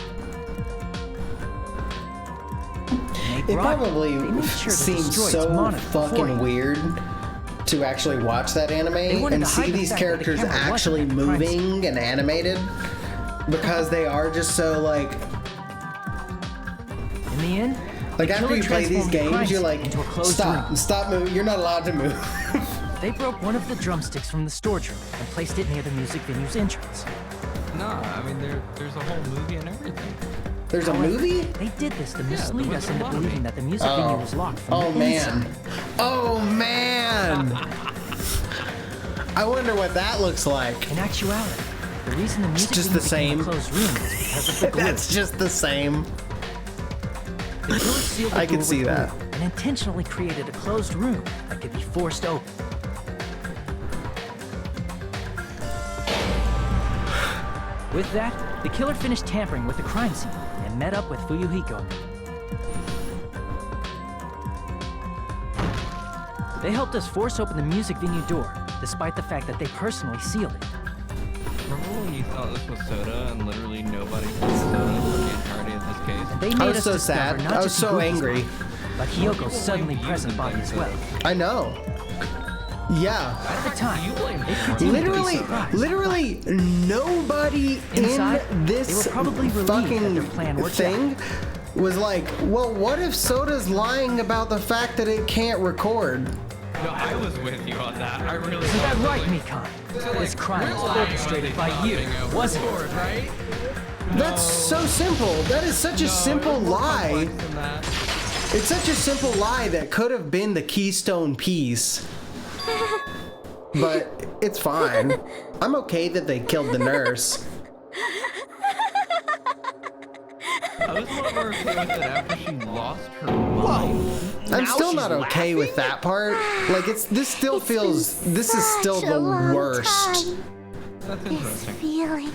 it probably seems so fucking weird to actually watch that anime and see these characters actually moving and animated, because they are just so like. In the end, like after you play these games, you're like, stop moving. You're not allowed to move. They broke one of the drumsticks from the storage room and placed it near the music venue's entrance. Nah, I mean, there's a whole movie and everything. There's a movie? They did this to mislead us into believing that the music venue was locked from the man. inside. Oh man! I wonder what that looks like. In actuality, the reason the music just venue the same. became a closed room was because of the glue. That's just the same. The killer sealed the I can door see with that. glue and intentionally created a closed room that could be forced open. With that, the killer finished tampering with the crime scene and met up with Fuyuhiko. They helped us force open the music venue door, despite the fact that they personally sealed it. Remember when you thought this was Soda and literally nobody was Soda for the entirety of this case? And they made us so discover sad. not I was just so Ibuki's angry. body, but Hyoko's suddenly present body as well. I know. Yeah. At the time, literally nobody inside, in this they were probably fucking their plan worked thing out. was like, well, what if Soda's lying about the fact that it can't record? No, I was with you on that. I really Isn't that was. right, Mikan? This crime was orchestrated by you, wasn't it? Right? That's so simple. That is such a simple lie. It's such a simple lie that could have been the keystone piece. But it's fine. I'm okay that they killed the nurse. I was more okay with it after she lost her mind. I'm still not okay with that part. Like this still feels. This is still the worst. That's This interesting. feeling,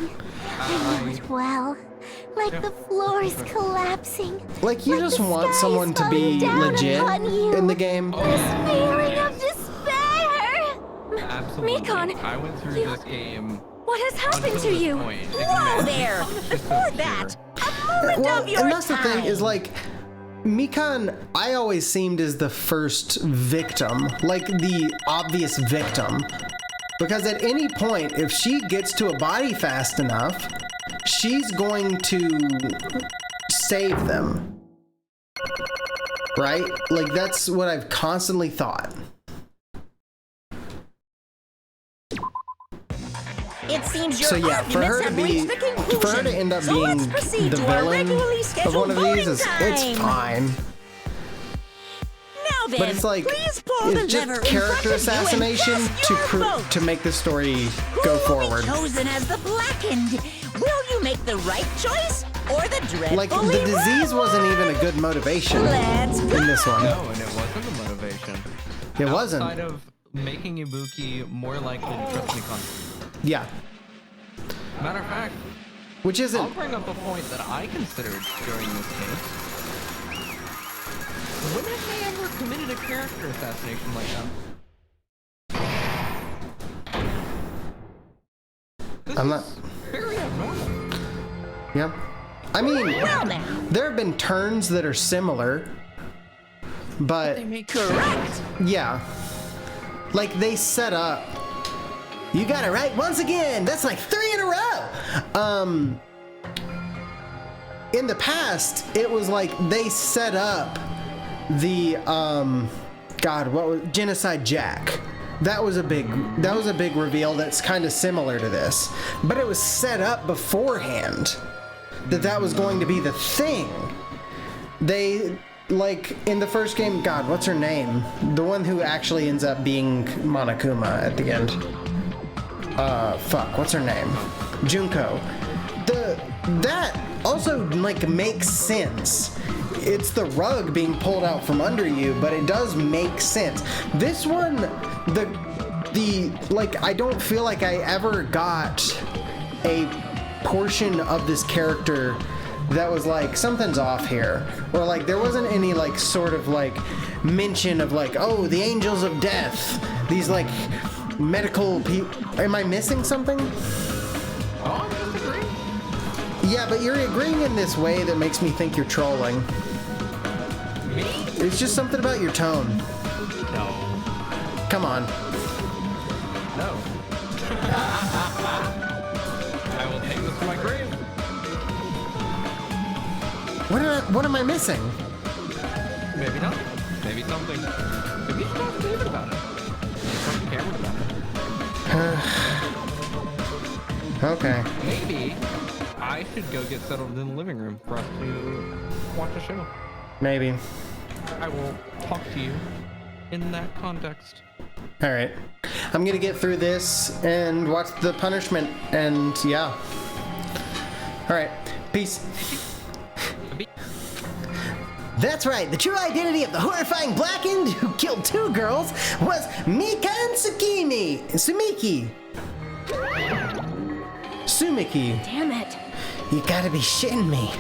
I know it well. Like the floor is collapsing. Like you just the want sky someone is to be falling down legit upon you. in the game. This feeling of despair. Absolutely. Mikan, I went through this game. What has happened until to this you? point, Whoa there! Before that, a moment of your and that's time. the thing is like. Mikan, I always seemed as the first victim, like the obvious victim. Because at any point, if she gets to a body fast enough, she's going to save them. Right? Like, that's what I've constantly thought. It seems your So yeah, for her arguments to have be, reached the conclusion. for her to end up So being let's proceed the to our villain regularly of scheduled one of these, voting it's time. fine. Now then, But it's like, please pull the it's lever just in character front of you assassination and cast your vote. to make the story go Who will forward. be chosen as the blackened? Will you make the right choice or the dreadfully Like, the disease wasn't even a good motivation Let's go. in this one. No, and it wasn't the motivation. It wasn't. Outside of making Ibuki more likely to trust Mikan. Yeah. Matter of fact, Which I'll isn't. bring up a point that I considered during this case. When have they ever committed a character assassination like that? This I'm not. is very abnormal. Yeah. I mean, Well now. there have been turns that are similar, but They make Correct. yeah. Like, they set up. You got it right once again. That's like 3 in a row. In the past, it was like they set up the Genocide Jack. That was a big reveal that's kind of similar to this, but it was set up beforehand that was going to be the thing. They, like, in the first game, God, what's her name? The one who actually ends up being Monokuma at the end. What's her name? Junko. That also, like, makes sense. It's the rug being pulled out from under you, but it does make sense. This one, I don't feel like I ever got a portion of this character that was like, something's off here. Or like, there wasn't any like sort of like mention of like, oh, the angels of death. These like medical people. Am I missing something? Oh, I disagree. Yeah, but you're agreeing in this way that makes me think you're trolling. Me? It's just something about your tone. No. Come on. No. I will take this to my grave. What am I missing? Maybe not. Maybe something. Maybe you should talk to David about it. Talk to Cameron about it. Okay. Maybe I should go get settled in the living room for us to watch a show. Maybe. I will talk to you in that context. All right. I'm gonna get through this and watch the punishment, and yeah. All right. Peace. That's right. The true identity of the horrifying blackened who killed 2 girls was Mikan Sumiki. Damn it. You gotta be shitting me.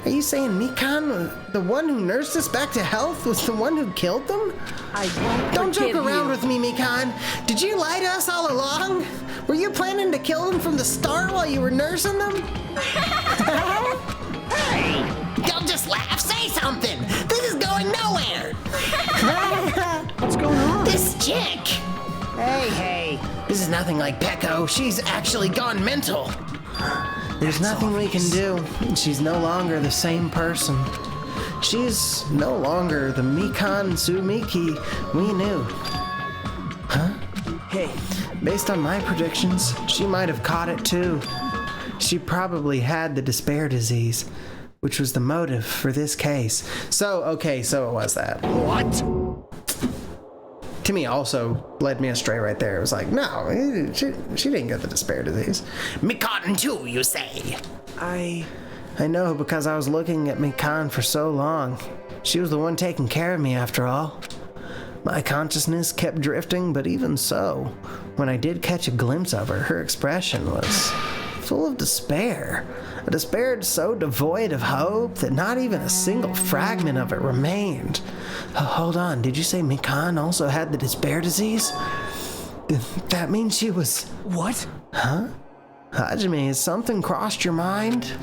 Are you saying Mikan, the one who nursed us back to health, was the one who killed them? I won't Don't joke forgive around you. with me, Mikan. Did you lie to us all along? Were you planning to kill them from the start while you were nursing them? Hey, don't just laugh. Say something. This is going nowhere. What's going on? This chick. Hey. This is nothing like Pecco. She's actually gone mental. There's nothing we can do. She's no longer the same person. She's no longer the Mikan Sumiki we knew. Huh? Hey. Based on my predictions, she might have caught it too. She probably had the despair disease, which was the motive for this case. So it was that. What? Timmy also led me astray right there. It was like, no, she didn't get the despair disease. Mikan too, you say? I know, because I was looking at Mikan for so long. She was the one taking care of me after all. My consciousness kept drifting, but even so, when I did catch a glimpse of her, her expression was full of despair. A despair so devoid of hope that not even a single fragment of it remained. Hold on, did you say Mikan also had the despair disease? That means she was... What? Huh? Hajime, has something crossed your mind?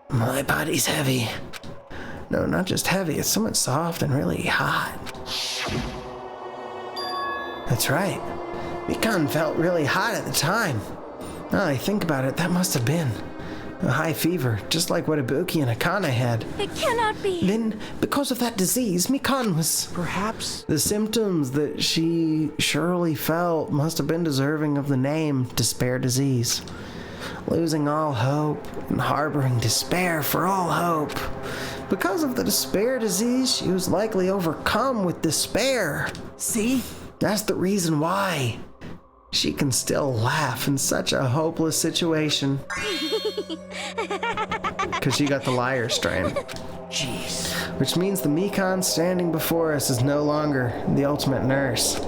My body's heavy. No, not just heavy, it's somewhat soft and really hot. That's right. Mikan felt really hot at the time. Now I think about it, that must have been a high fever, just like what Ibuki and Akane had. It cannot be. Then, because of that disease, Mikan was... Perhaps? The symptoms that she surely felt must have been deserving of the name despair disease. Losing all hope and harboring despair for all hope. Because of the despair disease, she was likely overcome with despair. See? That's the reason why she can still laugh in such a hopeless situation. Because she got the liar strain. Jeez. Which means the Mikan standing before us is no longer the ultimate nurse.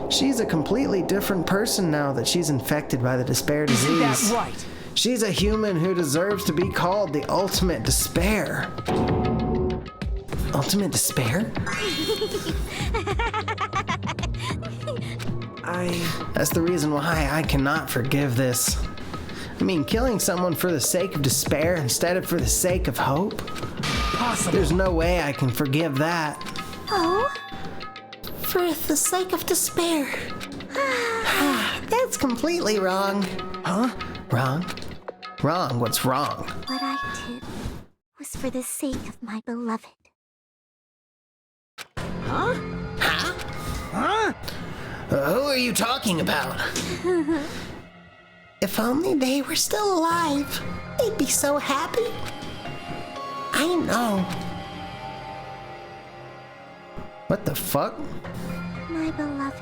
She's a completely different person now that she's infected by the despair disease. Isn't that right? She's a human who deserves to be called the ultimate despair. Ultimate despair? That's the reason why I cannot forgive this. I mean, killing someone for the sake of despair instead of for the sake of hope? possible? There's no way I can forgive that. Oh? For the sake of despair. That's completely wrong. Huh? Wrong? Wrong? What's wrong? What I did was for the sake of my beloved. Huh? Huh? Huh? Who are you talking about? If only they were still alive, they'd be so happy. I know. What the fuck? My beloved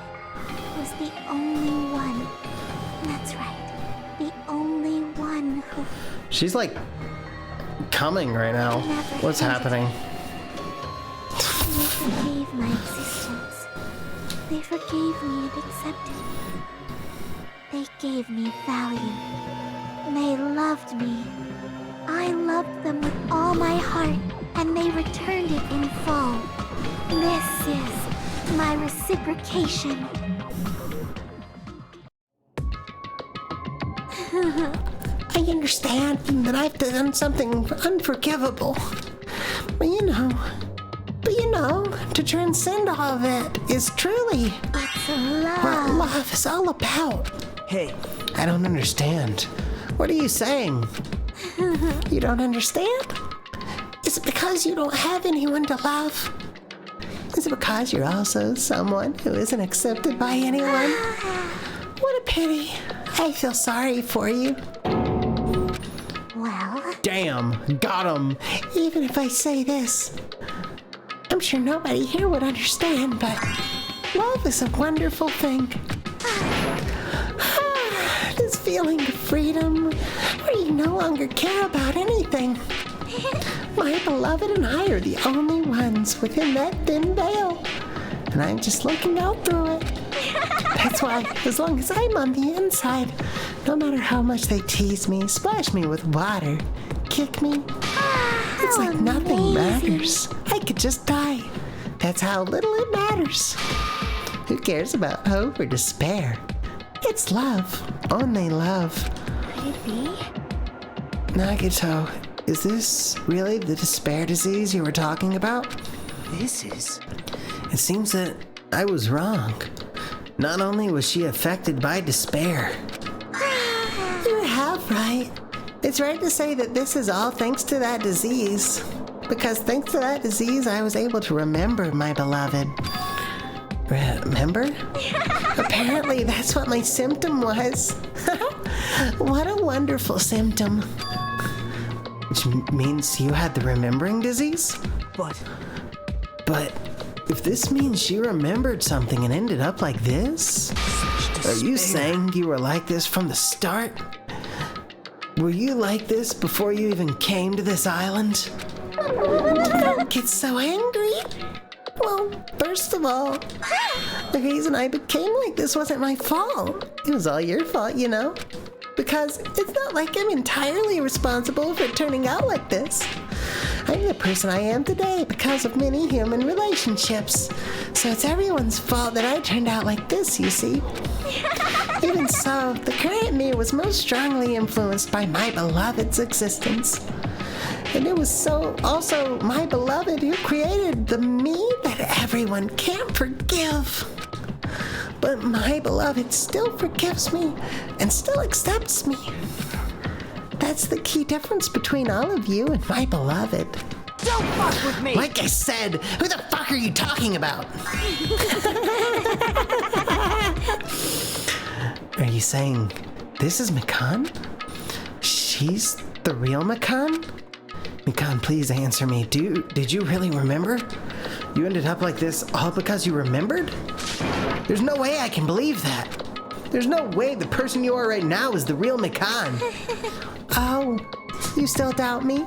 was the only one. That's right. The only one who... She's like coming right now. What's happening? They forgave my existence. They forgave me and accepted me. They gave me value. They loved me. I loved them with all my heart, and they returned it in full. This is my reciprocation. I understand that I've done something unforgivable. But you know, to transcend all of it is truly It's love. what love is all about. Hey, I don't understand. What are you saying? You don't understand? Is it because you don't have anyone to love? Is it because you're also someone who isn't accepted by anyone? What a pity. I feel sorry for you. Well, Damn, got him. Even if I say this, I'm sure nobody here would understand, but love is a wonderful thing. This feeling of freedom, where you no longer care about anything. My beloved and I are the only ones within that thin veil, and I'm just looking out through it. That's why, as long as I'm on the inside, no matter how much they tease me, splash me with water, kick me, it's like nothing matters. I could just die. That's how little it matters. Who cares about hope or despair? It's love. Only love. could it be? Nagito, is this really the despair disease you were talking about? this is... It seems that I was wrong. Not only was she affected by despair. You're half right. It's right to say that this is all thanks to that disease. Because thanks to that disease, I was able to remember my beloved. Remember? Apparently, that's what my symptom was. What a wonderful symptom. Which means you had the remembering disease? But if this means she remembered something and ended up like this? Are you saying you were like this from the start? Were you like this before you even came to this island? Don't get so angry. Well, first of all, the reason I became like this wasn't my fault. It was all your fault, you know? Because it's not like I'm entirely responsible for turning out like this. I'm the person I am today because of many human relationships. So it's everyone's fault that I turned out like this, you see. Even so, the current me was most strongly influenced by my beloved's existence. And it was so also my beloved who created the me that everyone can't forgive. But my beloved still forgives me and still accepts me. That's the key difference between all of you and my beloved. Don't fuck with me! Like I said, who the fuck are you talking about? Are you saying this is Mikan? She's the real Mikan? Mikan, please answer me. Did you really remember? You ended up like this all because you remembered? There's no way I can believe that. There's no way the person you are right now is the real Mikan. Oh, you still doubt me?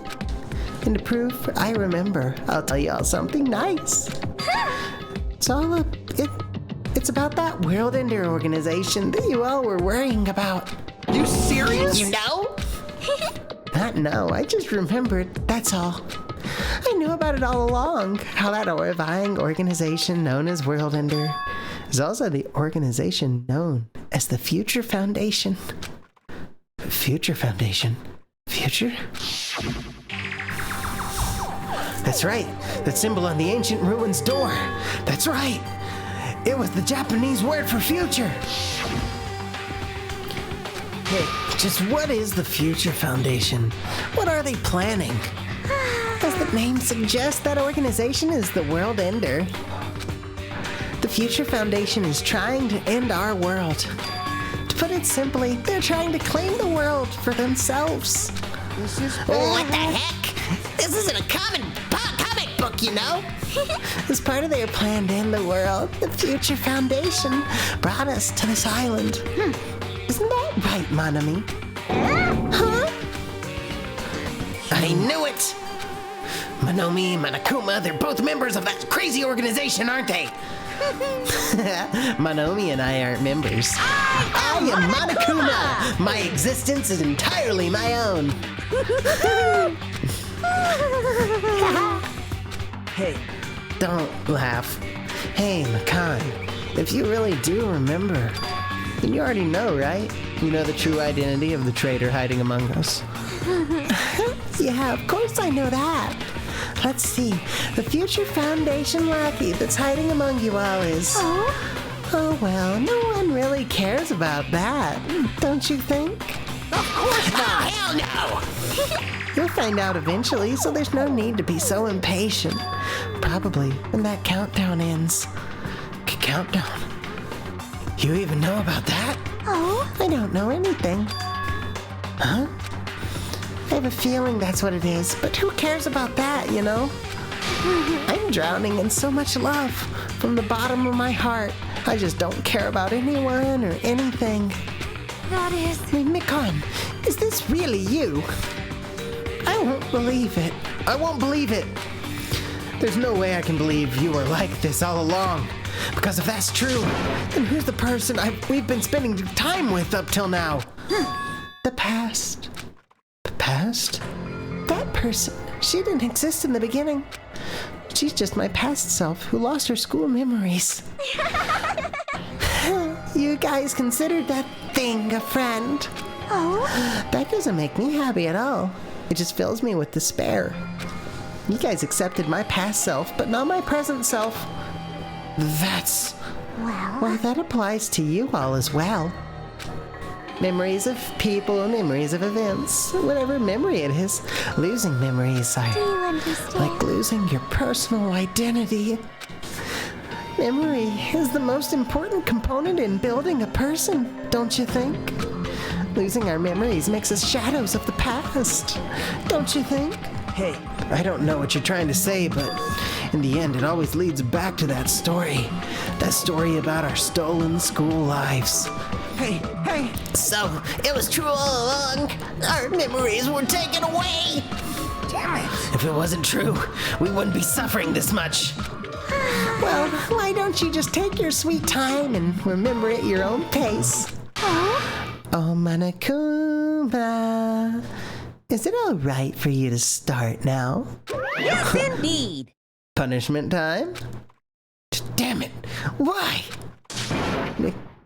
And to prove I remember, I'll tell y'all something nice. It's about that World Ender organization that you all were worrying about. You serious? You know? Not know, I just remembered, that's all. I knew about it all along, how that horrifying organization known as World Ender is also the organization known as the Future Foundation. Future Foundation? Future? That's right. That symbol on the ancient ruins door. That's right. It was the Japanese word for future. Hey, just what is the Future Foundation? What are they planning? Does the name suggest that organization is the world ender? The Future Foundation is trying to end our world. To put it simply, they're trying to claim the world for themselves. This is What the heck? This isn't a comic book, you know? As part of their plan to end the world, the Future Foundation brought us to this island. Isn't that right, Manami? Huh? I knew it! Manomi and Monokuma, they're both members of that crazy organization, aren't they? Manomi and I aren't members. I am Monokuma! My existence is entirely my own. Hey, don't laugh. Hey, Makan, if you really do remember, then you already know, right? You know the true identity of the traitor hiding among us. Yeah, of course I know that. Let's see. The Future Foundation lackey that's hiding among you all is... Oh, well, no one really cares about that, don't you think? Of course not! Oh, hell no! You'll find out eventually, so there's no need to be so impatient. Probably when that countdown ends. Countdown? You even know about that? Oh? I don't know anything. Huh? I have a feeling that's what it is, but who cares about that, you know? I'm drowning in so much love from the bottom of my heart. I just don't care about anyone or anything. That is... Mikan, is this really you? I won't believe it. I won't believe it. There's no way I can believe you were like this all along. Because if that's true, then who's the person we've been spending time with up till now? The past. The past? That person, she didn't exist in the beginning. She's just my past self who lost her school memories. You guys considered that thing a friend. Oh? That doesn't make me happy at all. It just fills me with despair. You guys accepted my past self, but not my present self. That's... Well, that applies to you all as well. Memories of people, memories of events, whatever memory it is. Losing memories are Do you understand? like losing your personal identity. Memory is the most important component in building a person, don't you think? Losing our memories makes us shadows of the past, don't you think? Hey, I don't know what you're trying to say, but in the end, it always leads back to that story. That story about our stolen school lives. Hey! So, it was true all along? Our memories were taken away? Damn it! If it wasn't true, we wouldn't be suffering this much. Well, why don't you just take your sweet time and remember at your own pace? Oh, Monokuma. Is it all right for you to start now? Yes, indeed. Punishment time? Damn it! Why?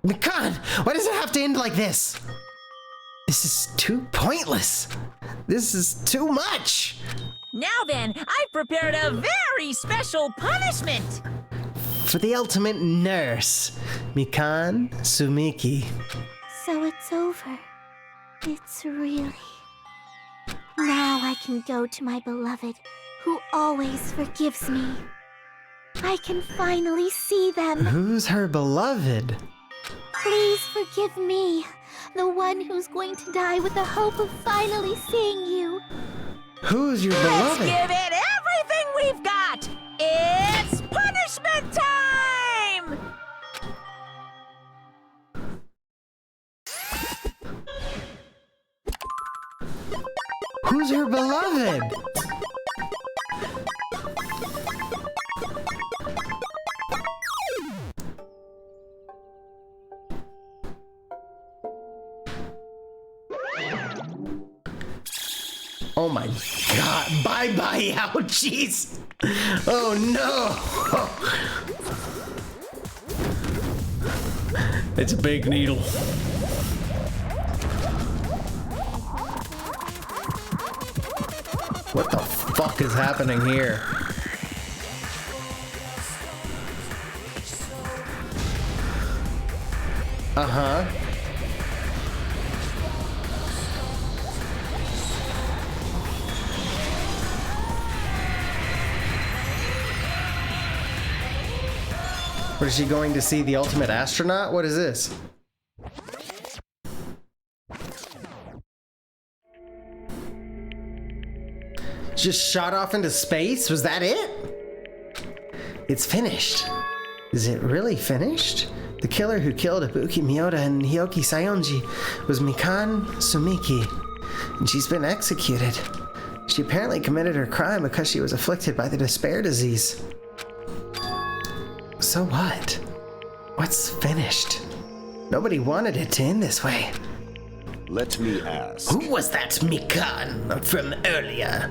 Mikan, why does it have to end like this? This is too pointless. This is too much. Now then, I've prepared a very special punishment. For the ultimate nurse, Mikan Sumiki. So it's over. It's really... Now I can go to my beloved, who always forgives me. I can finally see them. Who's her beloved? Please forgive me, the one who's going to die with the hope of finally seeing you. Who's your Let's beloved? give it everything we've got. It's punishment time! Who's her beloved? Oh my god, bye-bye, ouchies! Oh no! It's a big needle. What the fuck is happening here? Uh-huh. What, is she going to see the ultimate astronaut? What is this? Just shot off into space? Was that it? It's finished. Is it really finished? The killer who killed Ibuki Miyoda and Hyoki Sayonji was Mikan Sumiki, and she's been executed. She apparently committed her crime because she was afflicted by the despair disease. So what? What's finished? Nobody wanted it to end this way. Let me ask. Who was that Mikan from earlier?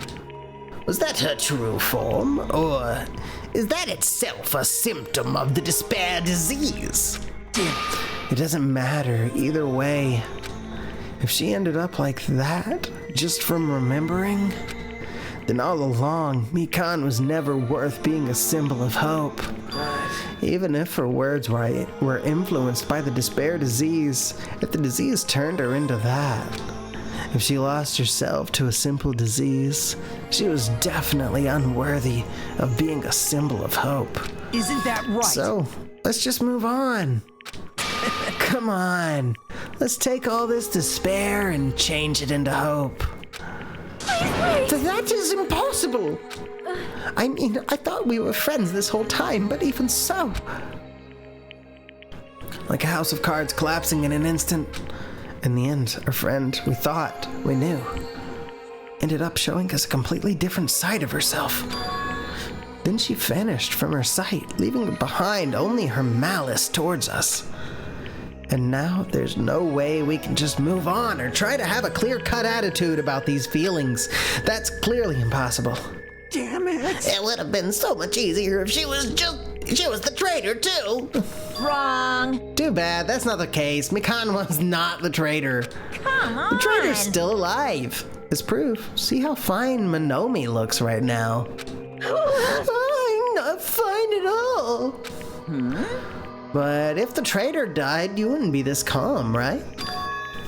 Was that her true form, or is that itself a symptom of the despair disease? It doesn't matter either way. If she ended up like that, just from remembering, then all along, Mikan was never worth being a symbol of hope. Even if her words were influenced by the despair disease, if the disease turned her into that, if she lost herself to a simple disease, she was definitely unworthy of being a symbol of hope. Isn't that right? So, let's just move on. Come on. Let's take all this despair and change it into hope. That is impossible. I mean, I thought we were friends this whole time, but even so. Like a house of cards collapsing in an instant. In the end, our friend we thought we knew ended up showing us a completely different side of herself. Then she vanished from her sight, leaving behind only her malice towards us. And now there's no way we can just move on or try to have a clear-cut attitude about these feelings. That's clearly impossible. Damn it. It would have been so much easier if she was the traitor too. Wrong. Too bad, that's not the case. Mikan was not the traitor. Come on. The traitor's still alive. As proof, see how fine Monomi looks right now. I'm not fine at all. But if the traitor died, you wouldn't be this calm, right?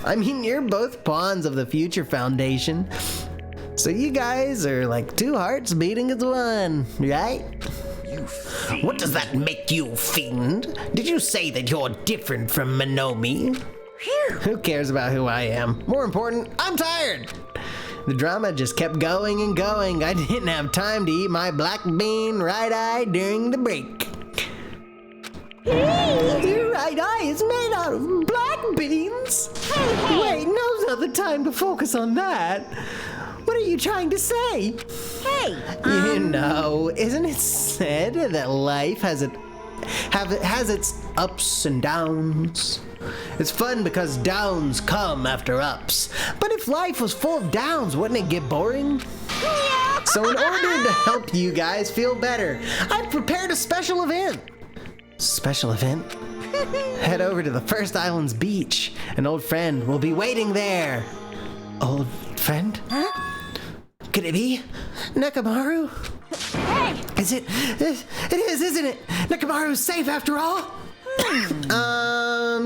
I mean, you're both pawns of the Future Foundation. So you guys are like two hearts beating as one, right? What does that make you, fiend? Did you say that you're different from Monomi? Who cares about who I am? More important, I'm tired. The drama just kept going and going. I didn't have time to eat my black bean right eye during the break. Your right eye is made out of black beans? Wait, now's not the time to focus on that. What are you trying to say? Hey, You know, isn't it said that life has its ups and downs? It's fun because downs come after ups. But if life was full of downs, wouldn't it get boring? Yeah. So in order to help you guys feel better, I've prepared a special event. Special event? Head over to the First Island's beach. An old friend will be waiting there. Old friend? Huh? Could it be Nekomaru? Hey! Is it? It is, isn't it? Nekomaru's safe after all?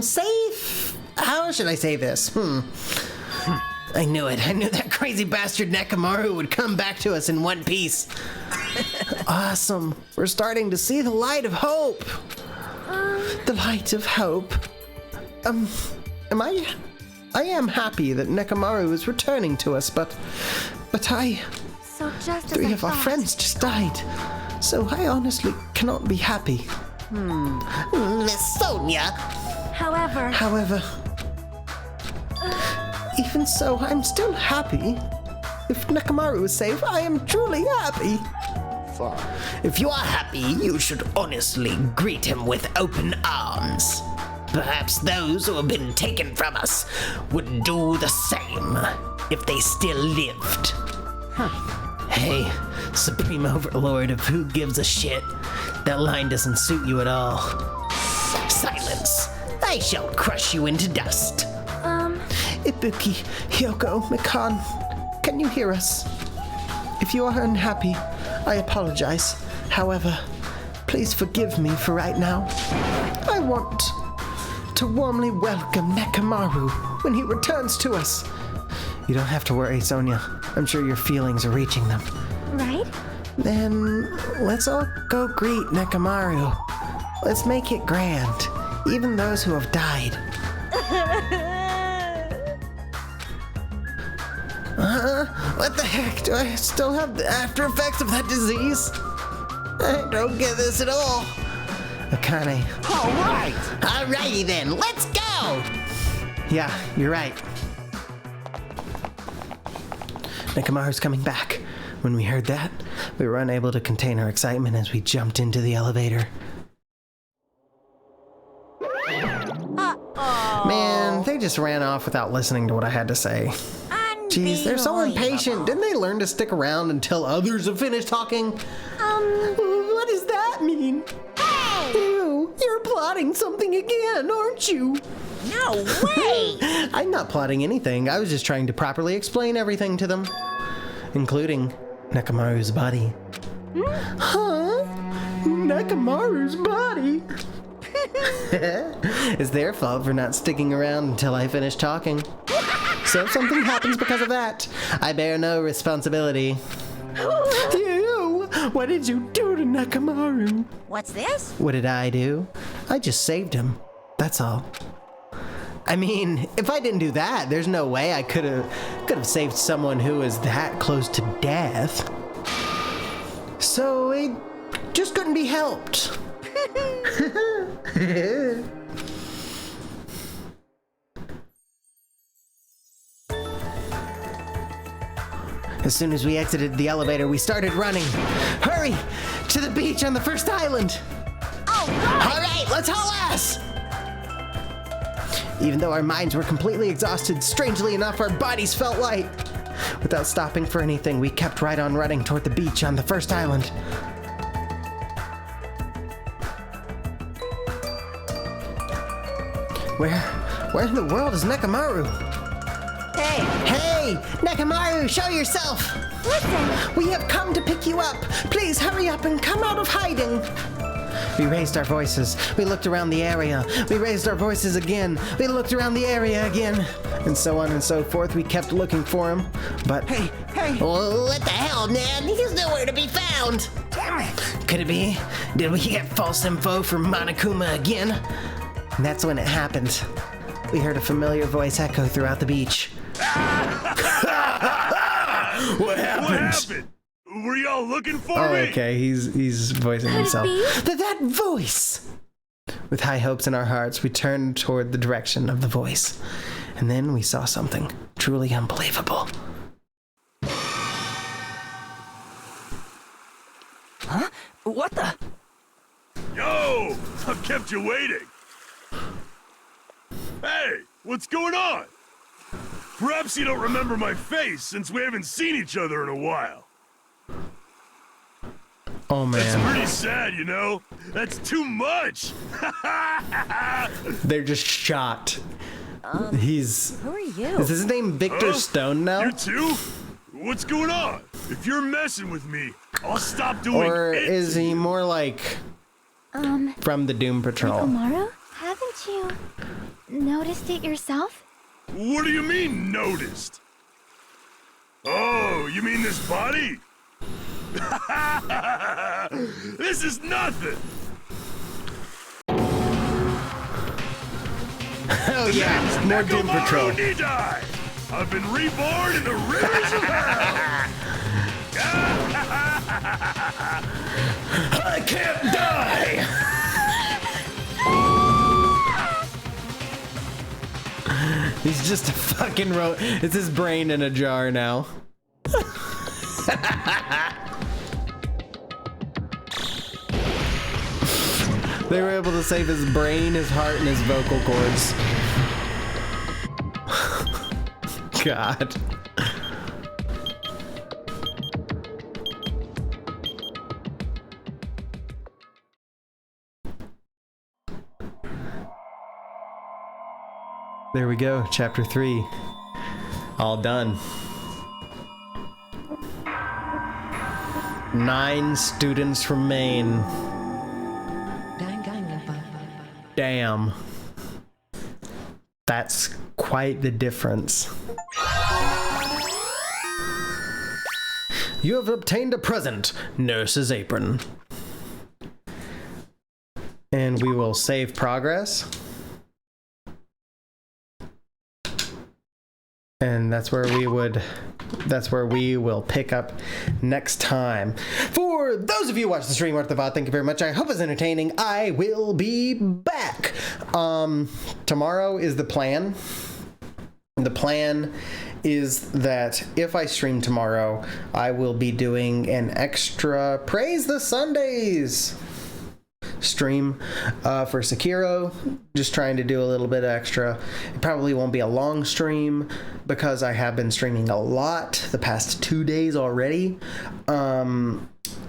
Safe? How should I say this? I knew it. I knew that crazy bastard Nekomaru would come back to us in one piece. Awesome. We're starting to see the light of hope. The light of hope. I am happy that Nekomaru is returning to us, but So just as three I of our thought. friends just died. So I honestly cannot be happy. Miss Sonia. However, Even so, I'm still happy. If Nekomaru is safe, I am truly happy. Fine. If you are happy, you should honestly greet him with open arms. Perhaps those who have been taken from us would do the same if they still lived. Hey, Supreme Overlord of who gives a shit. That line doesn't suit you at all. Silence. I shall crush you into dust. Ibuki, Hyoko, Mikan, can you hear us? If you are unhappy, I apologize. However, please forgive me for right now. I want to warmly welcome Nekamaru when he returns to us. You don't have to worry, Sonia. I'm sure your feelings are reaching them. Right? Then let's all go greet Nekamaru. Let's make it grand, even those who have died. What the heck? Do I still have the after effects of that disease? I don't get this at all. Akane. All right! Alrighty then, let's go! Yeah, you're right. Nekamaru's coming back. When we heard that, we were unable to contain our excitement as we jumped into the elevator. Man, they just ran off without listening to what I had to say. Jeez, they're so impatient. Didn't they learn to stick around until others have finished talking? What does that mean? Hey! Ew, you're plotting something again, aren't you? No way! I'm not plotting anything. I was just trying to properly explain everything to them, including Nekamaru's body. Huh? Nekamaru's body? It's their fault for not sticking around until I finish talking. So if something happens because of that, I bear no responsibility. You! What did you do to Nekamaru? What's this? What did I do? I just saved him. That's all. I mean, if I didn't do that, there's no way I could have saved someone who was that close to death. So it just couldn't be helped. As soon as we exited the elevator, we started running. Hurry! To the beach on the first island! All right! All right, let's haul ass! Even though our minds were completely exhausted, strangely enough, our bodies felt light. Without stopping for anything, we kept right on running toward the beach on the first island. Where in the world is Nekamaru? Hey! Hey! Nekamaru, show yourself! Listen! We have come to pick you up! Please hurry up and come out of hiding! We raised our voices. We looked around the area. We raised our voices again. We looked around the area again. And so on and so forth. We kept looking for him, but... Hey! Well, what the hell, man? He's nowhere to be found. Damn it! Could it be? Did we get false info from Monokuma again? And that's when it happened. We heard a familiar voice echo throughout the beach. What happened? Were y'all looking for me? Okay, he's voicing himself. Could it That voice! With high hopes in our hearts, we turned toward the direction of the voice. And then we saw something truly unbelievable. Huh? What the? Yo! I've kept you waiting. Hey, what's going on? Perhaps you don't remember my face since we haven't seen each other in a while. Oh man. That's pretty sad, you know? That's too much! They're just shocked. Who are you? Is his name Victor Stone now? You too? What's going on? If you're messing with me, I'll stop doing Or it. is he more like from the Doom Patrol? Nekamaru? Haven't you noticed it yourself? What do you mean, noticed? Oh, you mean this body? This is nothing! Oh yeah, more Doom Patrol. Nidai. I've been reborn in the rivers of hell! I can't die! He's just a fucking it's his brain in a jar now. They were able to save his brain, his heart, and his vocal cords. God. There we go, chapter 3. All done. 9 students remain. Damn. That's quite the difference. You have obtained a present, Nurse's apron. And we will save progress. And that's where we will pick up next time. For those of you who watch the stream or the VOD, thank you very much. I hope it's entertaining. I will be back. Tomorrow is the plan. The plan is that if I stream tomorrow, I will be doing an extra Praise the Sundays stream for Sekiro. Just trying to do a little bit extra. It probably won't be a long stream because I have been streaming a lot the past 2 days already.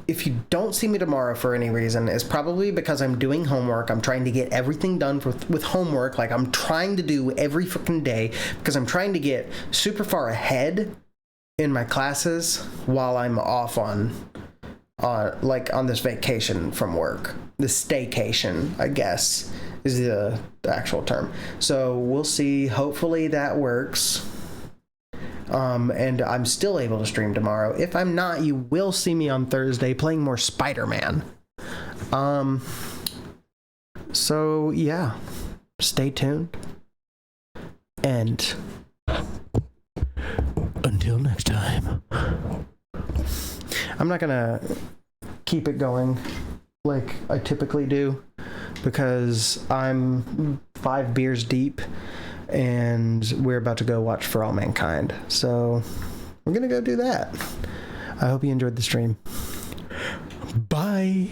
If you don't see me tomorrow for any reason, it's probably because I'm doing homework. I'm trying to get everything done with homework, like I'm trying to do every freaking day, because I'm trying to get super far ahead in my classes while I'm off on this vacation from work. This staycation, I guess, is the actual term. So we'll see. Hopefully that works. And I'm still able to stream tomorrow. If I'm not, you will see me on Thursday playing more Spider-Man. So yeah, stay tuned. And until next time. I'm not gonna keep it going like I typically do because I'm 5 beers deep and we're about to go watch For All Mankind. So we're gonna go do that. I hope you enjoyed the stream. Bye.